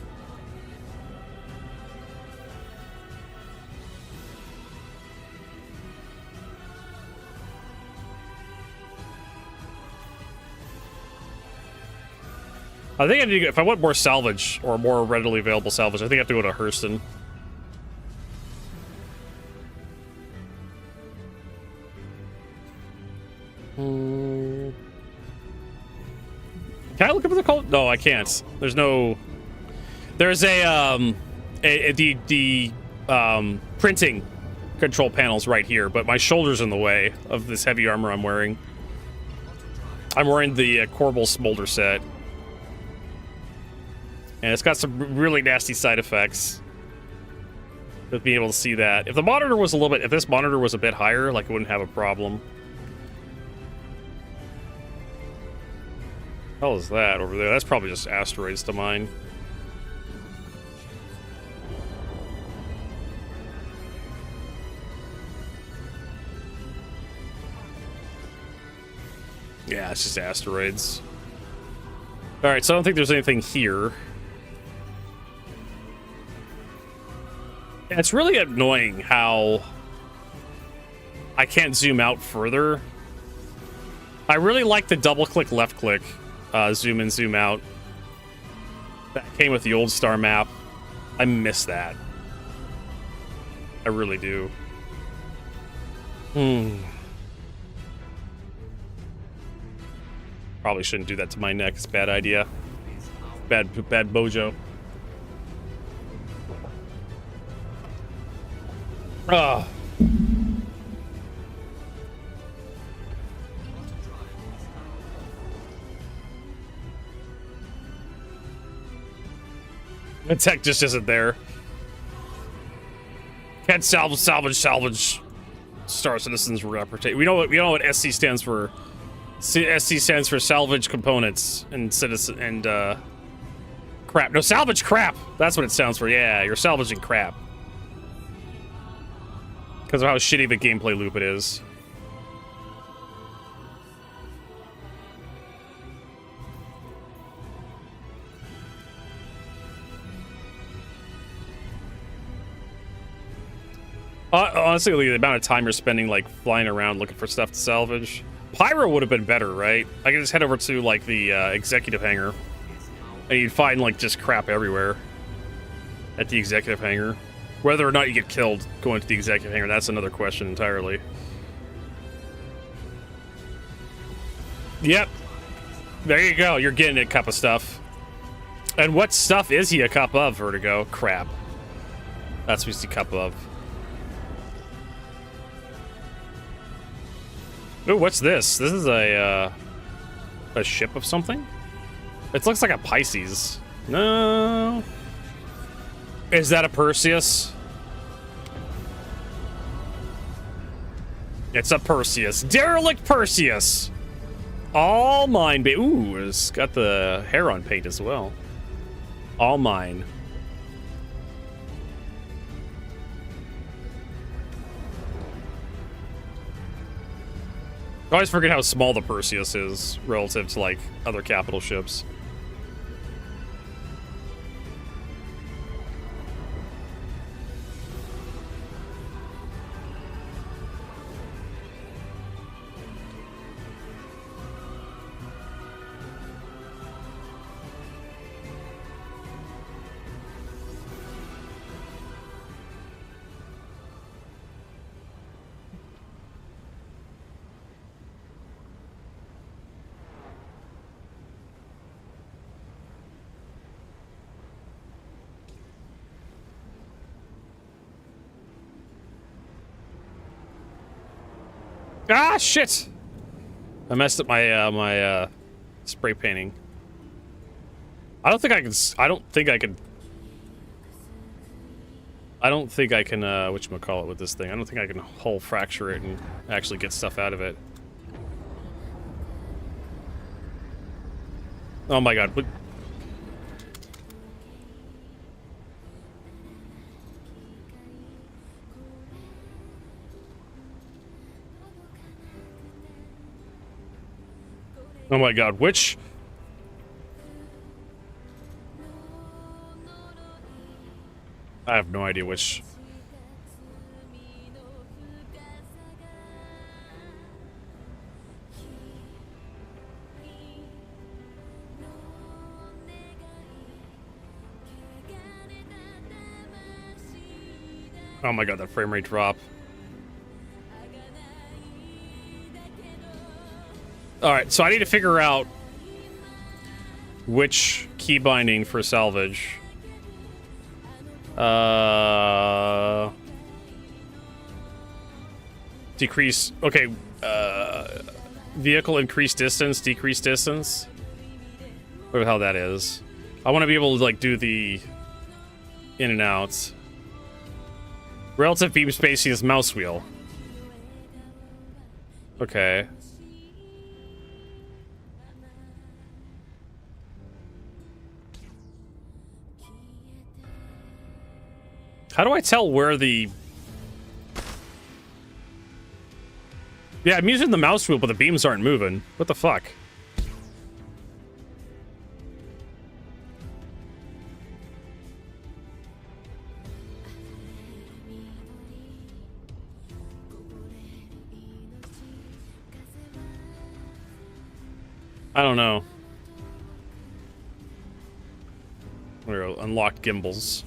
I think I need to go, if I want more salvage, or more readily available salvage, I think I have to go to Hurston. Can I look up the call? No, I can't. There's no. There's the printing control panel's right here, but my shoulder's in the way of this heavy armor I'm wearing. I'm wearing the Corbel Smolder set, and it's got some really nasty side effects. With being able to see that, if the monitor was if this monitor was a bit higher, like, it wouldn't have a problem. What the hell is that over there? That's probably just asteroids to mine. Yeah, it's just asteroids. Alright, so I don't think there's anything here. It's really annoying how I can't zoom out further. I really like the double-click, left-click, zoom in, zoom out. That came with the old star map. I miss that. I really do. Probably shouldn't do that to my neck. It's a bad idea. Bad bojo. Ah. The tech just isn't there. Can't salvage Star Citizens reputation. We know what SC stands for. SC stands for salvage components and citizen and crap. No, salvage crap. That's what it stands for. Yeah, you're salvaging crap. Because of how shitty the gameplay loop it is. Honestly, the amount of time you're spending, like, flying around looking for stuff to salvage. Pyro would have been better, right? I could just head over to, like, the executive hangar. And you'd find, like, just crap everywhere. At the executive hangar. Whether or not you get killed going to the executive hangar, that's another question entirely. Yep. There you go. You're getting a cup of stuff. And what stuff is he a cup of, Vertigo? Crap. That's what he's a cup of. Ooh, what's this? This is a ship of something? It looks like a Pisces. No. Is that a Perseus? It's a Perseus. Derelict Perseus! All mine, baby. Ooh, it's got the hair on paint as well. All mine. I always forget how small the Perseus is relative to, like, other capital ships. Ah, shit! I messed up my my spray painting. I don't think I can. I don't think I can whatchamacallit with this thing. I don't think I can hull fracture it and actually get stuff out of it. Oh my god! What? Oh my god, which? I have no idea which. Oh my god, that frame rate drop. All right, so I need to figure out which key binding for salvage. Decrease. Okay. Vehicle increase distance, decrease distance. Whatever the hell that is. I want to be able to like do the in and outs. Relative beam spacing is mouse wheel. Okay. How do I tell where the... Yeah, I'm using the mouse wheel, but the beams aren't moving. What the fuck? I don't know. We're unlocked gimbals.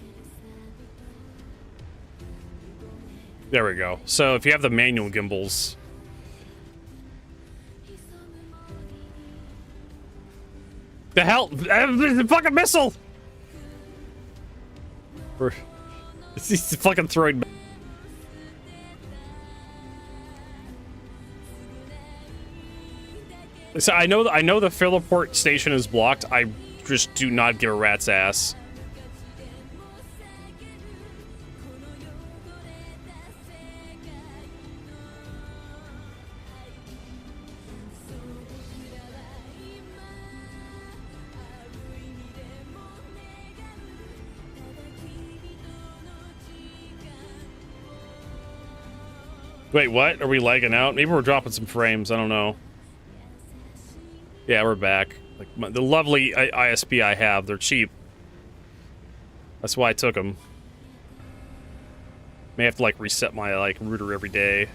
There we go. So if you have the manual gimbals... The hell? The fucking missile! He's fucking throwing... So I know the Philiport station is blocked. I just do not give a rat's ass. Wait, what? Are we lagging out? Maybe we're dropping some frames. I don't know. Yeah, we're back. Like the lovely ISP I have, they're cheap. That's why I took them. May have to like reset my like router every day.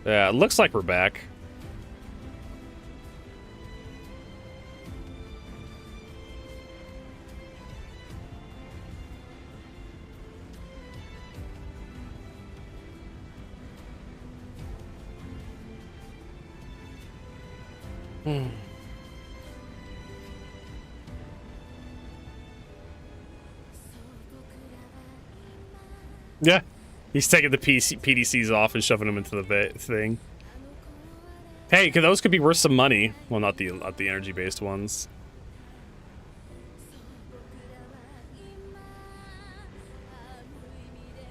Yeah, it looks like we're back. Yeah, he's taking the PDCs off and shoving them into the thing. Hey, those could be worth some money. Well, not the energy-based ones.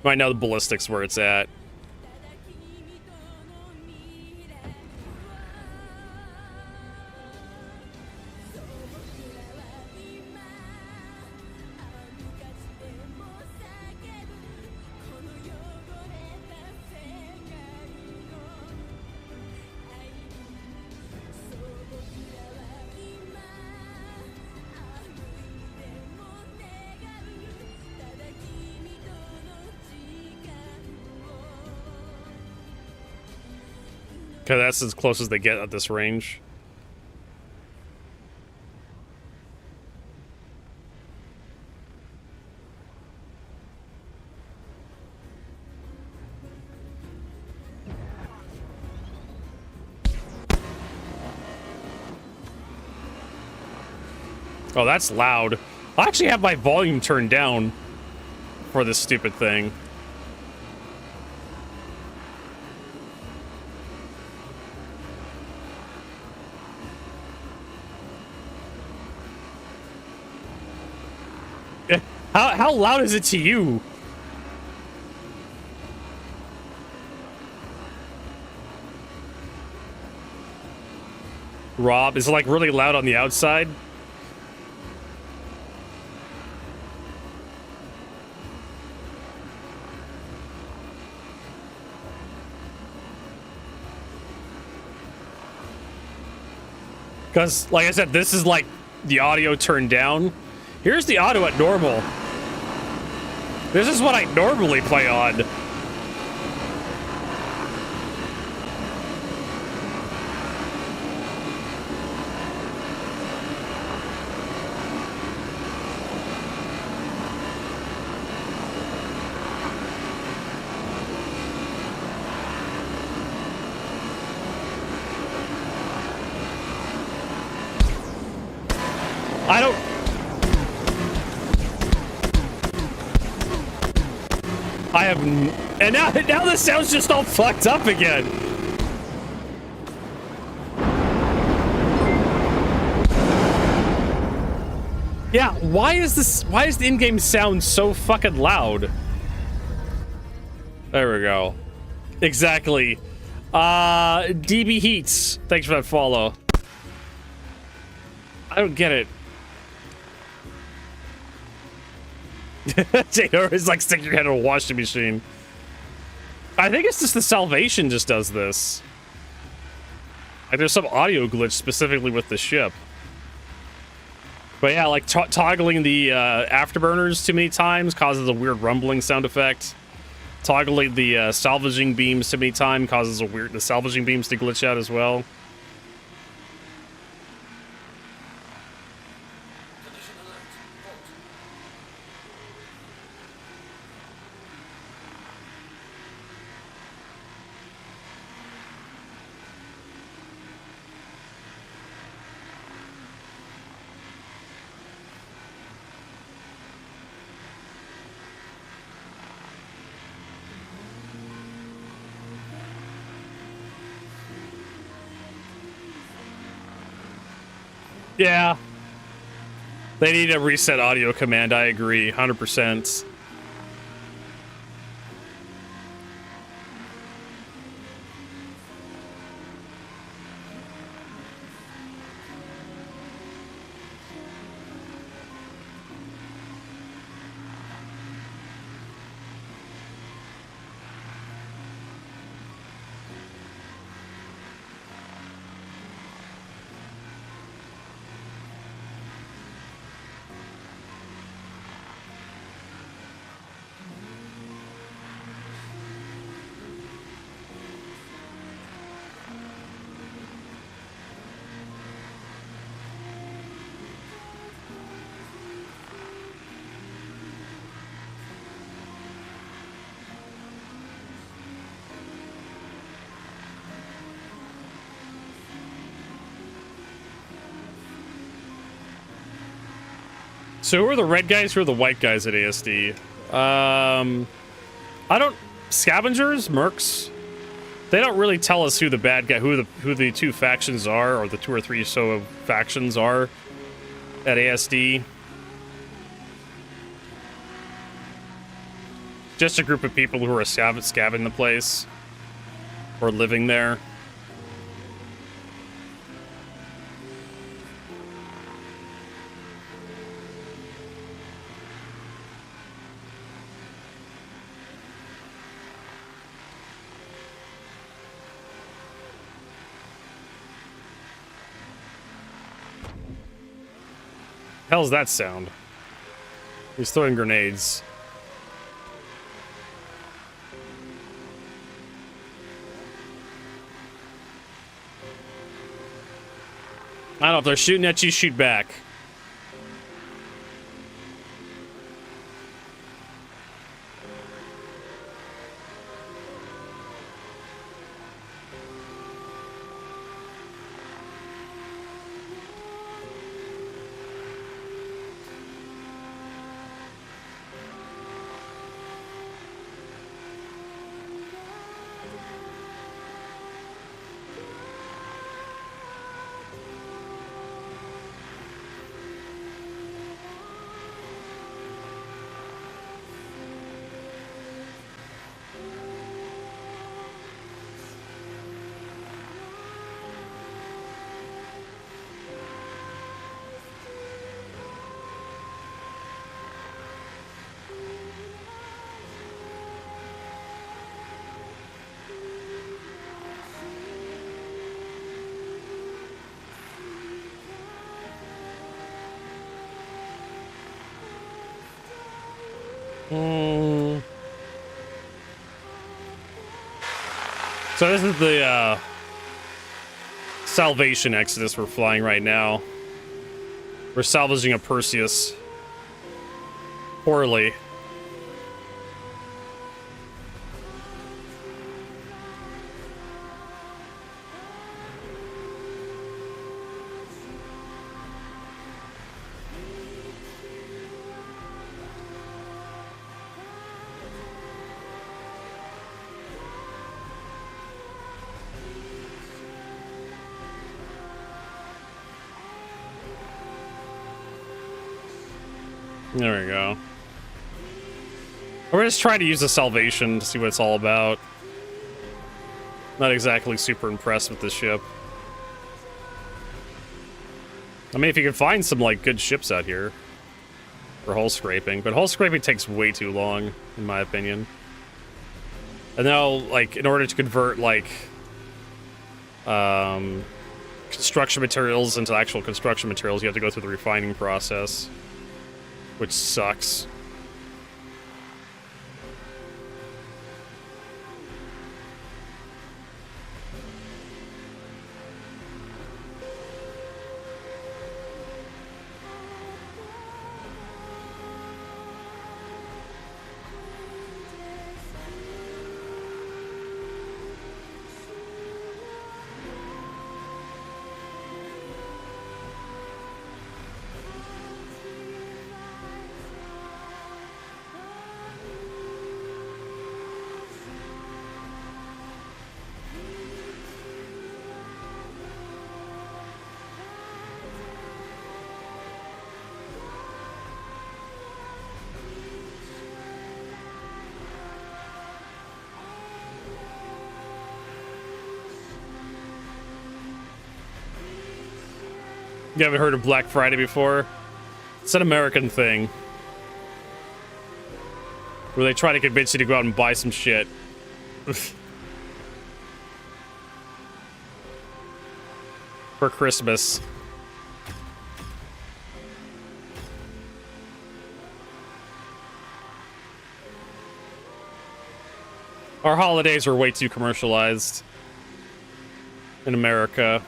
Right now, the ballistics where it's at. Okay, that's as close as they get at this range. Oh, that's loud. I actually have my volume turned down for this stupid thing. How loud is it to you? Rob, is it like really loud on the outside? Because, like I said, this is like the audio turned down. Here's the audio at normal. This is what I normally play on. I don't... I have... And now the sound's just all fucked up again. Yeah, why is the in-game sound so fucking loud? There we go. Exactly. DB Heats, thanks for that follow. I don't get it. JR is like sticking your head in a washing machine. I think it's just the Salvation just does this. Like there's some audio glitch specifically with the ship. But yeah, like toggling the afterburners too many times causes a weird rumbling sound effect. Toggling the salvaging beams too many times causes the salvaging beams to glitch out as well. Yeah. They need a reset audio command, I agree, 100%. So who are the red guys? Who are the white guys at ASD? I don't... Scavengers? Mercs? They don't really tell us who the bad guy, who the two factions are, or the 2 or 3 so factions are at ASD. Just a group of people who are scavenging the place or living there. Hell's that sound? He's throwing grenades. I don't know, if they're shooting at you, shoot back. So this is the Salvation Exodus we're flying right now. We're salvaging a Perseus. Poorly. There we go. We're just trying to use the salvation to see what it's all about. Not exactly super impressed with this ship. I mean, if you can find some, like, good ships out here for hull scraping. But hull scraping takes way too long, in my opinion. And now, like, in order to convert, like, construction materials into actual construction materials, you have to go through the refining process, which sucks. You haven't heard of Black Friday before? It's an American thing. Where they try to convince you to go out and buy some shit. For Christmas. Our holidays are way too commercialized in America.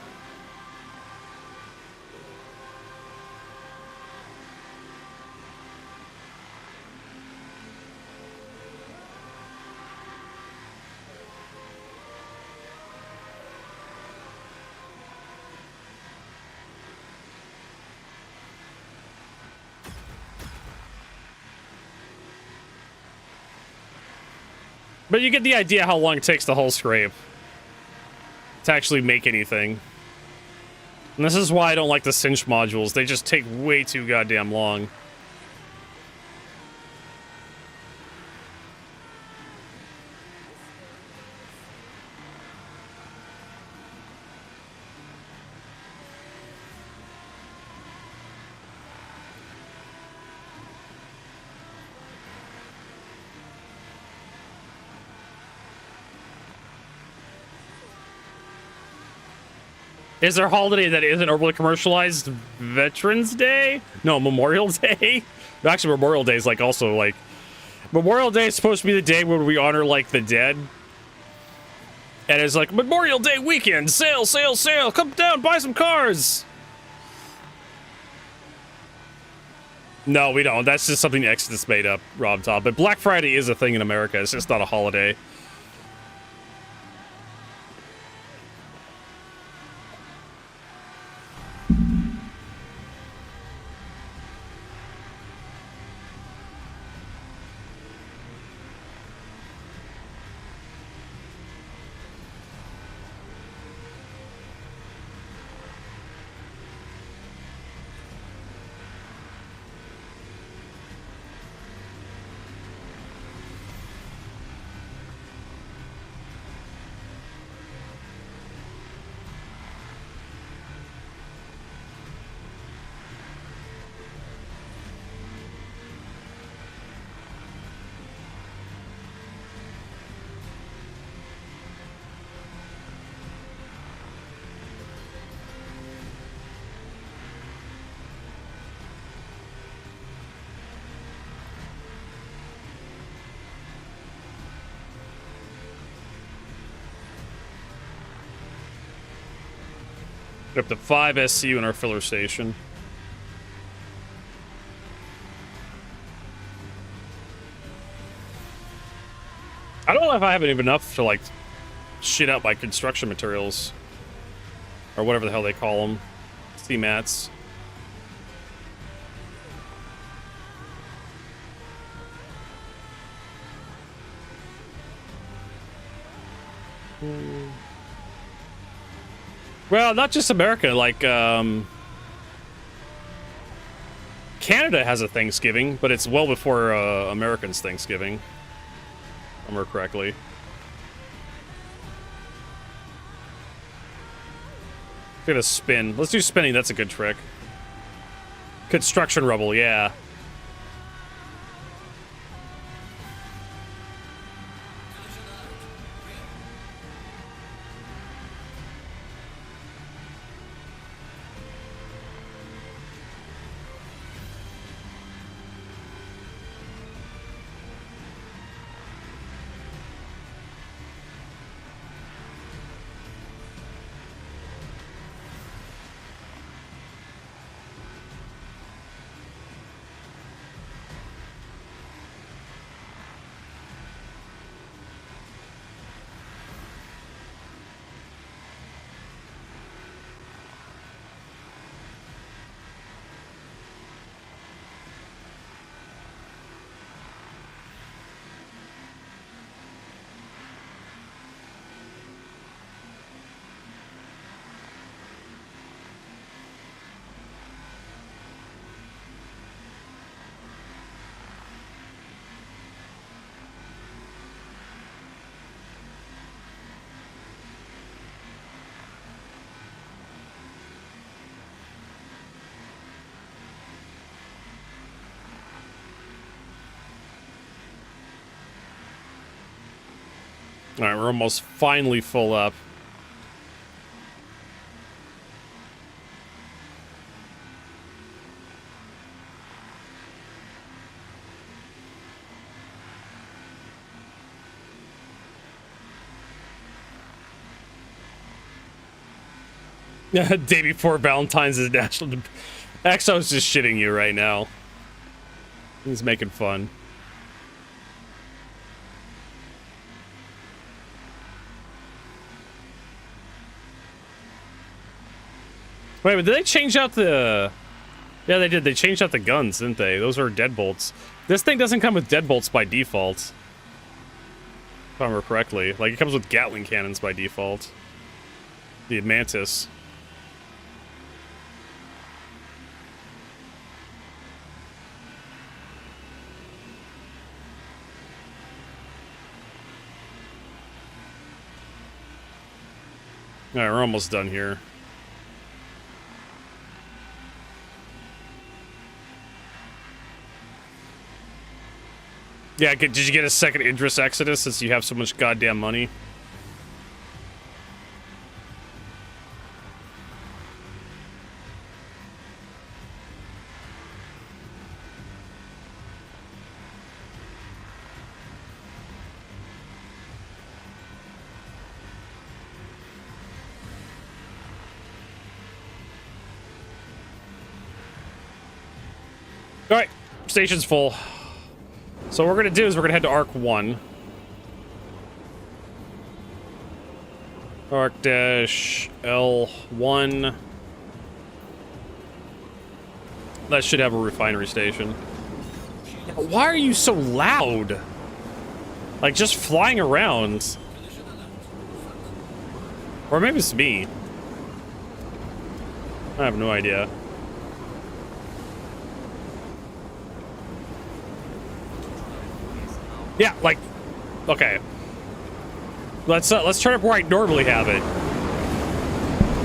But you get the idea how long it takes to hull scrape to actually make anything. And this is why I don't like the cinch modules. They just take way too goddamn long. Is there a holiday that isn't overly commercialized? Veterans Day? No, Memorial Day? Actually, Memorial Day is like also like... Memorial Day is supposed to be the day where we honor like the dead. And it's like, Memorial Day weekend, sale, sale, sale, come down, buy some cars. No, we don't. That's just something Exodus made up, Rob Top. But Black Friday is a thing in America. It's just not a holiday. Up to 5 SCU in our filler station. I don't know if I have enough to, like, shit out my construction materials. Or whatever the hell they call them. C-mats. Well, not just America, like, Canada has a Thanksgiving, but it's well before Americans' Thanksgiving, if I remember correctly. Get a spin. Let's do spinning. That's a good trick. Construction rubble, yeah. Alright, we're almost finally full up. Day before Valentine's is National... Exo's just shitting you right now. He's making fun. Wait, but did they change out the... Yeah, they did. They changed out the guns, didn't they? Those are deadbolts. This thing doesn't come with deadbolts by default. If I remember correctly. Like, it comes with Gatling cannons by default. The Mantis. Alright, we're almost done here. Yeah, did you get a second Idris Exodus since you have so much goddamn money? Alright, station's full. So what we're going to do is we're going to head to Arc 1. Arc-L1. That should have a refinery station. Why are you so loud? Like, just flying around. Or maybe it's me. I have no idea. Yeah, like, okay. Let's turn up where I normally have it.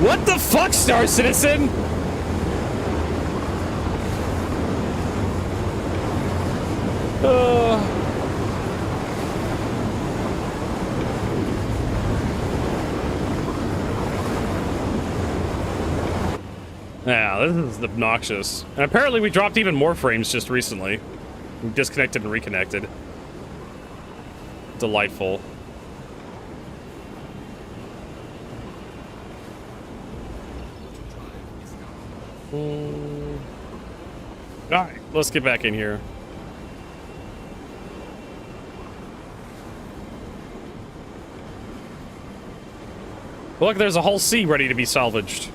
What the fuck, Star Citizen? Yeah, this is obnoxious. And apparently we dropped even more frames just recently. We disconnected and reconnected. Delightful. Alright, let's get back in here. Look, there's a whole sea ready to be salvaged.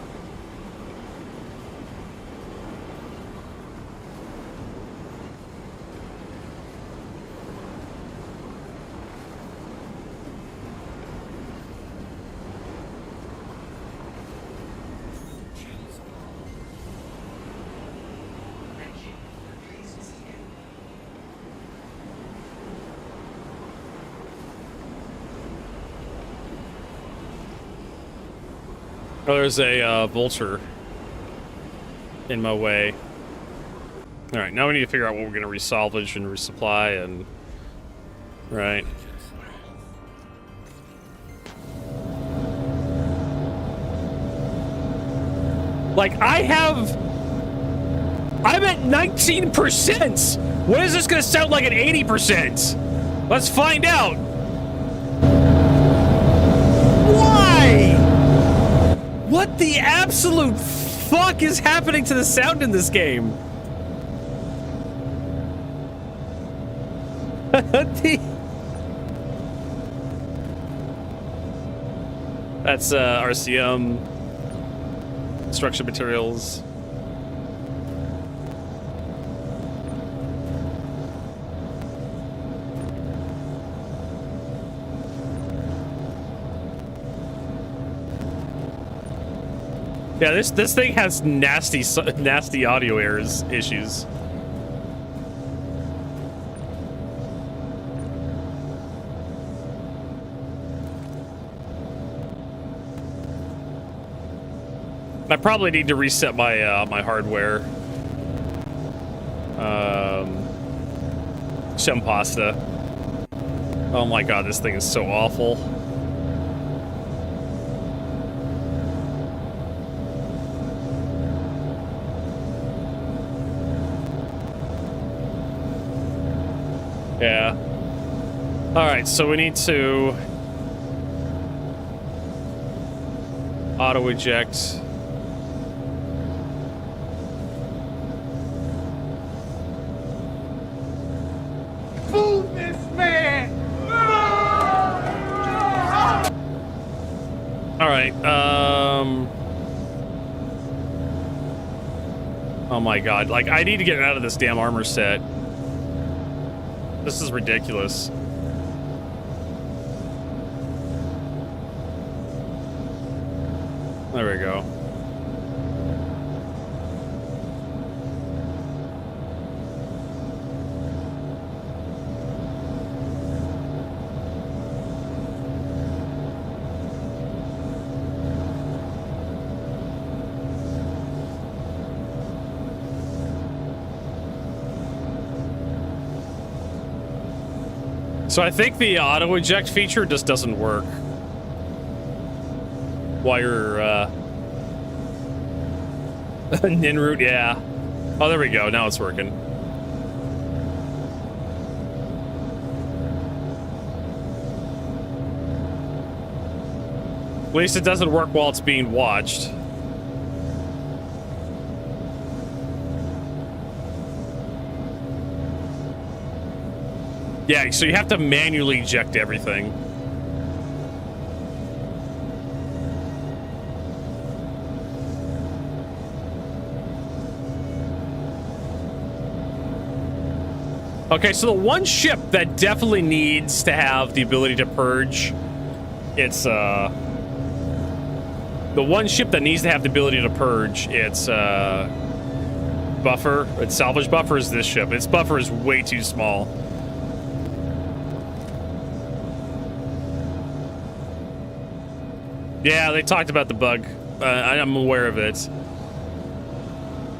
Oh, there's a vulture in my way. All right, now we need to figure out what we're going to resalvage and resupply and... Right. Like, I'm at 19%! When is this gonna sound like an 80%? Let's find out! Why? What the absolute fuck is happening to the sound in this game? That's RCM, construction materials. Yeah, this thing has nasty audio errors issues. I probably need to reset my my hardware. Pasta. Oh my god, this thing is so awful. Yeah. All right, so we need to auto eject. Move this man! All right. Oh my god! Like, I need to get out of this damn armor set. This is ridiculous. There we go. So I think the auto eject feature just doesn't work while you're Ninroot, yeah. Oh, there we go. Now it's working. At least it doesn't work while it's being watched. Yeah, so you have to manually eject everything. Okay, so the one ship that definitely needs to have the ability to purge, it's the one ship that needs to have the ability to purge, it's buffer. Its salvage buffer is this ship. Its buffer is way too small. Yeah, they talked about the bug. I'm aware of it.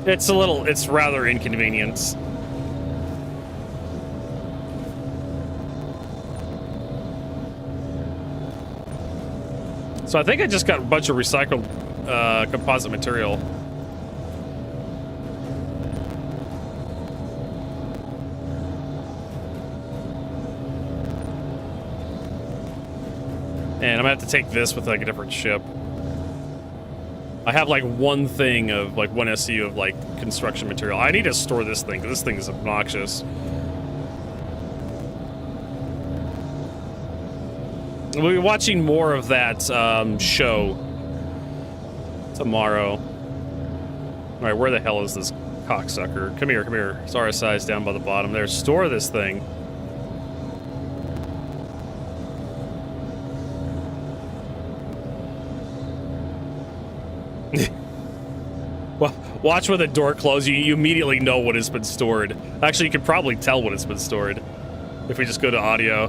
It's rather inconvenient. So I think I just got a bunch of recycled composite material. And I'm gonna have to take this with like a different ship. I have like one thing of like one SU of like construction material. I need to store this thing because this thing is obnoxious. We'll be watching more of that show tomorrow. All right, where the hell is this cocksucker? Come here, come here. It's RSI's down by the bottom there. Store this thing. Well, watch when the door closes. You immediately know what has been stored. Actually, you could probably tell what has been stored if we just go to audio.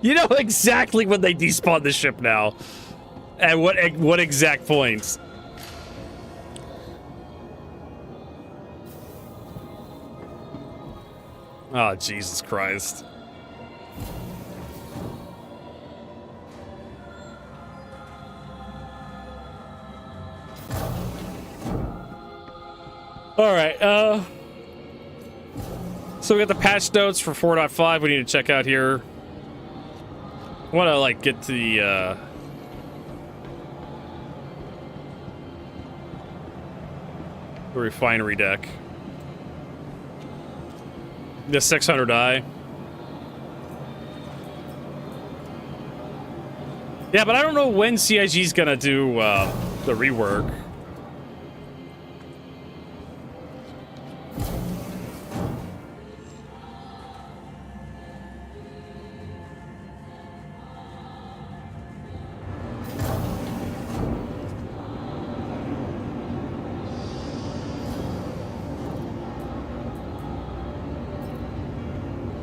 You know exactly when they despawn the ship now. At what exact points. Oh, Jesus Christ. All right, so we got the patch notes for 4.5 we need to check out here. I want to, like, get to the refinery deck. The 600i. Yeah, but I don't know when CIG's gonna do the rework.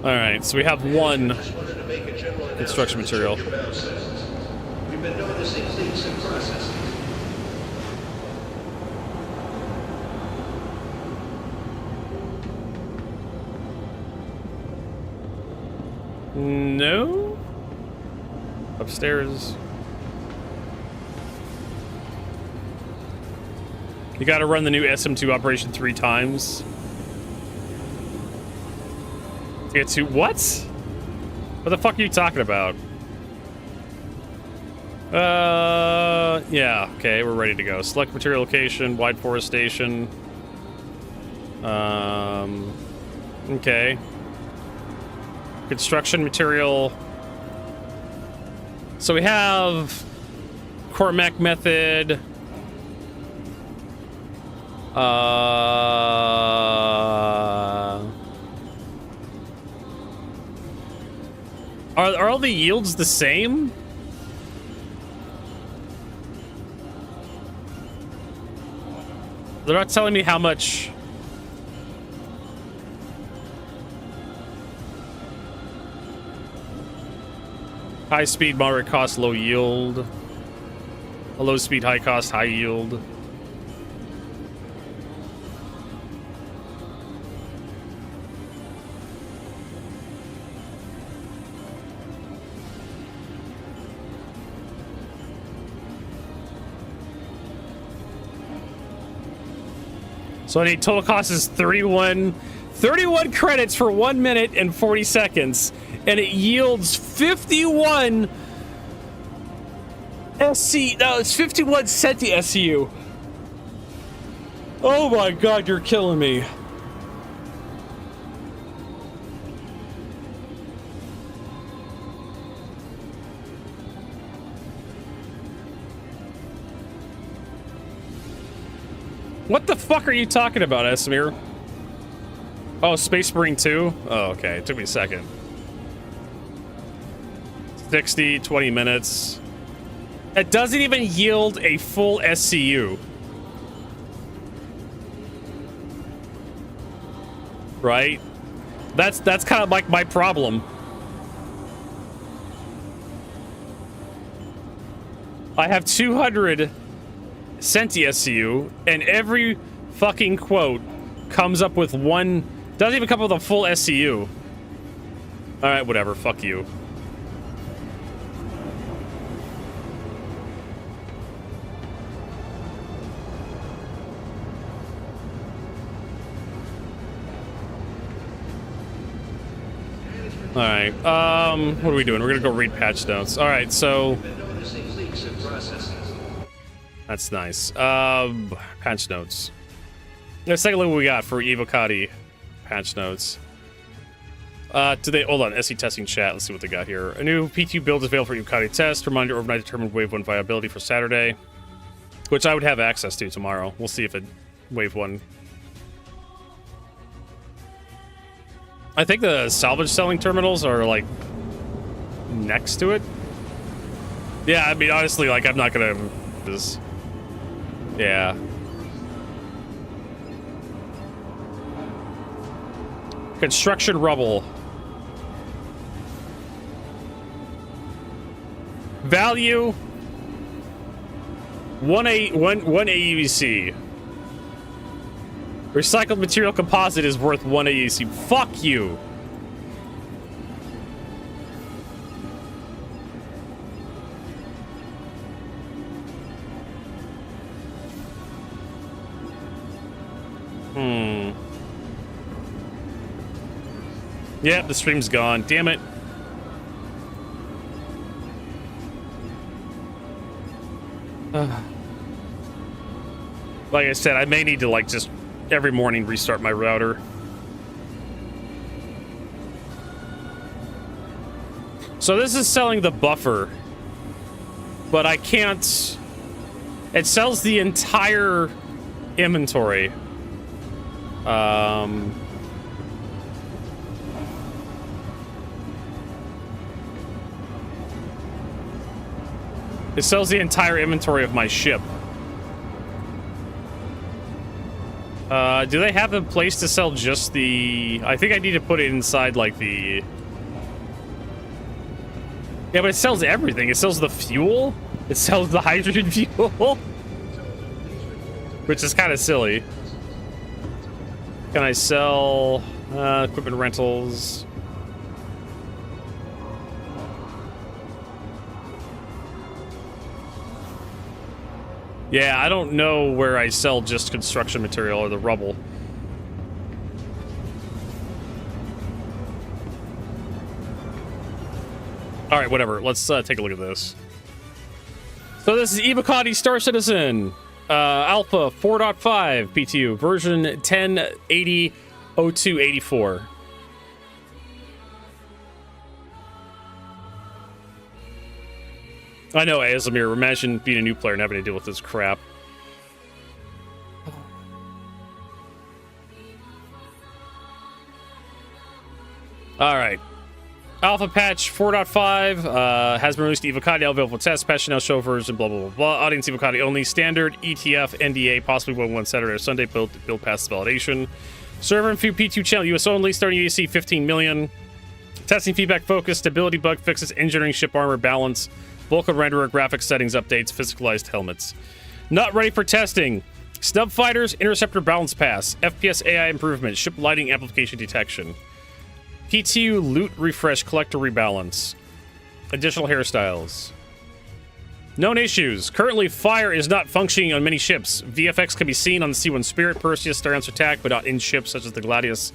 All right, so we have one construction material. We've been noticing leaks in processing. No? Upstairs. You gotta run the new SM2 operation 3 times. To get to what? What the fuck are you talking about? Yeah, okay, we're ready to go. Select material location, wide forestation. Okay. Construction material. So we have Cormac method. Are all the yields the same? They're not telling me how much. High speed, moderate cost, low yield. A low speed, high cost, high yield. So I need total cost is 31 credits for 1 minute and 40 seconds. And it yields 51 SC. No, it's 51 centi SCU. Oh my god, you're killing me. What the fuck are you talking about, Esmir? Oh, Space Marine 2? Oh, okay. It took me a second. 60, 20 minutes. It doesn't even yield a full SCU. Right? That's kind of like my problem. I have 200 centi SCU, and every fucking quote comes up with one. Doesn't even come up with a full SCU. Alright, whatever. Fuck you. Alright, what are we doing? We're gonna go read patch notes. Alright, so... That's nice. Patch notes. Let's take a look at what we got for Evocati patch notes. Hold on, SE testing chat. Let's see what they got here. A new P2 build is available for Evocati test. Reminder, overnight determined wave 1 viability for Saturday, which I would have access to tomorrow. We'll see if it wave 1. I think the salvage selling terminals are like next to it. Yeah, I mean, honestly, like I'm not gonna this. Yeah. Construction rubble. value? One AUC. Recycled material composite is worth 1 AUC. Fuck you. Yep, the stream's gone. Damn it. Like I said, I may need to like just every morning restart my router. So this is selling the buffer, but I can't. It sells the entire inventory. It sells the entire inventory of my ship. Do they have a place to sell just the... I think I need to put it inside, like, the... Yeah, but it sells everything. It sells the fuel. It sells the hydrogen fuel. Which is kind of silly. Can I sell... equipment rentals... Yeah, I don't know where I sell just construction material or the rubble. All right, whatever. Let's take a look at this. So this is Ibakati Star Citizen, Alpha 4.5 PTU, version 1080.0284. I know, Azamir. Imagine being a new player and having to deal with this crap. All right. Alpha patch 4.5 has been released to Evocati, available test, patch now show version, blah, blah, blah, blah. Audience Evocati only, standard, ETF, NDA, possibly 1 Saturday or Sunday, build pass validation. Server and few P2 channel, US only, starting UAC 15 million. Testing feedback focus, stability bug fixes, engineering ship armor balance, Vulcan renderer, graphics settings updates, physicalized helmets. Not ready for testing. Snub fighters, interceptor balance pass, FPS AI improvement, ship lighting amplification detection. PTU loot refresh, collector rebalance. Additional hairstyles. Known issues. Currently, fire is not functioning on many ships. VFX can be seen on the C1 Spirit, Perseus, Starance Attack, but not in ships such as the Gladius.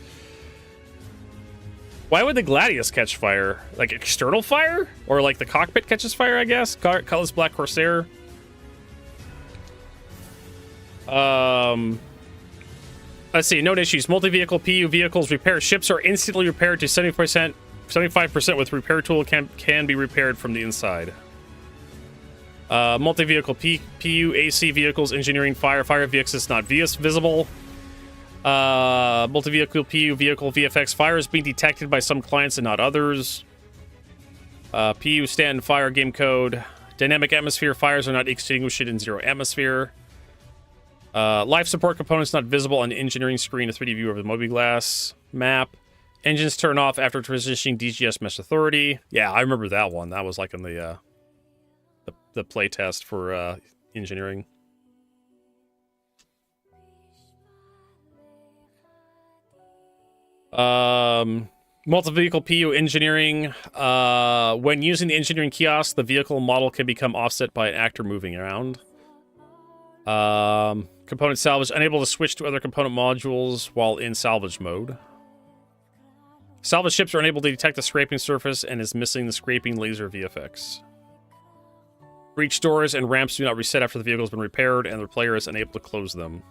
Why would the Gladius catch fire? Like external fire? Or like the cockpit catches fire, I guess? Colorless Black Corsair. Let's see, note issues. Multi-vehicle PU vehicles repair. Ships are instantly repaired to 75% with repair tool can be repaired from the inside. Multi-vehicle PU AC vehicles, engineering, fire vehicles not visible. Multi-vehicle PU vehicle VFX fire is being detected by some clients and not others. PU stand fire game code. Dynamic atmosphere fires are not extinguished in zero atmosphere. Life support components not visible on the engineering screen. A 3D view of the mobi-glass map. Engines turn off after transitioning DGS Mesh Authority. Yeah, I remember that one. That was like in the play test for engineering. Multi-vehicle PU engineering. When using the engineering kiosk, the vehicle model can become offset by an actor moving around. Component salvage. Unable to switch to other component modules while in salvage mode. Salvage ships are unable to detect the scraping surface and is missing the scraping laser VFX. Breach doors and ramps do not reset after the vehicle has been repaired, and the player is unable to close them.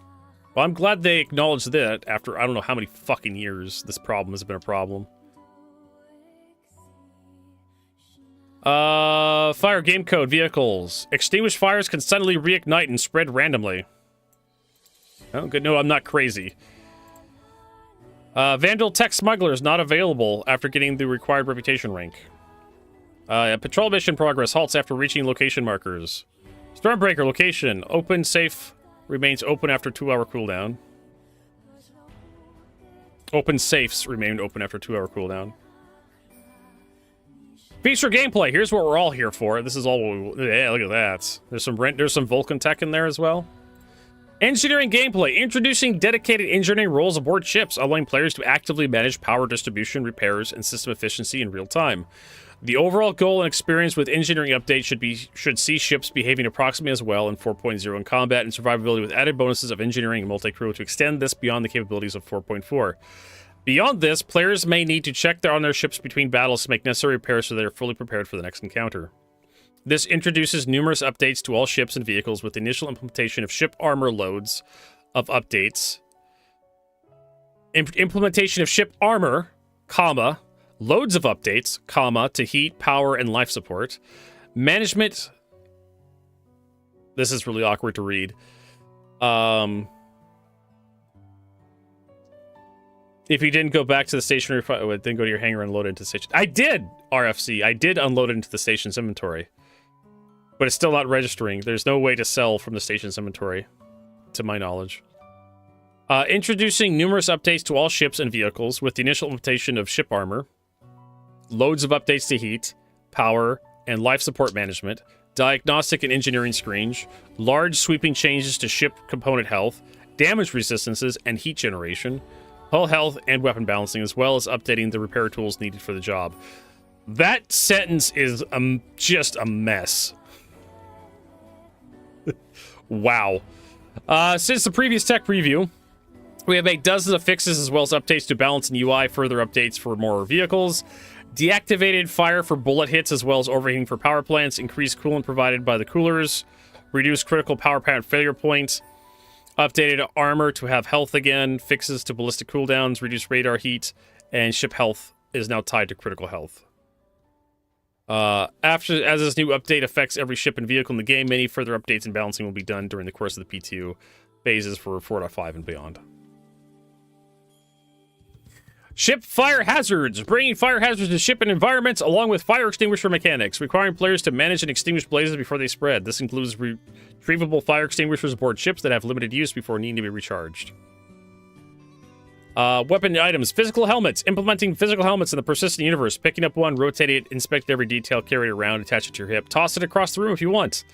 Well, I'm glad they acknowledged that after I don't know how many fucking years this problem has been a problem. Fire game code vehicles. Extinguished fires can suddenly reignite and spread randomly. Oh, good. No, I'm not crazy. Vandal Tech Smuggler is not available after getting the required reputation rank. Patrol mission progress halts after reaching location markers. Stormbreaker location. Open safe remains open after 2-hour cooldown. Open safes remain open after 2-hour cooldown. Feature gameplay. Here's what we're all here for. This is all what we... Yeah, look at that. There's some Vulcan tech in there as well. Engineering gameplay. Introducing dedicated engineering roles aboard ships, allowing players to actively manage power distribution, repairs, and system efficiency in real time. The overall goal and experience with engineering updates should see ships behaving approximately as well in 4.0 in combat and survivability, with added bonuses of engineering and multi-crew to extend this beyond the capabilities of 4.4. Beyond this, players may need to check on their ships between battles to make necessary repairs so they are fully prepared for the next encounter. This introduces numerous updates to all ships and vehicles, with the initial implementation of ship armor loads of updates. Implementation of ship armor, comma, loads of updates, comma, to heat, power, and life support. Management. This is really awkward to read. If you didn't go back to the stationary, then go to your hangar and load it into the station. I did, RFC. I did unload it into the station's inventory. But it's still not registering. There's no way to sell from the station's inventory, to my knowledge. Introducing numerous updates to all ships and vehicles, with the initial implementation of ship armor, loads of updates to heat, power, and life support management, diagnostic and engineering screens, large sweeping changes to ship component health, damage resistances, and heat generation, hull health and weapon balancing, as well as updating the repair tools needed for the job. That sentence is just a mess. Wow. Since the previous tech preview, we have made dozens of fixes as well as updates to balance and UI, further updates for more vehicles, deactivated fire for bullet hits as well as overheating for power plants, increased coolant provided by the coolers, reduced critical power plant failure points, updated armor to have health again, fixes to ballistic cooldowns, reduced radar heat, and ship health is now tied to critical health. As this new update affects every ship and vehicle in the game, many further updates and balancing will be done during the course of the P2 phases for 4.5 and beyond. Ship fire hazards. Bringing fire hazards to ship and environments along with fire extinguisher mechanics, requiring players to manage and extinguish blazes before they spread. This includes retrievable fire extinguishers aboard ships that have limited use before needing to be recharged. Weapon items. Physical helmets. Implementing physical helmets in the persistent universe. Picking up one, rotate it, inspect every detail, carry it around, attach it to your hip. Toss it across the room if you want.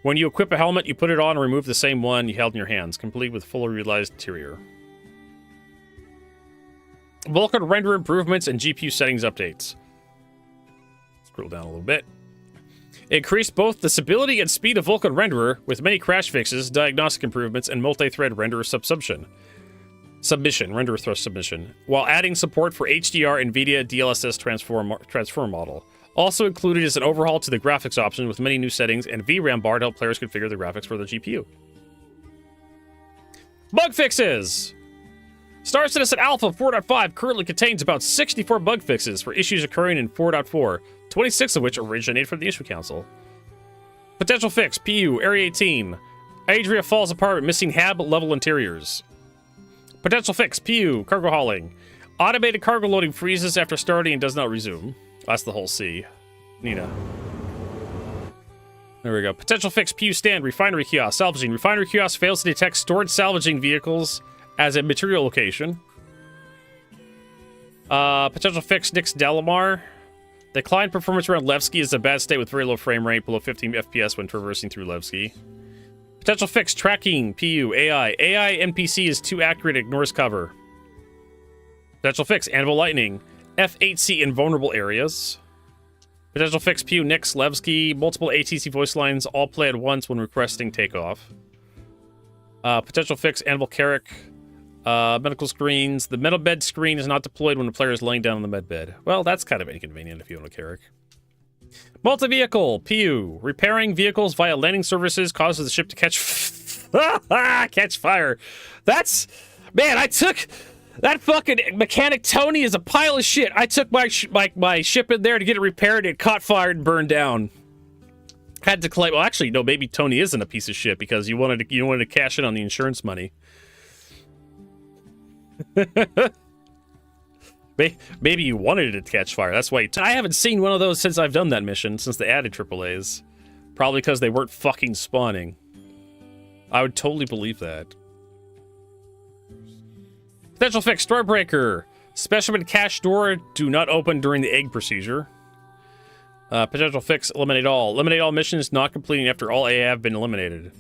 When you equip a helmet, you put it on and remove the same one you held in your hands, complete with fully realized interior. Vulcan render improvements and GPU settings updates. Scroll down a little bit. Increased both the stability and speed of Vulcan renderer with many crash fixes, diagnostic improvements, and multi-thread renderer renderer thrust submission, while adding support for HDR NVIDIA DLSS transform model. Also included is an overhaul to the graphics option with many new settings and VRAM bar to help players configure the graphics for their GPU. Bug fixes! Star Citizen Alpha 4.5 currently contains about 64 bug fixes for issues occurring in 4.4, 26 of which originated from the issue council. Potential fix, PU, Area 18. Adria falls apart, missing hab-level interiors. Potential fix, PU, cargo hauling. Automated cargo loading freezes after starting and does not resume. That's the whole C. Nina. There we go. Potential fix, PU stand, refinery kiosk, salvaging. Refinery kiosk fails to detect stored salvaging vehicles as a material location. Potential fix, Nix Delamar. Decline performance around Levski is a bad state with very low frame rate, below 15 FPS when traversing through Levski. Potential fix, tracking, PU, AI. AI NPC is too accurate, ignores cover. Potential fix, Anvil Lightning. F8C in vulnerable areas. Potential fix, PU, Nix, Levski. Multiple ATC voice lines all play at once when requesting takeoff. Potential fix, Anvil Carrick. Medical screens. The metal bed screen is not deployed when the player is laying down on the med bed. Well, that's kind of inconvenient if you own a Carrick. Multi-vehicle, PU. Repairing vehicles via landing services causes the ship to catch fire. That's... Man, I took... That fucking mechanic Tony is a pile of shit. I took my ship in there to get it repaired. It caught fire and burned down. Had to claim... Well, actually, no, maybe Tony isn't a piece of shit because you wanted to cash in on the insurance money. Maybe you wanted it to catch fire. That's why I haven't seen one of those since I've done that mission, since they added AAAs. Probably because they weren't fucking spawning. I would totally believe that. Potential fix, Starbreaker. Specimen cache door do not open during the egg procedure. Potential fix, eliminate all. Eliminate all missions not completing after all AA have been eliminated.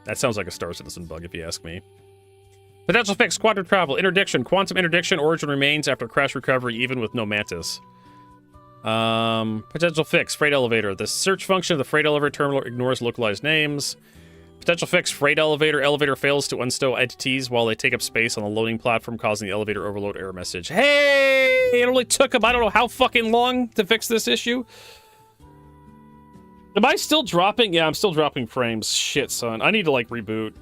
That sounds like a Star Citizen bug, if you ask me. Potential fix, quantum travel, interdiction, quantum interdiction, origin remains after crash recovery, even with no mantis. Potential fix, freight elevator. The search function of the freight elevator terminal ignores localized names. Potential fix, freight elevator. Elevator fails to unstow entities while they take up space on the loading platform, causing the elevator overload error message. Hey! It only took them, I don't know how fucking long to fix this issue. Am I still dropping? Yeah, I'm still dropping frames. Shit, son. I need to, like, reboot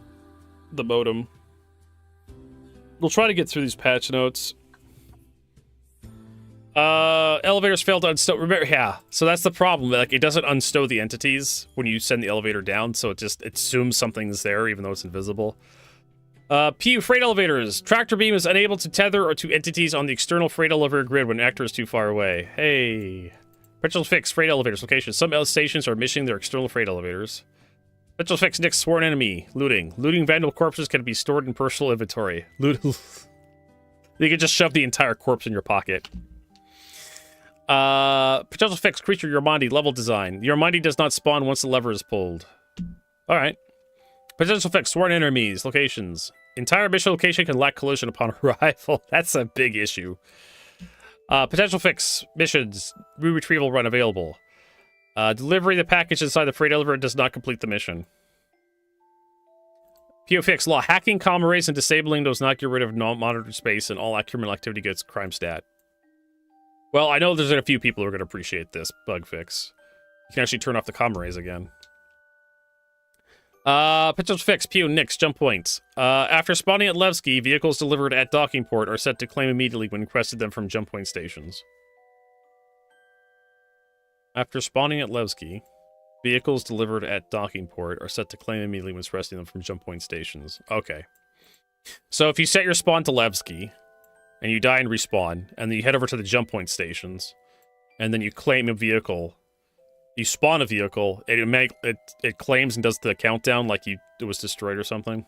the modem. We'll try to get through these patch notes. Elevators fail to unstow. Remember, yeah. So that's the problem. Like, it doesn't unstow the entities when you send the elevator down, so it assumes something's there, even though it's invisible. PU freight elevators. Tractor beam is unable to tether or to entities on the external freight elevator grid when actor is too far away. Hey. Potential fix, freight elevators. Location. Some stations are missing their external freight elevators. Potential fix, Nick's sworn enemy. Looting. Looting vandal corpses can be stored in personal inventory. You can just shove the entire corpse in your pocket. Potential fix, creature Yormandi, level design. The Yormandi does not spawn once the lever is pulled. Alright. Potential fix, sworn enemies, locations. Entire mission location can lack collision upon arrival. That's a big issue. Potential fix, missions, retrieval run available. Delivery of the package inside the freight elevator does not complete the mission. PO fix, law, hacking comm arrays and disabling does not get rid of non-monitored space, and all criminal activity gets crime stat. Well, I know there's a few people who are going to appreciate this bug fix. You can actually turn off the comm arrays again. Potential fix, PO Nix, jump points. After spawning at Levski, vehicles delivered at docking port are set to claim immediately when requested them from jump point stations. After spawning at Levski, vehicles delivered at docking port are set to claim immediately when requesting them from jump point stations. Okay. So if you set your spawn to Levski, and you die and respawn, and then you head over to the jump point stations, and then you claim a vehicle, you spawn a vehicle, it claims and does the countdown like it was destroyed or something.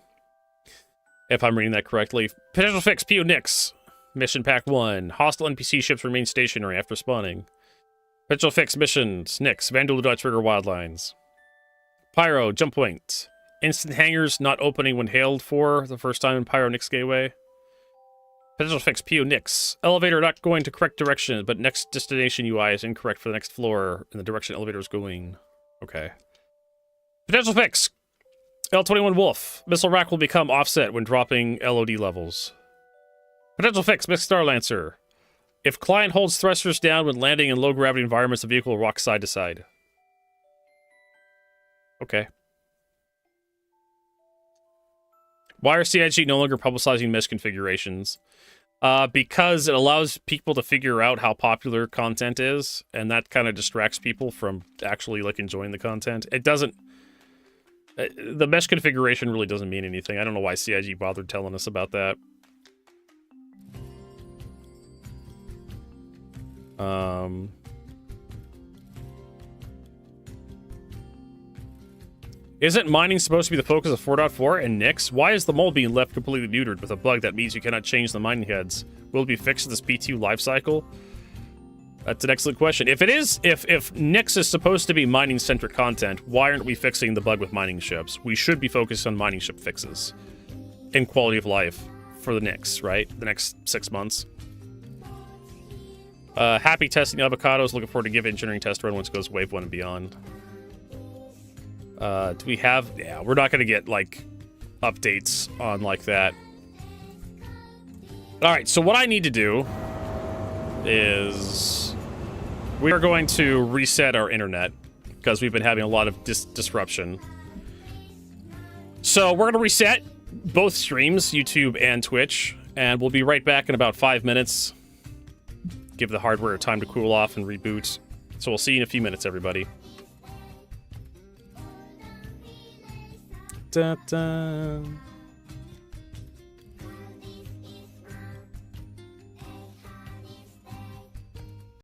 If I'm reading that correctly. Potential fix, PO Nix. Mission Pack 1. Hostile NPC ships remain stationary after spawning. Potential fix, missions, Nix. Vandal do not trigger wildlines. Pyro, jump point. Instant hangars not opening when hailed for the first time in Pyro Nix Gateway. Potential fix, PO Nix. Elevator not going to correct direction, but next destination UI is incorrect for the next floor in the direction elevator is going. Okay. Potential fix. L21 Wolf. Missile rack will become offset when dropping LOD levels. Potential fix, Mixed Star Lancer. If client holds thrusters down when landing in low gravity environments, the vehicle will rock side to side. Okay. Why are CIG no longer publicizing mesh configurations? Because it allows people to figure out how popular content is, and that kind of distracts people from actually like enjoying the content. It doesn't... the mesh configuration really doesn't mean anything. I don't know why CIG bothered telling us about that. Isn't mining supposed to be the focus of 4.4 and Nix? Why is the mole being left completely neutered with a bug that means you cannot change the mining heads? Will it be fixed in this P2 life cycle? That's an excellent question. If it is, if Nix is supposed to be mining-centric content, why aren't we fixing the bug with mining ships? We should be focused on mining ship fixes and quality of life for the Nix, right? The next 6 months. Happy testing avocados. Looking forward to give engineering test run once it goes wave 1 and beyond. Do we have... yeah, we're not going to get, like, updates on like that. Alright, so what I need to do is... we are going to reset our internet, because we've been having a lot of disruption. So we're going to reset both streams, YouTube and Twitch, and we'll be right back in about 5 minutes. Give the hardware time to cool off and reboot. So we'll see you in a few minutes, everybody. Da, da.